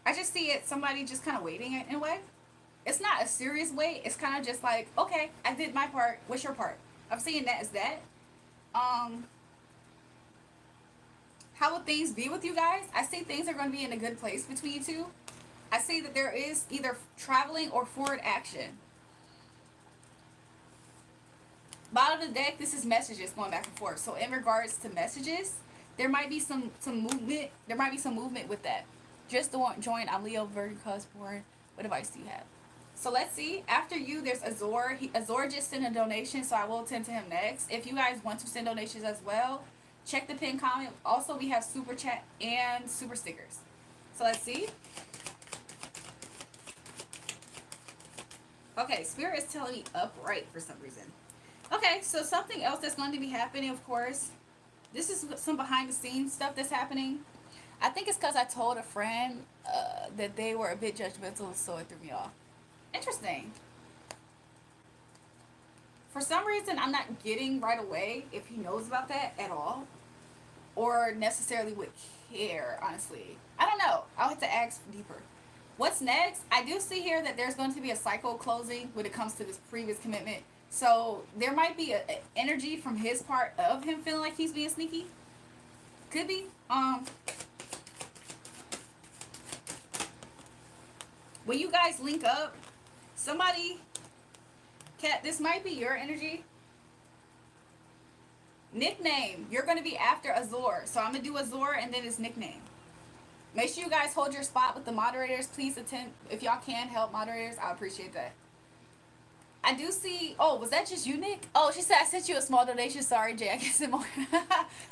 I just see it, somebody just kind of waiting in a way. It's not a serious wait. It's kind of just like, okay, I did my part. What's your part? I'm seeing that as that. How will things be with you guys? I see things are going to be in a good place between you two. I see that there is either traveling or forward action. Bottom of the deck, this is messages going back and forth. So in regards to messages, there might be some movement. There might be some movement with that. Just the one join. I'm Leo, Virgo, born. What advice do you have? So let's see. After you, there's Azor. Azor just sent a donation, so I will attend to him next. If you guys want to send donations as well, check the pin comment. Also, we have super chat and super stickers. So let's see. Okay, Spirit is telling me upright for some reason. Okay, so something else that's going to be happening, of course. This is some behind the scenes stuff that's happening. I think it's because I told a friend that they were a bit judgmental, so it threw me off. Interesting. For some reason, I'm not getting right away if he knows about that at all. Or necessarily would care, honestly. I don't know. I'll have to ask deeper. What's next? I do see here that there's going to be a cycle closing when it comes to this previous commitment. So there might be a energy from his part of him feeling like he's being sneaky. Could be. When you guys link up, somebody, Cat, this might be your energy. Nickname. You're going to be after Azor. So I'm going to do Azor and then his nickname. Make sure you guys hold your spot with the moderators. Please attend. If y'all can help moderators, I appreciate that. I do see. Oh, was that just you, Nick? Oh, she said I sent you a small donation. Sorry, Jay. I guess it more.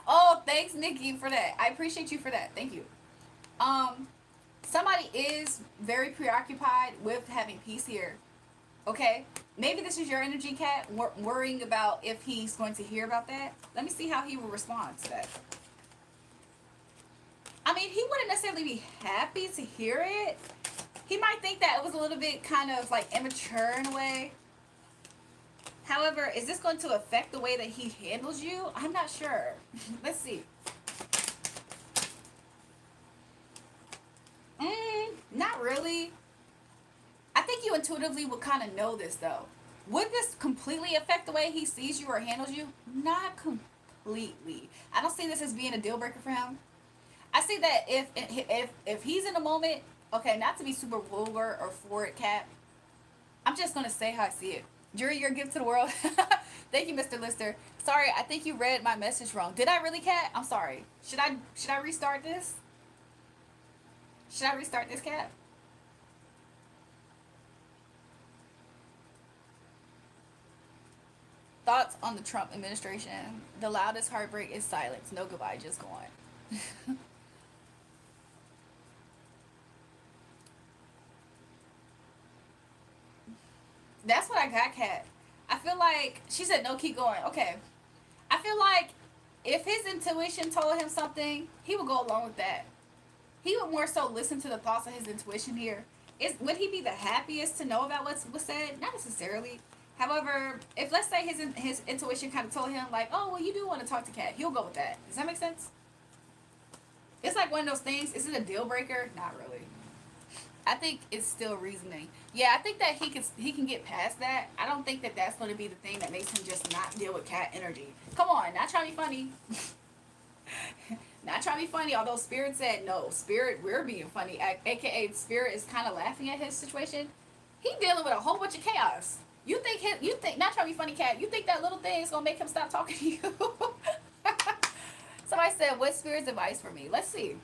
Oh, thanks, Nikki, for that. I appreciate you for that. Thank you. Um, Somebody is very preoccupied with having peace here. Okay, maybe this is your energy, Cat, worrying about if he's going to hear about that. Let me see how he will respond to that. I mean, he wouldn't necessarily be happy to hear it. He might think that it was a little bit kind of like immature in a way. However, is this going to affect the way that he handles you? I'm not sure. Let's see. Not really. I think you intuitively would kind of know this though. Would this completely affect the way he sees you or handles you? Not completely. I don't see this as being a deal breaker for him. I see that if he's in a moment, okay, not to be super vulgar or forward, Cat. I'm just gonna say how I see it. Jury, your gift to the world. Thank you, Mr. Lister. Sorry, I think you read my message wrong. Did I really, Cat? I'm sorry. Should I restart this? Should I restart this, Cat? Thoughts on the Trump administration? The loudest heartbreak is silence. No goodbye, just go on. That's what I got, Cat. I feel like she said no, keep going. Okay. I feel like if his intuition told him something, he would go along with that. He would more so listen to the thoughts of his intuition here. Would he be the happiest to know about what's said? Not necessarily. However, if let's say his intuition kind of told him like, oh well, you do want to talk to Cat, he'll go with that. Does that make sense? It's like one of those things. Is it a deal breaker? Not really. I think it's still reasoning. Yeah, I think that he can get past that. I don't think that that's going to be the thing that makes him just not deal with Cat energy. Come on, not trying to be funny. Not trying to be funny. Although Spirit said no, Spirit, we're being funny. AKA Spirit is kind of laughing at his situation. He dealing with a whole bunch of chaos. You think not trying to be funny, Cat. You think that little thing is gonna make him stop talking to you? Somebody said, "What's Spirit's advice for me?" Let's see.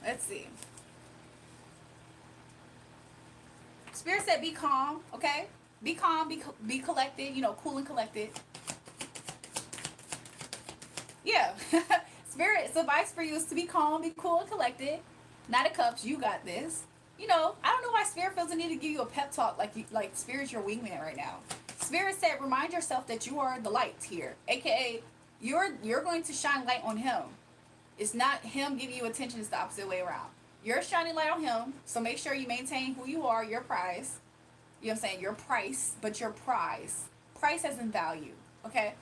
Let's see. Spirit said, "Be calm, okay? Be calm, be collected. You know, cool and collected." Yeah. Spirit's advice for you is to be calm, be cool and collected. Not a cups. You got this. You know, I don't know why Spirit feels the need to give you a pep talk like Spirit's your wingman right now. Spirit said, remind yourself that you are the light here, aka you're going to shine light on him. It's not him giving you attention; it's the opposite way around. You're shining light on him, so make sure you maintain who you are, your prize. You know what I'm saying? Your price, but your prize. Price has in value. Okay.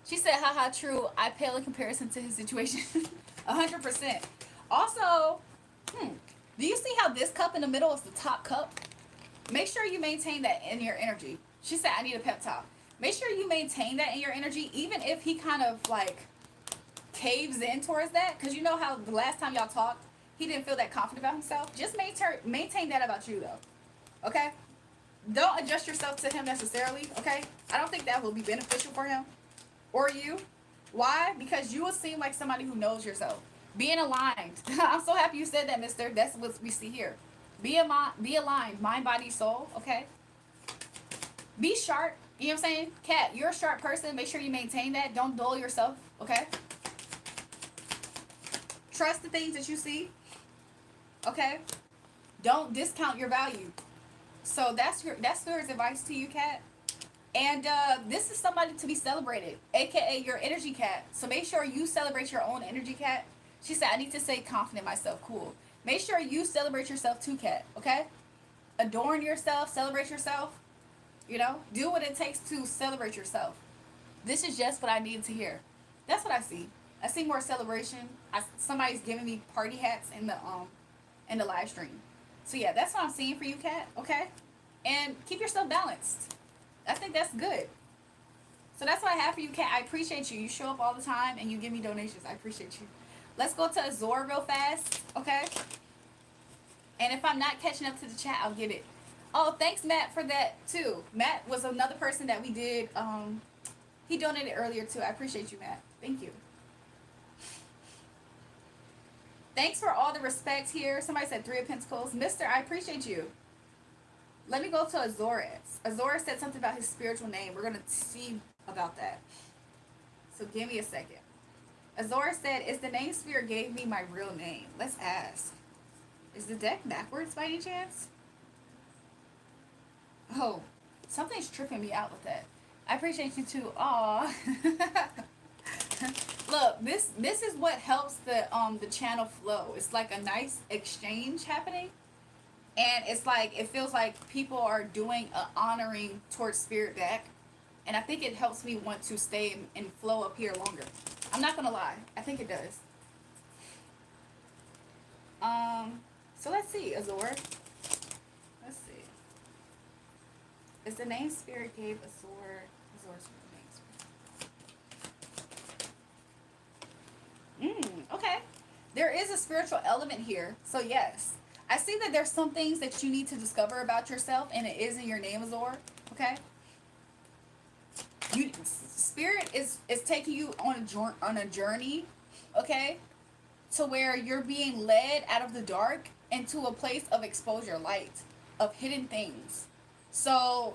She said, haha, true. I pale in comparison to his situation. 100%. Also, do you see how this cup in the middle is the top cup? Make sure you maintain that in your energy. She said, I need a pep talk. Make sure you maintain that in your energy, even if he kind of like caves in towards that. Because you know how the last time y'all talked, he didn't feel that confident about himself. Just maintain that about you, though. Okay? Don't adjust yourself to him necessarily, okay? I don't think that will be beneficial for him or you. Why? Because you will seem like somebody who knows yourself. Being aligned. I'm so happy you said that, mister. That's what we see here. Be aligned. Mind, body, soul, okay? Be sharp. You know what I'm saying? Cat, you're a sharp person. Make sure you maintain that. Don't dull yourself, okay? Trust the things that you see, okay? Don't discount your value. So that's Spirit's advice to you, Cat. And this is somebody to be celebrated, aka your energy, Cat. So make sure you celebrate your own energy, Cat. She said, I need to stay confident myself. Cool. Make sure you celebrate yourself too, Cat. Okay? Adorn yourself, celebrate yourself. You know, do what it takes to celebrate yourself. This is just what I needed to hear. That's what I see. I see more celebration. Somebody's giving me party hats in the live stream. So yeah, that's what I'm seeing for you, Kat. Okay, and keep yourself balanced. I think that's good. So that's what I have for you, Kat. I appreciate you. You show up all the time and you give me donations. I appreciate you. Let's go to Azor real fast, okay? And if I'm not catching up to the chat, I'll get it. Oh, thanks, Matt, for that too. Matt was another person that we did. He donated earlier too. I appreciate you, Matt. Thank you. Thanks for all the respect here. Somebody said 3 of Pentacles. Mister, I appreciate you. Let me go to Azores. Azores said something about his spiritual name. We're going to see about that. So give me a second. Azores said, is the name Spirit gave me my real name? Let's ask. Is the deck backwards by any chance? Oh, something's tripping me out with that. I appreciate you too. Aw. Look, this is what helps the channel flow. It's like a nice exchange happening. And it's like, it feels like people are doing a honoring towards Spirit back. And I think it helps me want to stay and flow up here longer. I'm not gonna lie. I think it does. So let's see, Azor. Let's see. Is the name Spirit gave Azor's name? Okay. There is a spiritual element here. So yes. I see that there's some things that you need to discover about yourself, and it is in your name, Azor. Okay? Spirit is taking you on a journey, okay, to where you're being led out of the dark into a place of exposure, light, of hidden things. So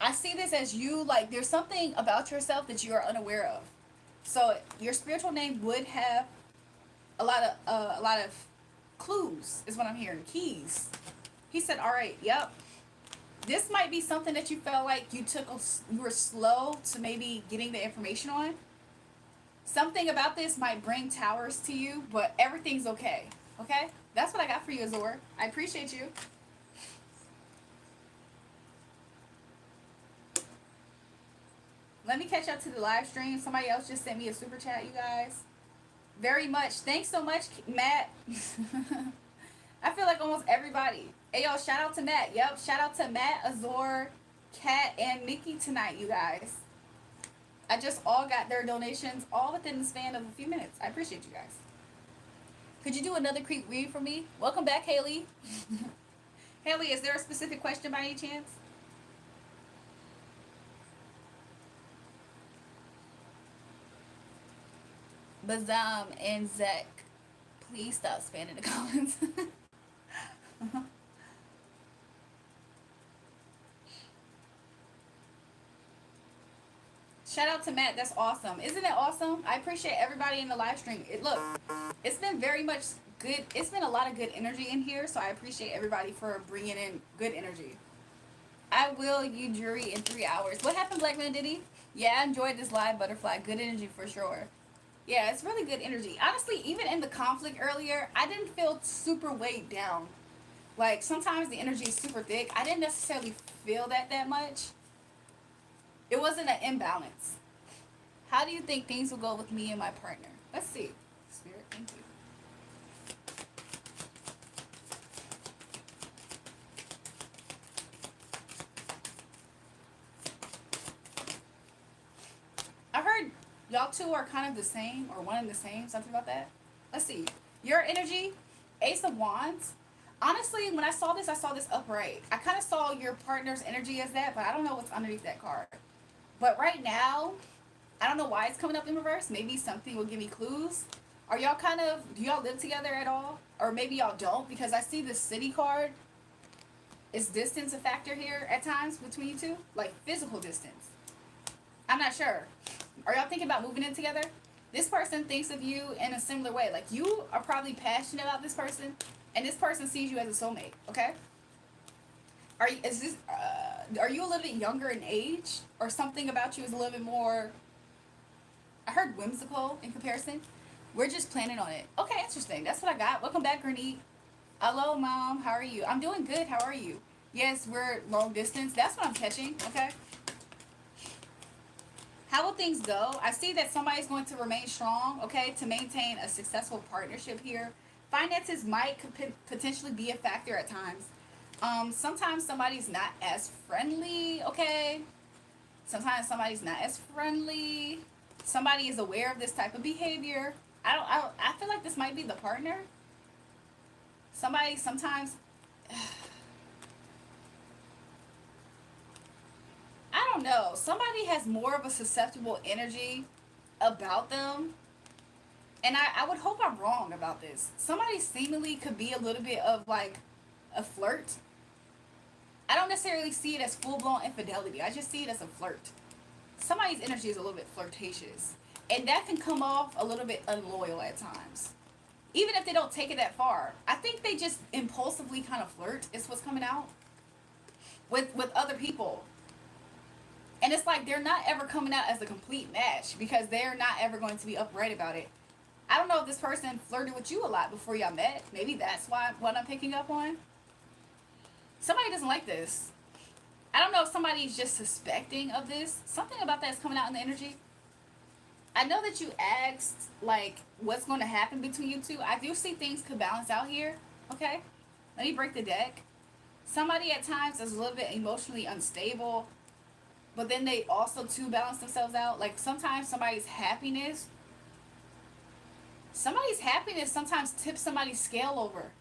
I see this as you, like, there's something about yourself that you are unaware of. So your spiritual name would have a lot of clues, is what I'm hearing. Keys. He said, all right, yep. This might be something that you felt like you were slow to maybe getting the information on. Something about this might bring towers to you, but everything's okay. Okay? That's what I got for you, Azor. I appreciate you. Let me catch up to the live stream. Somebody else just sent me a super chat, you guys. Very much. Thanks so much, Matt. I feel like almost everybody. Hey, yo, shout out to Matt. Yep, shout out to Matt, Azor, Kat, and Nikki tonight, you guys. I just all got their donations all within the span of a few minutes. I appreciate you guys. Could you do another creep read for me? Welcome back, Haley. Haley, is there a specific question by any chance? Bazam and Zach, please stop spamming the comments. Shout out to Matt. That's awesome. Isn't it awesome? I appreciate everybody in the live stream. It's been very much good. It's been a lot of good energy in here, so I appreciate everybody for bringing in good energy. I will you jury in 3 hours. What happened, Black Man Diddy? Yeah, I enjoyed this live, Butterfly. Good energy for sure. Yeah, it's really good energy. Honestly, even in the conflict earlier, I didn't feel super weighed down. Like, sometimes the energy is super thick. I didn't necessarily feel that much. It wasn't an imbalance. How do you think things will go with me and my partner? Let's see. Spirit, thank you. I heard y'all two are kind of the same, or one and the same, something about that. Let's see. Your energy, Ace of Wands. Honestly, when I saw this upright. I kind of saw your partner's energy as that, but I don't know what's underneath that card. But right now, I don't know why it's coming up in reverse. Maybe something will give me clues. Are y'all do y'all live together at all? Or maybe y'all don't, because I see the City card. Is distance a factor here at times between you two? Like physical distance. I'm not sure. Are y'all thinking about moving in together? This person thinks of you in a similar way. Like, you are probably passionate about this person, and this person sees you as a soulmate, okay? Are you a little bit younger in age? Or something about you is a little bit more, I heard whimsical in comparison? We're just planning on it. Okay, interesting. That's what I got. Welcome back, Granite. Hello, Mom. How are you? I'm doing good. How are you? Yes, we're long distance. That's what I'm catching, okay? How will things go? I see that somebody's going to remain strong, okay, to maintain a successful partnership here. Finances might potentially be a factor at times. Sometimes somebody's not as friendly, okay? Sometimes somebody's not as friendly. Somebody is aware of this type of behavior. I feel like this might be the partner. Somebody sometimes I don't know. Somebody has more of a susceptible energy about them. And I would hope I'm wrong about this. Somebody seemingly could be a little bit of like a flirt. I don't necessarily see it as full blown infidelity. I just see it as a flirt. Somebody's energy is a little bit flirtatious. And that can come off a little bit unloyal at times. Even if they don't take it that far. I think they just impulsively kind of flirt, is what's coming out. With other people. And it's like they're not ever coming out as a complete match because they're not ever going to be upright about it. I don't know if this person flirted with you a lot before y'all met. Maybe that's why what I'm picking up on. Somebody doesn't like this. I don't know if somebody's just suspecting of this. Something about that's coming out in the energy. I know that you asked, like, what's going to happen between you two. I do see things could balance out here. Okay? Let me break the deck. Somebody at times is a little bit emotionally unstable. But then they also, too, balance themselves out. Like, sometimes somebody's happiness sometimes tips somebody's scale over.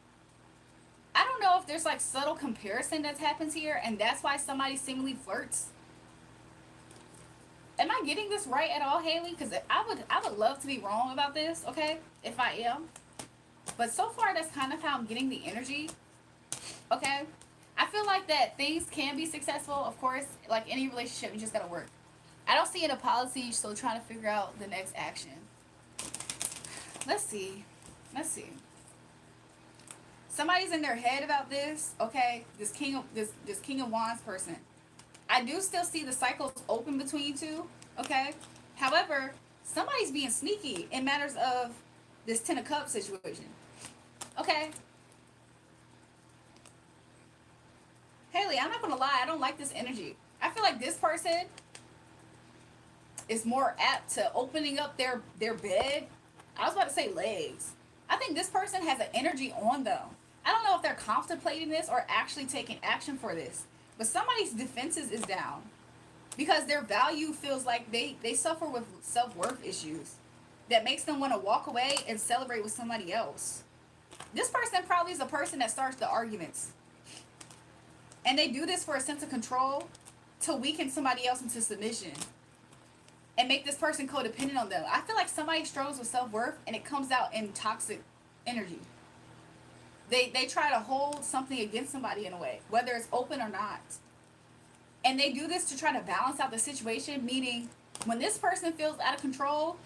I don't know if there's like subtle comparison that happens here, and that's why somebody seemingly flirts. Am I getting this right at all, Haley? Because I would love to be wrong about this, okay? If I am. But so far, that's kind of how I'm getting the energy. Okay? I feel like that things can be successful, of course. Like any relationship, you just gotta work. I don't see it a policy, so trying to figure out the next action. Let's see. Somebody's in their head about this, okay? This King of Wands person. I do still see the cycles open between you two, okay? However, somebody's being sneaky in matters of this Ten of Cups situation. Okay? Haley, I'm not gonna lie, I don't like this energy. I feel like this person is more apt to opening up their bed. I was about to say legs. I think this person has an energy on them. I don't know if they're contemplating this or actually taking action for this. But somebody's defenses is down. Because their value feels like they suffer with self-worth issues. That makes them want to walk away and celebrate with somebody else. This person probably is a person that starts the arguments. And they do this for a sense of control to weaken somebody else into submission. And make this person codependent on them. I feel like somebody struggles with self-worth and it comes out in toxic energy. They try to hold something against somebody in a way, whether it's open or not. And they do this to try to balance out the situation, meaning when this person feels out of control,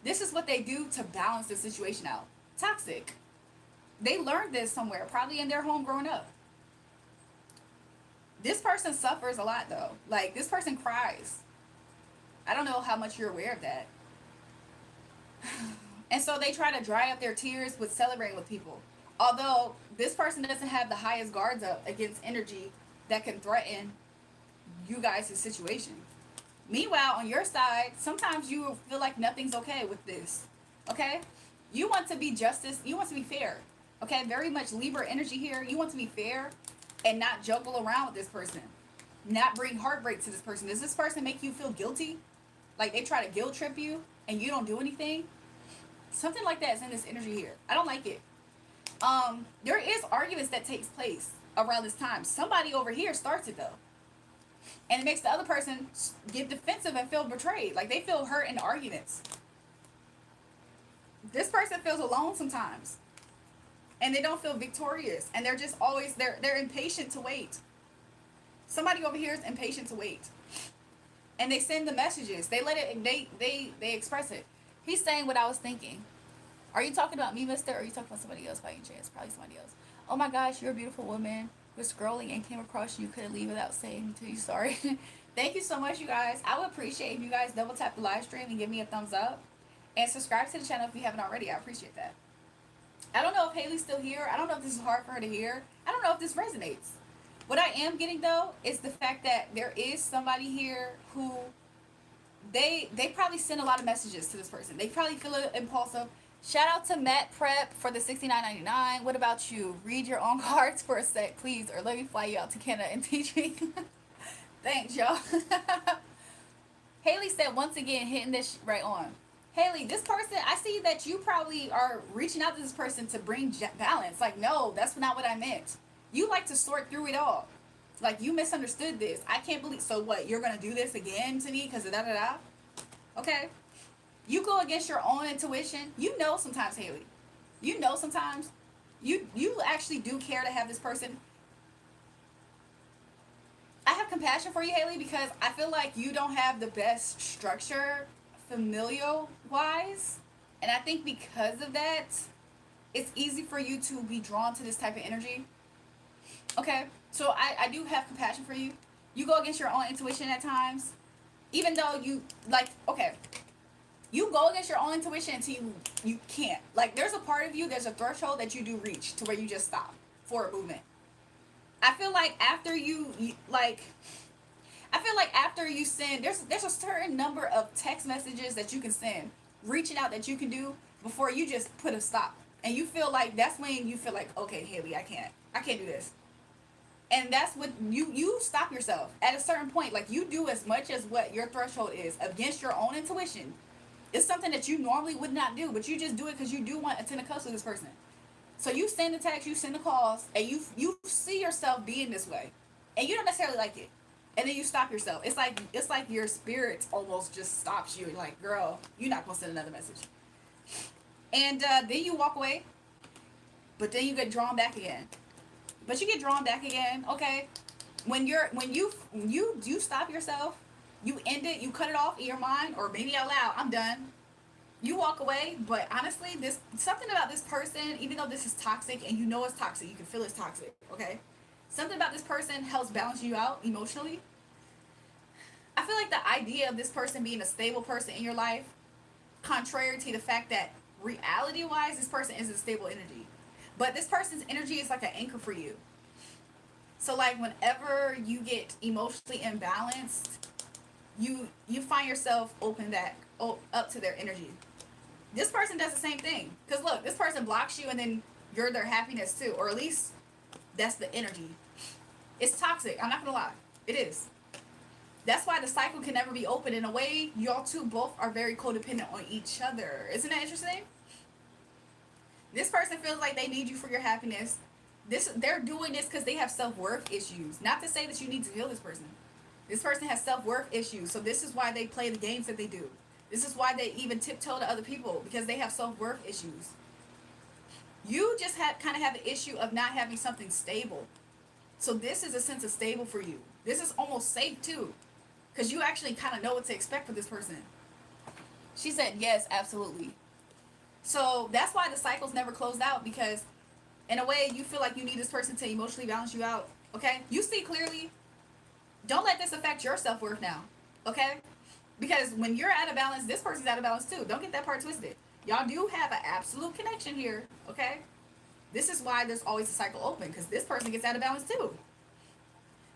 this is what they do to balance the situation out. Toxic. They learned this somewhere, probably in their home growing up. This person suffers a lot though. Like, this person cries. I don't know how much you're aware of that. And so they try to dry up their tears with celebrating with people. Although this person doesn't have the highest guards up against energy that can threaten you guys' situation. Meanwhile, on your side, sometimes you feel like nothing's okay with this. Okay? You want to be justice. You want to be fair. Okay? Very much Libra energy here. You want to be fair and not juggle around with this person. Not bring heartbreak to this person. Does this person make you feel guilty? Like they try to guilt trip you and you don't do anything? Something like that is in this energy here. I don't like it. There is arguments that takes place around this time. Somebody over here starts it though. And it makes the other person get defensive and feel betrayed. Like they feel hurt in arguments. This person feels alone sometimes. And they don't feel victorious. And they're just always, they're impatient to wait. Somebody over here is impatient to wait. And they send the messages. They let it, they express it. He's saying what I was thinking. Are you talking about me, mister? Or are you talking about somebody else by any chance? Probably somebody else. Oh my gosh, you're a beautiful woman. Was scrolling and came across you. Couldn't leave without saying to you sorry. Thank you so much, you guys. I would appreciate if you guys double tap the live stream and give me a thumbs up. And subscribe to the channel if you haven't already. I appreciate that. I don't know if Haley's still here. I don't know if this is hard for her to hear. I don't know if this resonates. What I am getting, though, is the fact that there is somebody here who they probably send a lot of messages to this person. They probably feel impulsive. Shout out to Matt Prep for the $69.99. What about you? Read your own cards for a sec, please, or let me fly you out to Canada and teach me. Thanks, y'all. Haley said, once again, hitting this right on. Haley, this person, I see that you probably are reaching out to this person to bring balance. Like, no, that's not what I meant. You like to sort through it all. Like, you misunderstood this. I can't believe. So what? You're gonna do this again to me because of da da da. Okay. You go against your own intuition. You know sometimes, Haley. You know sometimes. You actually do care to have this person. I have compassion for you, Haley, because I feel like you don't have the best structure familial wise. And I think because of that, it's easy for you to be drawn to this type of energy. Okay? So I do have compassion for you. You go against your own intuition at times. Even though you, like, okay, you go against your own intuition until you can't. Like, there's a part of you, there's a threshold that you do reach to where you just stop for a movement. I feel like after I feel like after you send, there's a certain number of text messages that you can send, reaching out that you can do before you just put a stop. And you feel like that's when you feel like, okay, Haley, I can't do this. And that's what you stop yourself at a certain point. Like, you do as much as what your threshold is against your own intuition. It's something that you normally would not do, but you just do it because you do want a tenacles with this person. So you send the text, you send the calls, and you see yourself being this way, and you don't necessarily like it, and then you stop yourself. It's like your spirit almost just stops you. You're like, girl, you're not gonna send another message, and then you walk away, but then you get drawn back again. But you get drawn back again, okay? When you stop yourself, you end it, you cut it off in your mind, or maybe out loud. I'm done. You walk away, but honestly, this something about this person, even though this is toxic and you know it's toxic, you can feel it's toxic, okay? Something about this person helps balance you out emotionally. I feel like the idea of this person being a stable person in your life, contrary to the fact that reality wise, this person isn't stable energy. But this person's energy is like an anchor for you. So like whenever you get emotionally imbalanced, you find yourself up to their energy. This person does the same thing. Because look, this person blocks you and then you're their happiness too. Or at least that's the energy. It's toxic. I'm not going to lie. It is. That's why the cycle can never be open. In a way, y'all two both are very codependent on each other. Isn't that interesting? This person feels like they need you for your happiness. They're doing this because they have self-worth issues. Not to say that you need to heal this person. This person has self-worth issues. So this is why they play the games that they do. This is why they even tiptoe to other people, because they have self-worth issues. You just kind of have the issue of not having something stable. So this is a sense of stable for you. This is almost safe too, because you actually kind of know what to expect for this person. She said, yes, absolutely. So that's why the cycle's never closed out, because in a way you feel like you need this person to emotionally balance you out. Okay? You see clearly. Don't let this affect your self-worth now. Okay? Because when you're out of balance, this person's out of balance too. Don't get that part twisted. Y'all do have an absolute connection here. Okay? This is why there's always a cycle open, because this person gets out of balance too.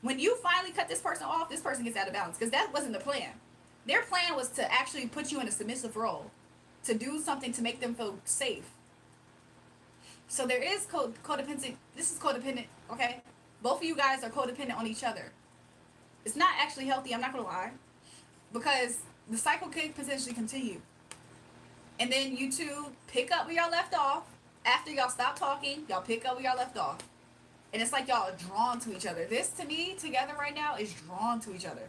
When you finally cut this person off, this person gets out of balance, because that wasn't the plan. Their plan was to actually put you in a submissive role, to do something to make them feel safe. So there is codependent. This is codependent, okay? Both of you guys are codependent on each other. It's not actually healthy, I'm not going to lie, because the cycle could potentially continue. And then you two pick up where y'all left off. After y'all stop talking, y'all pick up where y'all left off. And it's like y'all are drawn to each other. This, to me, together right now, is drawn to each other.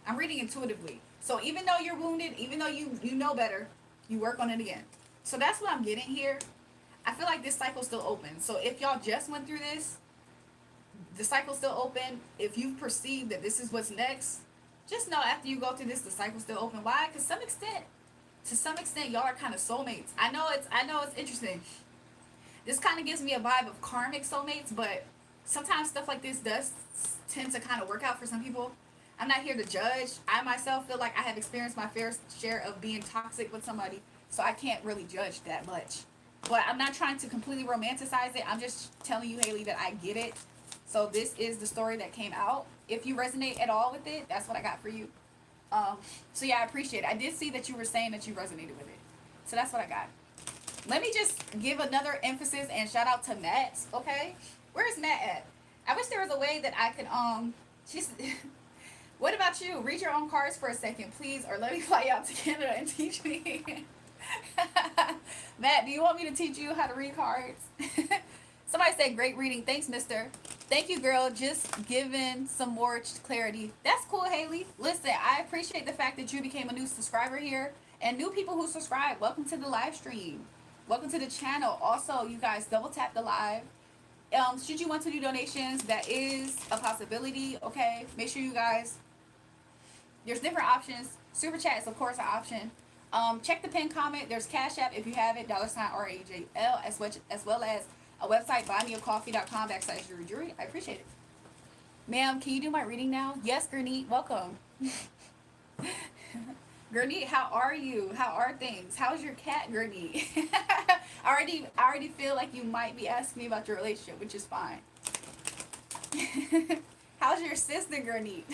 I'm reading intuitively. So even though you're wounded, even though you know better, you work on it again. So that's what I'm getting here. I feel like this cycle's still open. So if y'all just went through this, the cycle's still open. If you perceive that this is what's next, just know after you go through this, the cycle's still open. Why? Because to some extent, y'all are kind of soulmates. I know it's interesting. This kind of gives me a vibe of karmic soulmates, but sometimes stuff like this does tend to kind of work out for some people. I'm not here to judge. I myself feel like I have experienced my fair share of being toxic with somebody, so I can't really judge that much. But I'm not trying to completely romanticize it. I'm just telling you, Haley, that I get it. So this is the story that came out. If you resonate at all with it, that's what I got for you. So yeah, I appreciate it. I did see that you were saying that you resonated with it. So that's what I got. Let me just give another emphasis and shout out to Matt. Okay, where's Matt at? I wish there was a way that I could She's. What about you? Read your own cards for a second, please, or let me fly out to Canada and teach me. Matt, do you want me to teach you how to read cards? Somebody said great reading. Thanks, mister. Thank you, girl. Just giving some more clarity. That's cool, Haley. Listen, I appreciate the fact that you became a new subscriber here. And new people who subscribe, welcome to the live stream. Welcome to the channel. Also, you guys double tap the live. Should you want to do donations, that is a possibility. Okay, make sure you guys. There's different options. Super chat is of course an option. Check the pinned comment. There's Cash App if you have it, $RAJL, as well as a website, buymeacoffee.com/JulraeJulrae. I appreciate it. Ma'am, can you do my reading now? Yes, Granite, welcome. Granite, how are you? How are things? How's your cat, Granite? I already feel like you might be asking me about your relationship, which is fine. How's your sister, Granite?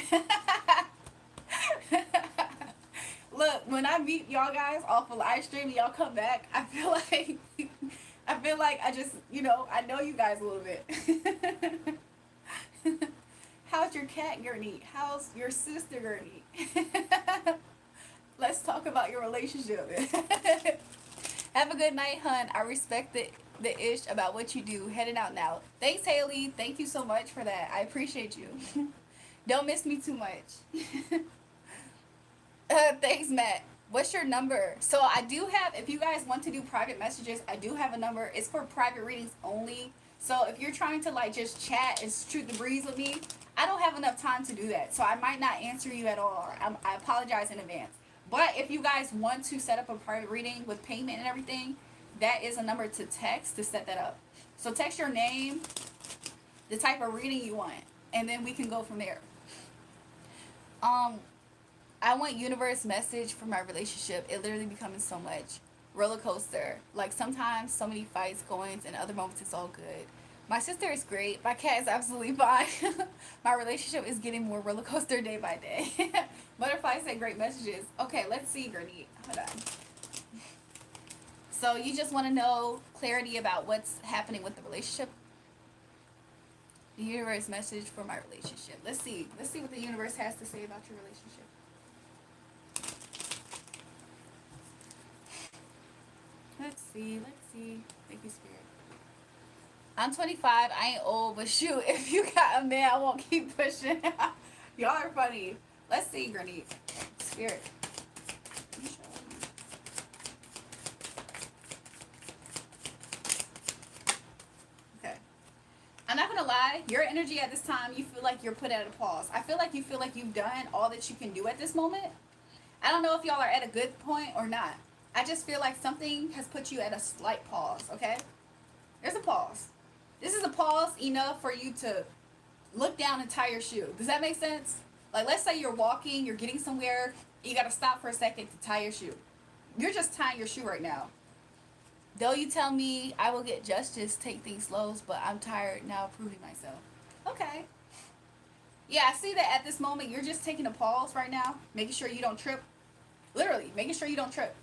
Look, when I meet y'all guys off a live stream and y'all come back, I feel like I just, I know you guys a little bit. How's your cat, Gurney? How's your sister, Gurney? Let's talk about your relationship. Have a good night, hun. I respect the ish about what you do. Heading out now. Thanks, Haley. Thank you so much for that. I appreciate you. Don't miss me too much. Thanks, Matt. What's your number? So I do have, if you guys want to do private messages, I do have a number. It's for private readings only. So if you're trying to like just chat and shoot the breeze with me, I don't have enough time to do that. So I might not answer you at all. I apologize in advance. But if you guys want to set up a private reading with payment and everything, that is a number to text to set that up. So text your name, the type of reading you want, and then we can go from there. I want universe message for my relationship. It literally becoming so much roller coaster. Like sometimes so many fights going, and other moments it's all good. My sister is great. My cat is absolutely fine. My relationship is getting more roller coaster day by day. Butterfly said great messages. Okay, let's see, Gurney. Hold on. So you just want to know clarity about what's happening with the relationship? The universe message for my relationship. Let's see. Let's see what the universe has to say about your relationship. Let's see. Thank you, Spirit. I'm 25. I ain't old, but shoot, if you got a man, I won't keep pushing. Y'all are funny. Let's see, Granny. Spirit. Okay. I'm not gonna lie. Your energy at this time, you feel like you're put at a pause. I feel like you've done all that you can do at this moment. I don't know if y'all are at a good point or not. I just feel like something has put you at a slight pause, okay? There's a pause. This is a pause enough for you to look down and tie your shoe. Does that make sense? Like, let's say you're walking, you're getting somewhere, you gotta stop for a second to tie your shoe. You're just tying your shoe right now. Though you tell me I will get justice, take things slow, but I'm tired now of proving myself. Okay. Yeah, I see that at this moment you're just taking a pause right now, making sure you don't trip. Literally, making sure you don't trip.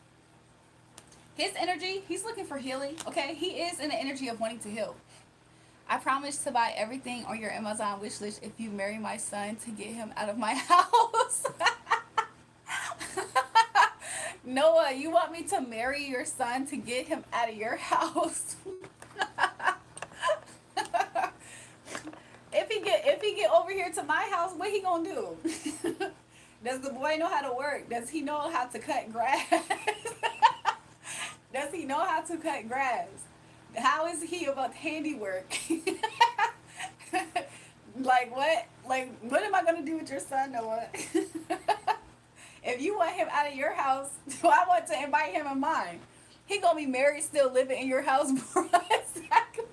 His energy, he's looking for healing, okay? He is in the energy of wanting to heal. I promise to buy everything on your Amazon wish list if you marry my son to get him out of my house. Noah, you want me to marry your son to get him out of your house? If he get over here to my house, what he gonna do? Does the boy know how to work? Does he know how to cut grass? Does he know how to cut grass? How is he about handiwork? Like what? Like what am I gonna do with your son, Noah? If you want him out of your house, so I want to invite him in mine. He gonna be married, still living in your house, bro. Exactly.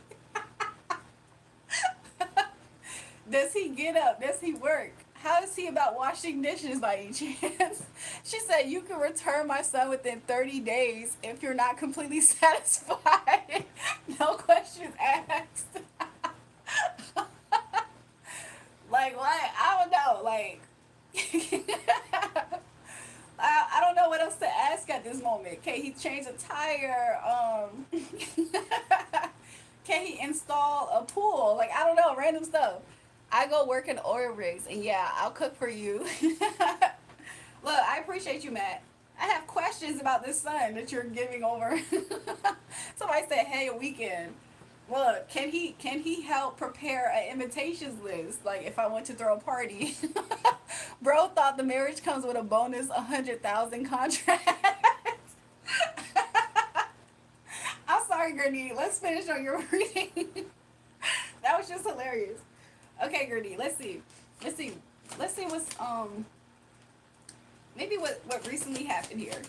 Does he get up? Does he work? How is he about washing dishes by any chance? She said, you can return my son within 30 days if you're not completely satisfied. No questions asked. Like, what? I don't know. Like, I don't know what else to ask at this moment. Okay, he changed a tire. install a pool. Like, I don't know, random stuff. I go work in oil rigs, and yeah, I'll cook for you. Look, I appreciate you, Matt. I have questions about this son that you're giving over. Somebody said, "Hey, a weekend." Look, can he help prepare an invitations list? Like, if I want to throw a party. Bro thought the marriage comes with a bonus 100,000 contract. I'm sorry, Gurney. Let's finish on your reading. That was just hilarious. Okay, Gurney. Let's see. Let's see. Let's see what's maybe what recently happened here.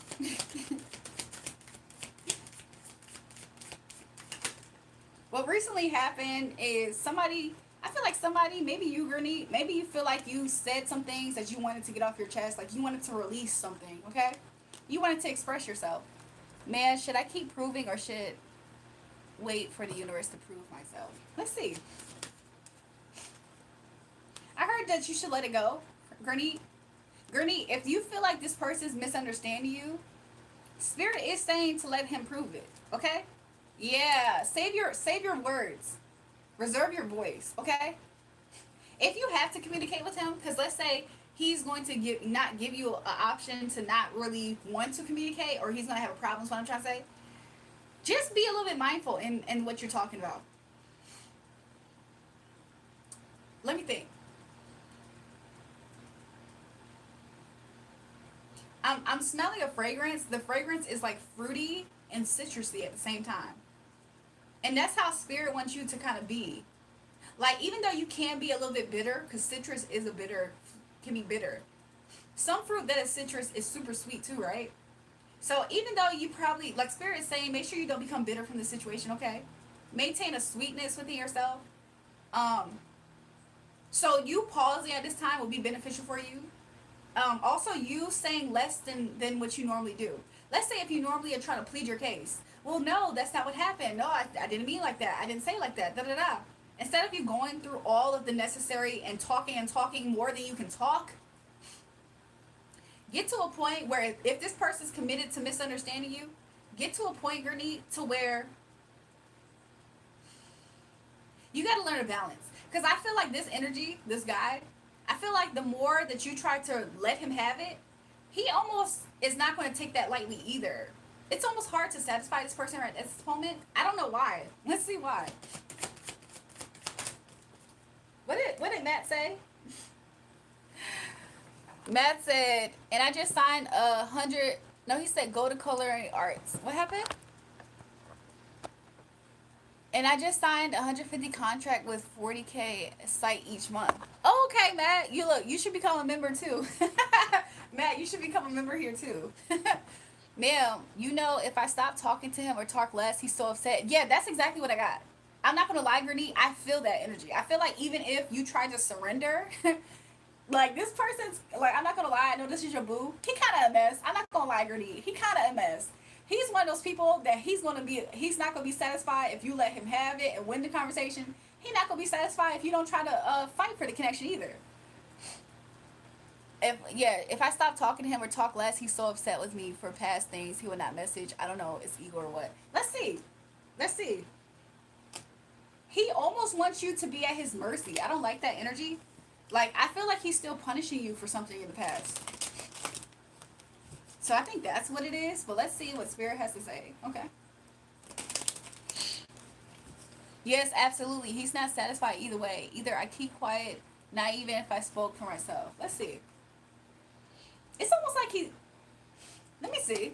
What recently happened is somebody. I feel like somebody, maybe you, Gurney, maybe you feel like you said some things that you wanted to get off your chest, like you wanted to release something. Okay, you wanted to express yourself. Man, should I keep proving or should wait for the universe to prove myself? Let's see. I heard that you should let it go, Gurney. Gurney, if you feel like this person's misunderstanding you, Spirit is saying to let him prove it. Okay? Yeah. Save your words. Reserve your voice. Okay? If you have to communicate with him, because let's say he's going to not give you an option to not really want to communicate, or he's going to have a problem. Is what I'm trying to say. Just be a little bit mindful in what you're talking about. Let me think. I'm smelling a fragrance. The fragrance is like fruity and citrusy at the same time. And that's how Spirit wants you to kind of be. Like, even though you can be a little bit bitter, because citrus is can be bitter. Some fruit that is citrus is super sweet too, right? So even though you probably, like Spirit is saying, make sure you don't become bitter from the situation, okay? Maintain a sweetness within yourself. Um, so you pausing at this time will be beneficial for you. Also, you saying less than what you normally do. Let's say if you normally are trying to plead your case. Well, no, that's not what happened. No, I didn't mean like that. I didn't say like that. Da da da. Instead of you going through all of the necessary and talking more than you can talk, get to a point where if this person's committed to misunderstanding you, get to a point, Gurney, to where you got to learn to balance. Because I feel like this energy, this guy, I feel like the more that you try to let him have it, he almost is not going to take that lightly either. It's almost hard to satisfy this person right at this moment. I don't know why. Let's see why. What did Matt say? Matt said, and I just signed 100. No, he said go to culinary arts. What happened? And I just signed a 150 contract with 40K site each month. Oh, okay, Matt. You should become a member too. Matt, you should become a member here too. Ma'am, if I stop talking to him or talk less, he's so upset. Yeah, that's exactly what I got. I'm not gonna lie, Gurney. I feel that energy. I feel like even if you try to surrender, like this person's like, I'm not gonna lie. I know this is your boo. He kind of a mess. I'm not gonna lie, Gurney. He kind of a mess. He's one of those people that he's not gonna be satisfied if you let him have it and win the conversation. He's not gonna be satisfied if you don't try to fight for the connection either. If I stop talking to him or talk less, he's so upset with me for past things. He will not message. I don't know, it's ego or what. Let's see. He almost wants you to be at his mercy. I don't like that energy. Like, I feel like he's still punishing you for something in the past. So I think that's what it is. But let's see what Spirit has to say. Okay. Yes, absolutely. He's not satisfied either way. Either I keep quiet, not even if I spoke for myself. Let's see. It's almost like he... Let me see.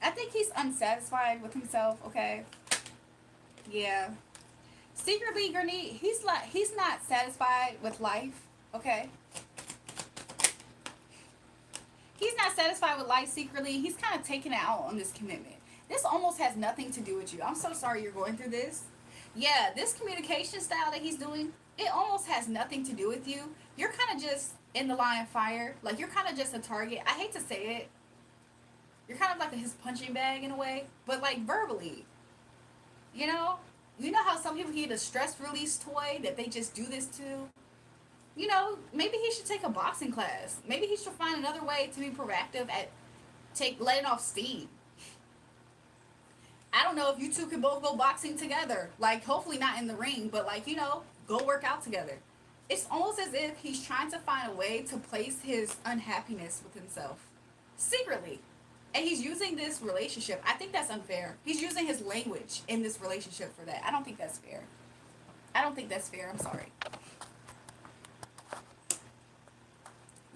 I think he's unsatisfied with himself, okay? Yeah. Secretly, Gurney, he's not satisfied with life, okay? He's not satisfied with life secretly. He's kind of taking it out on this commitment. This almost has nothing to do with you. I'm so sorry you're going through this. Yeah, this communication style that he's doing, it almost has nothing to do with you. You're kind of just in the line of fire. Like, you're kind of just a target. I hate to say it. You're kind of like his punching bag in a way, but like verbally. You know how some people get a stress release toy that they just do this to? Maybe he should take a boxing class. Maybe he should find another way to be proactive at take letting off steam. I don't know if you two can both go boxing together. Like, hopefully not in the ring, but like, go work out together. It's almost as if he's trying to find a way to place his unhappiness with himself secretly. And he's using this relationship. I think that's unfair. He's using his language in this relationship for that. I don't think that's fair. I don't think that's fair. I'm sorry.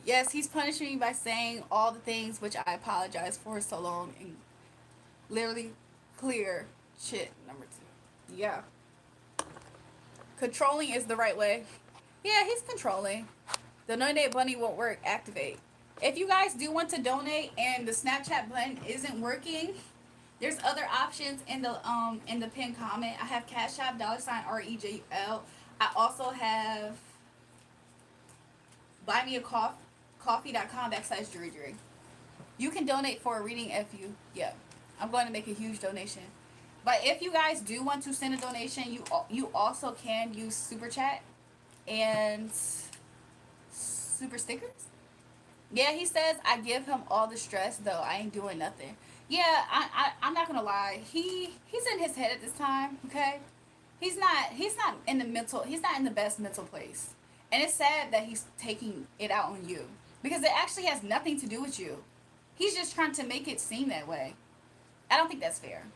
Yes, he's punishing me by saying all the things which I apologize for so long and literally clear shit. Number two. Yeah. Controlling is the right way. Yeah, he's controlling. The donate bunny won't work. Activate. If you guys do want to donate and the Snapchat button isn't working, there's other options in the pinned comment. I have Cash App $REJL. I also have buymeacoffee.com/JulraeJulrae. You can donate for a reading if you I'm going to make a huge donation. But if you guys do want to send a donation, you also can use super chat and super stickers. Yeah, he says I give him all the stress though. I ain't doing nothing. Yeah, I'm not gonna lie. He's in his head at this time. Okay, he's not in the mental. He's not in the best mental place, and it's sad that he's taking it out on you because it actually has nothing to do with you. He's just trying to make it seem that way. I don't think that's fair.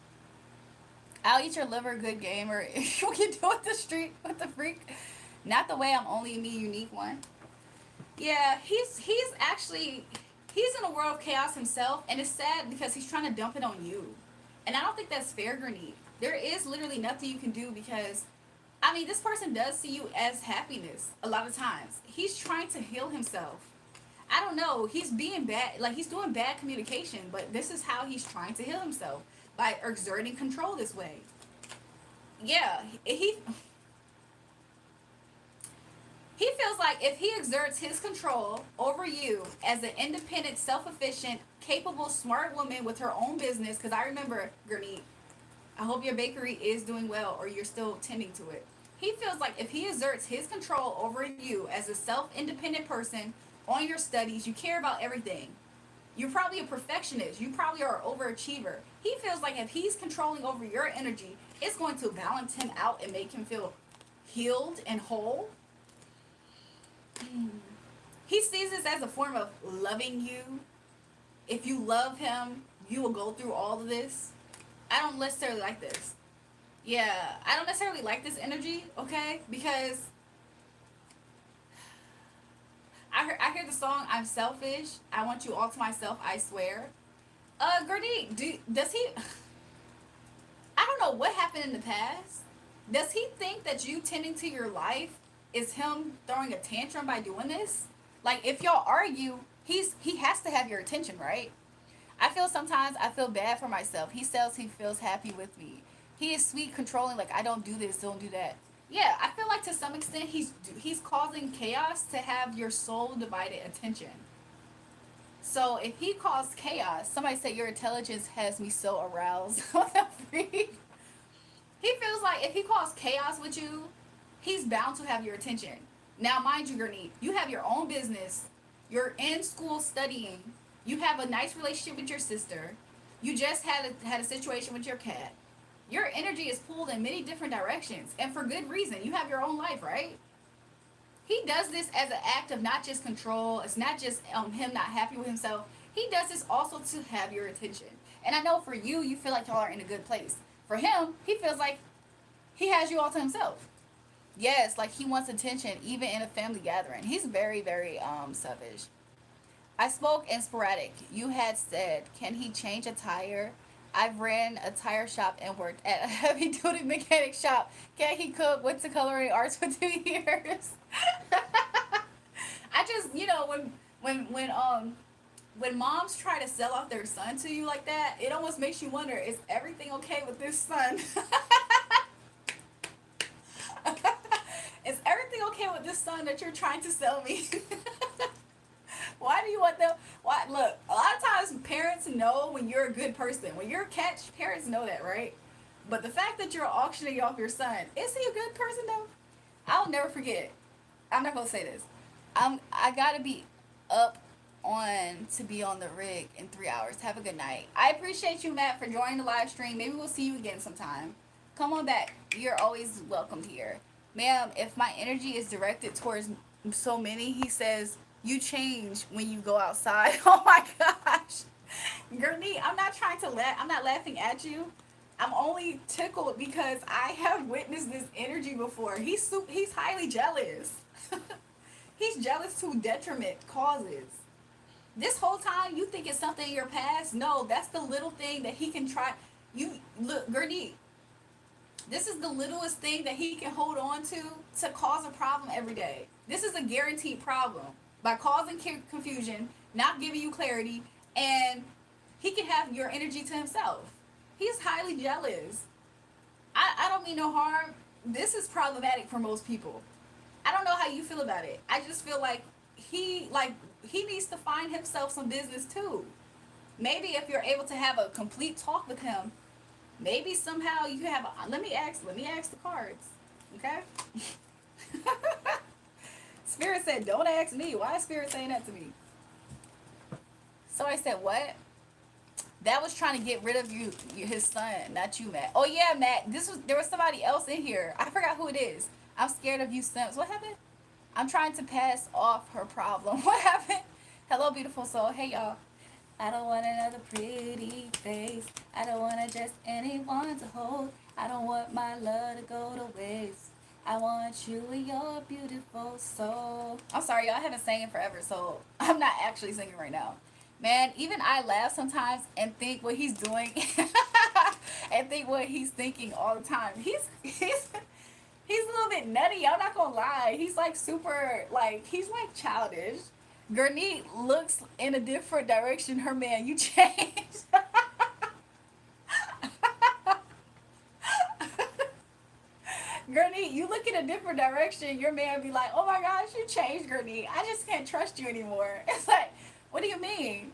I'll eat your liver, good gamer. If you can do it the street with the freak, not the way I'm only me, unique one. Yeah, he's actually he's in a world of chaos himself, and it's sad because he's trying to dump it on you, and I don't think that's fair, Grenade. There is literally nothing you can do because, I mean, this person does see you as happiness a lot of times. He's trying to heal himself. I don't know. He's being bad, like he's doing bad communication, but this is how he's trying to heal himself by exerting control this way. Yeah, he feels like if he exerts his control over you as an independent, self-efficient, capable, smart woman with her own business, because I remember, Gurney, I hope your bakery is doing well or you're still tending to it. He feels like if he exerts his control over you as a self-independent person on your studies, you care about everything. You're probably a perfectionist. You probably are an overachiever. He feels like if he's controlling over your energy, it's going to balance him out and make him feel healed and whole. He sees this as a form of loving you. If you love him, you will go through all of this. I don't necessarily like this. Yeah, I don't necessarily like this energy, okay? Because I hear the song "I'm Selfish." I want you all to myself. I swear. Gurney, does he? I don't know what happened in the past. Does he think that you tending to your life is him throwing a tantrum by doing this? Like, if y'all argue, he has to have your attention, right? I feel sometimes I feel bad for myself. He says he feels happy with me. He is sweet, controlling. Like, I don't do this, don't do that. Yeah, I feel like to some extent he's causing chaos to have your soul divided attention. So if he caused chaos, somebody said your intelligence has me so aroused. What the freak? He feels like if he caused chaos with you, he's bound to have your attention. Now, mind you, Gurney, you have your own business. You're in school studying. You have a nice relationship with your sister. You just had a situation with your cat. Your energy is pulled in many different directions, and for good reason. You have your own life, right? He does this as an act of not just control. It's not just him not happy with himself. He does this also to have your attention. And I know for you, you feel like y'all are in a good place. For him, he feels like he has you all to himself. Yes, like he wants attention, even in a family gathering. He's very, very selfish. I spoke in sporadic. You had said, can he change a tire? I've ran a tire shop and worked at a heavy duty mechanic shop. Can he cook? Went to culinary arts for 2 years. I just, when moms try to sell off their son to you like that, it almost makes you wonder, is everything okay with this son? Is everything okay with this son that you're trying to sell me? Why do you want them? Why? Look, a lot of times parents know when you're a good person. When you're a catch, parents know that, right? But the fact that you're auctioning off your son, is he a good person though? I'll never forget. I'm not gonna say this. I gotta be up on to be on the rig in 3 hours. Have a good night. I appreciate you, Matt, for joining the live stream. Maybe we'll see you again sometime. Come on back. You're always welcomed here. Ma'am, if my energy is directed towards so many, he says, you change when you go outside. Oh my gosh. Gurney, I'm not trying to I'm not laughing at you. I'm only tickled because I have witnessed this energy before. He's highly jealous. He's jealous to detriment causes. This whole time you think it's something in your past. No, that's the little thing that he can try. You look, Gurney, this is the littlest thing that he can hold on to cause a problem every day. This is a guaranteed problem by causing confusion, not giving you clarity, and he can have your energy to himself. He's highly jealous. I don't mean no harm. This is problematic for most people. I don't know how you feel about it. I just feel like he needs to find himself some business too. Maybe if you're able to have a complete talk with him, maybe somehow you can have a, let me ask the cards. Okay? Spirit said, don't ask me. Why is Spirit saying that to me? So I said, what? That was trying to get rid of his son, not you, Matt. Oh yeah, Matt. There was somebody else in here. I forgot who it is. I'm scared of you, Sims. What happened? I'm trying to pass off her problem. What happened? Hello, beautiful soul. Hey, y'all. I don't want another pretty face. I don't want just anyone to hold. I don't want my love to go to waste. I want you and your beautiful soul. I'm sorry, y'all. I haven't sang in forever, so I'm not actually singing right now. Man, even I laugh sometimes and think what he's doing and think what he's thinking all the time. He's a little bit nutty. I'm not gonna lie. He's like super, like, he's like childish. Gurney looks in a different direction. Her man, you changed. Gurney, you look in a different direction. Your man be like, oh my gosh, you changed, Gurney. I just can't trust you anymore. It's like, what do you mean?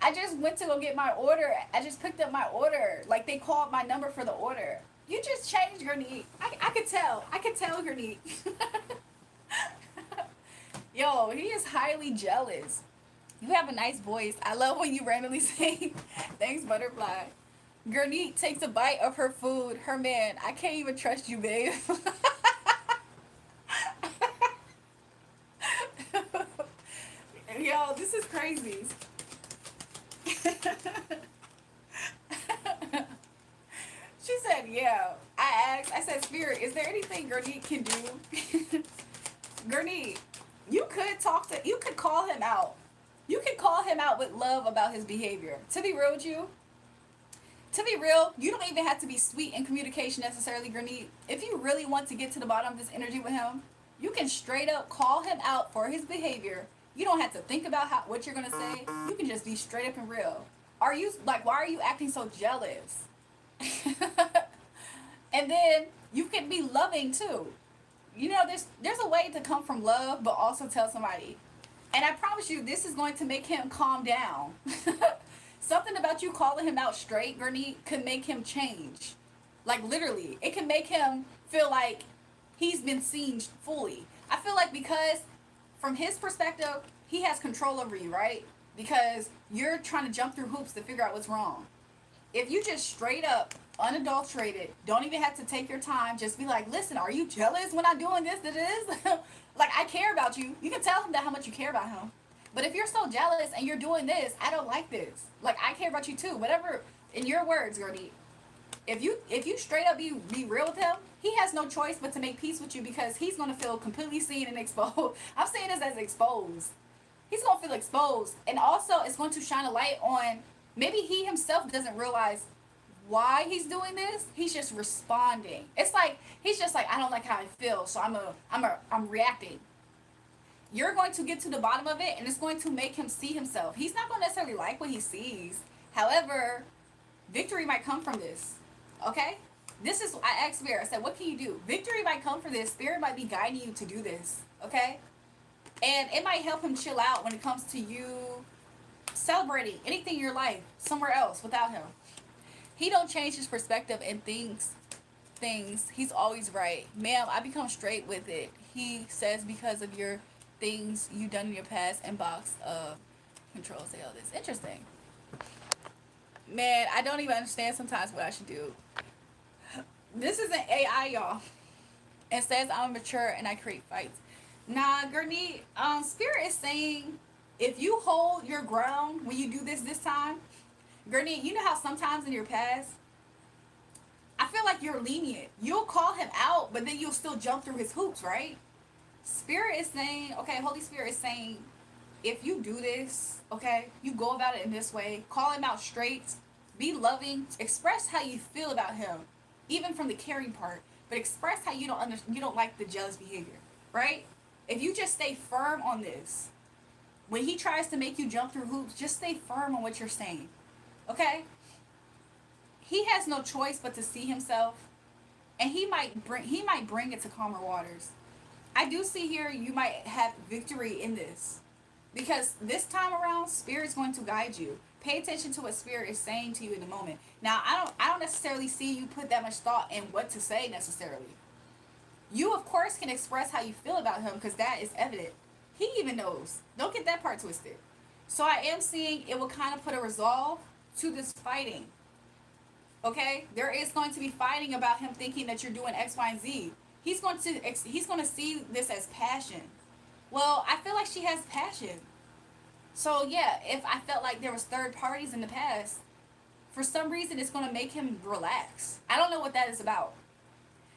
I just went to go get my order. I just picked up my order. Like, they called my number for the order. You just changed, Gurney. I could tell. I could tell, Gurney. Yo, he is highly jealous. You have a nice voice. I love when you randomly sing. Thanks, Butterfly. Gurney takes a bite of her food. Her man, I can't even trust you, babe. Yo, this is crazy. She said, yeah. I said, Spirit, is there anything Gurney can do? Gurney, you could call him out. You could call him out with love about his behavior. To be real with you, you don't even have to be sweet in communication necessarily, Gurney. If you really want to get to the bottom of this energy with him, you can straight up call him out for his behavior. You don't have to think about what you're gonna say. You can just be straight up and real. Why are you acting so jealous? And then you can be loving too. You know, there's a way to come from love, but also tell somebody. And I promise you, this is going to make him calm down. Something about you calling him out straight, Gurney, could make him change. Like, literally. It can make him feel like he's been seen fully. I feel like because, from his perspective, he has control over you, right? Because you're trying to jump through hoops to figure out what's wrong. If you just straight up, unadulterated, don't even have to take your time, just be like, listen, are you jealous when I'm doing this? Like, I care about you. You can tell him that how much you care about him. But if you're so jealous and you're doing this, I don't like this. Like, I care about you too. Whatever, in your words, Gurney, if you straight up be real with him, he has no choice but to make peace with you because he's going to feel completely seen and exposed. I'm saying this as exposed. He's going to feel exposed. And also, it's going to shine a light on, maybe he himself doesn't realize why he's doing this. He's just responding. It's like, he's just like, I don't like how I feel, so I'm reacting. You're going to get to the bottom of it, and it's going to make him see himself. He's not going to necessarily like what he sees. However, victory might come from this. Okay? I asked Spirit, I said, what can you do? Victory might come from this. Spirit might be guiding you to do this. Okay? And it might help him chill out when it comes to you celebrating anything in your life somewhere else without him. He don't change his perspective and things. He's always right. Ma'am, I become straight with it. He says because of your things you done in your past inbox of Control say all this. Interesting. Man, I don't even understand sometimes what I should do. This isn't AI, y'all. It says I'm mature and I create fights. Nah, Gurney, Spirit is saying if you hold your ground when you do this time, Gurney, you know how sometimes in your past, I feel like you're lenient. You'll call him out, but then you'll still jump through his hoops, right? Spirit is saying, okay, Holy Spirit is saying, if you do this, okay, you go about it in this way, call him out straight, be loving, express how you feel about him, even from the caring part, but express how you don't like the jealous behavior, right? If you just stay firm on this, when he tries to make you jump through hoops, just stay firm on what you're saying, okay? He has no choice but to see himself, and he might bring it to calmer waters. I do see here you might have victory in this. Because this time around, Spirit's going to guide you. Pay attention to what Spirit is saying to you in the moment. Now, I don't necessarily see you put that much thought in what to say necessarily. You of course can express how you feel about him because that is evident. He even knows. Don't get that part twisted. So I am seeing it will kind of put a resolve to this fighting. Okay? There is going to be fighting about him thinking that you're doing X, Y, and Z. He's going to see this as passion. Well, I feel like she has passion. So yeah, if I felt like there was third parties in the past, for some reason it's gonna make him relax. I don't know what that is about.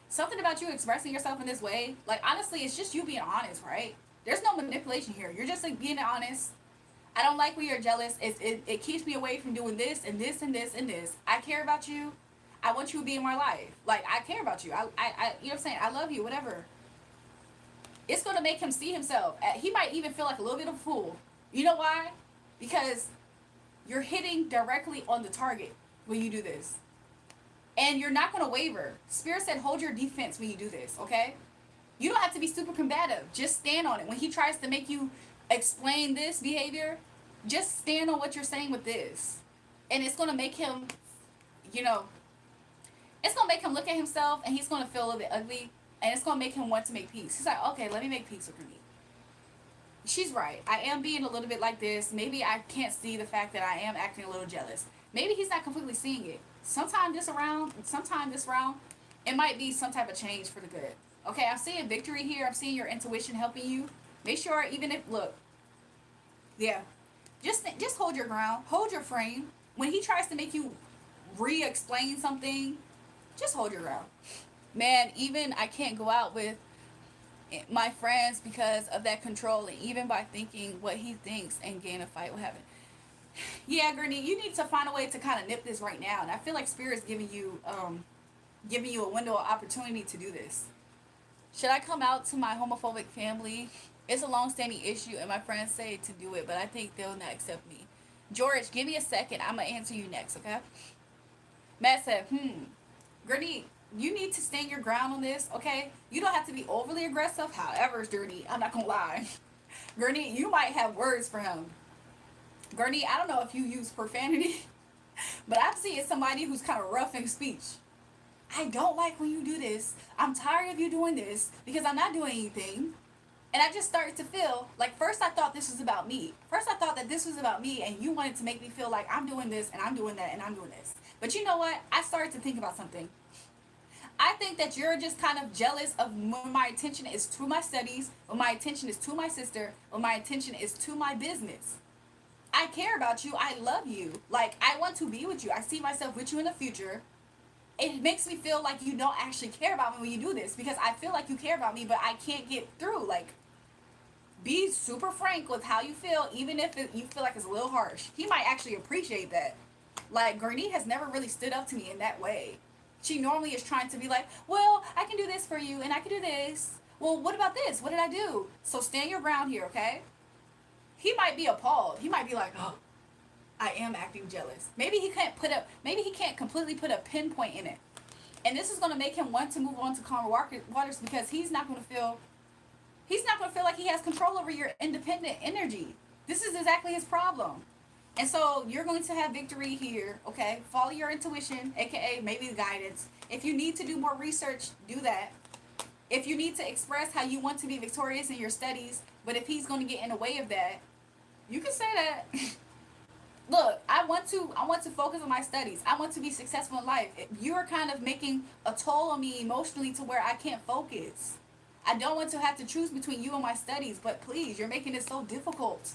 Something about you expressing yourself in this way, like honestly, it's just you being honest, right? There's no manipulation here. You're just like being honest. I don't like when you're jealous. It keeps me away from doing this and this and this and this. I care about you. I want you to be in my life. Like I care about you. You know what I'm saying? I love you. Whatever. It's going to make him see himself. He might even feel like a little bit of a fool. You know why? Because you're hitting directly on the target when you do this. And you're not going to waver. Spirit said hold your defense when you do this, okay? You don't have to be super combative. Just stand on it. When he tries to make you explain this behavior, just stand on what you're saying with this. And it's going to make him, you know, it's going to make him look at himself and he's going to feel a little bit ugly. And it's going to make him want to make peace. He's like, okay, let me make peace with me. She's right. I am being a little bit like this. Maybe I can't see the fact that I am acting a little jealous. Maybe he's not completely seeing it. Sometime this round, it might be some type of change for the good. Okay, I'm seeing victory here. I'm seeing your intuition helping you. Make sure, even if, look, yeah, just hold your ground. Hold your frame. When he tries to make you re-explain something, just hold your ground. Man, even I can't go out with my friends because of that control, and even by thinking what he thinks and gain a fight will happen. Yeah, Gurney, you need to find a way to kind of nip this right now, and I feel like Spirit's giving you a window of opportunity to do this. Should I come out to my homophobic family? It's a long-standing issue, and my friends say to do it, but I think they'll not accept me. George, give me a second. I'm gonna answer you next, okay? Matt said, Gurney, you need to stand your ground on this, okay? You don't have to be overly aggressive. However, it's dirty. I'm not gonna lie. Gurney, you might have words for him. Gurney, I don't know if you use profanity, but I'm seeing somebody who's kind of rough in speech. I don't like when you do this. I'm tired of you doing this because I'm not doing anything. And I just started to feel like first I thought this was about me. First I thought that this was about me and you wanted to make me feel like I'm doing this and I'm doing that and I'm doing this. But you know what? I started to think about something. I think that you're just kind of jealous of when my attention is to my studies, when my attention is to my sister, when my attention is to my business. I care about you. I love you. Like, I want to be with you. I see myself with you in the future. It makes me feel like you don't actually care about me when you do this because I feel like you care about me, but I can't get through. Like, be super frank with how you feel, even if you feel like it's a little harsh. He might actually appreciate that. Like, Gurney has never really stood up to me in that way. She normally is trying to be like, well, I can do this for you, and I can do this. Well, what about this? What did I do? So stand your ground here, okay? He might be appalled. He might be like, oh, I am acting jealous. Maybe he can't completely put a pinpoint in it. And this is going to make him want to move on to calmer waters because he's not going to feel like he has control over your independent energy. This is exactly his problem. And so you're going to have victory here, okay? Follow your intuition, aka maybe the guidance. If you need to do more research, do that. If you need to express how you want to be victorious in your studies, but if he's going to get in the way of that, You can say that. Look, I want to focus on my studies. I want to be successful in life. You're kind of making a toll on me emotionally to where I can't focus. I don't want to have to choose between you and my studies, but please, you're making it so difficult.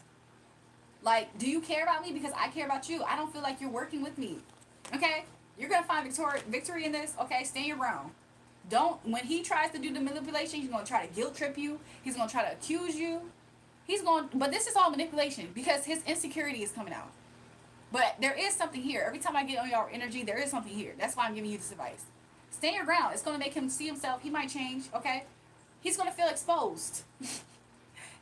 Like, do you care about me because I care about you? I don't feel like you're working with me. Okay? You're gonna find victory in this. Okay, stand your ground. Don't, when he tries to do the manipulation, he's gonna try to guilt trip you. He's gonna try to accuse you. But this is all manipulation because his insecurity is coming out. But there is something here. Every time I get on your energy, there is something here. That's why I'm giving you this advice. Stand your ground. It's gonna make him see himself. He might change. Okay, he's gonna feel exposed.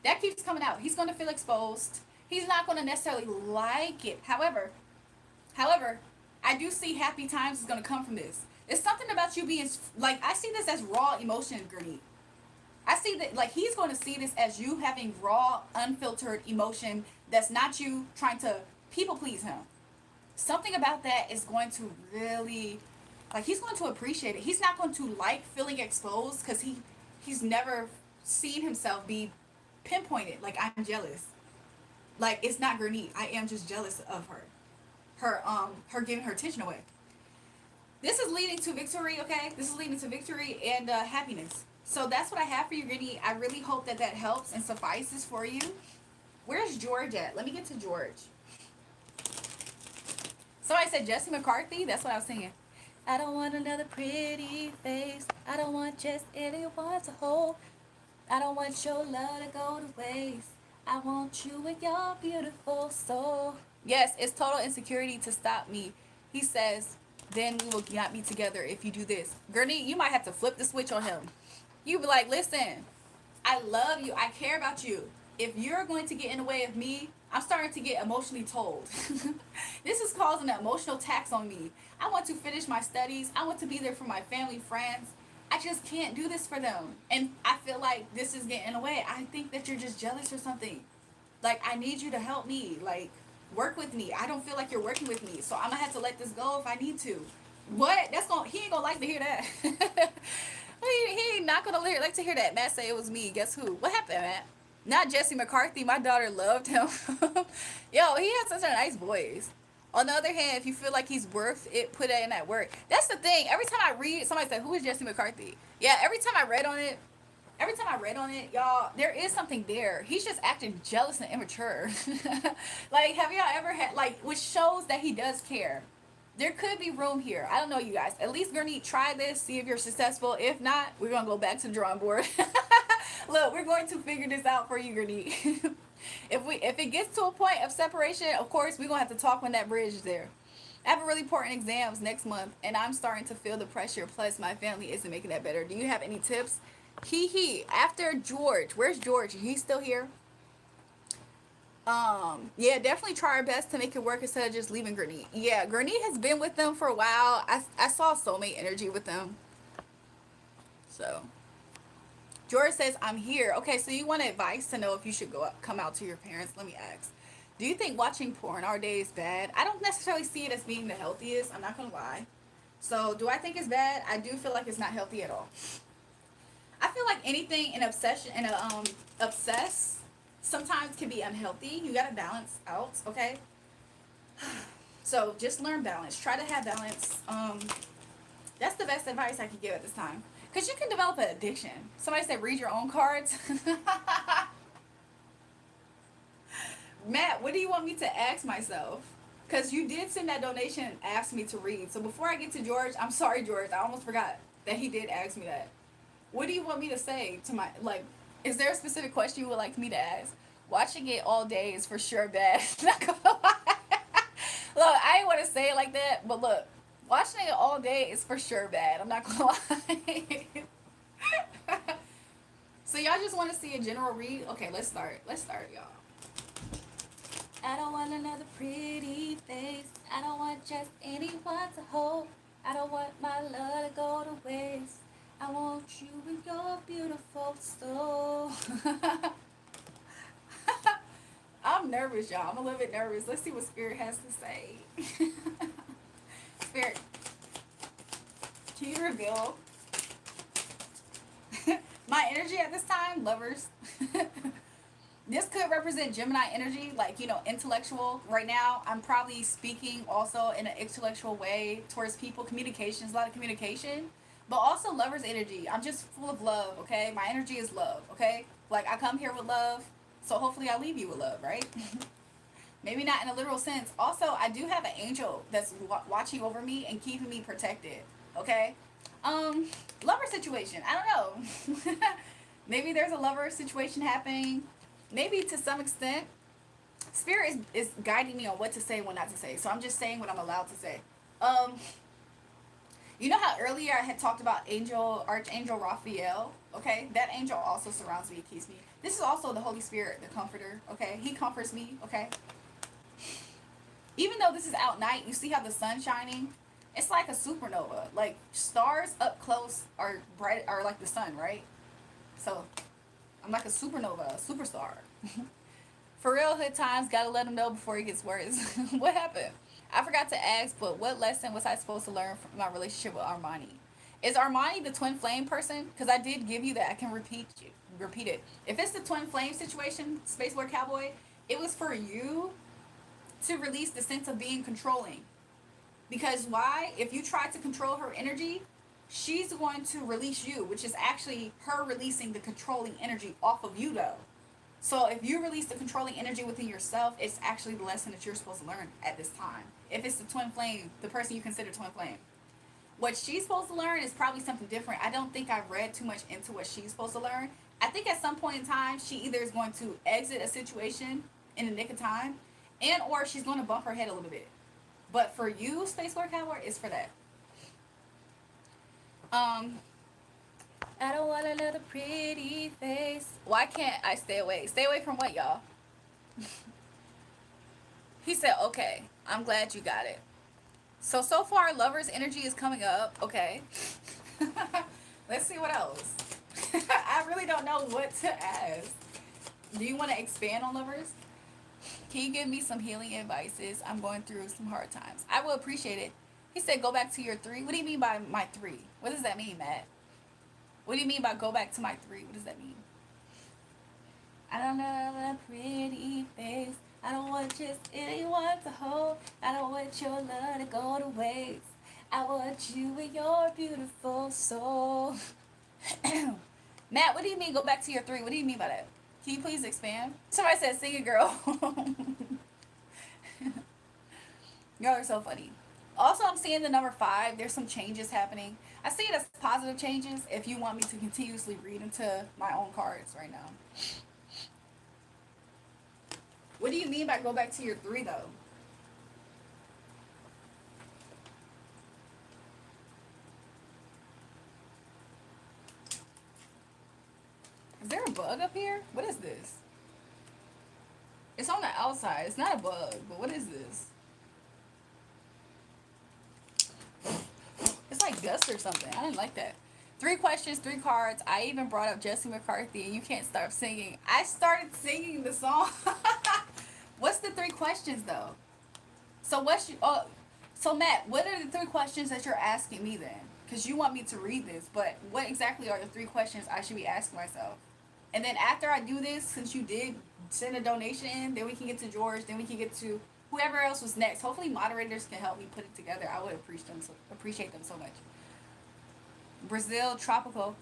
That keeps coming out. He's gonna feel exposed. He's not gonna necessarily like it. However, I do see happy times is gonna come from this. It's something about you being like, I see this as raw emotion, Gurney. I see that, like, he's going to see this as you having raw, unfiltered emotion that's not you trying to people please him. Something about that is going to really, like, he's going to appreciate it. He's not going to like feeling exposed because he's never seen himself be pinpointed. Like, I'm jealous. Like, it's not Gurney. I am just jealous of her. Her giving her attention away. This is leading to victory, okay? This is leading to victory and happiness. So that's what I have for you, Gritty. I really hope that that helps and suffices for you. Where's George at? Let me get to George. Somebody said Jesse McCarthy. That's what I was singing. I don't want another pretty face. I don't want just anyone to hold. I don't want your love to go to waste. I want you with your beautiful soul. Yes, it's total insecurity to stop me. He says, then we will not be together if you do this. Gurney, you might have to flip the switch on him. You be like, listen, I love you. I care about you. If you're going to get in the way of me, I'm starting to get emotionally told. This is causing an emotional tax on me. I want to finish my studies. I want to be there for my family, friends. I just can't do this for them. And I feel like this is getting in the way. I think that you're just jealous or something. Like, I need you to help me. Like, work with me. I don't feel like you're working with me. So I'm going to have to let this go if I need to. What? He ain't going to like to hear that. He ain't not gonna like to hear that. Matt say it was me. Guess who? What happened, Matt? Not Jesse McCarthy. My daughter loved him. Yo, he had such a nice voice. On the other hand, if you feel like he's worth it, put it in that work. That's the thing. Every time I read, somebody said, "Who is Jesse McCarthy?" Yeah, every time I read on it, y'all, there is something there. He's just acting jealous and immature. Like, have y'all ever had, like, which shows that he does care. There could be room here. I don't know, you guys. At least, Gurney, try this, see if you're successful. If not, we're going to go back to the drawing board. Look, we're going to figure this out for you, Gurney. If it gets to a point of separation, of course, we're going to have to talk when that bridge is there. I have a really important exams next month, and I'm starting to feel the pressure, plus my family isn't making that better. Do you have any tips? After George. Where's George? He's still here? Yeah, definitely try our best to make it work instead of just leaving Gurney. Yeah, Gurney has been with them for a while. I saw soulmate energy with them. So, George says, I'm here. Okay, so you want advice to know if you should come out to your parents. Let me ask. Do you think watching porn all day is bad? I don't necessarily see it as being the healthiest. I'm not going to lie. So, do I think it's bad? I do feel like it's not healthy at all. I feel like anything in obsession and obsess sometimes can be unhealthy. You gotta balance out, okay? So just learn balance. Try to have balance. That's the best advice I can give at this time. Because you can develop an addiction. Somebody said read your own cards. Matt, what do you want me to ask myself? Because you did send that donation and ask me to read. So before I get to George, I'm sorry, George. I almost forgot that he did ask me that. What do you want me to say to my, like, is there a specific question you would like me to ask? Watching it all day is for sure bad. Not gonna lie. Look, I ain't want to say it like that, but look, watching it all day is for sure bad. I'm not gonna lie. So y'all just want to see a general read? Okay, let's start. Y'all. I don't want another pretty face. I don't want just anyone to hold. I don't want my love to go to waste. I want you with your beautiful soul. I'm nervous, y'all. I'm a little bit nervous. Let's see what Spirit has to say. Spirit, can you reveal my energy at this time, lovers? This could represent Gemini energy, like, intellectual. Right now, I'm probably speaking also in an intellectual way towards people. Communications, a lot of communication. But also lover's energy. I'm just full of love, okay? My energy is love, okay? Like, I come here with love, so hopefully I leave you with love, right? Maybe not in a literal sense. Also, I do have an angel that's watching over me and keeping me protected, okay? Um, Lover situation. I don't know. Maybe there's a lover situation happening. Maybe to some extent, spirit is guiding me on what to say and what not to say. So I'm just saying what I'm allowed to say. Um, you know how earlier I had talked about Archangel Raphael? Okay, that angel also surrounds me and keeps me. This is also the Holy Spirit, the Comforter. Okay, he comforts me. Okay, even though this is out night, you see how the sun's shining. It's like a supernova. Like stars up close are bright, are like the sun, right? So I'm like a supernova, a superstar. For real, hood times, gotta let him know before it gets worse. What happened? I forgot to ask, but what lesson was I supposed to learn from my relationship with Armani? Is Armani the twin flame person? Because I did give you that. I can repeat it. If it's the twin flame situation, Space Lord Cowboy, it was for you to release the sense of being controlling. Because why? If you try to control her energy, she's going to release you, which is actually her releasing the controlling energy off of you, though. So if you release the controlling energy within yourself, it's actually the lesson that you're supposed to learn at this time. If it's the twin flame, the person you consider twin flame. What she's supposed to learn is probably something different. I don't think I've read too much into what she's supposed to learn. I think at some point in time, she either is going to exit a situation in the nick of time, and or she's going to bump her head a little bit. But for you, Space Lord Cowboy, it's for that. Um, I don't want another pretty face. Why can't I stay away? Stay away from what, y'all? He said, okay, I'm glad you got it. So far, lover's energy is coming up. Okay. Let's see what else. I really don't know what to ask. Do you want to expand on lovers? Can you give me some healing advices? I'm going through some hard times. I will appreciate it. He said, go back to your three. What do you mean by my three? What does that mean, Matt? What do you mean by go back to my three? What does that mean? I don't know a pretty face. I don't want just anyone to hold. I don't want your love to go to waste. I want you and your beautiful soul. Matt, what do you mean go back to your three? What do you mean by that? Can you please expand? Somebody said sing it, girl. Y'all are so funny. Also, I'm seeing the number 5. There's some changes happening. I see it as positive changes if you want me to continuously read into my own cards right now. What do you mean by go back to your 3, though? Is there a bug up here? What is this? It's on the outside. It's not a bug, but what is this? It's like dust or something. I didn't like that. 3 questions, 3 cards. I even brought up Jesse McCarthy, and you can't stop singing. I started singing the song. What's the 3 questions, though? So what's you? Oh, so Matt, what are the 3 questions that you're asking me then? Because you want me to read this, but what exactly are the 3 questions I should be asking myself? And then after I do this, since you did send a donation in, then we can get to George, then we can get to whoever else was next. Hopefully moderators can help me put it together. I would appreciate them so much. Brazil tropical.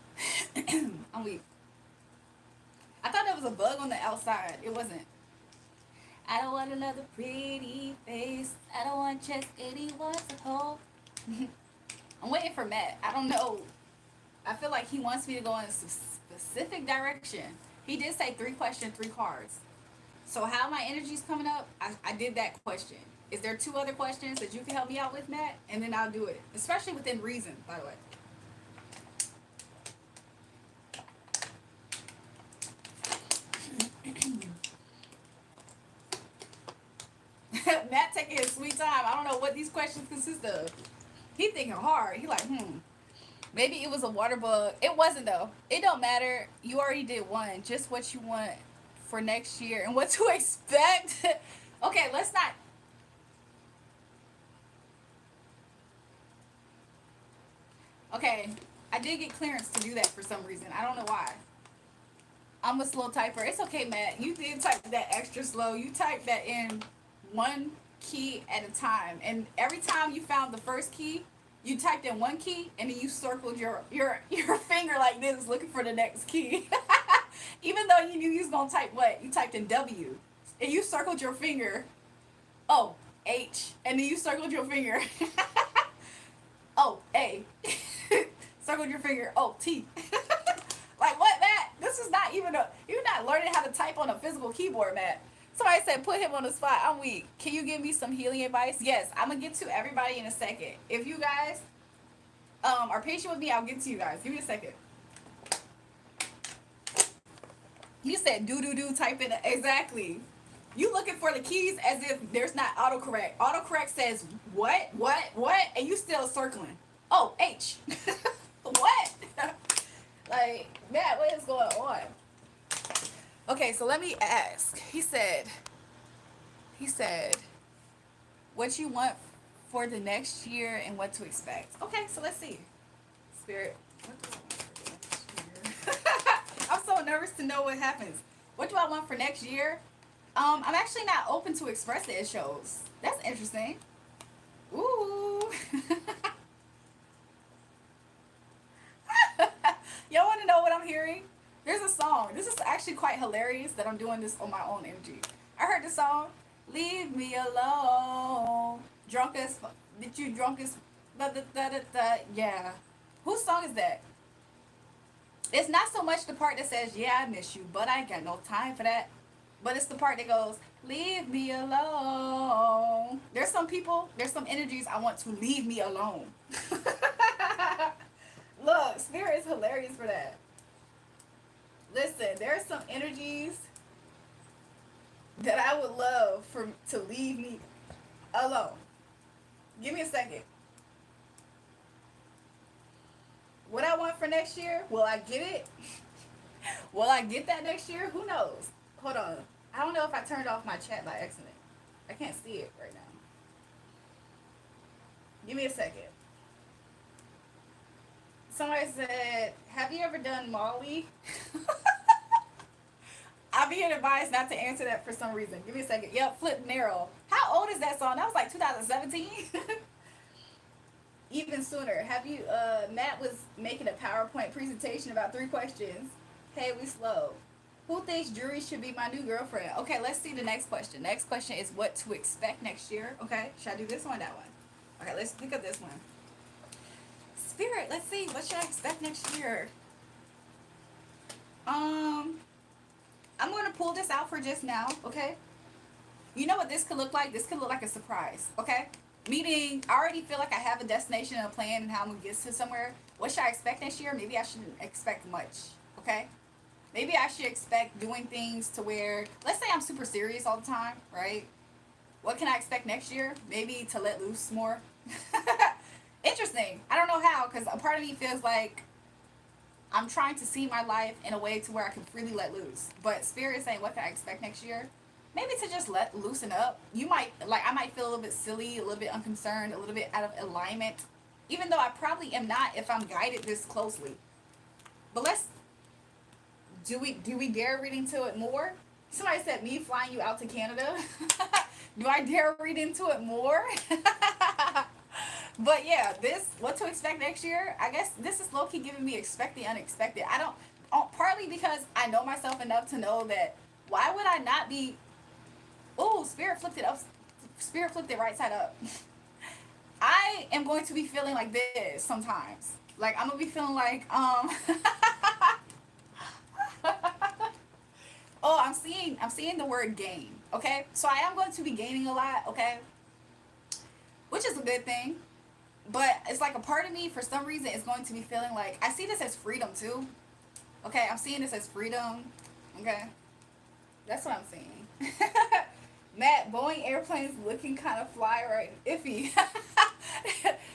I'm weak. I thought there was a bug on the outside. It wasn't. I don't want another pretty face. I don't want just anyone to hold. I'm waiting for Matt. I don't know. I feel like he wants me to go in a specific direction. He did say 3 questions, 3 cards. So how my energy's coming up, I did that question. Is there 2 other questions that you can help me out with, Matt? And then I'll do it. Especially within reason, by the way. Matt taking his sweet time. I don't know what these questions consist of. He thinking hard. He like, maybe it was a water bug. It wasn't though. It don't matter. You already did 1. Just what you want for next year and what to expect. Okay, let's not. Okay, I did get clearance to do that for some reason. I don't know why. I'm a slow typer. It's okay, Matt. You did type that extra slow. You typed that in one key at a time, and every time you found the first key, you typed in one key, and then you circled your finger like this, looking for the next key. Even though you knew you was gonna type what, you typed in W, and you circled your finger. Oh, H, and then you circled your finger. Oh, A. Circled your finger. Oh, T. Like what, Matt? This is not even a. You're not learning how to type on a physical keyboard, Matt. Somebody said put him on the spot. I'm weak. Can you give me some healing advice? Yes, I'm gonna get to everybody in a second. If you guys are patient with me, I'll get to you guys. Give me a second. You said do type in exactly. You looking for the keys as if there's not autocorrect. Autocorrect says what, and you still circling. Oh, H. What? Like, Matt, what is going on? Okay, so let me ask. He said, what you want for the next year and what to expect. Okay, so let's see. Spirit, what do I want for next year? I'm so nervous to know what happens. What do I want for next year? I'm actually not open to express it. It shows. That's interesting. Ooh. Y'all want to know what I'm hearing? There's a song. This is actually quite hilarious that I'm doing this on my own energy. I heard the song, "Leave Me Alone." Drunk as did you drunk as da da da da da. Yeah. Whose song is that? It's not so much the part that says, "Yeah, I miss you," but I ain't got no time for that. But it's the part that goes, "Leave me alone." There's some people, there's some energies I want to leave me alone. Look, Spirit is hilarious for that. Listen, there are some energies that I would love for to leave me alone. Give me a second. What I want for next year? Will I get it? Will I get that next year? Who knows? Hold on. I don't know if I turned off my chat by accident. I can't see it right now. Give me a second. Somebody said, have you ever done Molly? I'm being advised not to answer that for some reason. Give me a second. Yep, Flip Narrow. How old is that song? That was like 2017. Even sooner. Have you, Matt was making a PowerPoint presentation about 3 questions. Hey, we slow. Who thinks Julrae should be my new girlfriend? Okay, let's see the next question. Next question is what to expect next year. Okay, should I do this one or that one? Okay, let's think of this one. Spirit, let's see. What should I expect next year? I'm going to pull this out for just now, okay? You know what this could look like? This could look like a surprise, okay? Meaning, I already feel like I have a destination and a plan and how I'm going to get to somewhere. What should I expect next year? Maybe I shouldn't expect much, okay? Maybe I should expect doing things to where, let's say I'm super serious all the time, right? What can I expect next year? Maybe to let loose more. Interesting. I don't know how, because a part of me feels like I'm trying to see my life in a way to where I can freely let loose. But Spirit is saying, what can I expect next year? Maybe to just let loosen up. You might, like, I might feel a little bit silly, a little bit unconcerned, a little bit out of alignment. Even though I probably am not if I'm guided this closely. But let's, do we dare read into it more? Somebody said me flying you out to Canada. Do I dare read into it more? But yeah, this, what to expect next year, I guess this is low-key giving me expect the unexpected. I don't, partly because I know myself enough to know that why would I not be, oh, Spirit flipped it up, Spirit flipped it right side up. I am going to be feeling like this sometimes. Like, I'm going to be feeling like, oh, I'm seeing the word gain, okay? So I am going to be gaining a lot, okay? Which is a good thing. But it's like a part of me, for some reason, is going to be feeling like, I see this as freedom too. Okay, I'm seeing this as freedom. Okay? That's what I'm seeing. Matt, Boeing airplanes looking kind of fly right, iffy.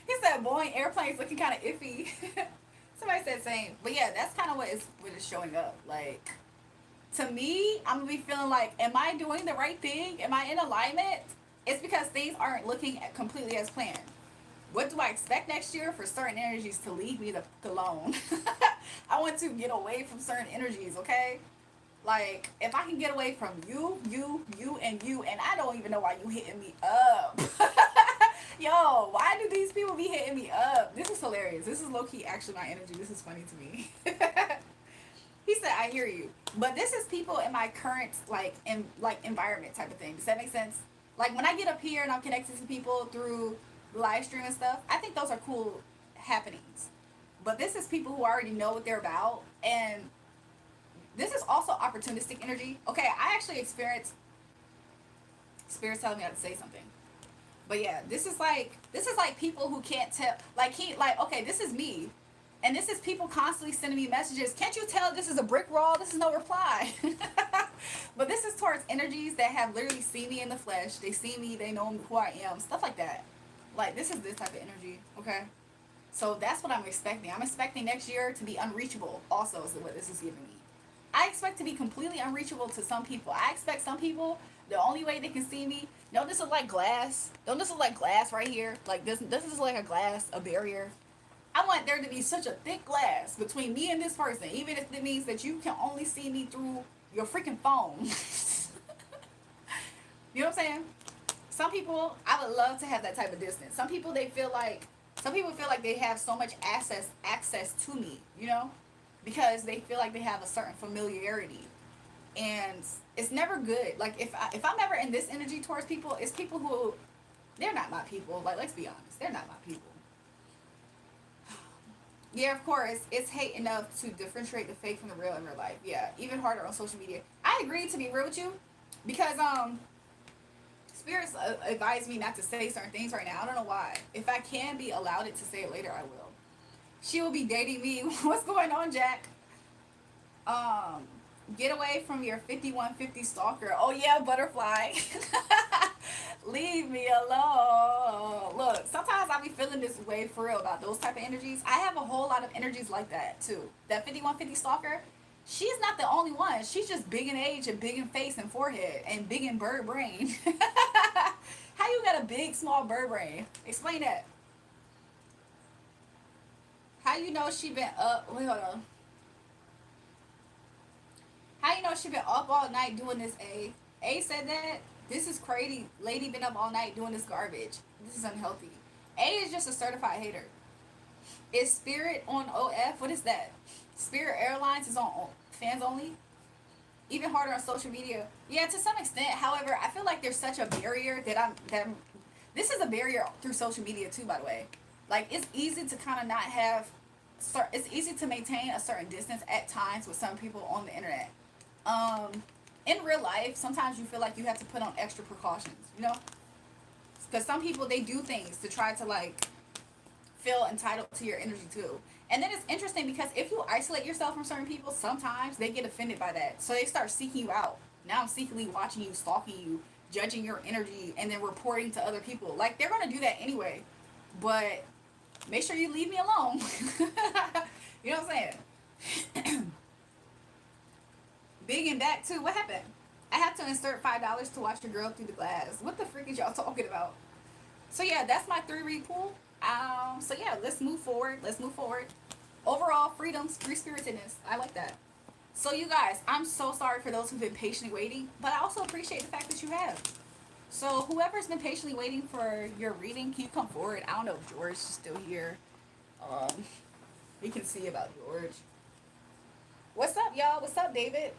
He said Boeing airplanes looking kind of iffy. Somebody said same. But yeah, that's kind of what is showing up. Like, to me, I'm going to be feeling like, am I doing the right thing? Am I in alignment? It's because things aren't looking completely as planned. What do I expect next year? For certain energies to leave me alone. I want to get away from certain energies, okay? Like, if I can get away from and I don't even know why you hitting me up. Yo, why do these people be hitting me up? This is hilarious. This is low key actually my energy. This is funny to me. He said, "I hear you," but this is people in my current environment type of thing. Does that make sense? Like when I get up here and I'm connected to people through the live stream and stuff, I think those are cool happenings. But this is people who already know what they're about, and this is also opportunistic energy. Okay, I actually experienced spirits telling me how to say something. But yeah, this is like people who can't tell. Okay, this is me, and this is people constantly sending me messages. Can't you tell this is a brick wall? This is no reply. But this is towards energies that have literally seen me in the flesh. They see me. They know who I am. Stuff like that. Like this is this type of energy. Okay. So that's what I'm expecting. I'm expecting next year to be unreachable. Also, is what this is giving me. I expect to be completely unreachable to some people. I expect some people, the only way they can see me, don't this look like glass? Don't this look like glass right here? Like this is like a glass, a barrier. I want there to be such a thick glass between me and this person, even if it means that you can only see me through your freaking phone. You know what I'm saying? Some people, I would love to have that type of distance. Some people feel like they have so much access to me, you know, because they feel like they have a certain familiarity, and it's never good. Like if I'm ever in this energy towards people, it's people who they're not my people. Like let's be honest, they're not my people. Yeah, of course, it's hate enough to differentiate the fake from the real in real life. Yeah, even harder on social media. I agree, to be real with you, because spirits advise me not to say certain things right now. I don't know why. If I can be allowed it to say it later, I will. She will be dating me. What's going on, Jack? Um, get away from your 5150 stalker. Oh yeah, butterfly. Leave me alone. Look, sometimes I be feeling this way for real about those type of energies. I have a whole lot of energies like that too. That 5150 stalker, she's not the only one. She's just big in age and big in face and forehead and big in bird brain. How you got a big small bird brain? Explain that. How you know she been up? Wait, hold on. How you know she been up all night doing this? A said that. This is crazy. Lady been up all night doing this garbage. This is unhealthy. A is just a certified hater. Is Spirit on OF? What is that? Spirit Airlines is on fans only. Even harder on social media. Yeah, to some extent. However, I feel like there's such a barrier that this is a barrier through social media too. By the way, like it's easy to kind of not have. It's easy to maintain a certain distance at times with some people on the internet. Um, in real life, sometimes you feel like you have to put on extra precautions. You know, because some people they do things to try to like feel entitled to your energy too. And then it's interesting because if you isolate yourself from certain people, sometimes they get offended by that. So they start seeking you out. Now I'm secretly watching you, stalking you, judging your energy, and then reporting to other people. Like they're gonna do that anyway. But make sure you leave me alone. You know what I'm saying? Big and back too. What happened? I have to insert $5 to watch your girl through the glass. What the freak is y'all talking about? So yeah, that's my 3 read pool. So yeah, let's move forward. Let's move forward. Overall, freedoms, free spiritedness. I like that. So you guys, I'm so sorry for those who've been patiently waiting, but I also appreciate the fact that you have. So whoever's been patiently waiting for your reading, can you come forward? I don't know if George is still here. Um, we can see about George. What's up, y'all? What's up, David?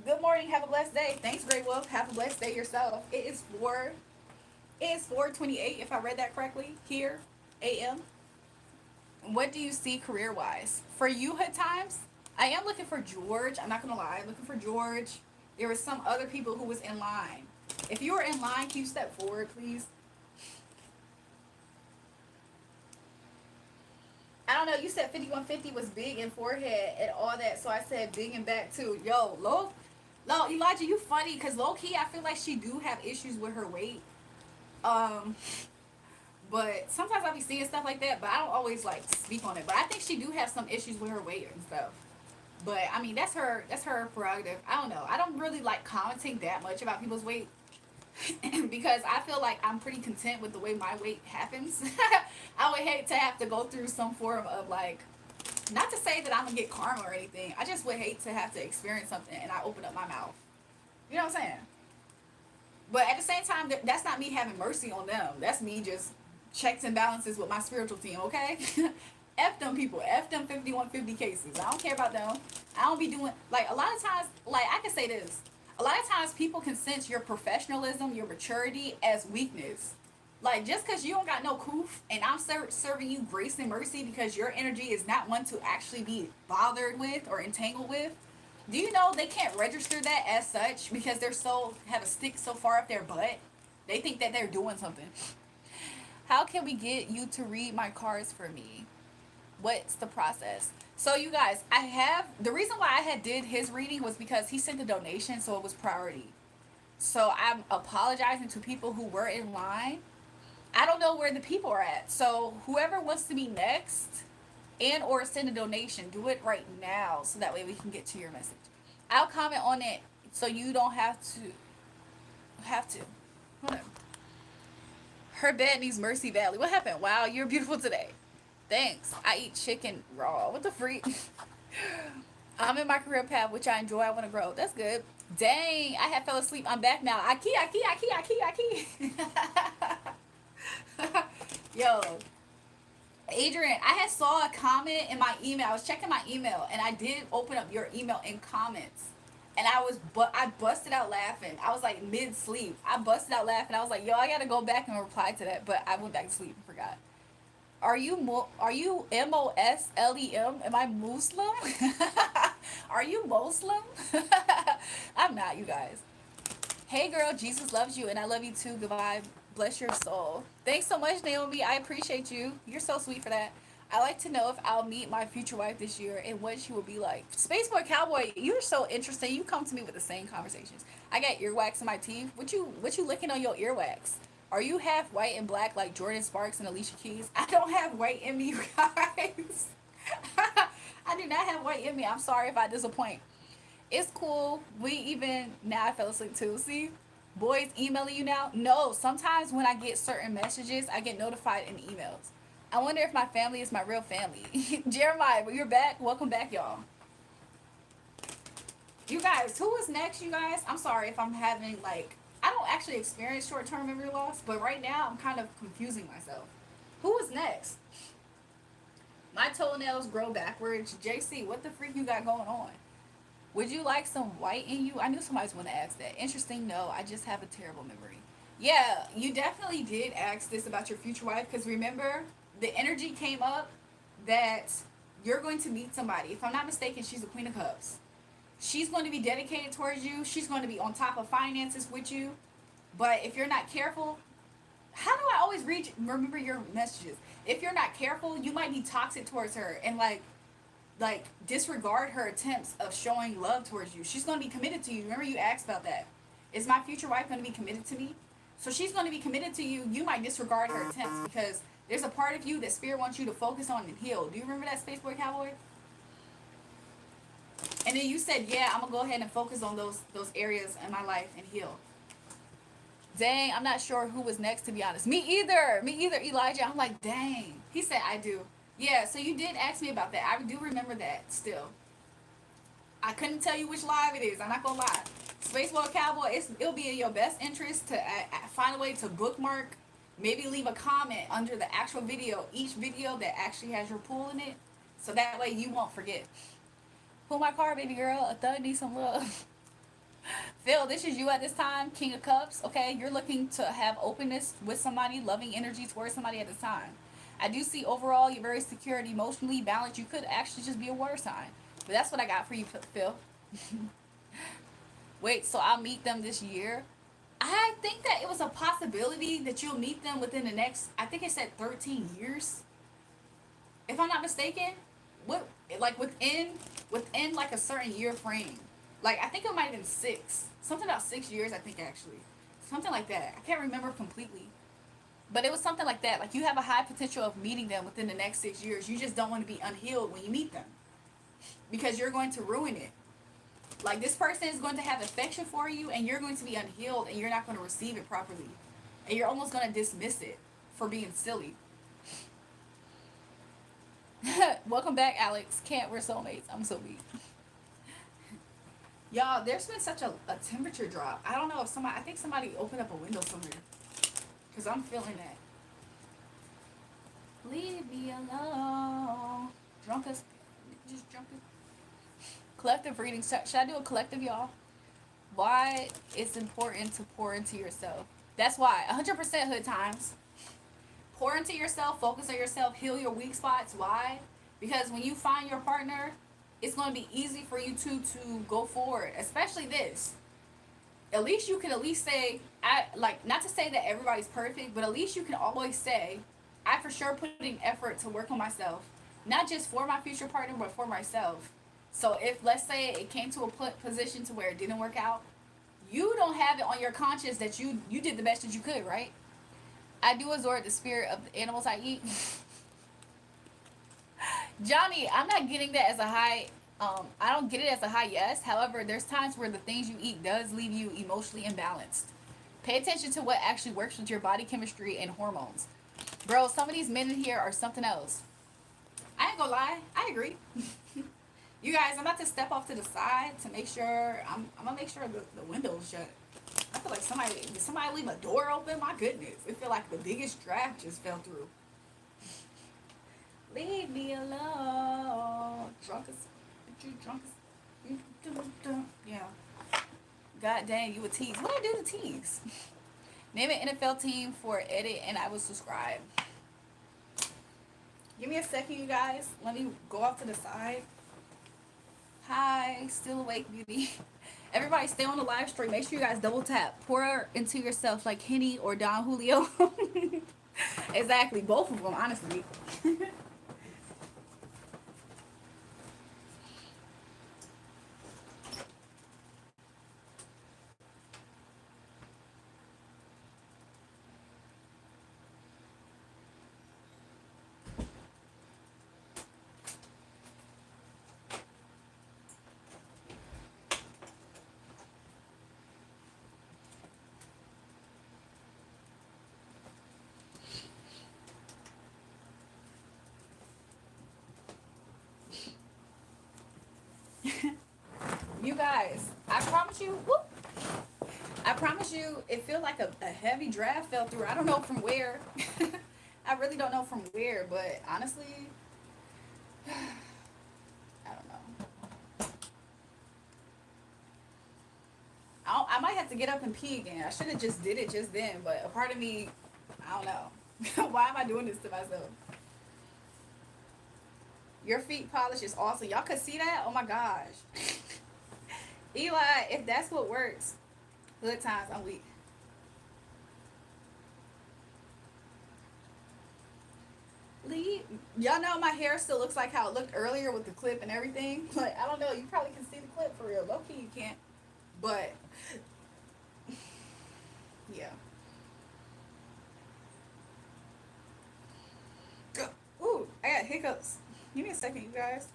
Good morning. Have a blessed day. Thanks, Grey Wolf. Have a blessed day yourself. It is 4:28 if I read that correctly here, a.m. What do you see career wise for you? Hood times. I am looking for George. I'm not gonna lie. I'm looking for George. There were some other people who was in line. If you were in line, can you step forward, please? I don't know. You said 5150 was big in forehead and all that, so I said big in back too. Yo, low, Elijah, you funny because low key, I feel like she do have issues with her weight. Um, but sometimes I be seeing stuff like that, but I don't always like speak on it. But I think she do have some issues with her weight and stuff. But I mean, that's her prerogative. I don't know. I don't really like commenting that much about people's weight because I feel like I'm pretty content with the way my weight happens. I would hate to have to go through some form of like Not to say that I'm gonna get karma or anything. I just would hate to have to experience something and I open up my mouth. You know what I'm saying? But at the same time, that's not me having mercy on them. That's me just checks and balances with my spiritual team, okay? F them people. F them 5150 cases. I don't care about them. I don't be doing, like, a lot of times, like, I can say this. A lot of times people can sense your professionalism, your maturity as weakness. Like, just because you don't got no coof and I'm serving you grace and mercy because your energy is not one to actually be bothered with or entangled with, do you know they can't register that as such because they're so, have a stick so far up their butt? They think that they're doing something. How can we get you to read my cards for me? What's the process? So you guys, I have, the reason why I had did his reading was because he sent a donation, so it was priority. So I'm apologizing to people who were in line. I don't know where the people are at. So whoever wants to be next and or send a donation, do it right now so that way we can get to your message. I'll comment on it so you don't have to. Whatever. Her bed needs Mercy Valley. What happened? Wow, you're beautiful today. Thanks. I eat chicken raw. What the freak? I'm in my career path, which I enjoy. I want to grow. That's good. Dang, I had fell asleep. I'm back now. Yo, Adrian, I had saw a comment in my email. I was checking my email, and I did open up your email in comments, and I busted out laughing. I was like mid sleep. I busted out laughing. I was like, yo, I gotta go back and reply to that, but I went back to sleep and forgot. Are you Moslem? Am I Muslim? Are you Muslim? I'm not, you guys. Hey girl, Jesus loves you and I love you too. Goodbye. Bless your soul. Thanks so much, Naomi. I appreciate you. You're so sweet for that. I like to know if I'll meet my future wife this year and what she will be like. Spaceboy Cowboy, you're so interesting. You come to me with the same conversations. I got earwax in my teeth. What you licking on your earwax? Are you half white and black like Jordan Sparks and Alicia Keys? I don't have white in me, you guys. I do not have white in me. I'm sorry if I disappoint. It's cool. We even now I fell asleep too. See, boys emailing you now. No, sometimes when I get certain messages, I get notified in emails. I wonder if my family is my real family. Jeremiah, well, you're back. Welcome back, y'all. You guys, who is next? You guys, I'm sorry if I'm having like I don't actually experience short-term memory loss, but right now I'm kind of confusing myself. Who is next? My toenails grow backwards. JC, what the freak you got going on? Would you like some white in you? I knew somebody's going to ask that. Interesting. No, I just have a terrible memory. Yeah, you definitely did ask this about your future wife because remember, the energy came up that you're going to meet somebody. If I'm not mistaken, she's the Queen of Cups. She's going to be dedicated towards you. She's going to be on top of finances with you. But if you're not careful, how do I always remember your messages? If you're not careful, you might be toxic towards her and like disregard her attempts of showing love towards you. She's going to be committed to you. Remember you asked about that. Is my future wife going to be committed to me? So she's going to be committed to you. You might disregard her attempts because there's a part of you that Spirit wants you to focus on and heal. Do you remember that, Spaceboy Cowboy? And then you said, yeah, I'm going to go ahead and focus on those areas in my life and heal. Dang, I'm not sure who was next, to be honest. Me either, Elijah. I'm like, dang. He said, I do. Yeah, so you did ask me about that. I do remember that still. I couldn't tell you which live it is. I'm not going to lie. Spaceball Cowboy, it'll be in your best interest to find a way to bookmark, maybe leave a comment under the actual video, each video that actually has your pool in it, so that way you won't forget. Pull my card, baby girl. A thug needs some love. Phil, this is you at this time, King of Cups, okay? You're looking to have openness with somebody, loving energy towards somebody at this time. I do see overall you're very secure and emotionally balanced. You could actually just be a water sign. But that's what I got for you, Phil. Wait, so I'll meet them this year? I think that it was a possibility that you'll meet them within the next, I think it said 13 years. If I'm not mistaken. What, like within like a certain year frame. Like, I think it might have been 6. Something about 6 years, I think, actually. Something like that. I can't remember completely. But it was something like that. Like, you have a high potential of meeting them within the next 6 years. You just don't want to be unhealed when you meet them. Because you're going to ruin it. Like, this person is going to have affection for you, and you're going to be unhealed, and you're not going to receive it properly. And you're almost going to dismiss it for being silly. Welcome back, Alex. Can't wear soulmates. I'm so weak. Y'all, there's been such a temperature drop. I don't know if somebody, I think somebody opened up a window somewhere. Because I'm feeling that. Leave me alone. Drunk as, just drunk as. Collective reading. Should I do a collective, y'all? Why it's important to pour into yourself. That's why. 100% hood times. Pour into yourself, focus on yourself, heal your weak spots. Why? Because when you find your partner, it's going to be easy for you to go forward. Especially this. At least you can at least say, I like, not to say that everybody's perfect, but at least you can always say, I for sure putting effort to work on myself, not just for my future partner, but for myself. So if, let's say, it came to a position to where it didn't work out, you don't have it on your conscience that you did the best that you could, right? I do absorb the spirit of the animals I eat. Johnny, I'm not getting that as a high. I don't get it as a high yes. However, there's times where the things you eat does leave you emotionally imbalanced. Pay attention to what actually works with your body chemistry and hormones. Bro, some of these men in here are something else. I ain't gonna lie, I agree. You guys, I'm about to step off to the side to make sure I'm gonna make sure the window's shut. I feel like somebody leave a door open. My goodness, it feel like the biggest draft just fell through. Leave me alone. Drunk as you drunk as yeah. God dang, you a tease. What I do to tease? Name an NFL team for edit and I will subscribe. Give me a second, you guys. Let me go off to the side. Hi, still awake, beauty. Everybody stay on the live stream. Make sure you guys double tap. Pour into yourself like Henny or Don Julio. Exactly, both of them, honestly. You guys, I promise you, it feels like a heavy draft fell through. I don't know from where. I really don't know from where, but honestly, I don't know. I might have to get up and pee again. I should have just did it just then, but a part of me, I don't know. Why am I doing this to myself? Your feet polish is awesome. Y'all could see that? Oh my gosh. Eli, if that's what works, good times, I'm weak. Leave. Y'all know my hair still looks like how it looked earlier with the clip and everything. Like, I don't know. You probably can see the clip for real. Low key, you can't. But, yeah. Ooh, I got hiccups. Give me a second, you guys.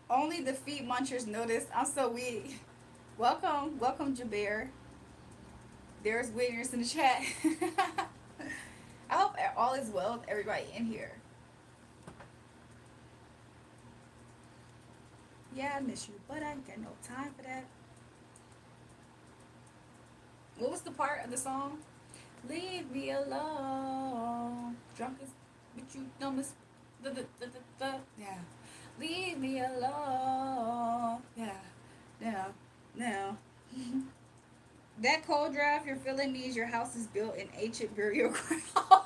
Only the feet munchers noticed. I'm so weak. Welcome, welcome, Jaber. There's winners in the chat. I hope all is well with everybody in here. Yeah, I miss you, but I ain't got no time for that. What was the part of the song? Leave me alone. Drunk as, but you don't miss. Yeah. Leave me alone. Yeah. Yeah. Now. That cold draft you're feeling means your house is built in ancient burial ground.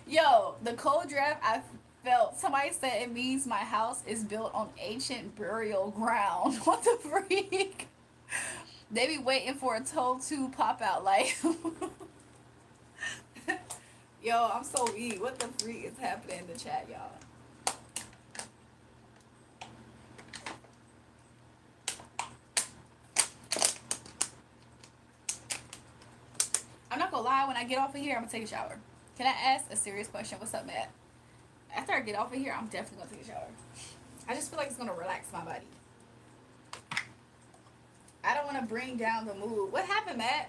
Yo, the cold draft I felt. Somebody said it means my house is built on ancient burial ground. What the freak? They be waiting for a toe to pop out like. Yo, I'm so weak. What the freak is happening in the chat, y'all? I'm not gonna lie, when I get off of here, I'm gonna take a shower. Can I ask a serious question? What's up, Matt? After I get off of here, I'm definitely gonna take a shower. I just feel like it's gonna relax my body. I don't wanna bring down the mood. What happened, Matt?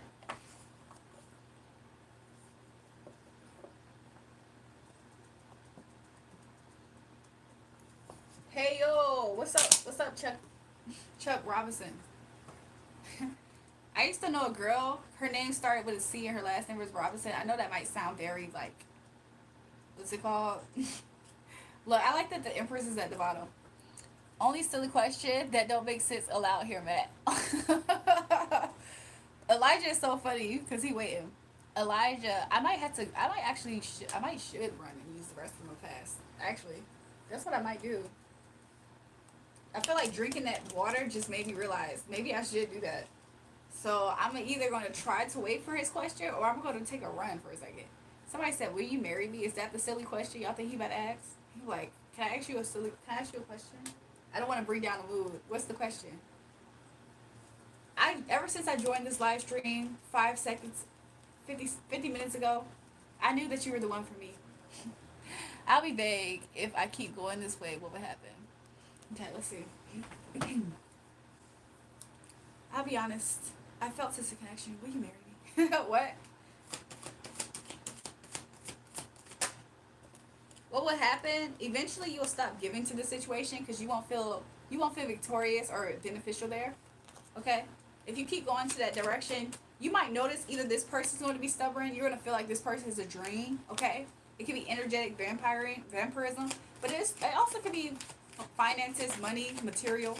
Hey yo, what's up? What's up, Chuck Robinson? I used to know a girl. Her name started with a C and her last name was Robinson. I know that might sound very like, what's it called? Look, I like that the Empress is at the bottom. Only silly question that don't make sense allowed here, Matt. Elijah is so funny because he waiting. Elijah, I might have to. I might actually. I might should run and use the restroom fast. Actually, that's what I might do. I feel like drinking that water just made me realize maybe I should do that. So I'm either going to try to wait for his question or I'm going to take a run for a second. Somebody said, "Will you marry me?" Is that the silly question y'all think he about to ask? He like, "Can I ask you a silly? Can I ask you a question?" I don't want to bring down the mood. What's the question? I ever since I joined this live stream 5 seconds, 50 minutes ago, I knew that you were the one for me. I'll be vague. If I keep going this way, what would happen? Okay, let's see. I'll be honest. I felt such a connection. Will you marry me? What? What will happen? Eventually, you'll stop giving to the situation because you won't feel victorious or beneficial there. Okay. If you keep going to that direction, you might notice either this person's going to be stubborn. You're going to feel like this person is a dream. Okay. It could be energetic vampirism, but it also could be finances, money, material.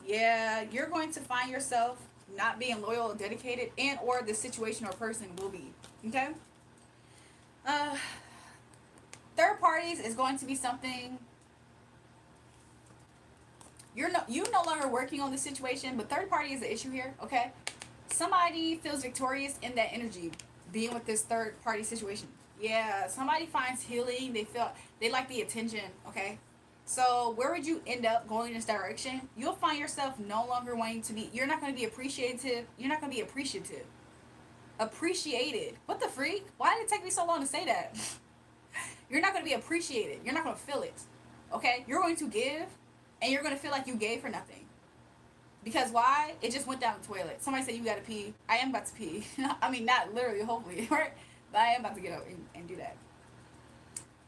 Yeah, you're going to find yourself not being loyal, dedicated, and or the situation or person will be. Okay. Uh, third parties is going to be something you no longer working on the situation, but third party is the issue here. Okay, somebody feels victorious in that energy, being with this third party situation. Yeah, somebody finds healing. They like the attention. Okay, so where would you end up going in this direction? You'll find yourself no longer wanting to be. You're not going to be appreciative. You're not going to be appreciative. Appreciated. What the freak? Why did it take me so long to say that? You're not going to be appreciated. You're not going to feel it. Okay? You're going to give, and you're going to feel like you gave for nothing. Because why? It just went down the toilet. Somebody said you got to pee. I am about to pee. I mean, not literally, hopefully, right? But I am about to get up and do that.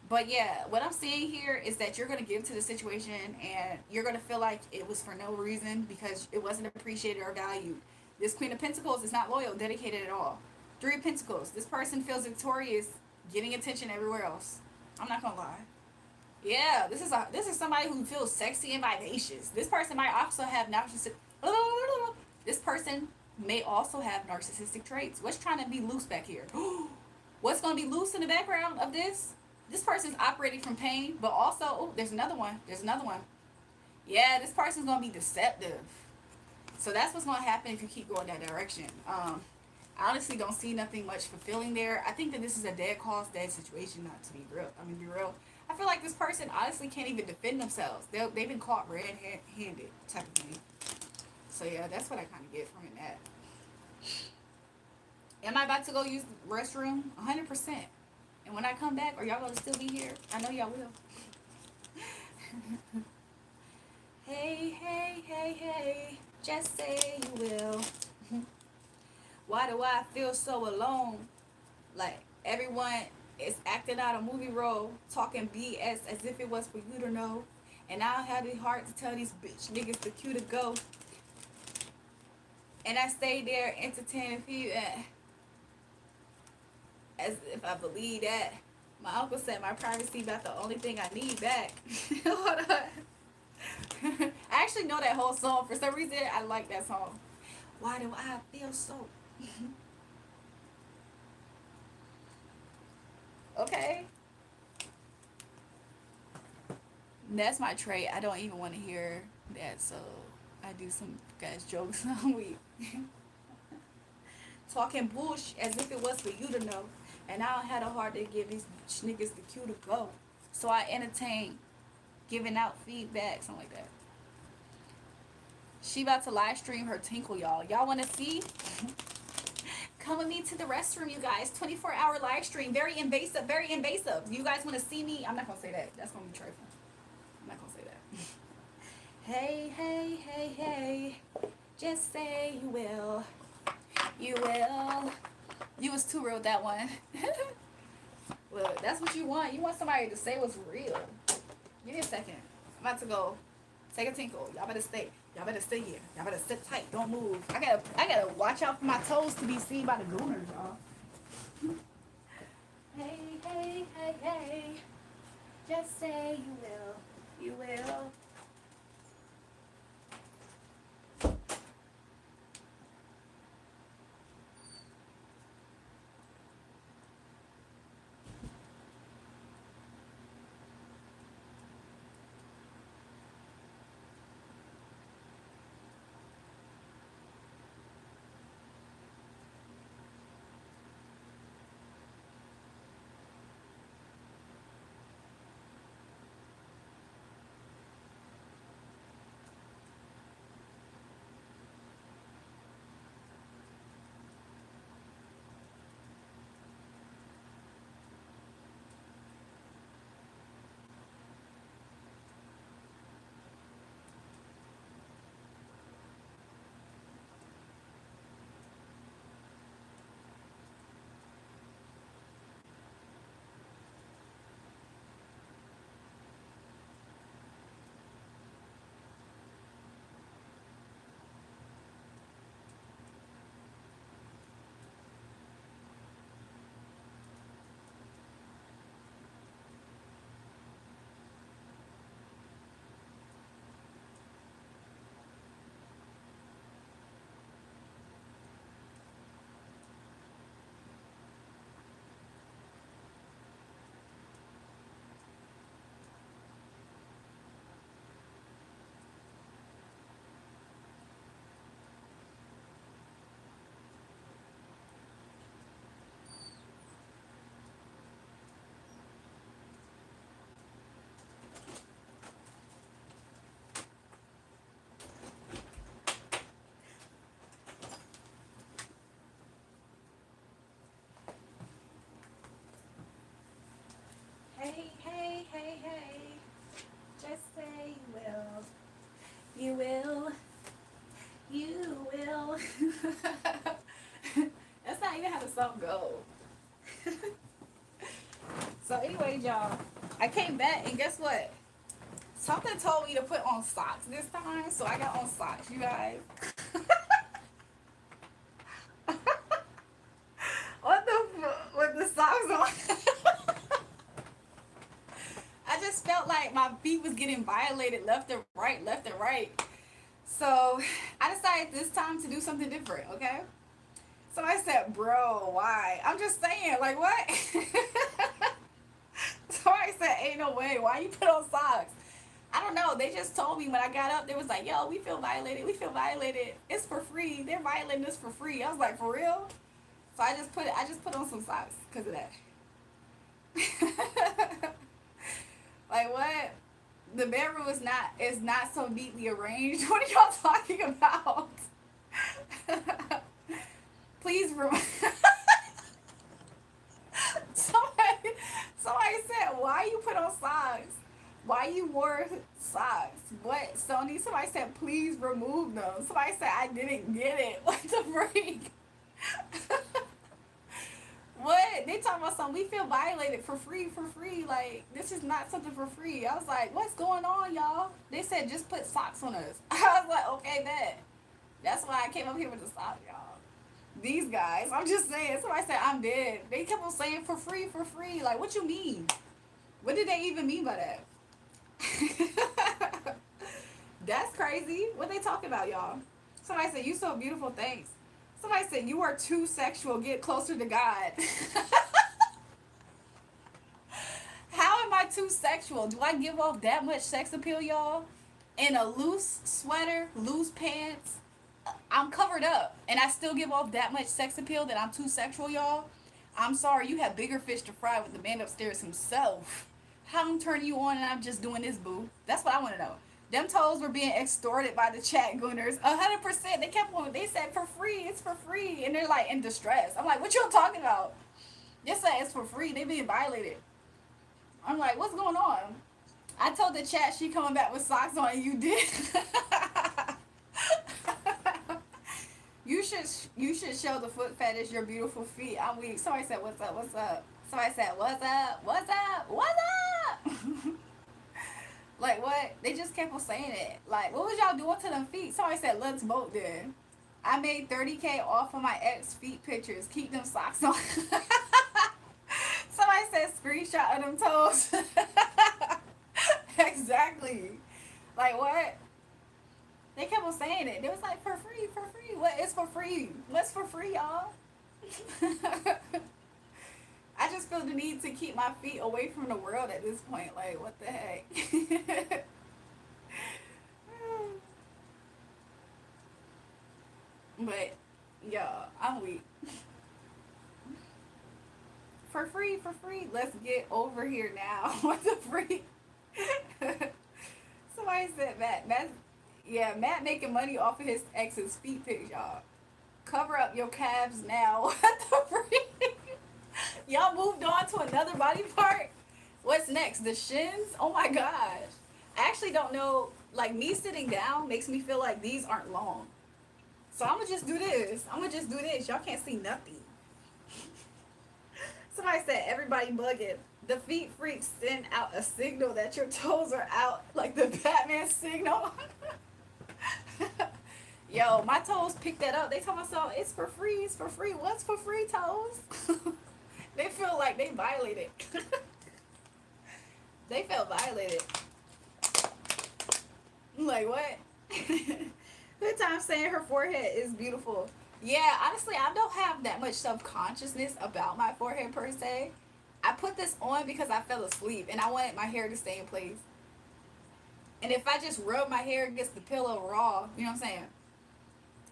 But yeah, what I'm seeing here is that you're going to give to the situation and you're going to feel like it was for no reason because it wasn't appreciated or valued. This Queen of Pentacles is not loyal, dedicated at all. Three of Pentacles. This person feels victorious, getting attention everywhere else. I'm not going to lie. Yeah, this is somebody who feels sexy and vivacious. This person might also have narcissistic. This person may also have narcissistic traits. What's trying to be loose back here? What's going to be loose in the background of this? This person's operating from pain, but also, oh, there's another one. There's another one. Yeah, this person's going to be deceptive. So that's what's going to happen if you keep going that direction. I honestly don't see nothing much fulfilling there. I think that this is a dead cause, dead situation, not to be real. I mean, be real. I feel like this person honestly can't even defend themselves. They've been caught red-handed type of thing. So yeah, that's what I kind of get from it. That. Am I about to go use the restroom? 100%. And when I come back, are y'all going to still be here? I know y'all will. Hey, hey, hey, hey. Just say you will. Why do I feel so alone? Like everyone is acting out a movie role, talking BS as if it was for you to know. And I don't have the heart to tell these bitch niggas the cue to go. And I stay there entertaining people as if I believe that. My uncle said my privacy about the only thing I need back. Hold on. I actually know that whole song. For some reason, I like that song. Why do I feel so? Okay. That's my trait. I don't even want to hear that, so I do some guys jokes on week. Talking bullshit as if it was for you to know. And I had a heart to give these niggas the cue to go. So I entertain giving out feedback, something like that. She about to live stream her tinkle, y'all. Y'all want to see? Come with me to the restroom, you guys. 24-hour live stream. Very invasive, very invasive. You guys want to see me? I'm not going to say that. That's going to be trifling. I'm not going to say that. Hey, hey, hey, hey. Just say you will. You will. You was too real with that one. Look, that's what you want. You want somebody to say what's real. Give me a second. I'm about to go take a tinkle. Y'all better stay. Y'all better stay here. Y'all better sit tight. Don't move. I gotta watch out for my toes to be seen by the gooners, y'all. Hey, hey, hey, hey. Just say you will. You will. Hey, hey, hey, hey. Just say you will. You will. You will. That's not even how the song goes. So anyway, y'all, I came back and guess what? Something told me to put on socks this time, so I got on socks, you guys. What the with the socks on? I just felt like my feet was getting violated left and right, left and right. So I decided this time to do something different, okay? So I said, bro, why? I'm just saying, like, what? So I said, ain't no way. Why you put on socks? I don't know. They just told me when I got up, they was like, yo, we feel violated. We feel violated. It's for free. They're violating us for free. I was like, for real? So I just put on some socks because of that. Like what? The bedroom is not so neatly arranged. What are y'all talking about? Please somebody said, why you put on socks? Why you wore socks? What, Sony? Somebody said, please remove them. Somebody said, I didn't get it. What the freak? What? They talking about something. We feel violated for free, for free. Like, this is not something for free. I was like, what's going on, y'all? They said, just put socks on us. I was like, okay, bet. That's why I came up here with the socks, y'all. These guys, I'm just saying. Somebody said, I'm dead. They kept on saying, for free, for free. Like, what you mean? What did they even mean by that? That's crazy. What they talking about, y'all? Somebody said, you so beautiful, thanks. Somebody said, you are too sexual, get closer to God. How am I too sexual? Do I give off that much sex appeal, y'all? In a loose sweater, loose pants, I'm covered up, and I still give off that much sex appeal that I'm too sexual, y'all? I'm sorry, you have bigger fish to fry with the man upstairs himself. How I'm turning you on and I'm just doing this, boo? That's what I want to know. Them toes were being extorted by the chat gooners. 100%. They kept on. They said for free. It's for free, and they're like in distress. I'm like, what you talking about? They said it's for free. They being violated. I'm like, what's going on? I told the chat she coming back with socks on, and you did. You should show the foot fetish your beautiful feet. I'm weak. Somebody said, "What's up? What's up?" Somebody said, "What's up? What's up? What's up?" Like what? They just kept on saying it. Like, what was y'all doing to them feet? Somebody said, "Let's vote then." I made 30K off of my ex feet pictures. Keep them socks on. Somebody said, "Screenshot of them toes." Exactly. Like what? They kept on saying it. They was like, for free, for free. What is for free? What's for free, y'all? I just feel the need to keep my feet away from the world at this point. Like, what the heck? But, y'all, I'm weak. For free, for free. Let's get over here now. What the freak? Somebody said Matt. Yeah, Matt making money off of his ex's feet pics, y'all. Cover up your calves now. What the freak? Y'all moved on to another body part. What's next? The shins? Oh my gosh. I actually don't know. Like me sitting down makes me feel like these aren't long. So I'm gonna just do this. I'm gonna just do this. Y'all can't see nothing. Somebody said everybody bugging. The feet freaks send out a signal that your toes are out, like the Batman signal. Yo, my toes picked that up. They told myself it's for free. It's for free. What's for free, toes? They feel like they violated. They felt violated. I'm like, what? Good time saying her forehead is beautiful. Yeah, honestly, I don't have that much self-consciousness about my forehead per se. I put this on because I fell asleep and I wanted my hair to stay in place. And if I just rub my hair against the pillow raw, you know what I'm saying?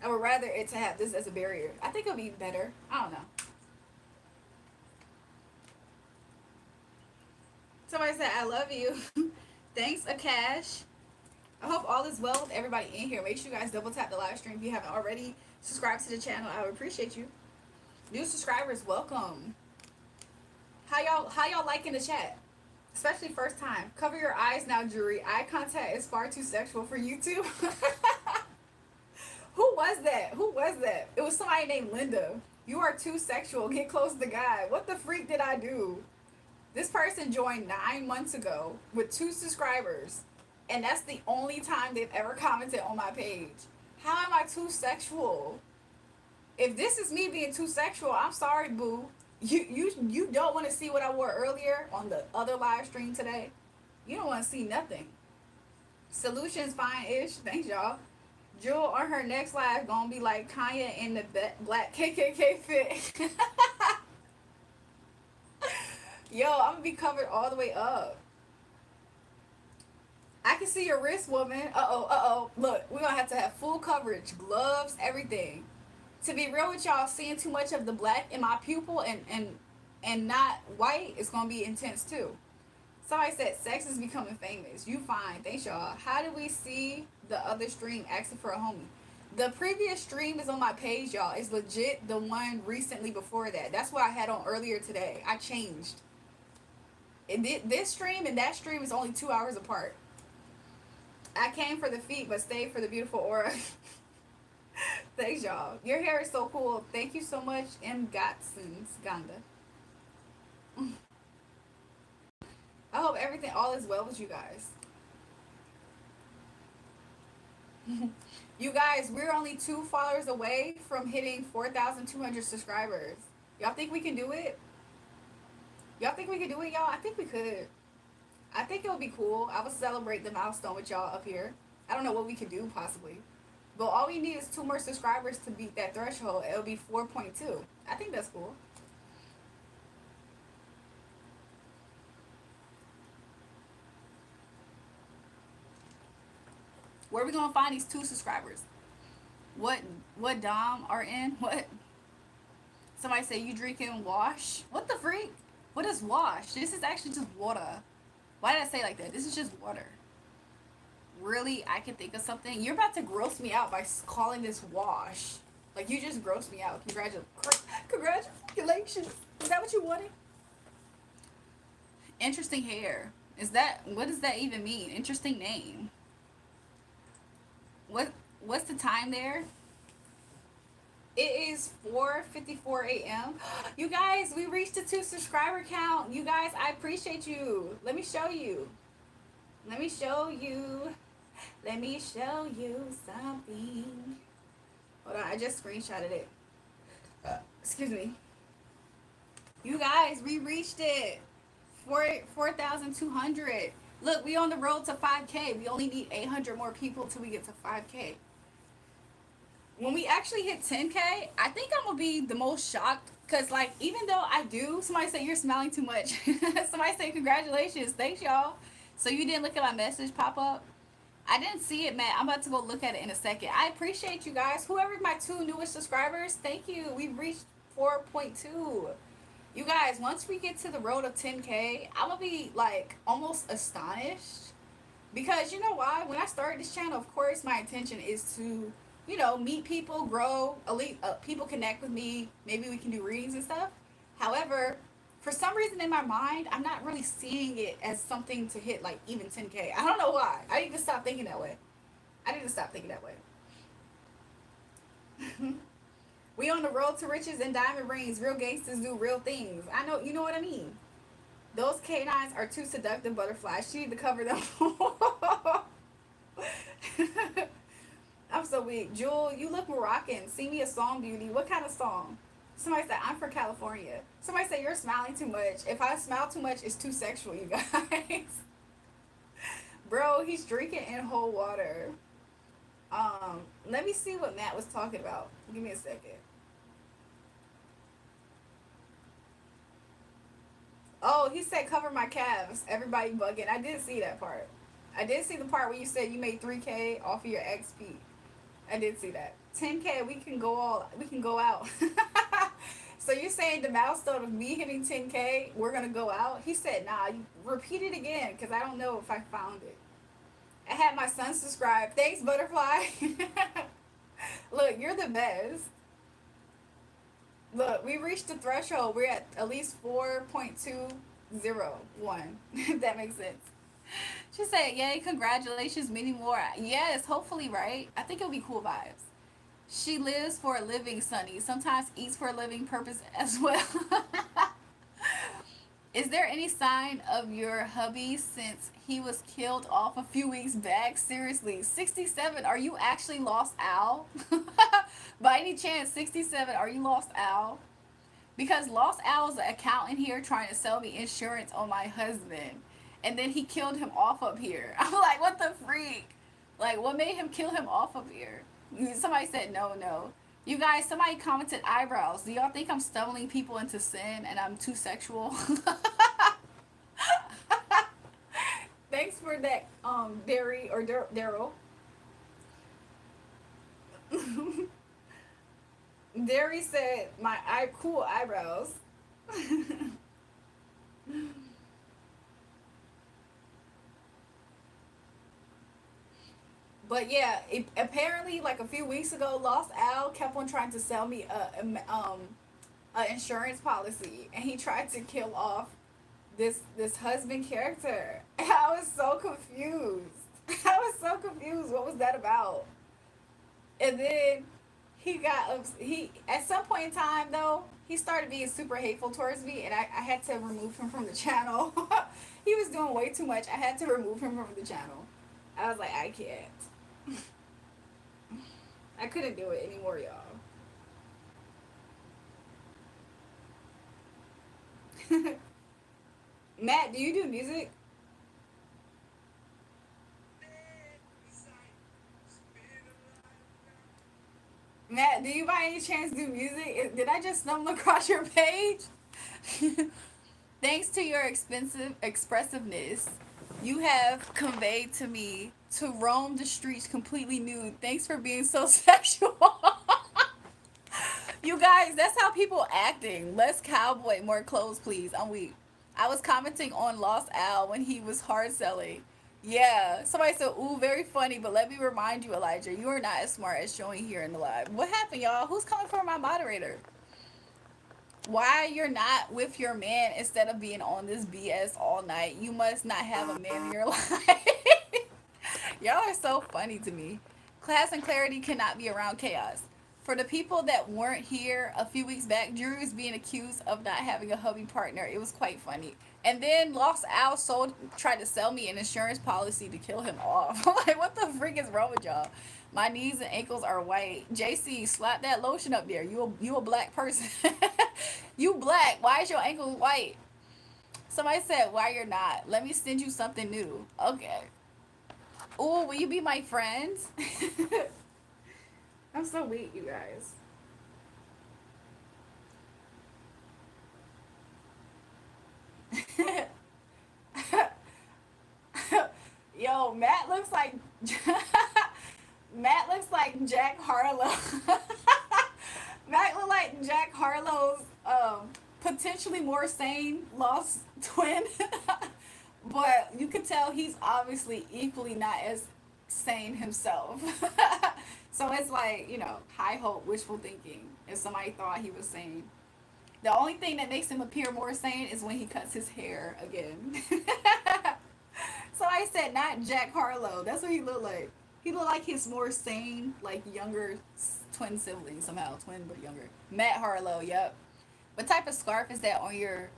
I would rather it to have this as a barrier. I think it'll be better. I don't know. Somebody said, I love you. Thanks, Akash. I hope all is well with everybody in here. Make sure you guys double tap the live stream if you haven't already. Subscribe to the channel. I would appreciate you. New subscribers, welcome. How y'all liking the chat? Especially first time. Cover your eyes now, Julrae. Eye contact is far too sexual for YouTube. Who was that? Who was that? It was somebody named Linda. You are too sexual. Get close to God. What the freak did I do? This person joined 9 months ago with 2 subscribers. And that's the only time they've ever commented on my page. How am I too sexual? If this is me being too sexual, I'm sorry, boo. You don't want to see what I wore earlier on the other live stream today. You don't want to see nothing. Solutions fine-ish. Thanks, y'all. Jewel on her next live gonna be like Kanye in the black KKK fit. Yo, I'm gonna be covered all the way up. I can see your wrist, woman. Uh-oh. Look, we're gonna have to have full coverage. Gloves, everything. To be real with y'all, seeing too much of the black in my pupil and not white is gonna be intense too. Somebody said sex is becoming famous. You fine. Thanks, y'all. How do we see the other stream asking for a homie? The previous stream is on my page, y'all. It's legit the one recently before that. That's what I had on earlier today. I changed. This stream and that stream is only 2 hours apart. I came for the feet, but stayed for the beautiful aura. Thanks, y'all. Your hair is so cool. Thank you so much, M. Gotsons, Ganda. I hope everything, all is well with you guys. You guys, we're only 2 followers away from hitting 4,200 subscribers. Y'all think we can do it? Y'all think we can do it, y'all? I think we could. I think it would be cool. I would celebrate the milestone with y'all up here. I don't know what we could do, possibly. But all we need is 2 more subscribers to beat that threshold. It'll be 4.2. I think that's cool. Where are we gonna find these 2 subscribers? What Dom are in? What? Somebody say you drinking wash. What the freak? What is wash? This is actually just water. Why did I say like that? This is just water. Really, I can think of something. You're about to gross me out by calling this wash. Like, you just grossed me out. Congratulations. Is that what you wanted? Interesting hair. Is that, what does that even mean? Interesting name. What what's the time there? It is 4:54 a.m. You guys, we reached the 2 subscriber count. You guys, I appreciate you. Let me show you. Let me show you. Let me show you something. Hold on, I just screenshotted it. Excuse me. You guys, we reached it. 4,200. Look, we on the road to 5K. We only need 800 more people till we get to 5K. When we actually hit 10K, I think I'm gonna be the most shocked. Cause like, even though I do, somebody say you're smiling too much. Somebody say congratulations, thanks y'all. So you didn't look at my message pop up? I didn't see it, Matt. I'm about to go look at it in a second. I appreciate you guys. Whoever my 2 newest subscribers, thank you. We've reached 4.2. You guys, once we get to the road of 10K, I'm gonna be like almost astonished. Because you know why? When I started this channel, of course, my intention is to, meet people, grow, elite people connect with me. Maybe we can do readings and stuff. However, for some reason in my mind, I'm not really seeing it as something to hit like even 10K. I don't know why. I need to stop thinking that way. I need to stop thinking that way. We on the road to riches and diamond rings. Real gangsters do real things. I know, you know what I mean. Those canines are too seductive butterflies. She need to cover them. I'm so weak. Jewel, you look Moroccan. Sing me a song, beauty. What kind of song? Somebody said, I'm from California. Somebody said, you're smiling too much. If I smile too much, it's too sexual, you guys. Bro, he's drinking in whole water. Let me see what Matt was talking about. Give me a second. Oh, he said cover my calves. Everybody bugging. I did see that part. I did see the part where you said you made 3K off of your XP. I did see that. 10K, we can go out. So you're saying the milestone of me hitting 10K, we're gonna go out? He said, nah, you repeat it again, because I don't know if I found it. I had my son subscribe. Thanks, Butterfly. Look, you're the best. Look, we reached the threshold. We're at least 4.201. If that makes sense. She said, yay, congratulations, many more. Yes, hopefully, right? I think it'll be cool vibes. She lives for a living, Sunny. Sometimes eats for a living purpose as well. Is there any sign of your hubby since he was killed off a few weeks back? Seriously, 67, are you actually lost Al? By any chance, 67, are you lost Al? Because Lost Al is an accountant here trying to sell me insurance on my husband. And then he killed him off up here. I'm like, what the freak? Like, what made him kill him off up here? Somebody said no, no. You guys, somebody commented eyebrows. Do y'all think I'm stumbling people into sin and I'm too sexual? Thanks for that, Derry or Daryl. Derry said my cool eyebrows. But yeah, apparently, like a few weeks ago, Lost Al kept on trying to sell me a insurance policy, and he tried to kill off this husband character. I was so confused. I was so confused. What was that about? And then he at some point in time though he started being super hateful towards me, and I had to remove him from the channel. He was doing way too much. I had to remove him from the channel. I was like, I can't. I couldn't do it anymore, y'all. Matt, do you do music? Matt, do you by any chance do music? Did I just stumble across your page? Thanks to your expressiveness, you have conveyed to me to roam the streets completely nude. Thanks for being so sexual. You guys, that's how people acting. Less cowboy, more clothes, please. I'm weak. I was commenting on Lost Al when he was hard selling. Yeah, somebody said, "Ooh, very funny." But let me remind you, Elijah, you are not as smart as showing here in the live. What happened, y'all? Who's coming for my moderator? Why you're not with your man instead of being on this BS all night? You must not have a man in your life. Y'all are so funny to me. Class and clarity cannot be around chaos. For the people that weren't here a few weeks back, Drew is being accused of not having a hubby partner. It was quite funny. And then Lost Al tried to sell me an insurance policy to kill him off. I'm like, what the freak is wrong with y'all? My knees and ankles are white. JC, slap that lotion up there. You a black person. You black. Why is your ankles white? Somebody said, why you're not. Let me send you something new. Okay. Ooh, will you be my friend? I'm so weak, you guys. Yo, Matt looks like Matt looks like Jack Harlow. Matt look like Jack Harlow's potentially more sane lost twin. But you could tell he's obviously equally not as sane himself. So it's like, high hope, wishful thinking. If somebody thought he was sane. The only thing that makes him appear more sane is when he cuts his hair again. So I said, not Jack Harlow. That's what he looked like. He looked like his more sane, like younger twin sibling somehow. Twin, but younger. Matt Harlow, yep. What type of scarf is that on your...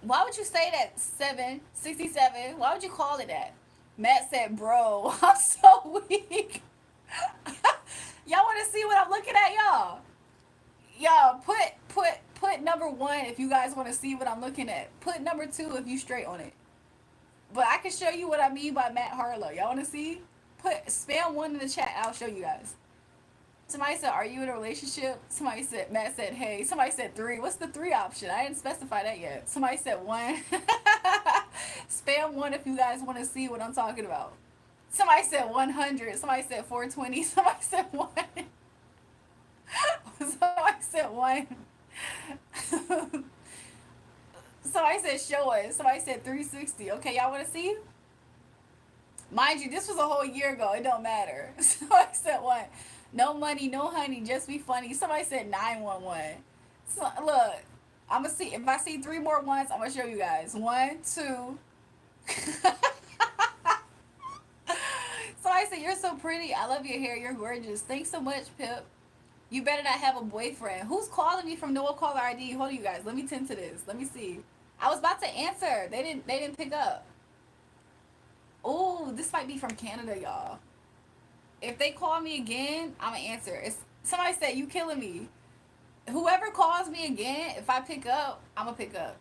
Why would you say that, 767? Why would you call it that? Matt said, bro, I'm so weak. Y'all want to see what I'm looking at, y'all? Y'all, put number 1 if you guys want to see what I'm looking at. Put number 2 if you straight on it. But I can show you what I mean by Matt Harlow. Y'all want to see? Spam 1 in the chat. I'll show you guys. Somebody said, are you in a relationship? Matt said, hey. Somebody said 3. What's the 3 option? I didn't specify that yet. Somebody said 1. Spam 1 if you guys want to see what I'm talking about. Somebody said 100. Somebody said 420. Somebody said 1. Somebody said 1. Somebody said show us. Somebody said 360. Okay, y'all want to see? Mind you, this was a whole year ago. It don't matter. Somebody said 1. No money, no honey, just be funny. Somebody said 911. So, look, I'm going to see. If I see 3 more ones, I'm going to show you guys. 1, 2. Somebody said, you're so pretty. I love your hair. You're gorgeous. Thanks so much, Pip. You better not have a boyfriend. Who's calling me from no caller ID? Hold on, you guys. Let me tend to this. Let me see. I was about to answer. They didn't pick up. Oh, this might be from Canada, y'all. If they call me again, I'm gonna answer. Somebody said, you killing me. Whoever calls me again, if I pick up, I'm gonna pick up.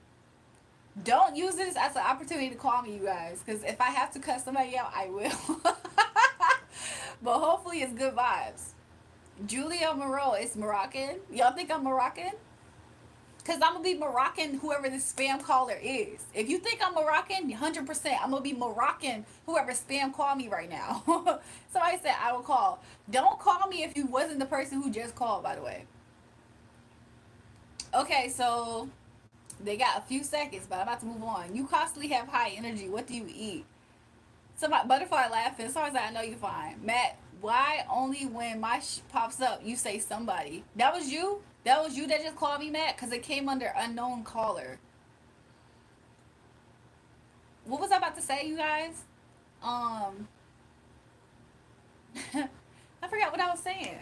Don't use this as an opportunity to call me, you guys. Because if I have to cut somebody out, I will. But hopefully it's good vibes. Julia Moreau is Moroccan. Y'all think I'm Moroccan? Because I'm going to be Moroccan whoever this spam caller is. If you think I'm Moroccan, 100%. I'm going to be Moroccan whoever spam called me right now. Somebody said I will call. Don't call me if you wasn't the person who just called, by the way. Okay, so they got a few seconds, but I'm about to move on. You constantly have high energy. What do you eat? Somebody, butterfly laughing. Somebody's like, I know you're fine. Matt, why only when my pops up you say somebody? That was you? That was you that just called me, Matt? Because it came under unknown caller. What was I about to say, you guys? I forgot what I was saying.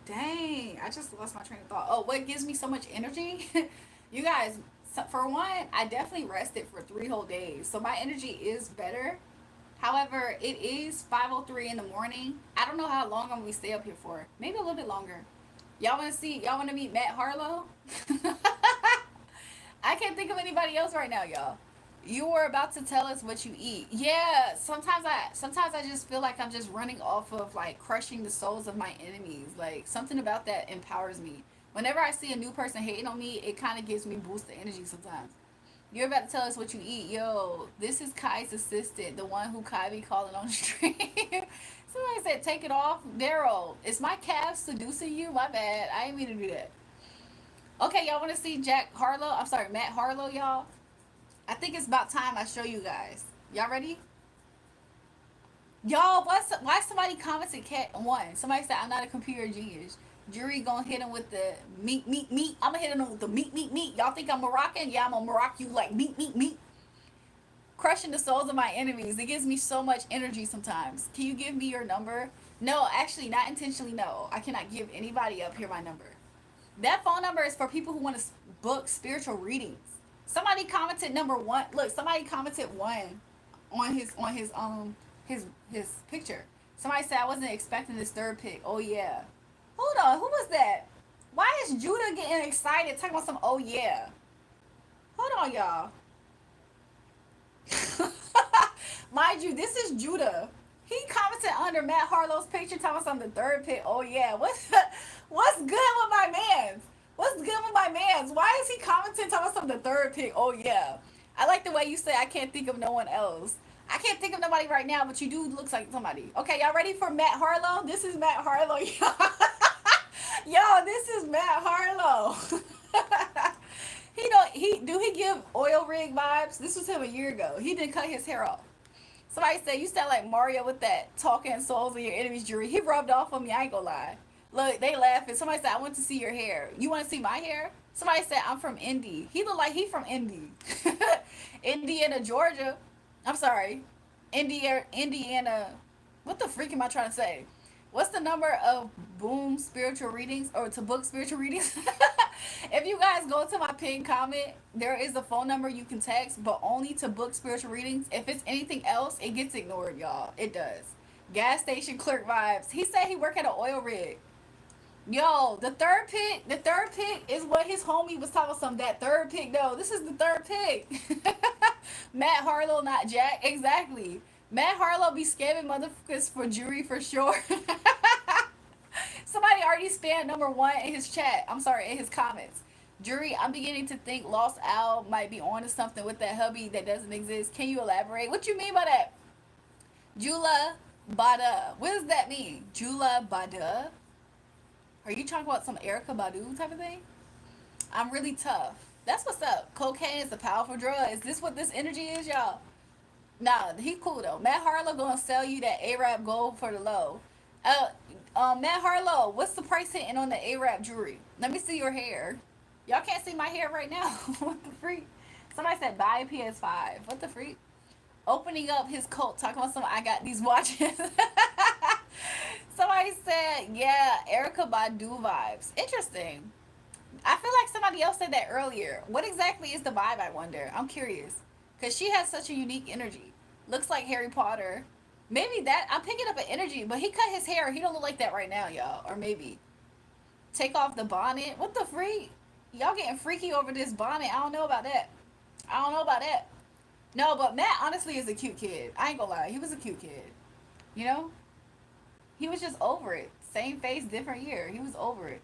Dang, I just lost my train of thought. Oh, what gives me so much energy? You guys, for one, I definitely rested for 3 whole days. So my energy is better. However, it is 5:03 in the morning. I don't know how long I'm going to stay up here for. Maybe a little bit longer. Y'all want to see? Y'all want to meet Matt Harlow? I can't think of anybody else right now, y'all. You were about to tell us what you eat. Yeah, sometimes I just feel like I'm just running off of like crushing the souls of my enemies. Like something about that empowers me. Whenever I see a new person hating on me, it kind of gives me boost of energy sometimes. You're about to tell us what you eat. Yo, this is Kai's assistant, the one who Kai be calling on the stream. Somebody said take it off. Daryl, is my calf seducing you? My bad. I didn't mean to do that. Okay, y'all want to see Jack Harlow? I'm sorry, Matt Harlow, y'all. I think it's about time I show you guys. Y'all ready? Y'all, why somebody commented cat one? Somebody said I'm not a computer genius. Jury gonna hit him with the meat, meat, meat. I'm gonna hit him with the meat, meat, meat. Y'all think I'm Moroccan? Yeah, I'm gonna Morocco you like meat, meat, meat. Crushing the souls of my enemies. It gives me so much energy sometimes. Can you give me your number? No, actually, not intentionally. No, I cannot give anybody up here my number. That phone number is for people who want to book spiritual readings. Somebody commented number one. Look, somebody commented one on his picture. Somebody said I wasn't expecting this third pick. Oh yeah. Hold on, who was that? Why is Judah getting excited talking about some oh yeah? Hold on, y'all. Mind you, this is Judah. He commented under Matt Harlow's picture talking about something the third pick. Oh yeah. What's good with my man's? What's good with my man's? Why is he commenting talking about something the third pick? Oh yeah. I like the way you say I can't think of no one else. I can't think of nobody right now, but you do look like somebody. Okay, y'all ready for Matt Harlow? This is Matt Harlow, y'all. Yo, this is Matt Harlow. He give oil rig vibes? This was him a year ago. He didn't cut his hair off. Somebody said you sound like Mario with that talking souls of your enemies jewelry. He rubbed off on me. I ain't gonna lie. Look, they laughing. Somebody said I want to see your hair. You want to see my hair? Somebody said I'm from Indy. He look like he from Indy, Indiana, Georgia. I'm sorry, Indiana. What the freak am I trying to say? What's the number of boom spiritual readings or to book spiritual readings? If you guys go to my pinned comment, there is a phone number you can text, but only to book spiritual readings. If it's anything else, it gets ignored, y'all. It does. Gas station clerk vibes. He said he worked at an oil rig. Yo, the third pick is what his homie was talking about. That third pick, though. This is the third pick. Matt Harlow, not Jack. Exactly. Matt Harlow be scamming motherfuckers for jewelry for sure. Somebody already spammed number one in his chat. I'm sorry, in his comments. Jury, I'm beginning to think Lost Owl might be onto something with that hubby that doesn't exist. Can you elaborate? What you mean by that? Jula Bada. What does that mean? Jula Bada? Are you talking about some Erica Badu type of thing? I'm really tough. That's what's up. Cocaine is a powerful drug. Is this what this energy is, y'all? Nah, he cool though. Matt Harlow gonna sell you that A-Rap gold for the low. Matt Harlow, what's the price hitting on the A-Rap jewelry? Let me see your hair. Y'all can't see my hair right now. What the freak? Somebody said buy a PS5. What the freak? Opening up his cult, talking about some I got these watches. Somebody said, yeah, Erica Badu vibes. Interesting. I feel like somebody else said that earlier. What exactly is the vibe, I wonder? I'm curious. Because she has such a unique energy. Looks like Harry Potter. Maybe that, I'm picking up an energy, but he cut his hair. He don't look like that right now, y'all. Or maybe. Take off the bonnet. What the freak? Y'all getting freaky over this bonnet. I don't know about that. I don't know about that. No, but Matt honestly is a cute kid. I ain't gonna lie. He was a cute kid. You know? He was just over it. Same face, different year. He was over it.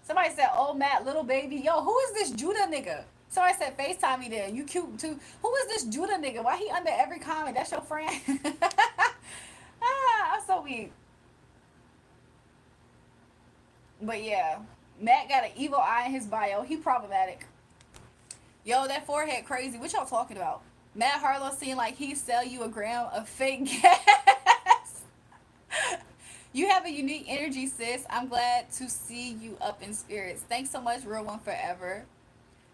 Somebody said, oh, Matt, little baby. Yo, who is this Judah nigga? Somebody said, FaceTime me then. You cute too. Who is this Judah nigga? Why he under every comment? That's your friend? I'm so weak. But yeah, Matt got an evil eye in his bio. He problematic. Yo, that forehead crazy. What y'all talking about? Matt Harlow seemed like he sell you a gram of fake gas. You have a unique energy, sis. I'm glad to see you up in spirits. Thanks so much, Real One Forever.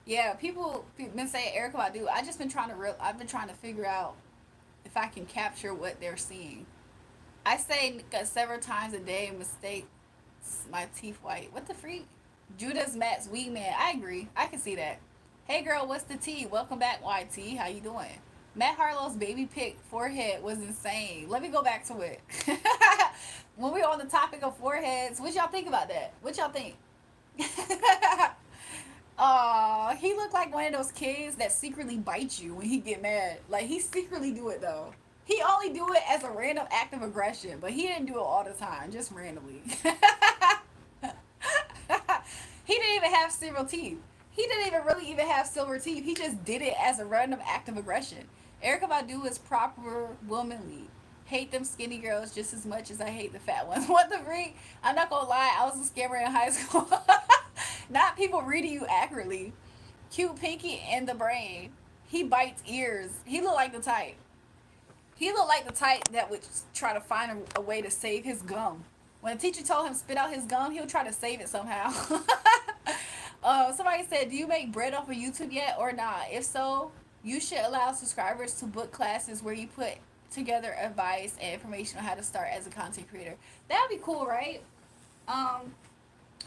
Yeah, people been saying Erica Badu. I've been trying to figure out if I can capture what they're seeing. I say several times a day, mistakes my teeth white. What the freak? Judah's Matt's weed man. I agree. I can see that. Hey girl, what's the tea? Welcome back, YT. How you doing? Matt Harlow's baby pick forehead was insane. Let me go back to it. When we're on the topic of foreheads, what y'all think about that? What y'all think? He looked like one of those kids that secretly bite you when he get mad. Like, he secretly do it, though. He only do it as a random act of aggression, but he didn't do it all the time, just randomly. He didn't even have silver teeth. He didn't even really even have silver teeth. He just did it as a random act of aggression. Erica Badu is proper womanly. Hate them skinny girls just as much as I hate the fat ones. What the freak? I'm not gonna lie, I was a scammer in high school. Not people reading you accurately. Cute Pinky in the brain. He bites ears. He look like the type. He looked like the type that would try to find a way to save his gum. When the teacher told him spit out his gum, he would try to save it somehow. Somebody said, "Do you make bread off of YouTube yet or not? If so, you should allow subscribers to book classes where you put together advice and information on how to start as a content creator." That would be cool, right? Um,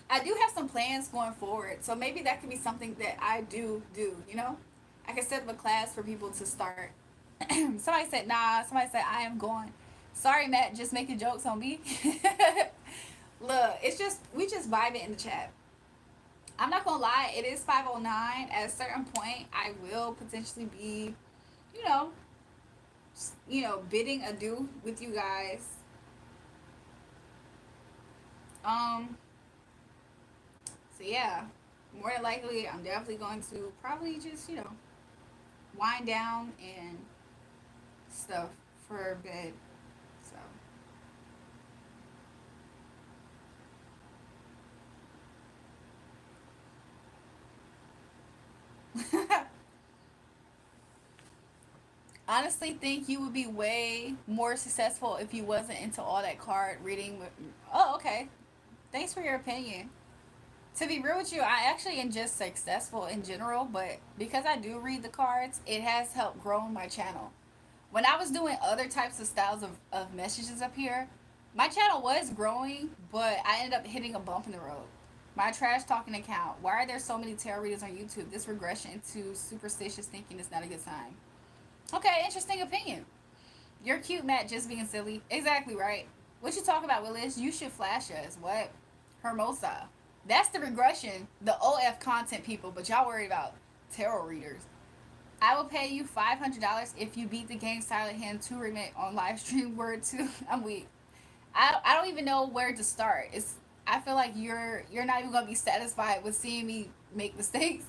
I do have some plans going forward, so maybe that could be something that I do. You know, I could set up a class for people to start. Somebody said nah. Somebody said I am going. Sorry, Matt, just making jokes on me. Look, it's just we just vibing in the chat. I'm not gonna lie, it is 5:09. At a certain point, I will potentially be, you know, bidding adieu with you guys. Um, so yeah, more than likely, I'm definitely going to probably just wind down and stuff for bed. So honestly, think you would be way more successful if you wasn't into all that card reading. Oh, okay. Thanks for your opinion. To be real with you, I actually am just successful in general, but because I do read the cards, it has helped grow my channel. When I was doing other types of styles of messages up here, my channel was growing, but I ended up hitting a bump in the road. My trash talking account. Why are there so many tarot readers on YouTube? This regression into superstitious thinking is not a good sign. Okay, interesting opinion. You're cute, Matt, just being silly. Exactly right. What you talk about, Willis? You should flash us. What? Hermosa. That's the regression, the OF content people, but y'all worried about tarot readers. I will pay you $500 if you beat the game Silent Hand 2 remake on live stream. Word 2. I'm weak. I don't even know where to start. I feel like you're not even gonna be satisfied with seeing me make mistakes.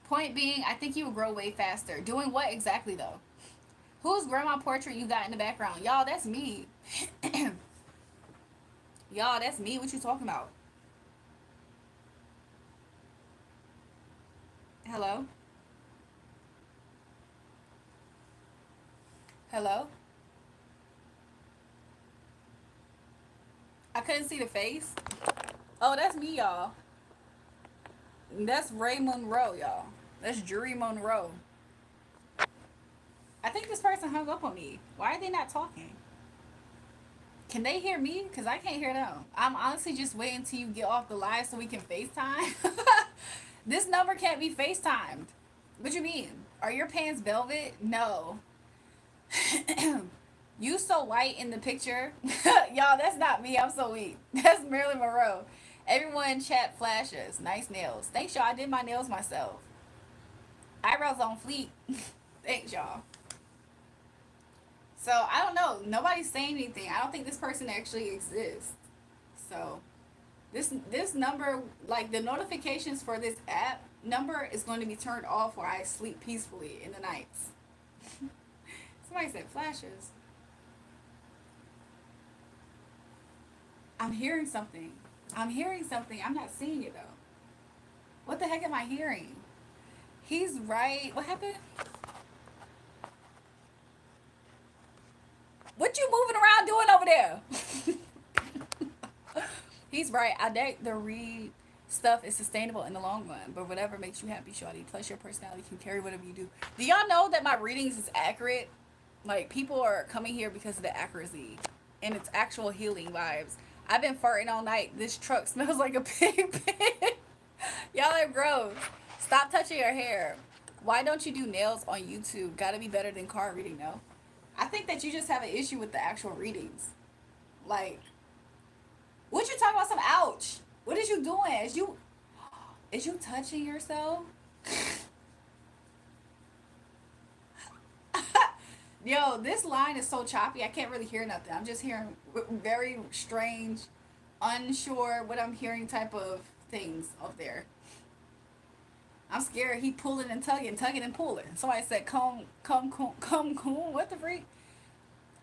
Point being, I think you will grow way faster. Doing what exactly though? Whose grandma portrait you got in the background? Y'all, that's me. Y'all, that's me. What you talking about? Hello? Hello? I couldn't see the face. Oh, that's me, y'all. That's Ray Monroe, y'all. That's Julrae Monroe. I think this person hung up on me. Why are they not talking? Can they hear me? Because I can't hear them. I'm honestly just waiting till you get off the live so we can FaceTime. This number can't be FaceTimed. What you mean? Are your pants velvet? No. You so white in the picture. Y'all, that's not me. I'm so weak. That's Marilyn Monroe. Everyone in chat flashes. Nice nails. Thanks, y'all. I did my nails myself. Eyebrows on fleek. Thanks, y'all. So, I don't know. Nobody's saying anything. I don't think this person actually exists. So, this number, like the notifications for this app number is going to be turned off while I sleep peacefully in the nights. Somebody said flashes. I'm hearing something. I'm hearing something. I'm not seeing it though. What the heck am I hearing? He's right. What happened? What you moving around doing over there? He's right. I doubt the read stuff is sustainable in the long run, but whatever makes you happy, shawty. Plus, your personality can carry whatever you do. Do y'all know that my readings is accurate? Like, people are coming here because of the accuracy and it's actual healing vibes. I've been farting all night. This truck smells like a pig pig. Y'all are gross. Stop touching your hair. Why don't you do nails on YouTube? Gotta be better than card reading, though. I think that you just have an issue with the actual readings. Like, what you talking about? Some ouch. What is you doing? Is you touching yourself? Yo, this line is so choppy. I can't really hear nothing. I'm just hearing very strange, unsure what I'm hearing type of things up there. I'm scared. He pulling and tugging and pulling. Somebody said, come, come, come, come, come. What the freak?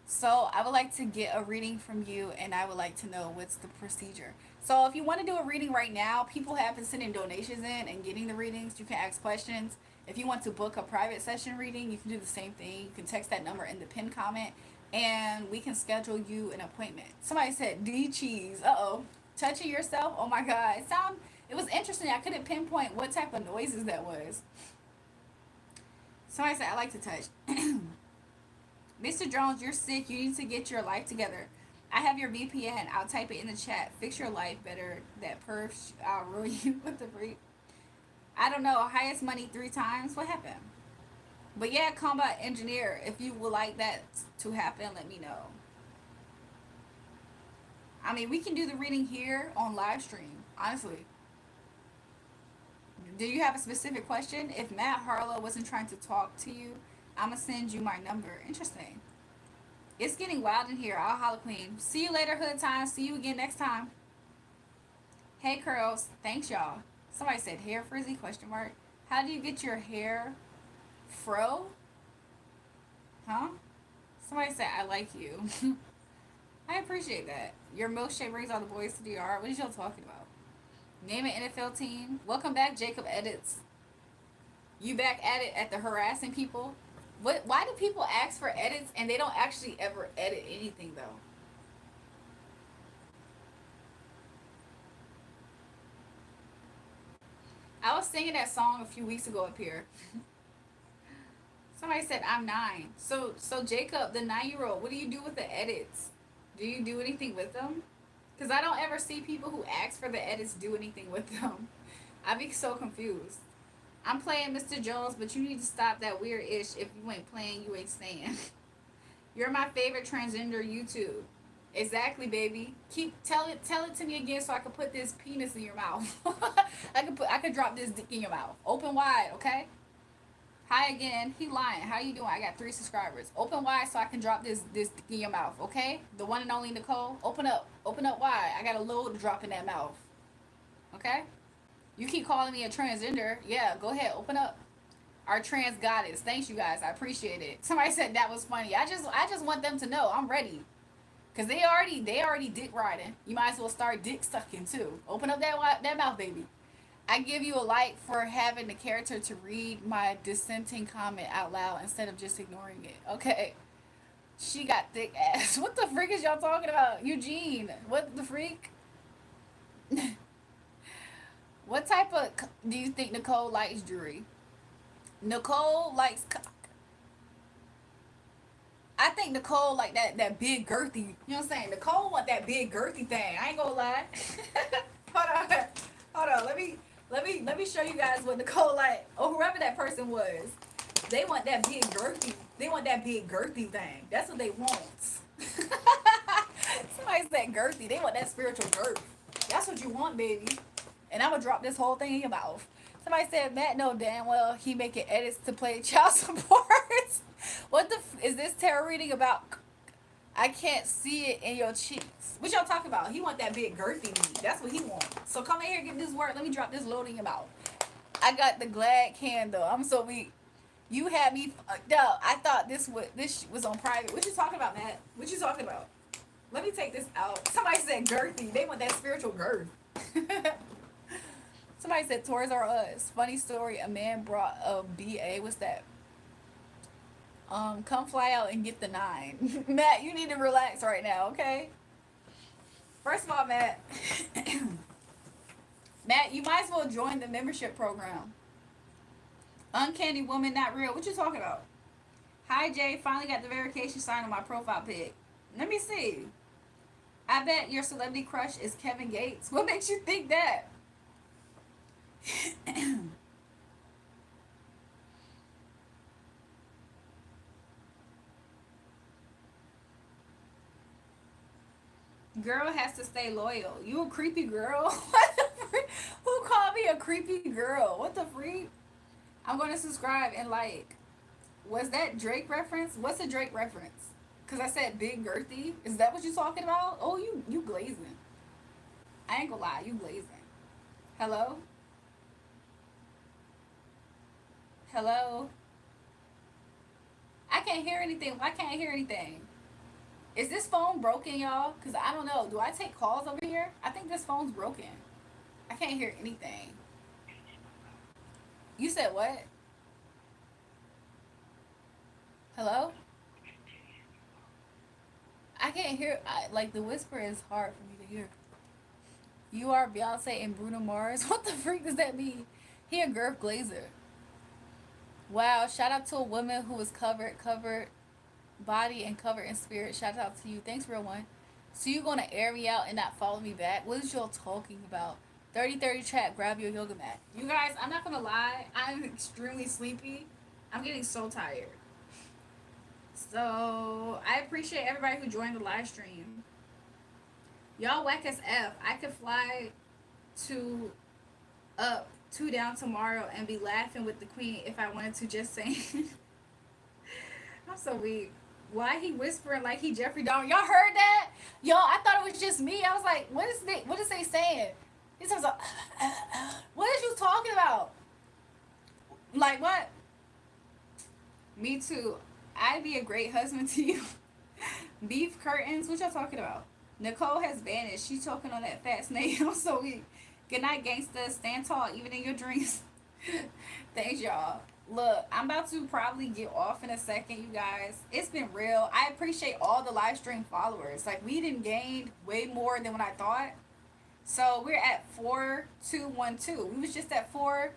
So I would like to get a reading from you, and I would like to know what's the procedure. So if you want to do a reading right now, people have been sending donations in and getting the readings. You can ask questions. If you want to book a private session reading, you can do the same thing. You can text that number in the pinned comment, and we can schedule you an appointment. Somebody said D cheese. Uh oh, touching yourself. Oh my God, it was interesting. I couldn't pinpoint what type of noises that was. Somebody said I like to touch. Mr. Jones, you're sick. You need to get your life together. I have your VPN. I'll type it in the chat. Fix your life better. That perf, I'll ruin you with the freak. I don't know. Highest money 3 times. What happened? But yeah, combat engineer. If you would like that to happen, let me know. I mean, we can do the reading here on live stream. Honestly, do you have a specific question? If Matt Harlow wasn't trying to talk to you, I'ma send you my number. Interesting. It's getting wild in here. I'll holla queen. See you later, hood time. See you again next time. Hey curls. Thanks y'all. Somebody said hair frizzy question mark. How do you get your hair fro? Huh? Somebody said I like you. I appreciate that. Your milkshake brings all the boys to the yard. What is y'all talking about? Name an NFL team. Welcome back, Jacob Edits. You back at it at the harassing people? What? Why do people ask for edits and they don't actually ever edit anything though? I was singing that song a few weeks ago up here. Somebody said I'm 9. So Jacob, the 9-year old, what do you do with the edits? Do you do anything with them? Because I don't ever see people who ask for the edits do anything with them. I be so confused. I'm playing Mr. Jones, but you need to stop that weird ish. If you ain't playing, you ain't staying. You're my favorite transgender YouTube. Exactly, baby. Tell it to me again so I can put this penis in your mouth. I could drop this dick in your mouth. Open wide, okay? Hi again. He lying. How you doing? I got 3 subscribers. Open wide so I can drop this dick in your mouth, okay? The one and only Nicole. Open up. Open up wide. I got a load to drop in that mouth. Okay? You keep calling me a transgender. Yeah, go ahead. Open up. Our trans goddess. Thanks you guys. I appreciate it. Somebody said that was funny. I just want them to know I'm ready. Cause they already dick riding. You might as well start dick sucking too. Open up that mouth, baby. I give you a like for having the character to read my dissenting comment out loud instead of just ignoring it. Okay. She got thick ass. What the freak is y'all talking about? Eugene. What the freak? What type of do you think Nicole likes, Julrae? Nicole likes. I think Nicole like that big girthy. You know what I'm saying? Nicole want that big girthy thing. I ain't gonna lie. Hold on, hold on. Let me show you guys what Nicole like. Or whoever that person was. They want that big girthy. They want that big girthy thing. That's what they want. Somebody said girthy. They want that spiritual girth. That's what you want, baby. And I'm gonna drop this whole thing in your mouth. Somebody said Matt know damn well he making edits to play child support. What the is this tarot reading about? I can't see it in your cheeks. What y'all talking about? He want that big girthy meat. That's what he want. So come in here, get this word. Let me drop this load in your mouth. I got the glad candle. I'm so weak. You had me fucked up. I thought this was on private. What you talking about, Matt? What you talking about? Let me take this out. Somebody said girthy. They want that spiritual girth. Somebody said Toys R Us. Funny story. A man brought a BA. What's that? Come fly out and get the 9. Matt, you need to relax right now, okay? First of all, Matt, Matt, you might as well join the membership program. Uncanny woman, not real. What you talking about? Hi, Jay. Finally got the verification sign on my profile pic. Let me see. I bet your celebrity crush is Kevin Gates. What makes you think that? Girl has to stay loyal. You a creepy girl? What the freak? Who called me a creepy girl? What the freak? I'm gonna subscribe and like. Was that Drake reference? What's a Drake reference? Cause I said big girthy. Is that what you talking about? Oh, you glazing. I ain't gonna lie, you glazing. Hello? Hello? I can't hear anything. I can't hear anything. Is this phone broken, y'all? Because I don't know. Do I take calls over here? I think this phone's broken. I can't hear anything. You said what? Hello? I can't hear. Like, the whisper is hard for me to hear. You are Beyonce and Bruno Mars? What the freak does that mean? He a Girth Glazer. Wow, shout out to a woman who was covered body and covered in spirit. Shout out to you. Thanks, real one. So you gonna air me out and not follow me back? What is y'all talking about? 30-30 chat, grab your yoga mat. You guys, I'm not gonna lie, I'm extremely sleepy. I'm getting so tired. So I appreciate everybody who joined the live stream. Y'all whack as F. I could fly to up, two down tomorrow and be laughing with the queen if I wanted to, just saying. I'm so weak. Why he whispering like he Jeffrey Dahmer? Y'all heard that? Y'all, I thought it was just me. I was like, what is they saying? He sounds like, what is you talking about? Like what? Me too. I'd be a great husband to you. Beef curtains. What y'all talking about? Nicole has vanished. She's talking on that fat snake. I'm so weak. Good night, gangsta. Stand tall, even in your dreams. Thanks, y'all. Look, I'm about to probably get off in a second, you guys. It's been real. I appreciate all the live stream followers. Like, we didn't gain way more than what I thought. So we're at 4212. We was just at 4000.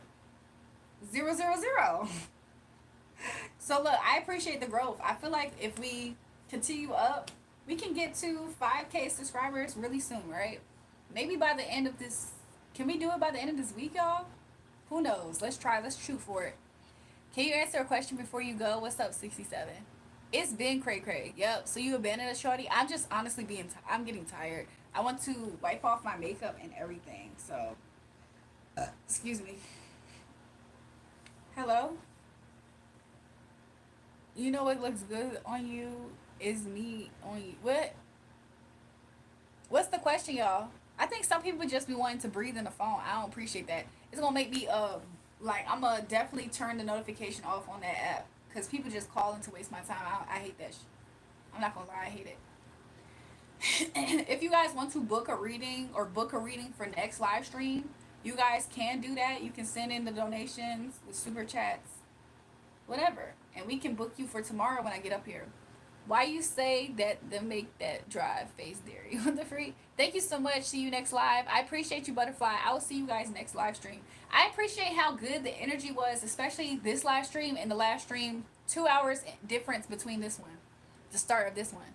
So look, I appreciate the growth. I feel like if we continue up, we can get to 5K subscribers really soon, right? Maybe by the end of this. Can we do it by the end of this week, y'all? Who knows? Let's try. Let's shoot for it. Can you answer a question before you go? What's up, 67? It's been cray. Yep. So you abandoned us, shorty? I'm just honestly I'm getting tired. I want to wipe off my makeup and everything. So, excuse me. Hello? You know what looks good on you is me on you. What? What's the question, y'all? I think some people just be wanting to breathe in the phone. I don't appreciate that. It's gonna make me like, I'm gonna definitely turn the notification off on that app because people just calling to waste my time. I hate that shit. I'm not gonna lie, I hate it. If you guys want to book a reading for next live stream, you guys can do that. You can send in the donations, the super chats, whatever, and we can book you for tomorrow when I get up here. Why you say that to make that drive face dairy? What the freak? Thank you so much. See you next live. I appreciate you, Butterfly. I will see you guys next live stream. I appreciate how good the energy was, especially this live stream and the last stream. 2 hours difference between this one, the start of this one.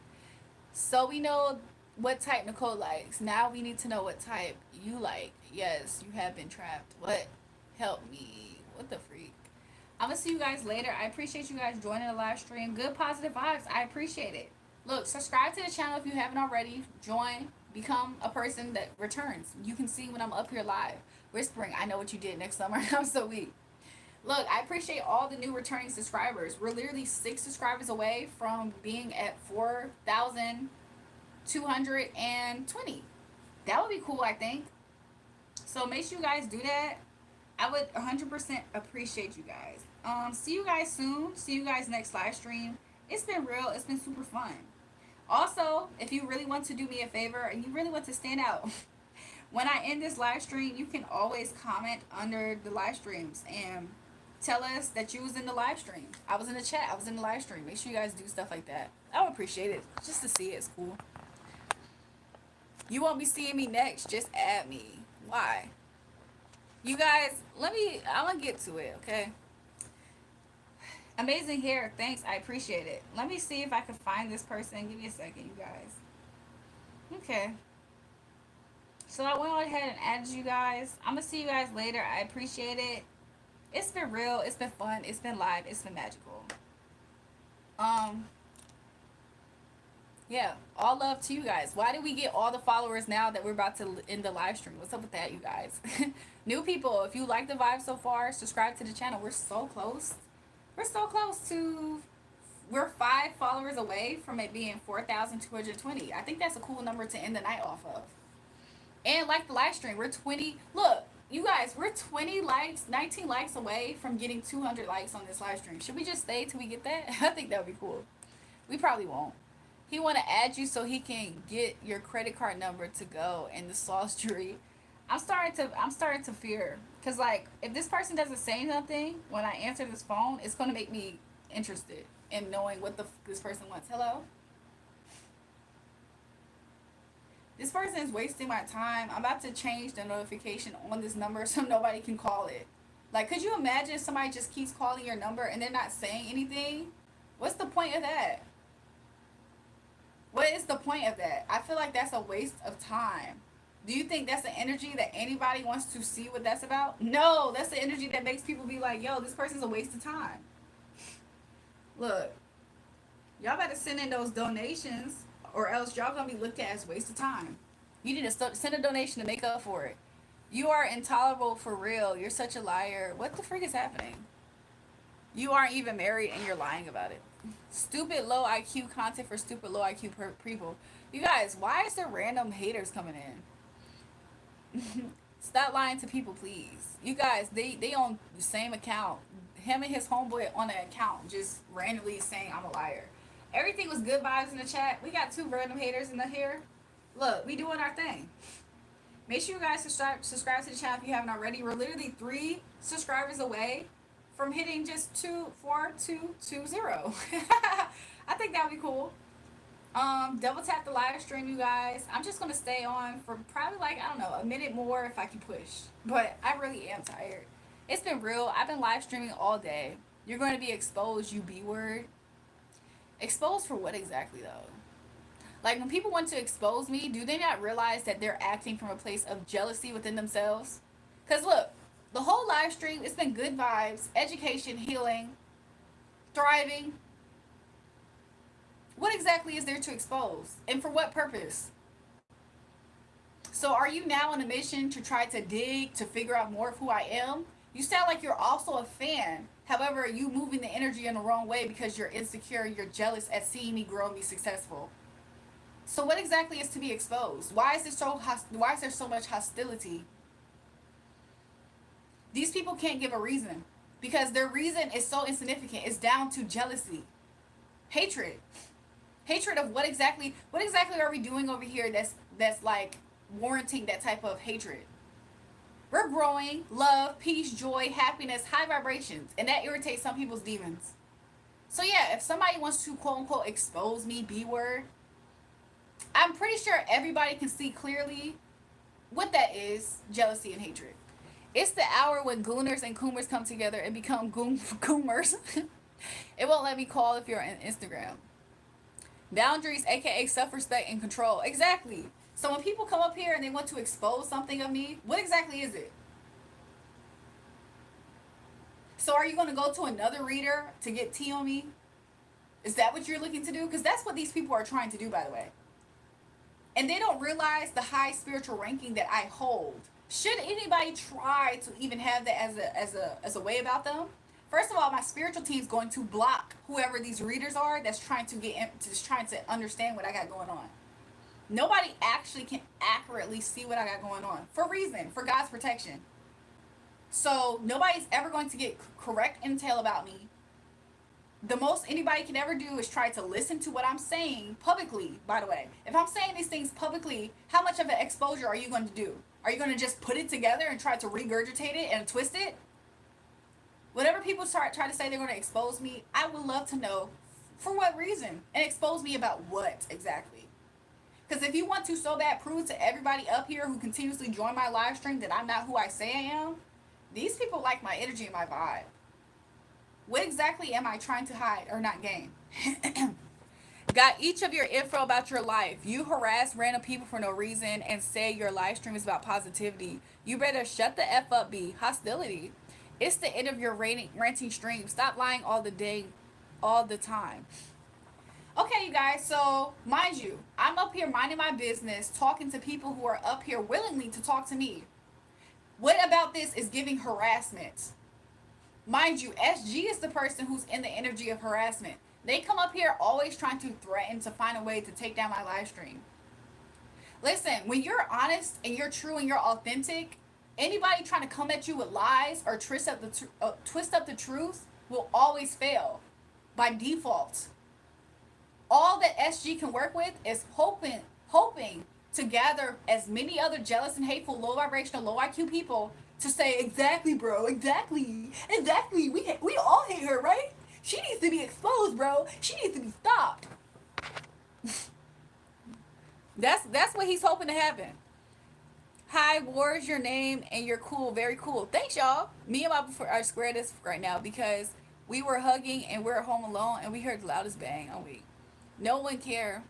So we know what type Nicole likes. Now we need to know what type you like. Yes, you have been trapped. What? Help me. What the freak? I'm gonna see you guys later. I appreciate you guys joining the live stream. Good positive vibes. I appreciate it. Look, subscribe to the channel if you haven't already. Join. Become a person that returns. You can see when I'm up here live. Whispering, I know what you did next summer. I'm so weak. Look, I appreciate all the new returning subscribers. We're literally 6 subscribers away from being at 4,220. That would be cool, I think. So make sure you guys do that. I would 100% appreciate you guys. See you guys soon. See you guys next live stream. It's been real. It's been super fun. Also, if you really want to do me a favor and you really want to stand out, when I end this live stream, you can always comment under the live streams and tell us that you was in the live stream. I was in the chat. I was in the live stream. Make sure you guys do stuff like that. I would appreciate it. Just to see it. It's cool. You won't be seeing me next. Just add me. Why? You guys, I'm gonna get to it, okay? Amazing hair. Thanks. I appreciate it. Let me see if I can find this person. Give me a second, you guys. Okay. So I went ahead and added you guys. I'm gonna see you guys later. I appreciate it. It's been real. It's been fun. It's been live. It's been magical. Yeah, all love to you guys. Why did we get all the followers now that we're about to end the live stream? What's up with that, you guys? New people, if you like the vibe so far, subscribe to the channel. We're so close. We're so close to... We're 5 followers away from it being 4,220. I think that's a cool number to end the night off of. And like the live stream, we're 20... Look, you guys, we're 20 likes, 19 likes away from getting 200 likes on this live stream. Should we just stay till we get that? I think that would be cool. We probably won't. He want to add you so he can get your credit card number to go in the saucery. I'm starting to fear because like if this person doesn't say nothing when I answer this phone, it's gonna make me interested in knowing what this person wants. Hello, this person is wasting my time. I'm about to change the notification on this number so nobody can call it. Like, could you imagine somebody just keeps calling your number and they're not saying anything? What's the point of that? What is the point of that? I feel like that's a waste of time. Do you think that's the energy that anybody wants to see what that's about? No, that's the energy that makes people be like, yo, this person's a waste of time. Look, y'all better send in those donations or else y'all gonna be looked at as waste of time. You need to send a donation to make up for it. You are intolerable for real. You're such a liar. What the freak is happening? You aren't even married and you're lying about it. Stupid low IQ content for stupid low IQ people. You guys, why is there random haters coming in? Stop lying to people, please. You guys, they on the same account. Him and his homeboy on an account just randomly saying I'm a liar. Everything was good vibes in the chat. We got two random haters in the here. Look, we doing our thing. Make sure you guys subscribe to the channel if you haven't already. We're literally 3 subscribers away from hitting just 24220. I think that would be cool. Double tap the live stream, you guys. I'm just gonna stay on for probably like I don't know a minute more if I can push. But I really am tired. It's been real. I've been live streaming all day. You're going to be exposed, you B word. Exposed for what exactly though? Like when people want to expose me, do they not realize that they're acting from a place of jealousy within themselves? Cause look, the whole live stream, it's been good vibes, education, healing, thriving. What exactly is there to expose? And for what purpose? So are you now on a mission to try to dig to figure out more of who I am? You sound like you're also a fan. However, you moving the energy in the wrong way because you're insecure, you're jealous at seeing me grow and be successful. So what exactly is to be exposed? Why is there so much hostility? These people can't give a reason because their reason is so insignificant. It's down to jealousy, hatred. Hatred of what exactly are we doing over here that's like warranting that type of hatred? We're growing, love, peace, joy, happiness, high vibrations, and that irritates some people's demons. So yeah, if somebody wants to quote unquote expose me, B word, I'm pretty sure everybody can see clearly what that is, jealousy and hatred. It's the hour when gooners and coomers come together and become goomers. It won't let me call if you're on Instagram. Boundaries, aka self-respect and control. Exactly. So when people come up here and they want to expose something of me, what exactly is it? So are you going to go to another reader to get tea on me? Is that what you're looking to do? Because that's what these people are trying to do, by the way. And they don't realize the high spiritual ranking that I hold. Should anybody try to even have that as a way about them? First of all, my spiritual team is going to block whoever these readers are that's trying to trying to understand what I got going on. Nobody actually can accurately see what I got going on for reason, for God's protection. So nobody's ever going to get correct intel about me. The most anybody can ever do is try to listen to what I'm saying publicly, by the way. If I'm saying these things publicly, how much of an exposure are you going to do? Are you going to just put it together and try to regurgitate it and twist it? Whenever people try to say they're going to expose me, I would love to know for what reason and expose me about what exactly. Because if you want to so bad prove to everybody up here who continuously join my live stream that I'm not who I say I am, these people like my energy and my vibe. What exactly am I trying to hide or not gain? Got each of your info about your life. You harass random people for no reason and say your live stream is about positivity. You better shut the F up, B. Hostility. It's the end of your ranting stream. Stop lying all the time. Okay, you guys, so mind you, I'm up here minding my business, talking to people who are up here willingly to talk to me. What about this is giving harassment? Mind you, SG is the person who's in the energy of harassment. They come up here always trying to threaten to find a way to take down my live stream. Listen, when you're honest and you're true and you're authentic, anybody trying to come at you with lies or twist up the truth will always fail by default. All that SG can work with is hoping to gather as many other jealous and hateful, low vibrational, low IQ people to say, exactly, bro, exactly. We all hate her, right? She needs to be exposed, bro. She needs to be stopped. That's what he's hoping to happen. Hi, War's your name, and you're cool, very cool. Thanks, y'all. Me and my boyfriend are square this right now because we were hugging and we're at home alone and we heard the loudest bang all week. No one care.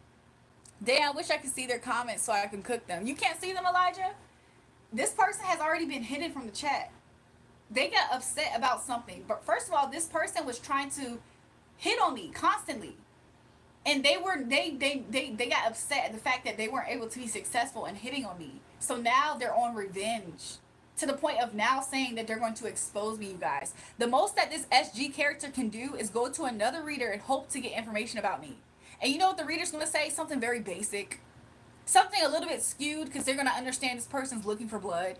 Damn, I wish I could see their comments so I can cook them. You can't see them, Elijah? This person has already been hidden from the chat. They got upset about something. But first of all, this person was trying to hit on me constantly. And they got upset at the fact that they weren't able to be successful in hitting on me. So now they're on revenge. To the point of now saying that they're going to expose me, you guys. The most that this SG character can do is go to another reader and hope to get information about me. And you know what the reader's going to say? Something very basic. Something a little bit skewed because they're going to understand this person's looking for blood.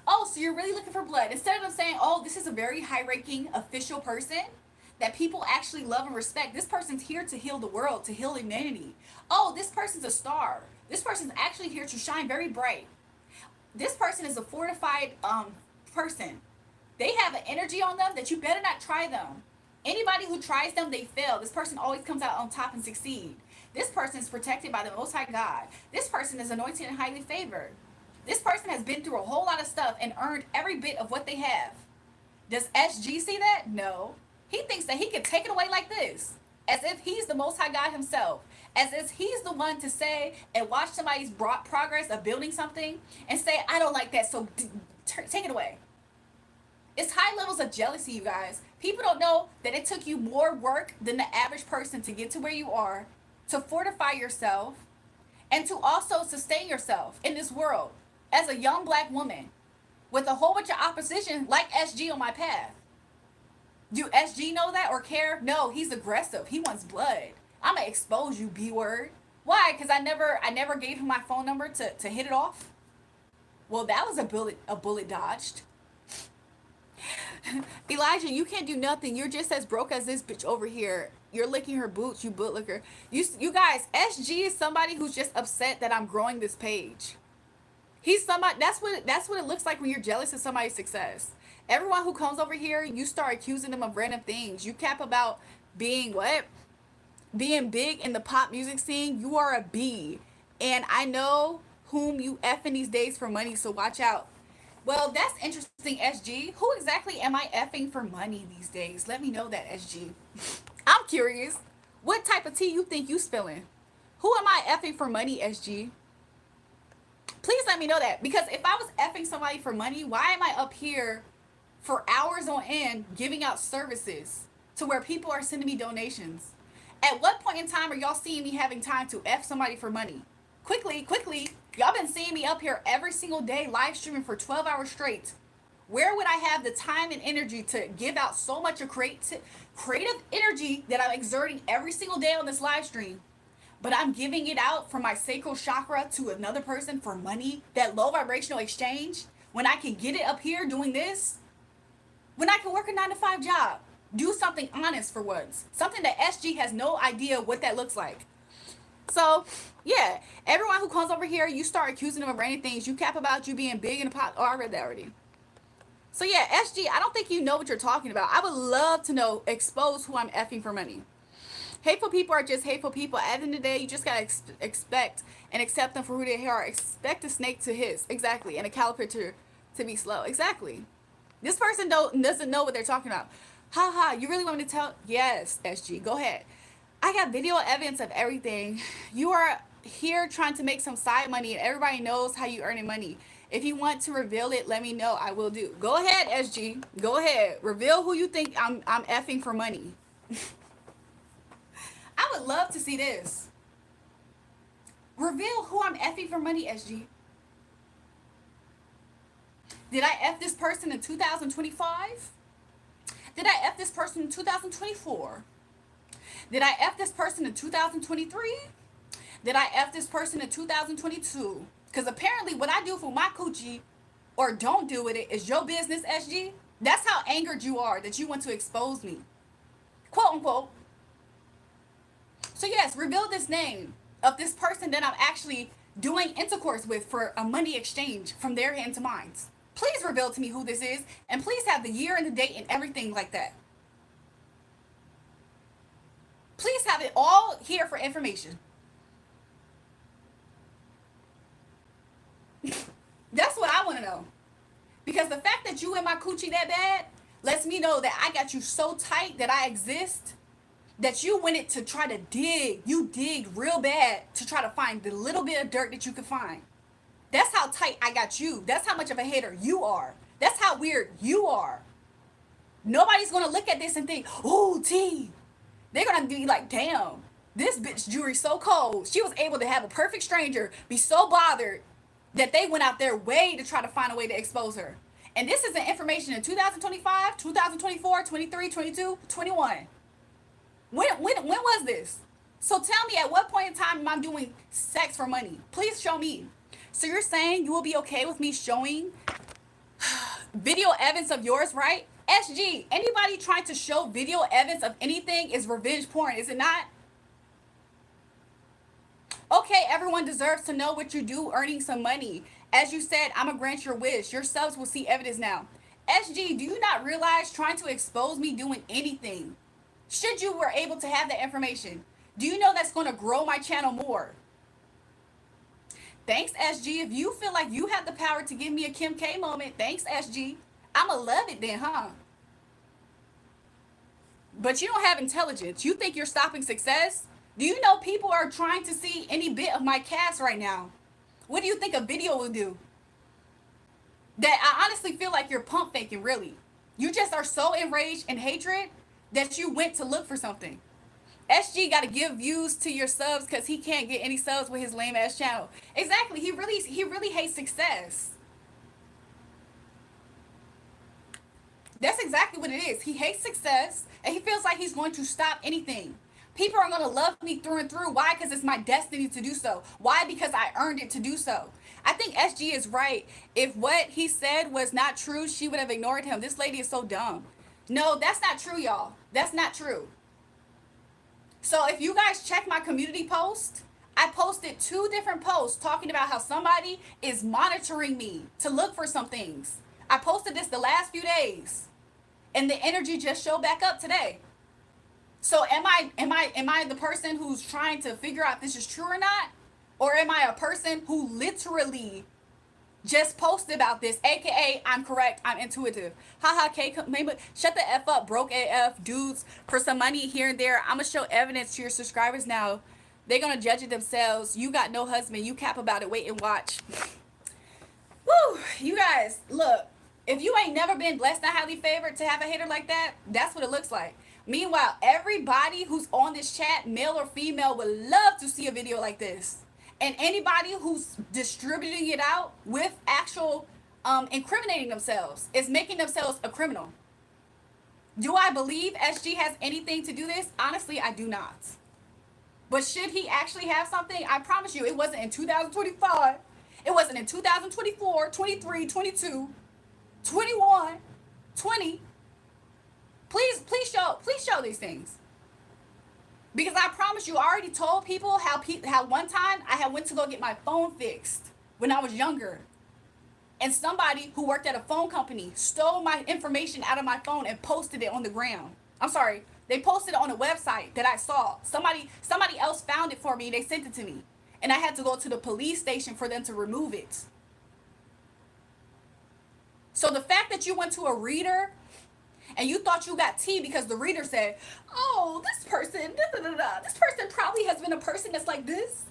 Oh, so you're really looking for blood. Instead of them saying, oh, this is a very high-ranking official person that people actually love and respect. This person's here to heal the world, to heal humanity. Oh, this person's a star. This person's actually here to shine very bright. This person is a fortified person. They have an energy on them that you better not try them. Anybody who tries them, they fail. This person always comes out on top and succeed. This person is protected by the Most High God. This person is anointed and highly favored. This person has been through a whole lot of stuff and earned every bit of what they have. Does SG see that? No. He thinks that he can take it away like this, as if he's the Most High God himself, as if he's the one to say and watch somebody's progress of building something and say, I don't like that, so take it away. It's high levels of jealousy, you guys. People don't know that it took you more work than the average person to get to where you are, to fortify yourself, and to also sustain yourself in this world as a young black woman with a whole bunch of opposition like SG on my path. Do SG know that or care? No, he's aggressive. He wants blood. I'm gonna expose you, B word. Why? Because I never gave him my phone number to hit it off. Well, that was a bullet dodged. Elijah, you can't do nothing. You're just as broke as this bitch over here. You're licking her boots, you bootlicker. You guys, SG is somebody who's just upset that I'm growing this page. He's somebody. That's what it looks like when you're jealous of somebody's success. Everyone who comes over here, you start accusing them of random things. You cap about being what? Being big in the pop music scene. You are a B. And I know whom you effing these days for money, so watch out. Well, that's interesting, SG. Who exactly am I effing for money these days? Let me know that, SG. I'm curious. What type of tea you think you spilling? Who am I effing for money, SG? Please let me know that. Because if I was effing somebody for money, why am I up here for hours on end giving out services to where people are sending me donations? At what point in time are y'all seeing me having time to F somebody for money? Quickly. Y'all been seeing me up here every single day live streaming for 12 hours straight. Where would I have the time and energy to give out so much of creative energy that I'm exerting every single day on this live stream? But I'm giving it out from my sacral chakra to another person for money, that low vibrational exchange, when I can get it up here doing this, when I can work a 9-to-5 job, do something honest for once, something that SG has no idea what that looks like. So, yeah, everyone who comes over here, you start accusing them of random things. You cap about you being big in the pot. Oh, I read that already. So, yeah, SG, I don't think you know what you're talking about. I would love to know, expose who I'm effing for money. Hateful people are just hateful people. At the end of the day, you just got to expect and accept them for who they are. Expect a snake to hiss. Exactly. And a caliper to be slow. Exactly. This person doesn't know what they're talking about. Ha, you really want me to tell? Yes, SG, go ahead. I got video evidence of everything. You are here trying to make some side money and everybody knows how you earning money. If you want to reveal it, let me know. I will do. Go ahead, SG. Go ahead. Reveal who you think I'm effing for money. I would love to see this. Reveal who I'm effing for money, SG. Did I F this person in 2025? Did I F this person in 2024? Did I F this person in 2023? Did I F this person in 2022? Because apparently what I do for my coochie or don't do with it is your business, SG. That's how angered you are that you want to expose me. Quote unquote. So yes, reveal this name of this person that I'm actually doing intercourse with for a money exchange from their hand to mine. Please reveal to me who this is, and please have the year and the date and everything like that. Please have it all here for information. That's what I want to know. Because the fact that you in my coochie that bad lets me know that I got you so tight that I exist, that you went it to try to dig. You dig real bad to try to find the little bit of dirt that you could find. That's how tight I got you. That's how much of a hater you are. That's how weird you are. Nobody's gonna look at this and think, oh, T. They're gonna be like, damn, this bitch Julrae so cold. She was able to have a perfect stranger be so bothered that they went out their way to try to find a way to expose her. And this is the information in 2025, 2024, 23, 22, 21. When was this? So tell me, at what point in time am I doing sex for money? Please show me. So you're saying you will be okay with me showing video evidence of yours, right? SG, anybody trying to show video evidence of anything is revenge porn, is it not? Okay, everyone deserves to know what you do earning some money. As you said, I'm going to grant your wish. Your subs will see evidence now. SG, do you not realize trying to expose me doing anything, should you were able to have that information, do you know that's going to grow my channel more? Thanks, SG. If you feel like you have the power to give me a Kim K moment, thanks, SG. I'ma love it then, huh? But you don't have intelligence. You think you're stopping success? Do you know people are trying to see any bit of my cast right now? What do you think a video will do? That I honestly feel like you're pump faking, really. You just are so enraged and hatred that you went to look for something. SG got to give views to your subs because he can't get any subs with his lame ass channel. Exactly. He really hates success. That's exactly what it is. He hates success and he feels like he's going to stop anything. People are going to love me through and through. Why? Because it's my destiny to do so. Why? Because I earned it to do so. I think SG is right. If what he said was not true, she would have ignored him. This lady is so dumb. No, that's not true, y'all. That's not true. So if you guys check my community post, I posted 2 different posts talking about how somebody is monitoring me to look for some things. I posted this the last few days, and the energy just showed back up today. So am I the person who's trying to figure out if this is true or not? Or am I a person who literally just posted about this, aka I'm correct, I'm intuitive? Haha, K, maybe shut the F up, broke AF dudes, for some money here and there. I'm gonna show evidence to your subscribers now. They're gonna judge it themselves. You got no husband, you cap about it, wait and watch. Woo, you guys, look, if you ain't never been blessed and highly favored to have a hater like that, that's what it looks like. Meanwhile, everybody who's on this chat, male or female, would love to see a video like this. And anybody who's distributing it out with actual incriminating themselves is making themselves a criminal. Do I believe SG has anything to do this? Honestly, I do not. But should he actually have something? I promise you, it wasn't in 2025. It wasn't in 2024, 23, 22, 21, 20. Please show these things. Because I promise you, I already told people how one time I had went to go get my phone fixed when I was younger. And somebody who worked at a phone company stole my information out of my phone and posted it on the ground. I'm sorry, they posted it on a website that I saw. Somebody else found it for me, they sent it to me. And I had to go to the police station for them to remove it. So the fact that you went to a reader and you thought you got tea because the reader said, oh, this person, this person probably has been a person that's like this.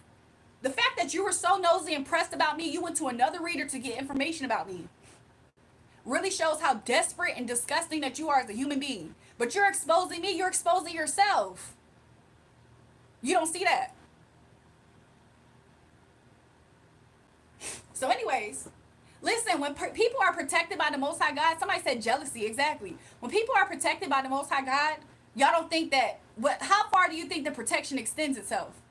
The fact that you were so nosy and pressed about me, you went to another reader to get information about me, really shows how desperate and disgusting that you are as a human being. But you're exposing me, you're exposing yourself. You don't see that. So anyways, listen, when people are protected by the Most High God, somebody said jealousy, exactly. When people are protected by the Most High God, y'all don't think that, how far do you think the protection extends itself?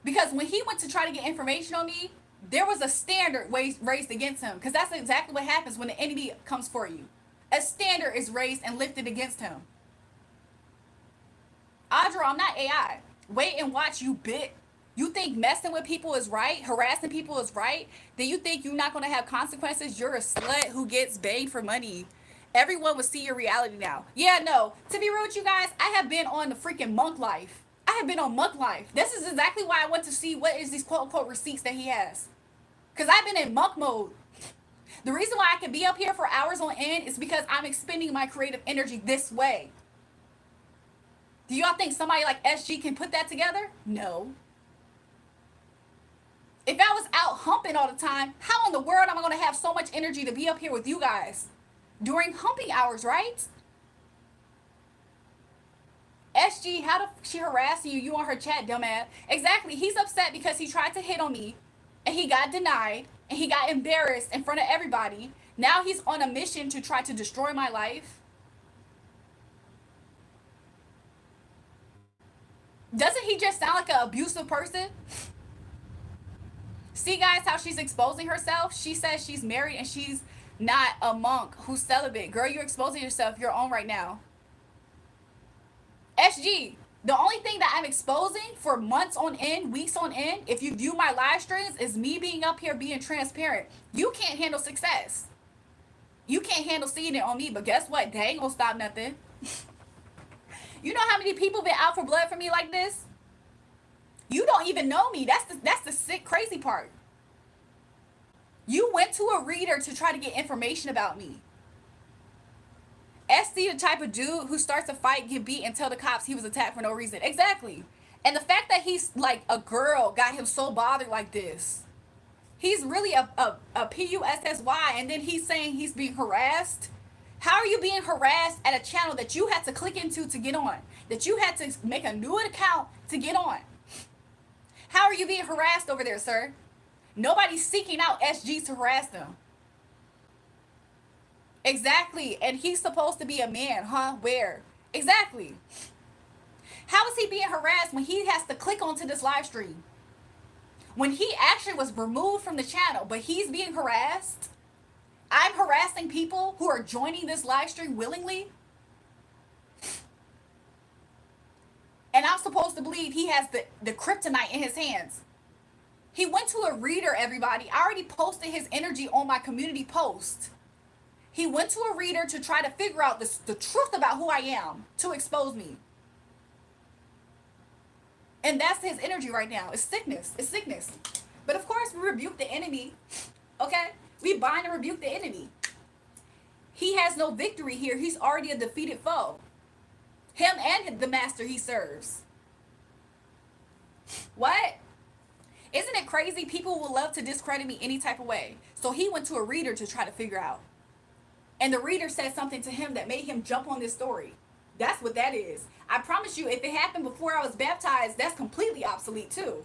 Because when he went to try to get information on me, there was a standard raised against him. Because that's exactly what happens when the enemy comes for you. A standard is raised and lifted against him. Audra, I'm not AI. Wait and watch, you bit. You think messing with people is right, harassing people is right, then you think you're not going to have consequences? You're a slut who gets paid for money. Everyone will see your reality now. Yeah, no. To be real with you guys, I have been on the freaking monk life. I have been on monk life. This is exactly why I went to see what is these quote unquote receipts that he has. Because I've been in monk mode. The reason why I can be up here for hours on end is because I'm expending my creative energy this way. Do y'all think somebody like SG can put that together? No. If I was out humping all the time, how in the world am I going to have so much energy to be up here with you guys during humping hours, right? SG, how the she harassing you? You on her chat, dumbass. Exactly. He's upset because he tried to hit on me and he got denied and he got embarrassed in front of everybody. Now he's on a mission to try to destroy my life. Doesn't he just sound like an abusive person? See, guys, how she's exposing herself? She says she's married and she's not a monk who's celibate. Girl, you're exposing yourself. You're on right now. SG, the only thing that I'm exposing for months on end, weeks on end, if you view my live streams, is me being up here being transparent. You can't handle success. You can't handle seeing it on me, but guess what? They ain't gonna stop nothing. You know how many people been out for blood for me like this? You don't even know me. That's the sick, crazy part. You went to a reader to try to get information about me. SC the type of dude who starts a fight, get beat, and tell the cops he was attacked for no reason. Exactly. And the fact that he's like a girl got him so bothered like this. He's really a PUSSY, and then he's saying he's being harassed. How are you being harassed at a channel that you had to click into to get on? That you had to make a new account to get on? How are you being harassed over there, sir? Nobody's seeking out SG to harass them. Exactly. And he's supposed to be a man, huh? Where? Exactly. How is he being harassed when he has to click onto this live stream? When he actually was removed from the channel, but he's being harassed? I'm harassing people who are joining this live stream willingly? And I'm supposed to believe he has the kryptonite in his hands. He went to a reader, everybody. I already posted his energy on my community post. He went to a reader to try to figure out the truth about who I am, to expose me. And that's his energy right now. It's sickness. It's sickness. But of course, we rebuke the enemy. Okay? We bind and rebuke the enemy. He has no victory here. He's already a defeated foe. Him and the master he serves. What? Isn't it crazy? People will love to discredit me any type of way. So he went to a reader to try to figure out. And the reader said something to him that made him jump on this story. That's what that is. I promise you, if it happened before I was baptized, that's completely obsolete too.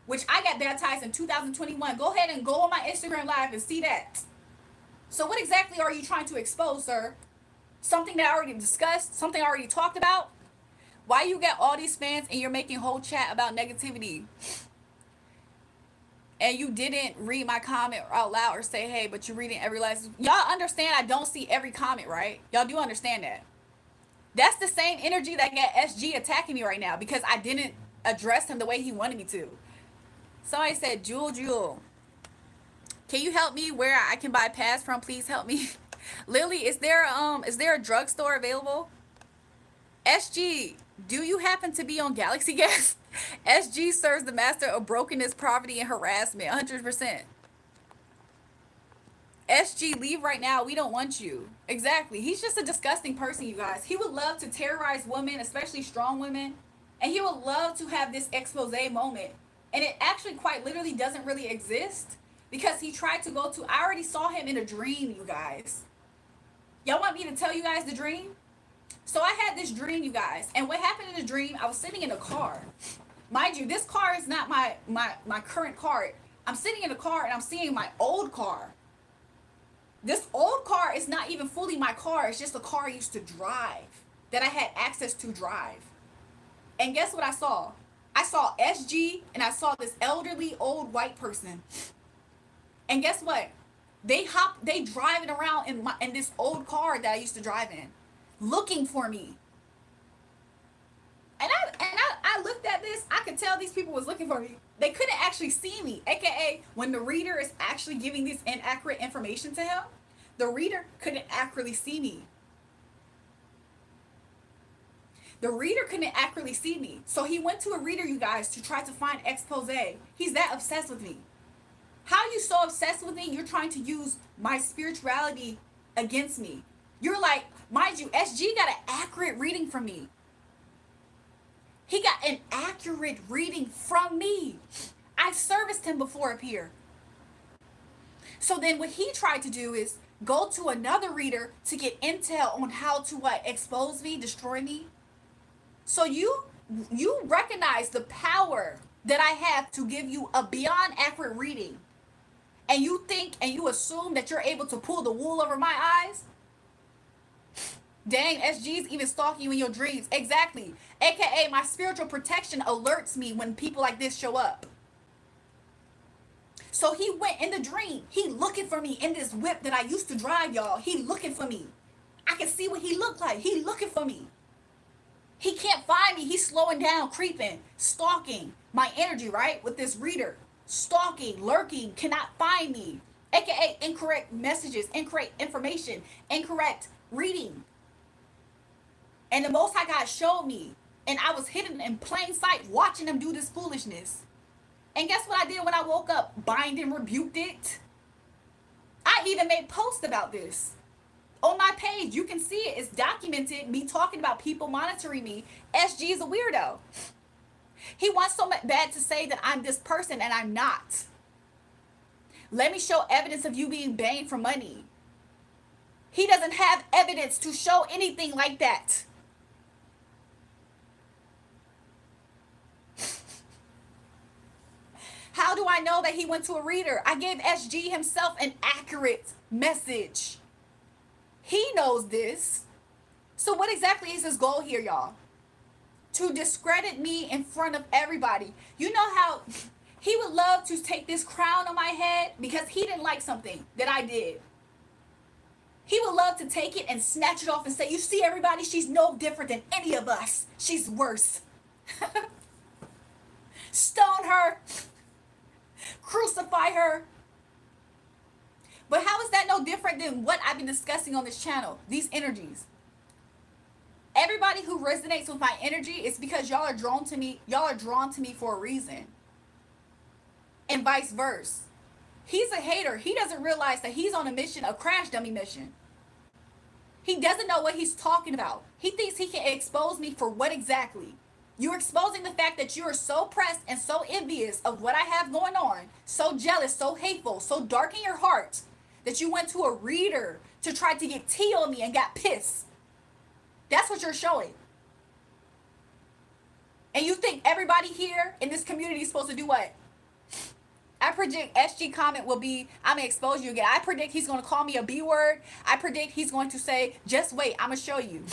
Which I got baptized in 2021. Go ahead and go on my Instagram live and see that. So what exactly are you trying to expose, sir? Something that I already discussed? Something I already talked about? Why you got all these fans and you're making whole chat about negativity? And you didn't read my comment out loud or say, hey, but you're reading every last... Y'all understand I don't see every comment, right? Y'all do understand that. That's the same energy that got SG attacking me right now because I didn't address him the way he wanted me to. Somebody said, Jul, can you help me where I can buy pass from? Please help me. Lily, is there a drugstore available? SG, do you happen to be on Galaxy Gas? SG serves the master of brokenness, poverty, and harassment. 100%. SG, leave right now. We don't want you. Exactly. He's just a disgusting person, you guys. He would love to terrorize women, especially strong women. And he would love to have this expose moment. And it actually quite literally doesn't really exist. Because he tried to go to... I already saw him in a dream, you guys. Y'all want me to tell you guys the dream? So I had this dream, you guys. And what happened in the dream, I was sitting in a car. Mind you, this car is not my current car. I'm sitting in a car and I'm seeing my old car. This old car is not even fully my car. It's just a car I used to drive. That I had access to drive. And guess what I saw? I saw SG and I saw this elderly old white person. And guess what? They driving around in this old car that I used to drive in. Looking for me. And I I looked at this, I could tell these people was looking for me. They couldn't actually see me, aka when the reader is actually giving this inaccurate information to him, the reader couldn't accurately see me. The reader couldn't accurately see me. So he went to a reader, you guys, to try to find expose. He's that obsessed with me. How are you so obsessed with me? You're trying to use my spirituality against me. You're like, mind you, SG got an accurate reading from me. He got an accurate reading from me. I serviced him before up here. So then what he tried to do is go to another reader to get intel on how to expose me, destroy me. So you recognize the power that I have to give you a beyond accurate reading. And you think and you assume that you're able to pull the wool over my eyes? Dang, SG's even stalking you in your dreams. Exactly. AKA my spiritual protection alerts me when people like this show up. So he went in the dream. He looking for me in this whip that I used to drive, y'all. He looking for me. I can see what he looked like. He looking for me. He can't find me. He's slowing down, creeping, stalking my energy, right? With this reader. Stalking, lurking, cannot find me. AKA incorrect messages, incorrect information, incorrect reading. And the Most High God showed me. And I was hidden in plain sight watching him do this foolishness. And guess what I did when I woke up? Bind and rebuked it. I even made posts about this. On my page, you can see it. It's documented, me talking about people monitoring me. SG is a weirdo. He wants so bad to say that I'm this person and I'm not. Let me show evidence of you being banged for money. He doesn't have evidence to show anything like that. How do I know that he went to a reader? I gave SG himself an accurate message. He knows this. So what exactly is his goal here, y'all? To discredit me in front of everybody. You know how he would love to take this crown on my head because he didn't like something that I did. He would love to take it and snatch it off and say, you see everybody, she's no different than any of us. She's worse. Stone her. Crucify her. But how is that no different than what I've been discussing on this channel? These energies. Everybody who resonates with my energy is because y'all are drawn to me. Y'all are drawn to me for a reason. And vice versa. He's a hater. He doesn't realize that he's on a mission, a crash dummy mission. He doesn't know what he's talking about. He thinks he can expose me for what exactly? You're exposing the fact that you are so pressed and so envious of what I have going on, so jealous, so hateful, so dark in your heart, that you went to a reader to try to get tea on me and got pissed. That's what you're showing. And you think everybody here in this community is supposed to do what? I predict SG comment will be, I'm going to expose you again. I predict he's going to call me a B word. I predict he's going to say, just wait, I'm going to show you.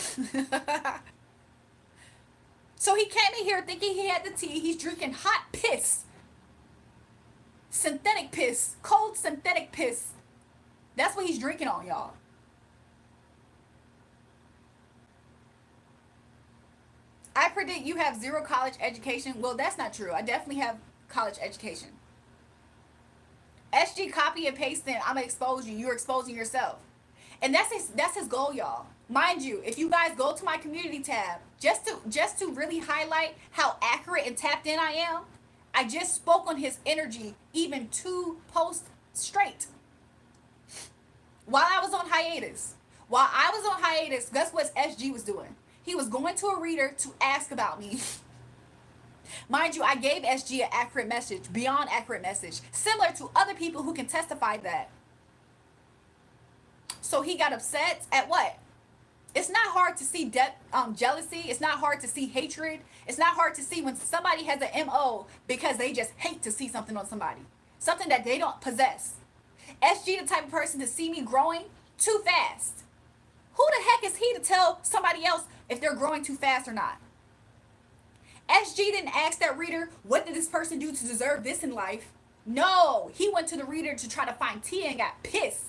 So he came in here thinking he had the tea. He's drinking hot piss. Synthetic piss. Cold synthetic piss. That's what he's drinking on, y'all. I predict you have 0 college education. Well, that's not true. I definitely have college education. SG copy and pasting, I'm going to expose you. You're exposing yourself. And that's his goal, y'all. Mind you, if you guys go to my community tab, just to really highlight how accurate and tapped in I am, I just spoke on his energy even 2 posts straight. While I was on hiatus. While I was on hiatus, guess what SG was doing? He was going to a reader to ask about me. Mind you, I gave SG an accurate message, beyond accurate message, similar to other people who can testify that. So he got upset at what? It's not hard to see jealousy. It's not hard to see hatred. It's not hard to see when somebody has an MO because they just hate to see something on somebody. Something that they don't possess. SG the type of person to see me growing too fast. Who the heck is he to tell somebody else if they're growing too fast or not? SG didn't ask that reader, what did this person do to deserve this in life? No, he went to the reader to try to find tea and got pissed.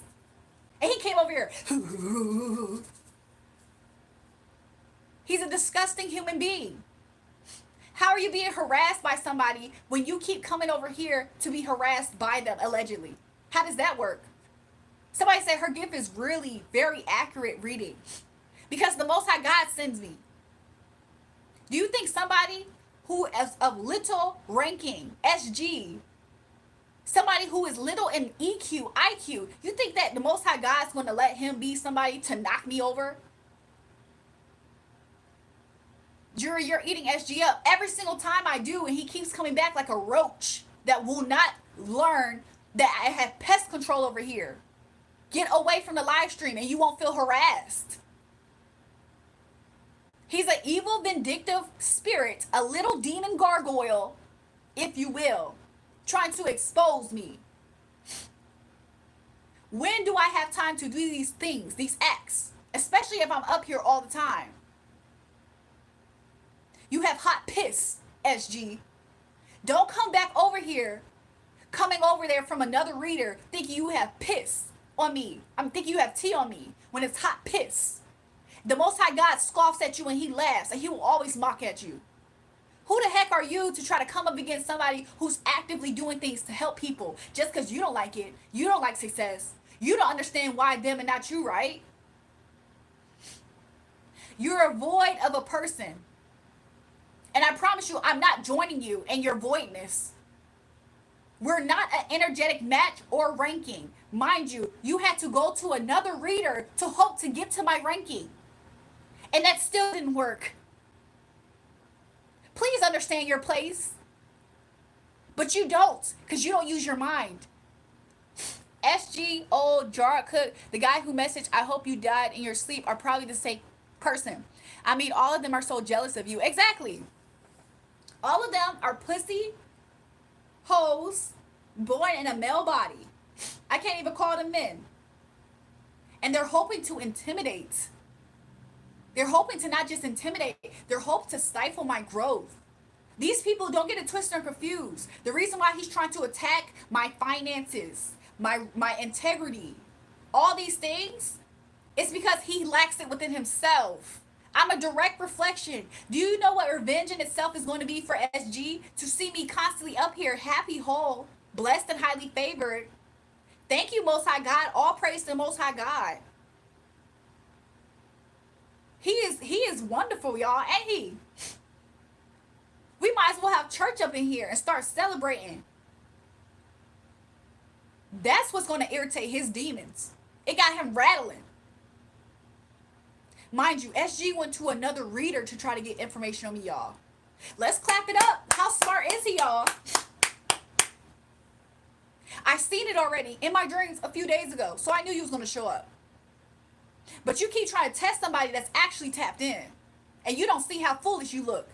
And he came over here. He's a disgusting human being. How are you being harassed by somebody when you keep coming over here to be harassed by them, allegedly? How does that work? Somebody said her gift is really very accurate reading because the Most High God sends me. Do you think somebody who is of little ranking, SG, somebody who is little in EQ, IQ, you think that the Most High God's going to let him be somebody to knock me over? You're eating SG up every single time I do, and he keeps coming back like a roach that will not learn that I have pest control over here. Get away from the live stream and you won't feel harassed. He's an evil, vindictive spirit, a little demon gargoyle, if you will, trying to expose me. When do I have time to do these things, these acts? Especially if I'm up here all the time. You have hot piss, SG. Don't come back over here, coming over there from another reader, thinking you have piss on me. I'm thinking you have tea on me when it's hot piss. The Most High God scoffs at you and he laughs, and he will always mock at you. Who the heck are you to try to come up against somebody who's actively doing things to help people just because you don't like it? You don't like success. You don't understand why them and not you, right? You're a void of a person. And I promise you, I'm not joining you in your voidness. We're not an energetic match or ranking. Mind you, you had to go to another reader to hope to get to my ranking. And that still didn't work. Please understand your place. But you don't, because you don't use your mind. SG, old jar cook, the guy who messaged, I hope you died in your sleep, are probably the same person. I mean, all of them are so jealous of you. Exactly. All of them are pussy hoes born in a male body. I can't even call them men. And they're hoping to intimidate. They're hoping to not just intimidate, they're hoping to stifle my growth. These people, don't get it twisted and confused. The reason why he's trying to attack my finances, my integrity, all these things, is because he lacks it within himself. I'm a direct reflection. Do you know what revenge in itself is going to be for SG? To see me constantly up here, happy, whole, blessed, and highly favored. Thank you, Most High God. All praise to the Most High God. He is wonderful, y'all, ain't he? We might as well have church up in here and start celebrating. That's what's going to irritate his demons. It got him rattling. Mind you, SG went to another reader to try to get information on me, y'all. Let's clap it up. How smart is he, y'all? I seen it already in my dreams a few days ago, so I knew you was going to show up. But you keep trying to test somebody that's actually tapped in, and you don't see how foolish you look.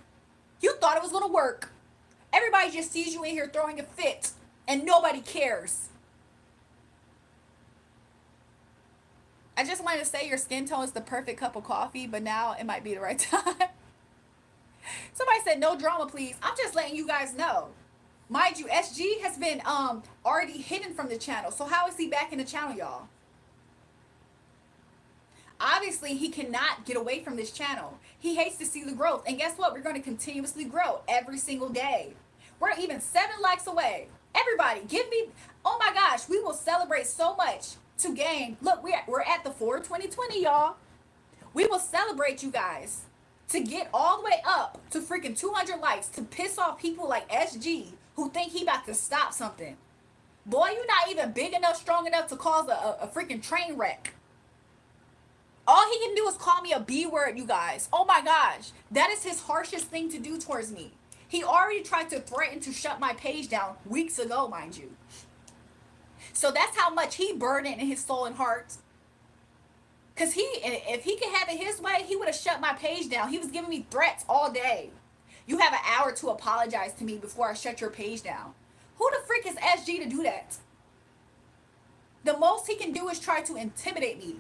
You thought it was going to work. Everybody just sees you in here throwing a fit, and nobody cares. I just wanted to say your skin tone is the perfect cup of coffee, but now it might be the right time. Somebody said no drama, please. I'm just letting you guys know. Mind you, SG has been already hidden from the channel. So how is he back in the channel, y'all? Obviously, he cannot get away from this channel. He hates to see the growth. And guess what? We're going to continuously grow every single day. We're even 7 likes away. Everybody, give me... Oh my gosh, we will celebrate so much to gain. Look, we're at the 4/20/20, y'all. We will celebrate you guys to get all the way up to freaking 200 likes to piss off people like SG who think he about to stop something. Boy, you're not even big enough, strong enough to cause a freaking train wreck. All he can do is call me a B word, you guys. Oh my gosh. That is his harshest thing to do towards me. He already tried to threaten to shut my page down weeks ago, mind you. So that's how much he burdened in his soul and heart. Because if he could have it his way, he would have shut my page down. He was giving me threats all day. You have an hour to apologize to me before I shut your page down. Who the freak is SG to do that? The most he can do is try to intimidate me.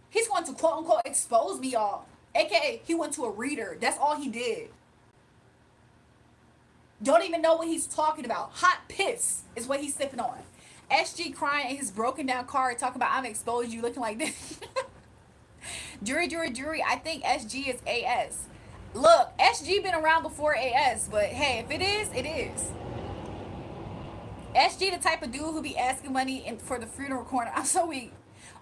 He's going to quote unquote expose me, y'all. AKA, he went to a reader. That's all he did. Don't even know what he's talking about. Hot piss is what he's sipping on. SG crying in his broken down car talking about I'm exposed you looking like this. Julrae, I think SG is AS. Look, SG been around before AS, but hey, if it is, it is. SG the type of dude who be asking money for the funeral corner. I'm so weak.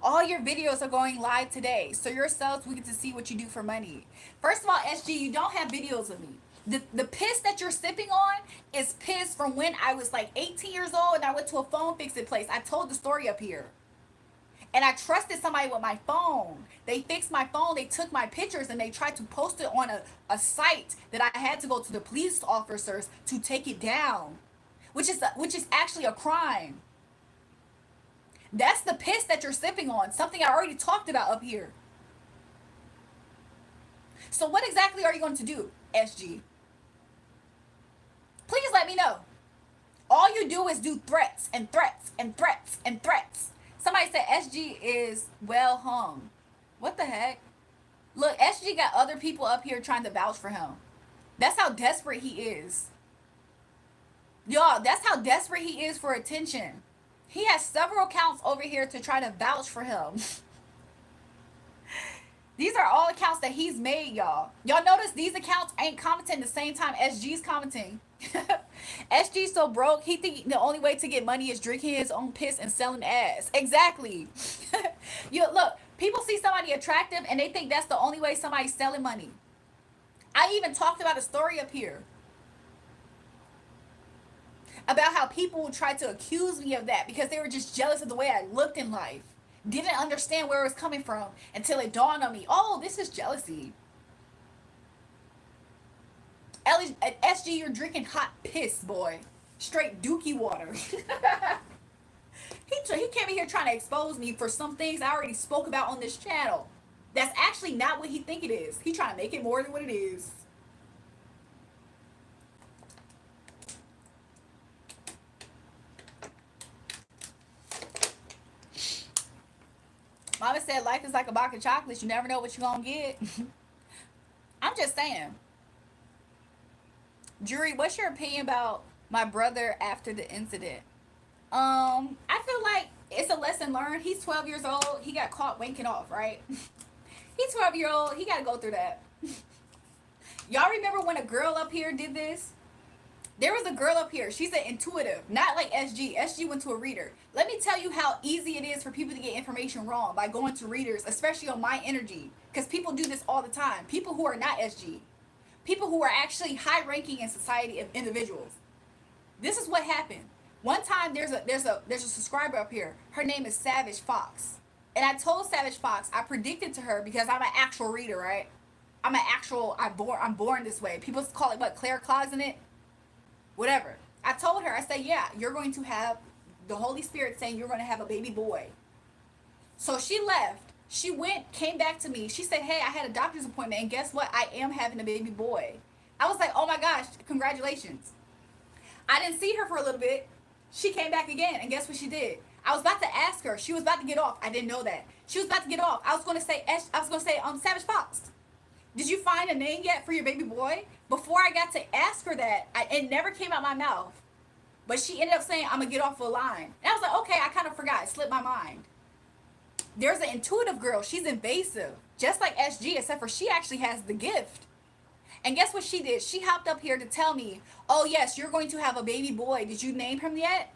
All your videos are going live today, so yourselves we get to see what you do for money. First of all, SG, you don't have videos of me. The piss that you're sipping on is piss from when I was like 18 years old and I went to a phone fixing place. I told the story up here. And I trusted somebody with my phone. They fixed my phone, they took my pictures, and they tried to post it on a site that I had to go to the police officers to take it down, which is actually a crime. That's the piss that you're sipping on, something I already talked about up here. So what exactly are you going to do, SG? Please let me know. All you do is do threats and threats and threats and threats. Somebody said SG is well hung. What the heck? Look, SG got other people up here trying to vouch for him. That's how desperate he is. Y'all, that's how desperate he is for attention. He has several accounts over here to try to vouch for him. These are all accounts that he's made, y'all. Y'all notice these accounts ain't commenting the same time SG's commenting. SG's so broke, he think the only way to get money is drinking his own piss and selling ass. Exactly. You look, people see somebody attractive and they think that's the only way somebody's selling money. I even talked about a story up here about how people would try to accuse me of that because they were just jealous of the way I looked in life. Didn't understand where it was coming from until it dawned on me. Oh, this is jealousy. SG, you're drinking hot piss, boy. Straight dookie water. He came in here trying to expose me for some things I already spoke about on this channel. That's actually not what he think it is. He trying to make it more than what it is. Mama said life is like a box of chocolates. You never know what you're going to get. I'm just saying. Julrae, what's your opinion about my brother after the incident? I feel like it's a lesson learned. He's 12 years old. He got caught wanking off, right? He's 12-year-old. He got to go through that. Y'all remember when a girl up here did this? There was a girl up here. She's an intuitive, not like SG. SG went to a reader. Let me tell you how easy it is for people to get information wrong by going to readers, especially on my energy. Because people do this all the time. People who are not SG. People who are actually high ranking in society of individuals. This is what happened. One time there's a subscriber up here. Her name is Savage Fox. And I told Savage Fox, I predicted to her because I'm an actual reader, right? I'm born this way. People call it what, claircognizant? Whatever. I told her, I said, yeah, you're going to have the Holy Spirit saying you're going to have a baby boy. So she left. She went, came back to me. She said, hey, I had a doctor's appointment, and guess what? I am having a baby boy. I was like, oh my gosh, congratulations. I didn't see her for a little bit. She came back again, and guess what she did? I was about to ask her. She was about to get off. I didn't know that. She was about to get off. I was going to say, Savage Fox, did you find a name yet for your baby boy? Before I got to ask her that, it never came out my mouth. But she ended up saying, I'm going to get off the line. And I was like, okay, I kind of forgot. It slipped my mind. There's an intuitive girl. She's invasive. Just like SG, except for she actually has the gift. And guess what she did? She hopped up here to tell me, oh, yes, you're going to have a baby boy. Did you name him yet?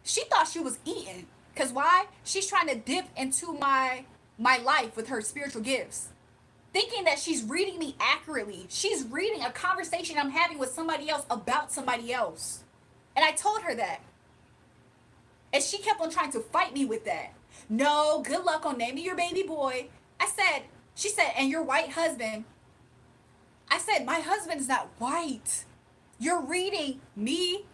She thought she was eating. Because why? She's trying to dip into my life with her spiritual gifts. Thinking that she's reading me accurately. She's reading a conversation I'm having with somebody else about somebody else. And I told her that. And she kept on trying to fight me with that. No, good luck on naming your baby boy. She said, and your white husband. I said, my husband is not white. You're reading me,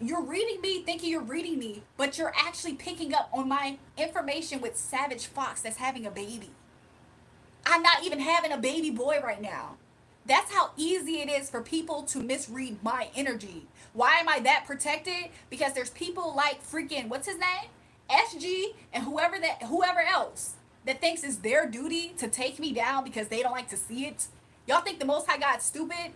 you're reading me thinking you're reading me, but you're actually picking up on my information with Savage Fox that's having a baby. I'm not even having a baby boy right now. That's how easy it is for people to misread my energy. Why am I that protected? Because there's people like freaking, what's his name? SG and whoever else that thinks it's their duty to take me down because they don't like to see it. Y'all think the Most High God's stupid?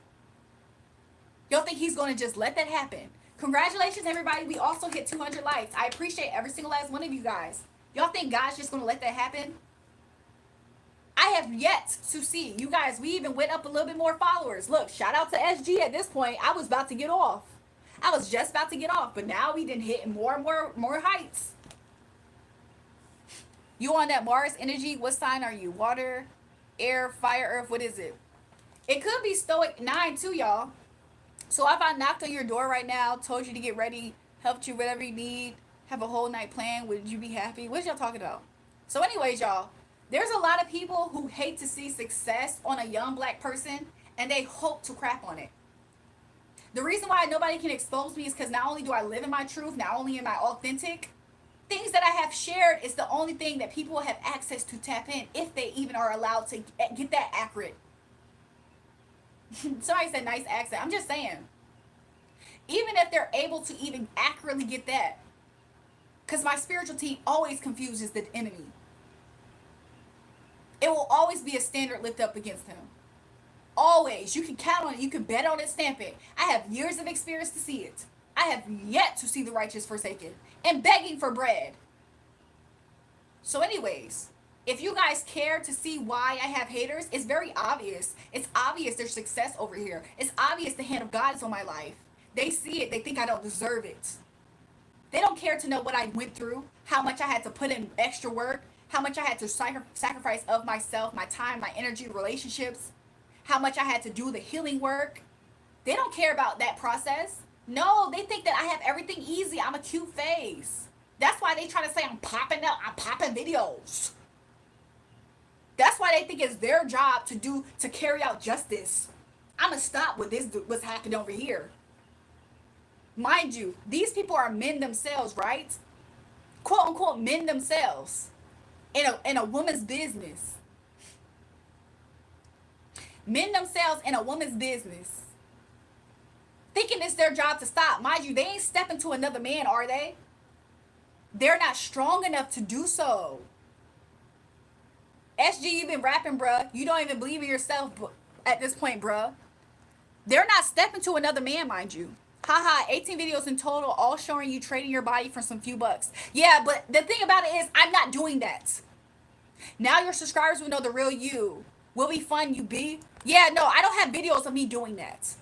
Y'all think he's going to just let that happen? Congratulations, everybody. We also hit 200 likes. I appreciate every single last one of you guys. Y'all think God's just going to let that happen? I have yet to see. You guys, we even went up a little bit more followers. Look, shout out to SG at this point. I was about to get off. I was just about to get off, but now we done hit more and more heights. You on that Mars energy? What sign are you? Water, air, fire, earth? What is it? It could be Stoic 9 too, y'all. So if I knocked on your door right now, told you to get ready, helped you whatever you need, have a whole night plan, would you be happy? What y'all talking about? So anyways, y'all, there's a lot of people who hate to see success on a young black person and they hope to crap on it. The reason why nobody can expose me is because not only do I live in my truth, not only am I authentic, things that I have shared is the only thing that people have access to tap in if they even are allowed to get that accurate. Somebody said nice accent. I'm just saying. Even if they're able to even accurately get that, because my spiritual team always confuses the enemy. It will always be a standard lift up against him. Always. You can count on it. You can bet on it, stamp it. I have years of experience to see it. I have yet to see the righteous forsaken and begging for bread. So anyways, if you guys care to see why I have haters, it's very obvious. It's obvious there's success over here. It's obvious the hand of God is on my life. They see it. They think I don't deserve it. They don't care to know what I went through, how much I had to put in extra work, how much I had to sacrifice of myself, my time, my energy, relationships, how much I had to do the healing work. They don't care about that process. No, they think that I have everything easy. I'm a cute face. That's why they try to say I'm popping out. I'm popping videos. That's why they think it's their job to carry out justice. I'm going to stop with this, what's happening over here. Mind you, these people are men themselves, right? Quote unquote men themselves in a woman's business. Men themselves in a woman's business. Thinking it's their job to stop. Mind you, they ain't stepping to another man, are they? They're not strong enough to do so. SG, you've been rapping, bruh. You don't even believe in yourself at this point, bruh. They're not stepping to another man, mind you. Haha, 18 videos in total, all showing you trading your body for some few bucks. Yeah, but the thing about it is, I'm not doing that. Now your subscribers will know the real you. Will be fun, you be. Yeah, no, I don't have videos of me doing that.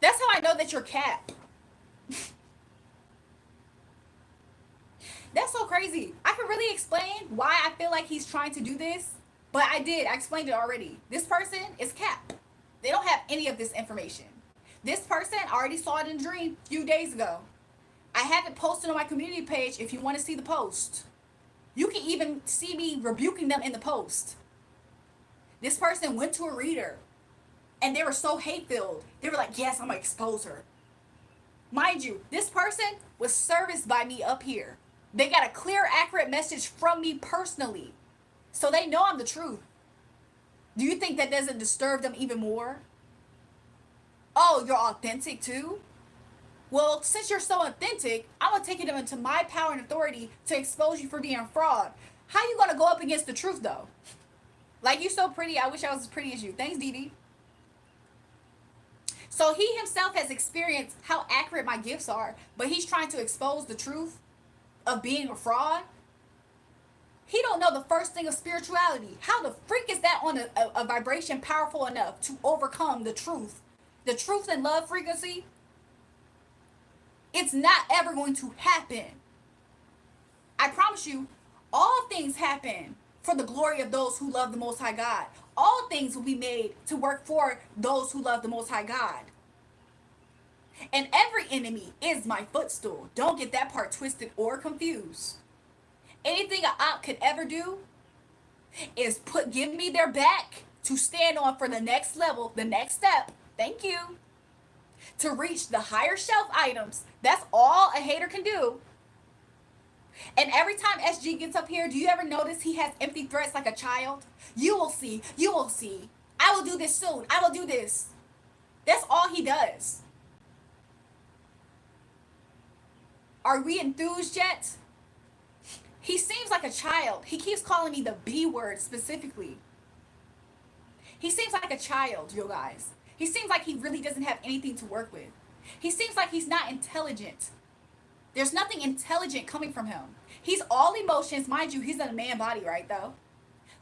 That's how I know that you're cap. That's so crazy. I can really explain why I feel like he's trying to do this, but I did. I explained it already. This person is cap. They don't have any of this information. This person, I already saw it in a dream a few days ago. I have it posted on my community page if you want to see the post. You can even see me rebuking them in the post. This person went to a reader and they were so hate-filled. They were like, yes, I'm going to expose her. Mind you, this person was serviced by me up here. They got a clear, accurate message from me personally. So they know I'm the truth. Do you think that doesn't disturb them even more? Oh, you're authentic too? Well, since you're so authentic, I'm going to take it into my power and authority to expose you for being a fraud. How you going to go up against the truth, though? Like, you so pretty. I wish I was as pretty as you. Thanks, Dee Dee. So he himself has experienced how accurate my gifts are, but he's trying to expose the truth of being a fraud. He don't know the first thing of spirituality. How the freak is that on a vibration powerful enough to overcome the truth? The truth and love frequency? It's not ever going to happen. I promise you, all things happen for the glory of those who love the Most High God. All things will be made to work for those who love the Most High God. And every enemy is my footstool. Don't get that part twisted or confused. Anything an op could ever do is give me their back to stand on for the next level, the next step. Thank you. To reach the higher shelf items. That's all a hater can do. And every time SG gets up here, do you ever notice he has empty threats like a child? You will see. You will see. I will do this soon. I will do this. That's all he does. Are we enthused yet? He seems like a child. He keeps calling me the B word specifically. He seems like a child, you guys. He seems like he really doesn't have anything to work with. He seems like he's not intelligent. There's nothing intelligent coming from him. He's all emotions. Mind you, he's in a man body, right, though?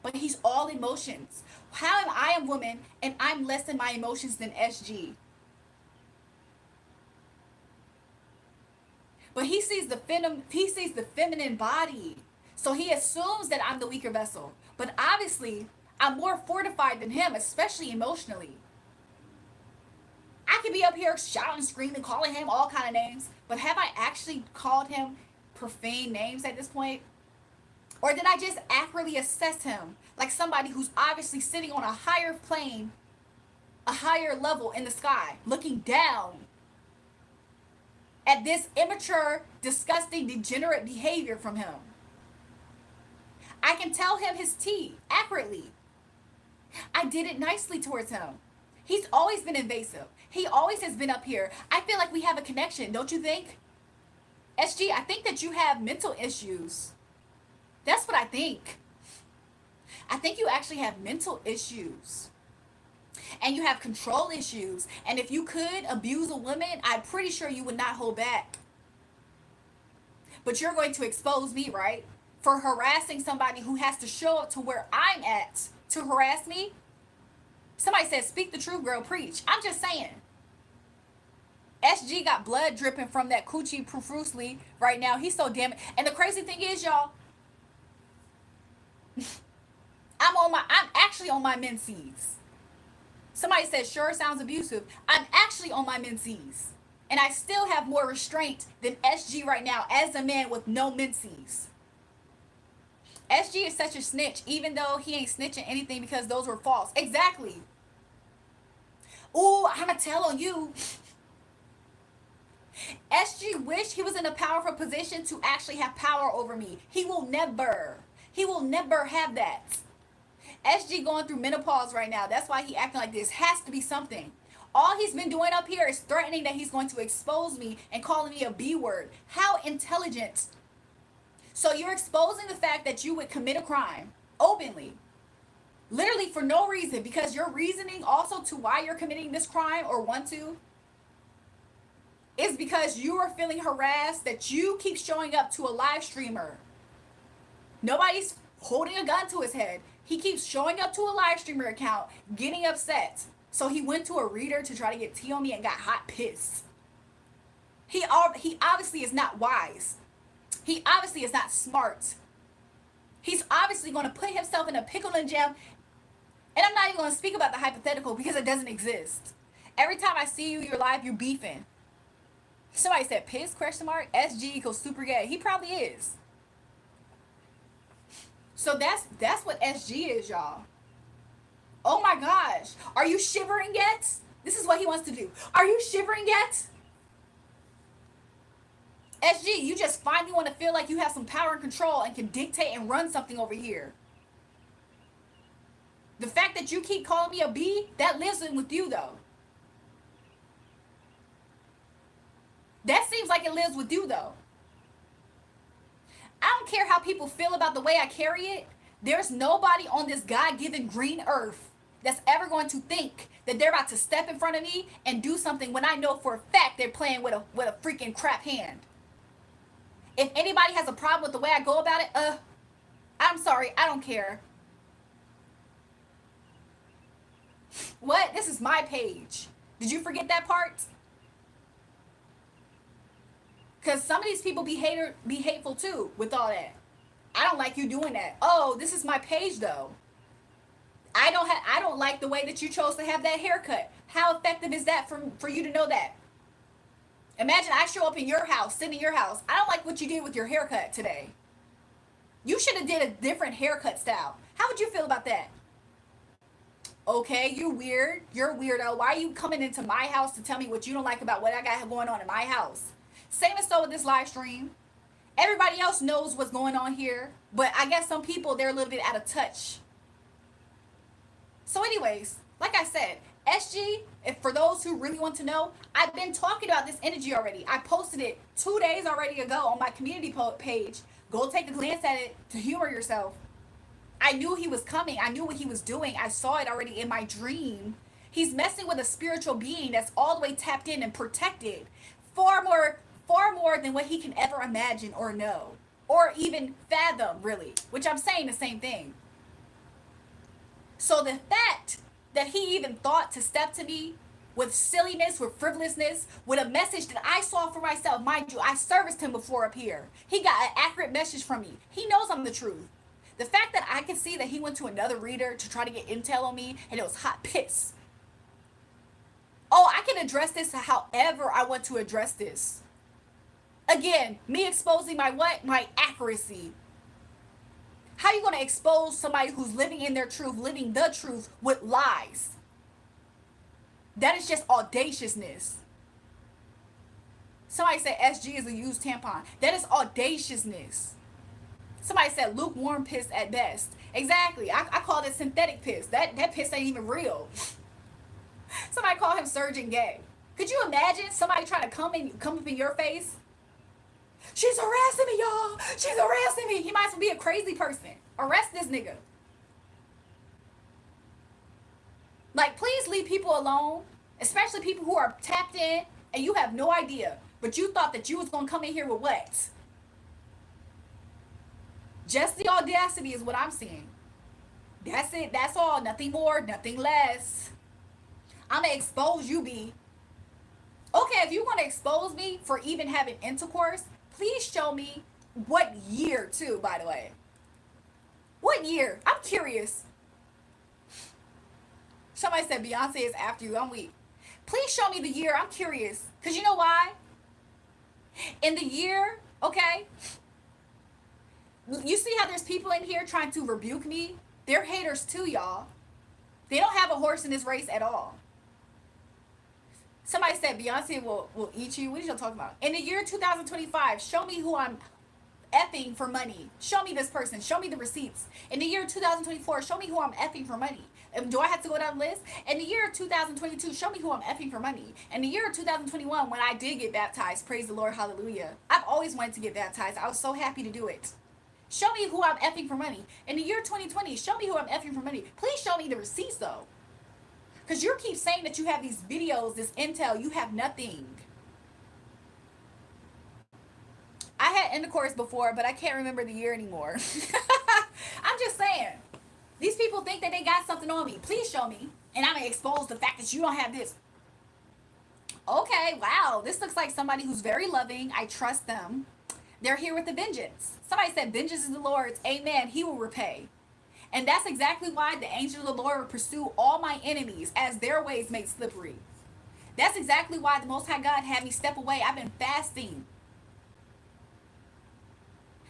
but he's all emotions. How am I a woman and I'm less in my emotions than SG? But he sees the feminine body. So he assumes that I'm the weaker vessel. But obviously, I'm more fortified than him, especially emotionally. I could be up here shouting, screaming, calling him all kind of names, but have I actually called him profane names at this point? Or did I just accurately assess him like somebody who's obviously sitting on a higher plane, a higher level in the sky, looking down at this immature, disgusting, degenerate behavior from him? I can tell him his tea accurately. I did it nicely towards him. He's always been invasive. He always has been up here. I feel like we have a connection, don't you think? SG, I think that you have mental issues. That's what I think. I think you actually have mental issues. And you have control issues. And if you could abuse a woman, I'm pretty sure you would not hold back. But you're going to expose me, right? For harassing somebody who has to show up to where I'm at to harass me. Somebody said, speak the truth, girl, preach. I'm just saying. SG got blood dripping from that coochie profusely right now. He's so damn. And the crazy thing is, y'all, I'm actually on my menses. Somebody said, sure sounds abusive. I'm actually on my menses. And I still have more restraint than SG right now as a man with no menses. SG is such a snitch, even though he ain't snitching anything because those were false. Exactly. Ooh, I'm gonna tell on you. SG wished he was in a powerful position to actually have power over me. He will never have that. SG going through menopause right now. That's why he acting like this. Has to be something. All he's been doing up here is threatening that he's going to expose me and calling me a B word. How intelligent. So you're exposing the fact that you would commit a crime openly. Literally for no reason, because your reasoning also to why you're committing this crime or want to is because you are feeling harassed that you keep showing up to a live streamer. Nobody's holding a gun to his head. He keeps showing up to a live streamer account, getting upset. So he went to a reader to try to get tea on me and got hot pissed. He obviously is not wise. He obviously is not smart. He's obviously going to put himself in a pickle and jam. And I'm not even going to speak about the hypothetical because it doesn't exist. Every time I see you, you're live, you're beefing. Somebody said piss, question mark, SG equals super gay. He probably is. So that's what SG is, y'all. Oh my gosh. Are you shivering yet? This is what he wants to do. Are you shivering yet? SG, you just finally want to feel like you have some power and control and can dictate and run something over here. The fact that you keep calling me a B, that lives in with you though. That seems like it lives with you though. I don't care how people feel about the way I carry it. There's nobody on this God-given green earth that's ever going to think that they're about to step in front of me and do something when I know for a fact they're playing with a freaking crap hand. If anybody has a problem with the way I go about it, I'm sorry, I don't care. What? This is my page. Did you forget that part? Because some of these people be hateful too with all that. I don't like you doing that. Oh, this is my page though. I don't like the way that you chose to have that haircut. How effective is that for you to know that? Imagine I show up in your house, sit in your house. I don't like what you did with your haircut today. You should have did a different haircut style. How would you feel about that? Okay, you're weird. You're a weirdo. Why are you coming into my house to tell me what you don't like about what I got going on in my house? Same as so with this live stream. Everybody else knows what's going on here, but I guess some people, they're a little bit out of touch. So anyways, like I said, SG, if for those who really want to know, I've been talking about this energy already. I posted it 2 days already ago on my community page. Go take a glance at it to humor yourself. I knew he was coming. I knew what he was doing. I saw it already in my dream. He's messing with a spiritual being that's all the way tapped in and protected. Far more than what he can ever imagine or know. Or even fathom, really. Which I'm saying the same thing. So the fact that he even thought to step to me with silliness, with frivolousness, with a message that I saw for myself. Mind you, I serviced him before up here. He got an accurate message from me. He knows I'm the truth. The fact that I can see that he went to another reader to try to get intel on me, and it was hot piss. Oh, I can address this however I want to address this. Again, me exposing my what? My accuracy. How are you going to expose somebody who's living in their truth, living the truth with lies? That is just audaciousness. Somebody said SG is a used tampon. That is audaciousness. Somebody said lukewarm piss at best. Exactly. I call it synthetic piss. That piss ain't even real. Somebody called him Surgeon Gay. Could you imagine somebody trying to come up in your face? She's harassing me, y'all. She's harassing me. He might as well be a crazy person. Arrest this nigga. Like, please leave people alone, especially people who are tapped in and you have no idea. But you thought that you was going to come in here with what? Just the audacity is what I'm seeing. That's it. That's all. Nothing more. Nothing less. I'm going to expose you, B. Okay, if you want to expose me for even having intercourse, please show me what year, too, by the way. What year? I'm curious. Somebody said Beyonce is after you. I'm weak. Please show me the year. I'm curious. Because you know why? In the year, okay, you see how there's people in here trying to rebuke me? They're haters too, y'all. They don't have a horse in this race at all. Somebody said Beyonce will eat you. What are you talking about? In the year 2025, show me who I'm effing for money. Show me this person. Show me the receipts. In the year 2024, show me who I'm effing for money. Do I have to go down the list? In the year 2022, show me who I'm effing for money. In the year 2021, when I did get baptized, praise the Lord, hallelujah. I've always wanted to get baptized. I was so happy to do it. Show me who I'm effing for money. In the year 2020, show me who I'm effing for money. Please show me the receipts, though. Because you keep saying that you have these videos, this intel. You have nothing. I had intercourse before, but I can't remember the year anymore. I'm just saying. These people think that they got something on me. Please show me. And I'm going to expose the fact that you don't have this. Okay, wow. This looks like somebody who's very loving. I trust them. They're here with a vengeance. Somebody said, vengeance is the Lord's. Amen. He will repay. And that's exactly why the angel of the Lord will pursue all my enemies as their ways made slippery. That's exactly why the Most High God had me step away. I've been fasting.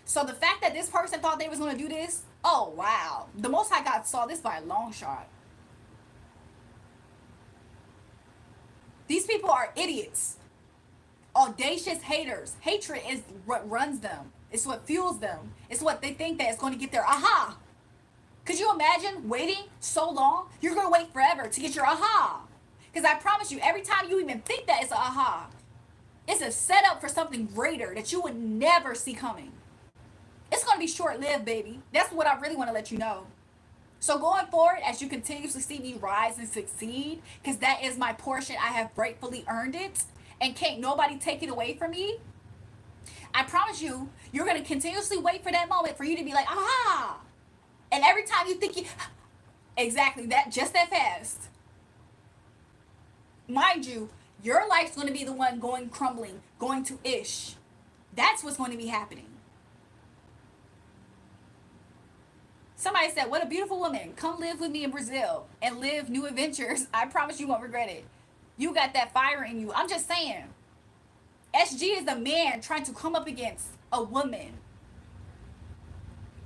So the fact that this person thought they was going to do this, oh, wow. The Most High God saw this by a long shot. These people are idiots. Audacious haters. Hatred is what runs them. It's what fuels them. It's what they think that is going to get their aha. Could you imagine waiting so long? You're going to wait forever to get your aha. Because I promise you, every time you even think that it's an aha, it's a setup for something greater that you would never see coming. It's going to be short-lived, baby. That's what I really want to let you know. So going forward, as you continuously see me rise and succeed, because that is my portion, I have rightfully earned it, and can't nobody take it away from me, I promise you, you're going to continuously wait for that moment for you to be like, aha! And every time you think you... Exactly, that just that fast. Mind you, your life's going to be the one going crumbling, going to ish. That's what's going to be happening. Somebody said, what a beautiful woman. Come live with me in Brazil and live new adventures. I promise you won't regret it. You got that fire in you. I'm just saying. SG is a man trying to come up against a woman.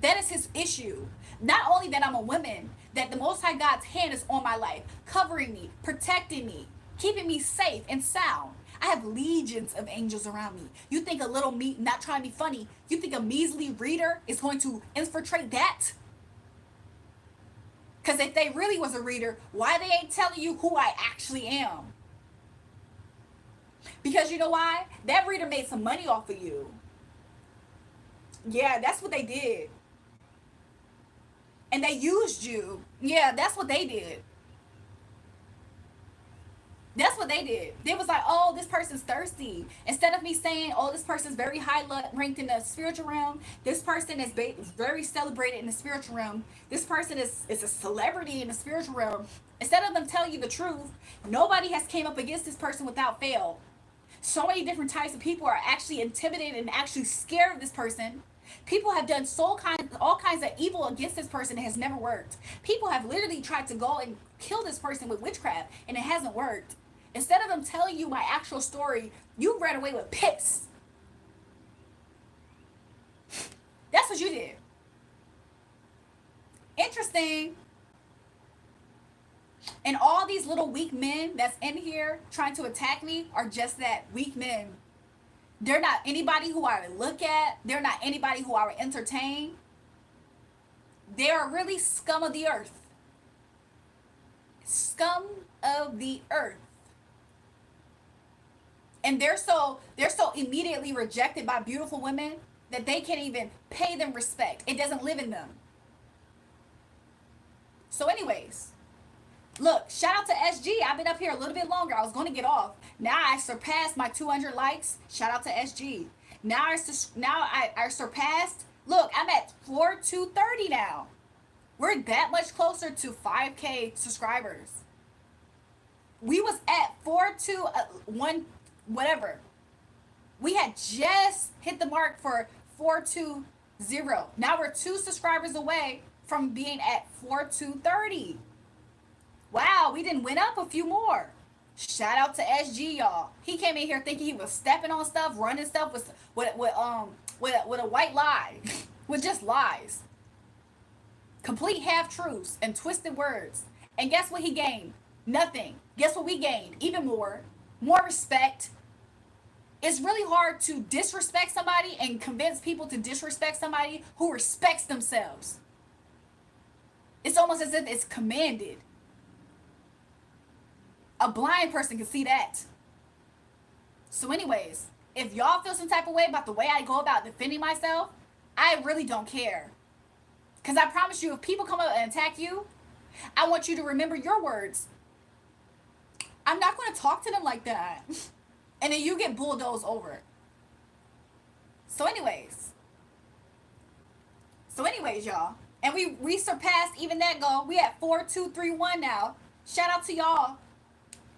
That is his issue. Not only that I'm a woman, that the Most High God's hand is on my life, covering me, protecting me, keeping me safe and sound. I have legions of angels around me. You think a little me, not trying to be funny, you think a measly reader is going to infiltrate that? Because if they really was a reader, why they ain't telling you who I actually am? Because you know why? That reader made some money off of you. Yeah, that's what they did. And they used you. Yeah, that's what they did. That's what they did. They was like, oh, this person's thirsty. Instead of me saying, oh, this person's very high ranked in the spiritual realm, this person is very celebrated in the spiritual realm, this person is a celebrity in the spiritual realm. Instead of them telling you the truth, nobody has came up against this person without fail. So many different types of people are actually intimidated and actually scared of this person. People have done all kinds of evil against this person. It has never worked. People have literally tried to go and kill this person with witchcraft, and it hasn't worked. Instead of them telling you my actual story, you ran away with piss. That's what you did. Interesting. And all these little weak men that's in here trying to attack me are just that, weak men. They're not anybody who I would look at. They're not anybody who I would entertain. They are really scum of the earth. Scum of the earth. And they're so immediately rejected by beautiful women that they can't even pay them respect. It doesn't live in them. So anyways, look, shout out to SG. I've been up here a little bit longer. I was going to get off. Now I surpassed my 200 likes. Shout out to SG. Now I surpassed. Look, I'm at 4230 now. We're that much closer to 5K subscribers. We was at 421 whatever. We had just hit the mark for 420. Now we're 2 subscribers away from being at 4230. Wow, we didn't went up a few more. Shout out to SG, y'all. He came in here thinking he was stepping on stuff, running stuff with a white lie, with just lies, complete half truths and twisted words. And guess what he gained? Nothing. Guess what we gained? Even more respect. It's really hard to disrespect somebody and convince people to disrespect somebody who respects themselves. It's almost as if it's commanded. A blind person can see that. So anyways, if y'all feel some type of way about the way I go about defending myself, I really don't care. Because I promise you, if people come up and attack you, I want you to remember your words. I'm not going to talk to them like that. And then you get bulldozed over. So anyways, y'all. And we surpassed even that goal. We at 4231 now. Shout out to y'all.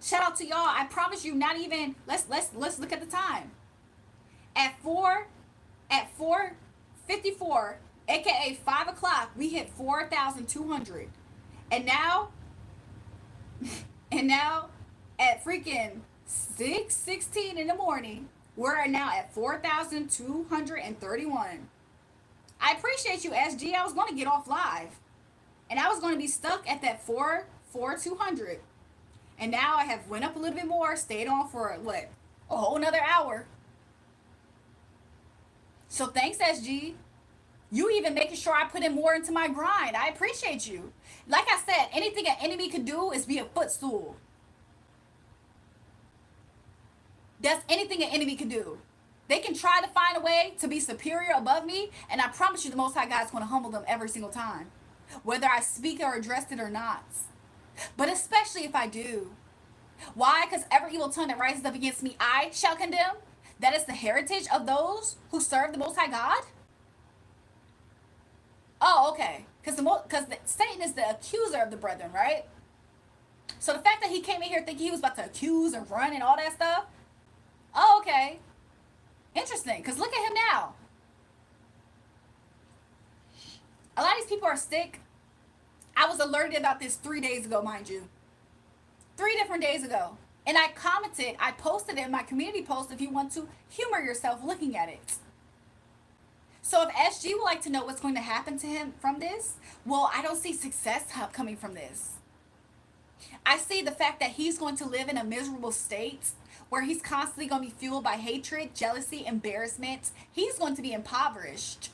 Shout out to y'all. I promise you, not even, let's look at the time. At 4:54, aka 5 o'clock, we hit 4,200. And now at freaking 6:16 in the morning, we're now at 4,231. I appreciate you, SG. I was going to get off live. And I was going to be stuck at that 4,200. And now I have went up a little bit more, stayed on for what? A whole nother hour. So thanks, SG. You even making sure I put in more into my grind. I appreciate you. Like I said, anything an enemy can do is be a footstool. That's anything an enemy can do. They can try to find a way to be superior above me, and I promise you the Most High God is going to humble them every single time, whether I speak or address it or not. But especially if I do. Why? Because every evil tongue that rises up against me, I shall condemn. That is the heritage of those who serve the Most High God. Oh, okay. Because Satan is the accuser of the brethren, right? So the fact that he came in here thinking he was about to accuse and run and all that stuff. Oh, okay. Interesting. Because look at him now. A lot of these people are sick. I was alerted about this 3 days ago, mind you. 3 different days ago. And I commented, I posted it in my community post if you want to humor yourself looking at it. So if SG would like to know what's going to happen to him from this, well, I don't see success coming from this. I see the fact that he's going to live in a miserable state where he's constantly going to be fueled by hatred, jealousy, embarrassment. He's going to be impoverished.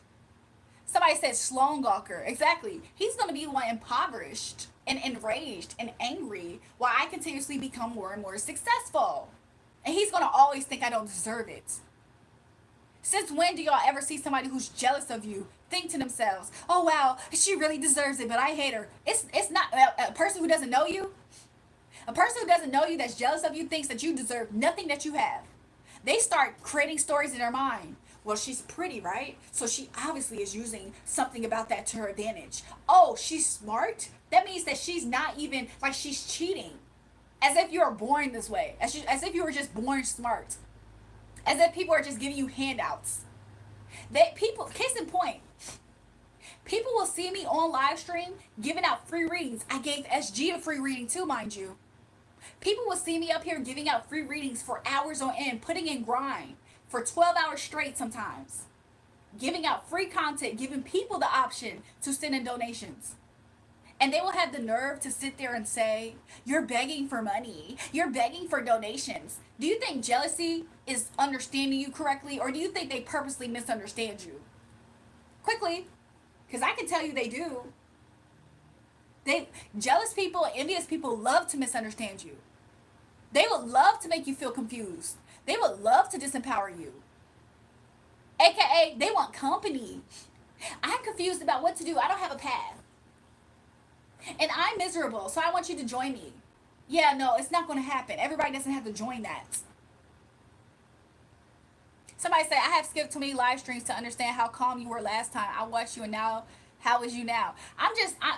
Somebody said Schlongawker. Exactly. He's going to be one impoverished and enraged and angry while I continuously become more and more successful. And he's going to always think I don't deserve it. Since when do y'all ever see somebody who's jealous of you think to themselves, oh wow, she really deserves it, but I hate her? It's not a person who doesn't know you. A person who doesn't know you, that's jealous of you, thinks that you deserve nothing that you have. They start creating stories in their mind. Well, she's pretty, right? So she obviously is using something about that to her advantage. Oh, she's smart? That means that she's not even, like, she's cheating. As if you are born this way. As if you were just born smart. As if people are just giving you handouts. People, case in point, people will see me on live stream giving out free readings. I gave SG a free reading too, mind you. People will see me up here giving out free readings for hours on end, putting in grind for 12 hours straight sometimes. Giving out free content, giving people the option to send in donations. And they will have the nerve to sit there and say, you're begging for money. You're begging for donations. Do you think jealousy is understanding you correctly, or do you think they purposely misunderstand you? Quickly, because I can tell you they do. Jealous people, envious people love to misunderstand you. They would love to make you feel confused. They would love to disempower you. AKA, they want company. I'm confused about what to do. I don't have a path. And I'm miserable, so I want you to join me. Yeah, no, it's not going to happen. Everybody doesn't have to join that. Somebody said, I have skipped too many live streams to understand how calm you were last time. I watched you, and now, how is you now?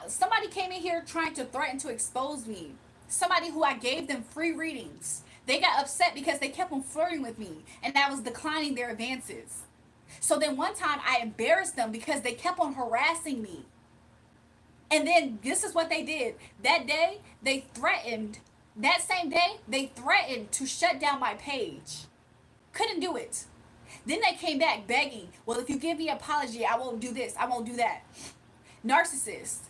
Somebody came in here trying to threaten to expose me. Somebody who I gave them free readings. They got upset because they kept on flirting with me, and I was declining their advances. So then one time I embarrassed them because they kept on harassing me. And then this is what they did. That day, that same day, they threatened to shut down my page. Couldn't do it. Then they came back begging, well, if you give me an apology, I won't do this, I won't do that. Narcissist.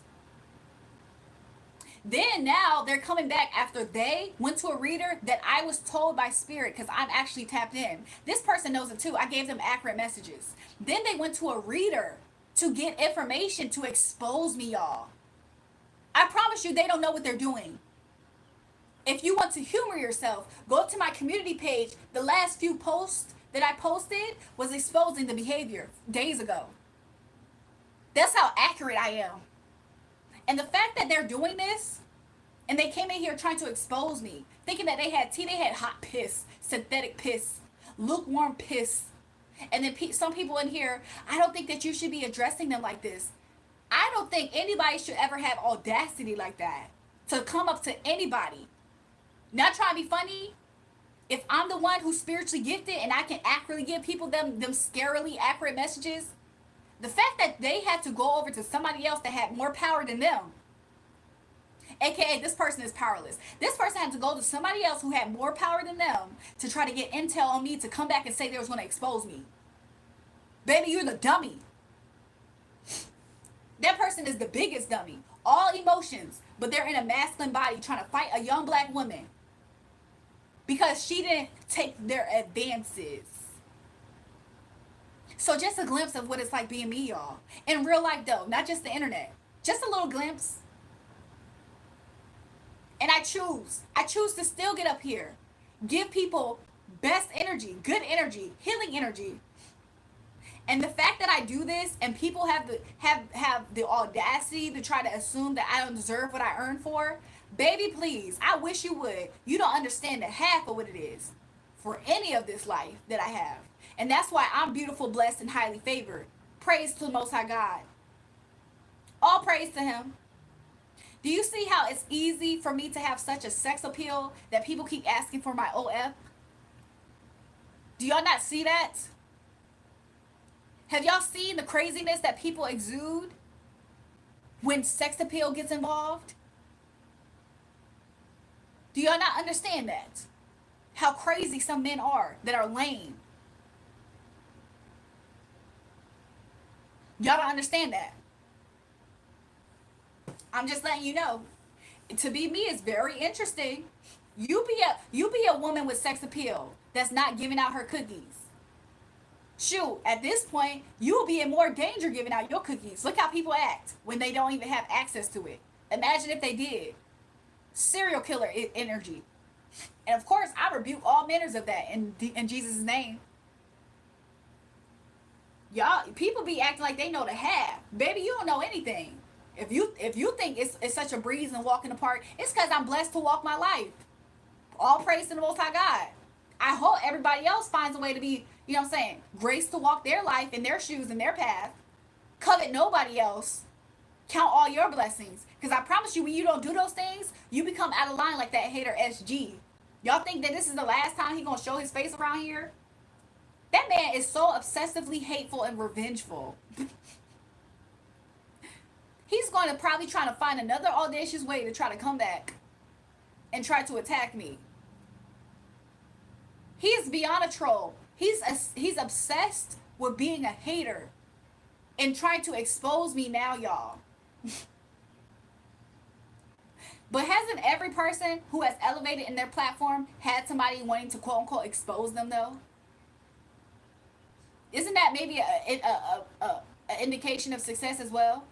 Then now they're coming back after they went to a reader that I was told by spirit, because I'm actually tapped in. This person knows it too. I gave them accurate messages. Then they went to a reader to get information to expose me, y'all. I promise you, they don't know what they're doing. If you want to humor yourself, go to my community page. The last few posts that I posted was exposing the behavior days ago. That's how accurate I am. And the fact that they're doing this, and they came in here trying to expose me, thinking that they had tea, they had hot piss, synthetic piss, lukewarm piss. And then some people in here, I don't think that you should be addressing them like this. I don't think anybody should ever have audacity like that to come up to anybody. Not trying to be funny. If I'm the one who's spiritually gifted and I can accurately give people them scarily accurate messages, the fact that they had to go over to somebody else that had more power than them, aka this person is powerless. This person had to go to somebody else who had more power than them to try to get intel on me to come back and say they was going to expose me. Baby, you're the dummy. That person is the biggest dummy. All emotions, but they're in a masculine body trying to fight a young black woman because she didn't take their advances. So just a glimpse of what it's like being me, y'all. In real life, though, not just the internet. Just a little glimpse. And I choose to still get up here. Give people best energy, good energy, healing energy. And the fact that I do this and people have the audacity to try to assume that I don't deserve what I earn for, baby, please, I wish you would. You don't understand the half of what it is for any of this life that I have. And that's why I'm beautiful, blessed, and highly favored. Praise to the Most High God. All praise to Him. Do you see how it's easy for me to have such a sex appeal that people keep asking for my OF? Do y'all not see that? Have y'all seen the craziness that people exude when sex appeal gets involved? Do y'all not understand that? How crazy some men are that are lame. Y'all don't understand that. I'm just letting you know. To be me is very interesting. You be a woman with sex appeal that's not giving out her cookies. Shoot, at this point, you will be in more danger giving out your cookies. Look how people act when they don't even have access to it. Imagine if they did. Serial killer energy. And of course, I rebuke all manners of that in Jesus' name. Y'all, people be acting like they know the half. Baby, you don't know anything. If you think it's such a breeze and walk in the park, it's because I'm blessed to walk my life. All praise to the Most High God. I hope everybody else finds a way to be, what I'm saying, grace to walk their life in their shoes and their path. Covet nobody else. Count all your blessings. Because I promise you, when you don't do those things, you become out of line like that hater SG. Y'all think that this is the last time he gonna show his face around here? That man is so obsessively hateful and revengeful. He's going to probably try to find another audacious way to try to come back and try to attack me. He is beyond a troll. He's obsessed with being a hater and trying to expose me now, y'all. But hasn't every person who has elevated in their platform had somebody wanting to quote unquote expose them though? Isn't that maybe a indication of success as well?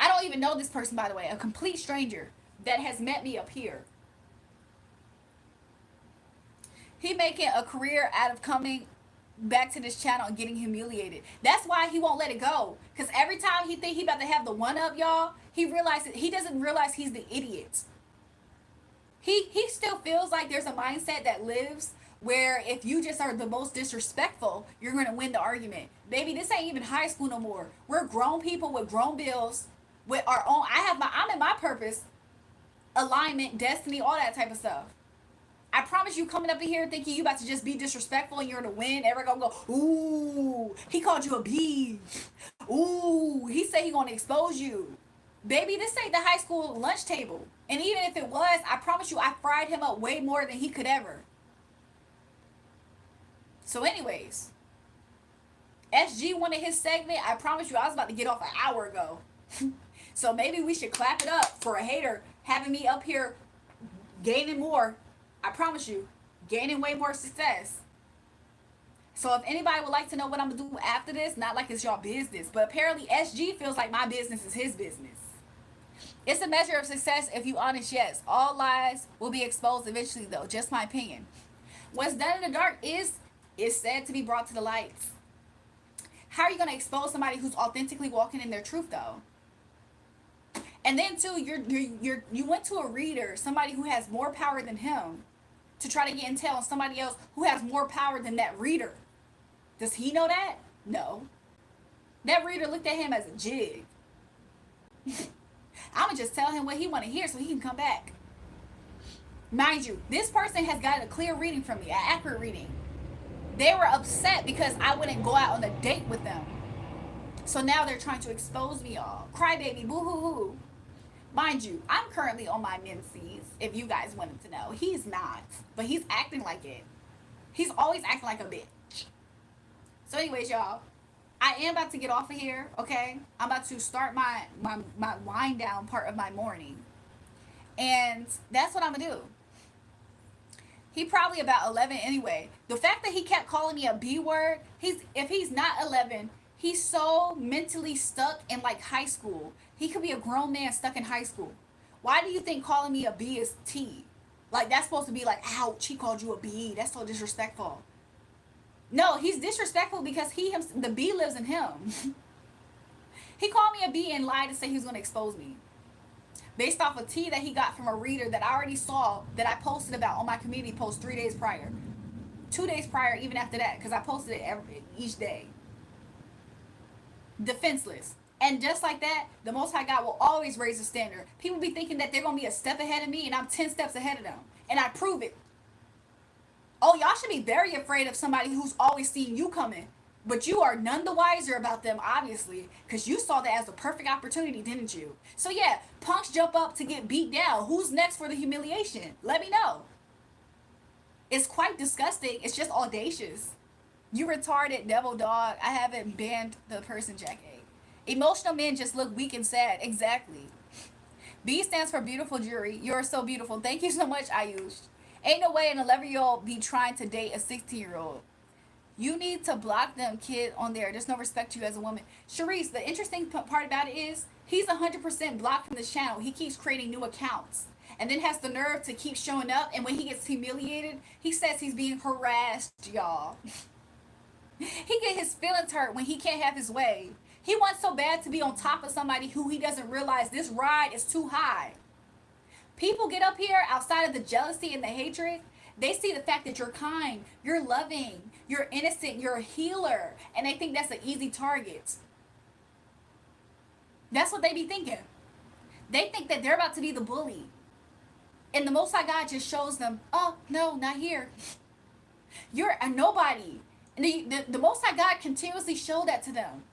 I don't even know this person, by the way, a complete stranger that has met me up here. He making a career out of coming back to this channel and getting humiliated. That's why he won't let it go. Because every time he think he about to have the one up, y'all, he doesn't realize he's the idiot. He still feels like there's a mindset that lives where if you just are the most disrespectful, you're going to win the argument. Baby, this ain't even high school no more. We're grown people with grown bills, with our own. I'm in my purpose, alignment, destiny, all that type of stuff. I promise you, coming up in here thinking you about to just be disrespectful and you're gonna win, everyone gonna go, ooh, he called you a bee. Ooh, he said he gonna expose you. Baby, this ain't the high school lunch table. And even if it was, I promise you, I fried him up way more than he could ever. So anyways, SG wanted his segment. I promise you, I was about to get off an hour ago. So maybe we should clap it up for a hater having me up here gaining more. I promise you, gaining way more success. So if anybody would like to know what I'm going to do after this, not like it's y'all business, but apparently SG feels like my business is his business. It's a measure of success if you honest, yes. All lies will be exposed eventually, though. Just my opinion. What's done in the dark is said to be brought to the light. How are you going to expose somebody who's authentically walking in their truth, though? And then, too, you went to a reader, somebody who has more power than him, to try to get intel on somebody else who has more power than that reader. Does he know that? No. That reader looked at him as a jig. I'm going to just tell him what he want to hear so he can come back. Mind you, this person has gotten a clear reading from me, an accurate reading. They were upset because I wouldn't go out on a date with them. So now they're trying to expose me all. Crybaby, boo-hoo-hoo. Mind you, I'm currently on my menses, if you guys wanted to know. He's not, but he's acting like it. He's always acting like a bitch. So anyways, y'all, I am about to get off of here, okay? I'm about to start my wind down part of my morning. And that's what I'm going to do. He probably about 11 anyway. The fact that he kept calling me a B word, if he's not 11, he's so mentally stuck in like high school. He could be a grown man stuck in high school. Why do you think calling me a B is T? Like that's supposed to be like, ouch, he called you a B. That's so disrespectful. No, he's disrespectful because the B lives in him. He called me a B and lied to say he was going to expose me. Based off a T that he got from a reader that I already saw that I posted about on my community post 3 days prior. 2 days prior, even after that, because I posted it each day. Defenseless. And just like that, the Most High God will always raise the standard. People be thinking that they're going to be a step ahead of me, and I'm 10 steps ahead of them. And I prove it. Oh, y'all should be very afraid of somebody who's always seeing you coming. But you are none the wiser about them, obviously, because you saw that as a perfect opportunity, didn't you? So yeah, punks jump up to get beat down. Who's next for the humiliation? Let me know. It's quite disgusting. It's just audacious. You retarded devil dog. I haven't banned the person, Jack A. Emotional men just look weak and sad. Exactly. B stands for beautiful jury. You're so beautiful. Thank you so much, Ayush. Ain't no way an 11-year-old be trying to date a 16-year-old. You need to block them, kid, on there. There's no respect to you as a woman. Sharice, the interesting part about it is he's 100% blocked from this channel. He keeps creating new accounts and then has the nerve to keep showing up. And when he gets humiliated, he says he's being harassed, y'all. He get his feelings hurt when he can't have his way. He wants so bad to be on top of somebody who he doesn't realize this ride is too high. People get up here outside of the jealousy and the hatred. They see the fact that you're kind, you're loving, you're innocent, you're a healer, and they think that's an easy target. That's what they be thinking. They think that they're about to be the bully. And the Most High God just shows them, oh, no, not here. You're a nobody. And the Most High God continuously showed that to them.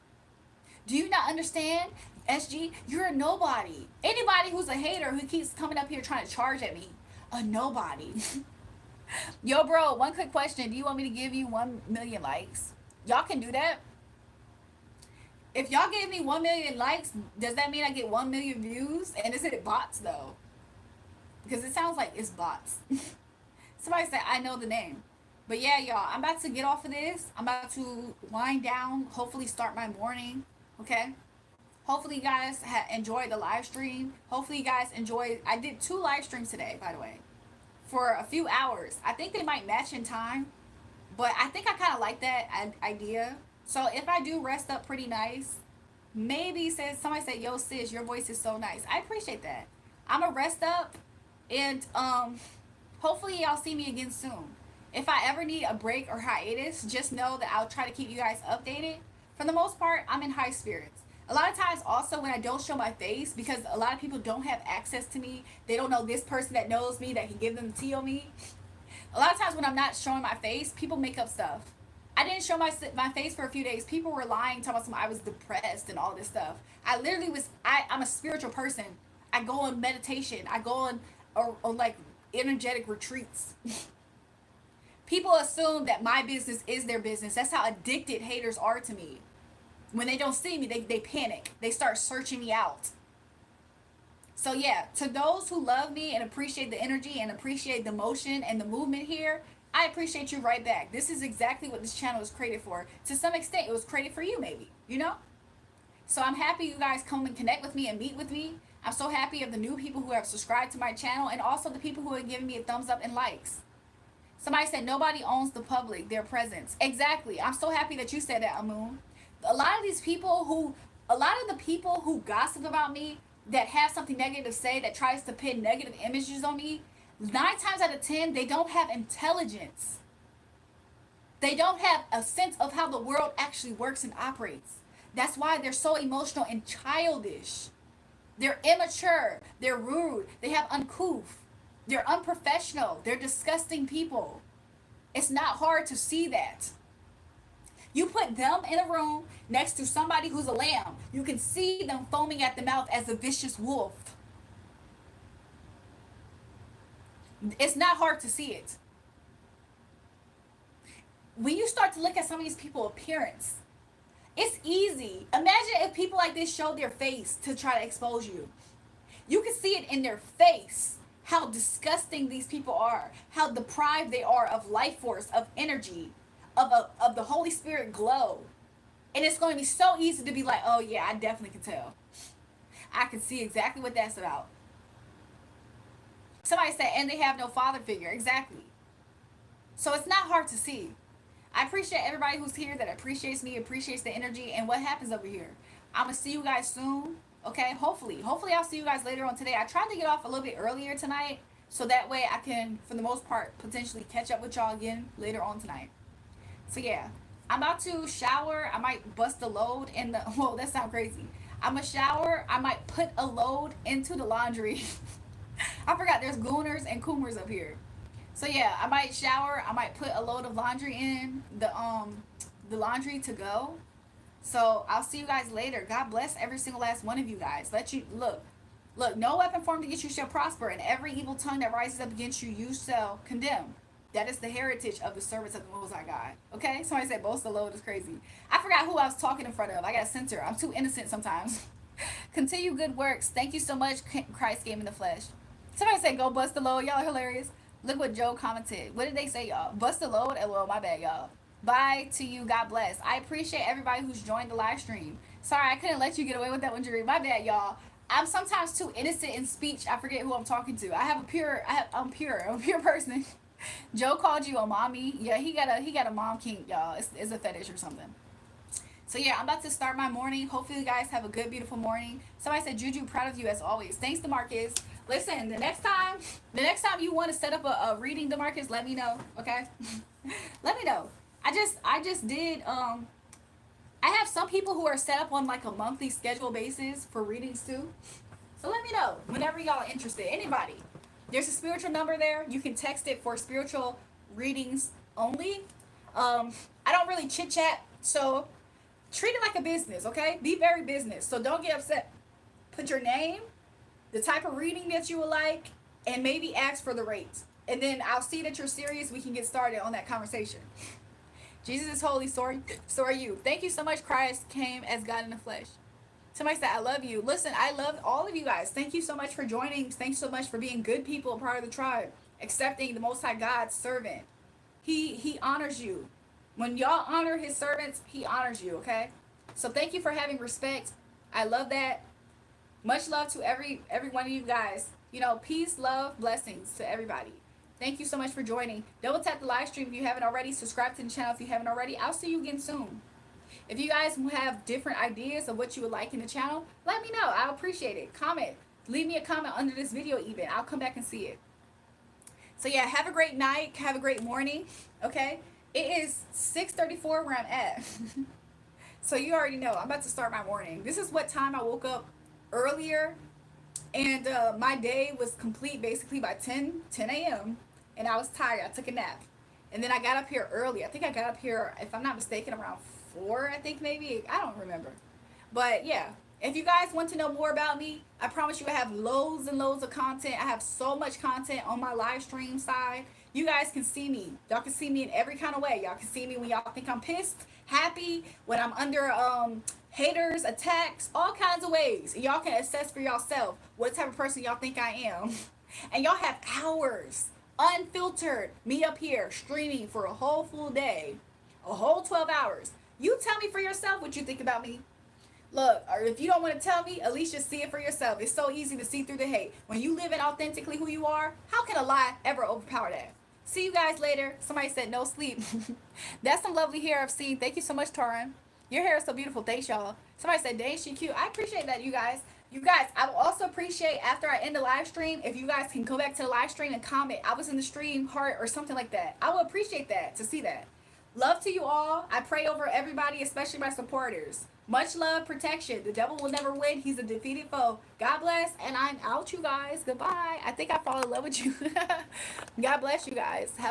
Do you not understand? SG, you're a nobody. Anybody who's a hater who keeps coming up here trying to charge at me, a nobody. Yo, bro, one quick question. Do you want me to give you 1 million likes? Y'all can do that. If y'all gave me 1 million likes, does that mean I get 1 million views? And is it bots, though? Because it sounds like it's bots. Somebody said, I know the name. But yeah, y'all, I'm about to get off of this. I'm about to wind down, hopefully start my morning, okay? Hopefully you guys enjoyed the live stream. Hopefully you guys enjoyed, I did 2 live streams today, by the way, for a few hours. I think they might match in time, but I think I kind of like that idea. So if I do rest up pretty nice, maybe somebody said, yo sis, your voice is so nice. I appreciate that. I'm gonna rest up, and hopefully y'all see me again soon. If I ever need a break or hiatus, just know that I'll try to keep you guys updated. For the most part, I'm in high spirits. A lot of times also when I don't show my face, because a lot of people don't have access to me, they don't know this person that knows me that can give them the tea on me. A lot of times when I'm not showing my face, people make up stuff. I didn't show my face for a few days. People were lying, talking about I was depressed and all this stuff. I literally was, I'm a spiritual person. I go on meditation. I go on like energetic retreats. People assume that my business is their business. That's how addicted haters are to me. When they don't see me, they panic. They start searching me out. So yeah, to those who love me and appreciate the energy and appreciate the motion and the movement here, I appreciate you right back. This is exactly what this channel was created for. To some extent, it was created for you, maybe, you know? So I'm happy you guys come and connect with me and meet with me. I'm so happy of the new people who have subscribed to my channel, and also the people who are giving me a thumbs up and likes. Somebody said nobody owns the public, their presence. Exactly. I'm so happy that you said that, Amun. A lot of the people who gossip about me, that have something negative to say, that tries to pin negative images on me, 9 times out of 10, they don't have intelligence. They don't have a sense of how the world actually works and operates. That's why they're so emotional and childish. They're immature. They're rude. They have uncouth. They're unprofessional. They're disgusting people. It's not hard to see that. You put them in a room next to somebody who's a lamb. You can see them foaming at the mouth as a vicious wolf. It's not hard to see it. When you start to look at some of these people's appearance, it's easy. Imagine if people like this showed their face to try to expose you. You can see it in their face, how disgusting these people are, how deprived they are of life force, of energy, of the Holy Spirit glow. And it's going to be so easy to be like, oh yeah, I definitely can tell. I can see exactly what that's about. Somebody said, and they have no father figure. Exactly. So it's not hard to see. I appreciate everybody who's here that appreciates me, appreciates the energy, and what happens over here. I'm going to see you guys soon. Okay, hopefully I'll see you guys later on today. I tried to get off a little bit earlier tonight, so that way I can, for the most part, potentially catch up with y'all again later on tonight. So yeah, I'm about to shower. I might bust a load in the, whoa, that sounds crazy. I'm gonna shower. I might put a load into the laundry. I forgot there's gooners and coomers up here. So yeah, I might shower. I might put a load of laundry in the laundry to go. So I'll see you guys later. God bless every single last one of you guys. Let you look, no weapon formed against you shall prosper, and every evil tongue that rises up against you, you shall condemn. That is the heritage of the servants of the Most High God. Okay? Somebody said boast the load is crazy. I forgot who I was talking in front of. I got to censor. I'm too innocent sometimes. Continue good works. Thank you so much, Christ came in the flesh. Somebody said go bust the load. Y'all are hilarious. Look what Joe commented. What did they say, y'all? Bust the load? LOL, my bad, y'all. Bye to you. God bless. I appreciate everybody who's joined the live stream. Sorry, I couldn't let you get away with that one, Julrae. My bad, y'all. I'm sometimes too innocent in speech. I forget who I'm talking to. I'm a pure person. Joe called you a mommy. Yeah, he got a mom kink, y'all. It's a fetish or something. So yeah, I'm about to start my morning. Hopefully you guys have a good, beautiful morning. Somebody said, Juju, proud of you as always. Thanks, DeMarcus. Listen, the next time you want to set up a reading, DeMarcus, let me know. Okay? Let me know. I just did I have some people who are set up on like a monthly schedule basis for readings too. So let me know whenever y'all are interested. Anybody. There's a spiritual number there. You can text it for spiritual readings only. I don't really chit chat, so treat it like a business, okay? Be very business. So don't get upset. Put your name, the type of reading that you would like, and maybe ask for the rates. And then I'll see that you're serious. We can get started on that conversation. Jesus is holy, so are you. Thank you so much. Christ came as God in the flesh. Somebody said, I love you. Listen, I love all of you guys. Thank you so much for joining. Thanks so much for being good people, part of the tribe, accepting the Most High God's servant. He honors you. When y'all honor his servants, he honors you, okay? So thank you for having respect. I love that. Much love to every one of you guys. You know, peace, love, blessings to everybody. Thank you so much for joining. Double tap the live stream if you haven't already. Subscribe to the channel if you haven't already. I'll see you again soon. If you guys have different ideas of what you would like in the channel, let me know. I'll appreciate it. Comment. Leave me a comment under this video even. I'll come back and see it. So yeah, have a great night. Have a great morning. Okay? It is 6:34 where I'm at. So you already know. I'm about to start my morning. This is what time I woke up earlier. And my day was complete basically by 10 a.m. And I was tired. I took a nap. And then I got up here early. I think I got up here, if I'm not mistaken, around 4, I think maybe. I don't remember. But yeah, if you guys want to know more about me, I promise you I have loads and loads of content. I have so much content on my live stream side. You guys can see me. Y'all can see me in every kind of way. Y'all can see me when y'all think I'm pissed, happy, when I'm under haters, attacks, all kinds of ways. Y'all can assess for yourself what type of person y'all think I am. And y'all have hours, unfiltered, me up here streaming for a whole full day, a whole 12 hours. You tell me for yourself what you think about me. Look, or if you don't want to tell me, at least just see it for yourself. It's so easy to see through the hate. When you live in authentically who you are, how can a lie ever overpower that? See you guys later. Somebody said no sleep. That's some lovely hair I've seen. Thank you so much, Torin. Your hair is so beautiful. Thanks, y'all. Somebody said, dang, she cute. I appreciate that, you guys. You guys, I will also appreciate after I end the live stream, if you guys can go back to the live stream and comment, I was in the stream, heart, or something like that. I will appreciate that, to see that. Love to you all. I pray over everybody, especially my supporters. Much love, protection. The devil will never win. He's a defeated foe. God bless, and I'm out, you guys. Goodbye. I think I fall in love with you. God bless you guys. Have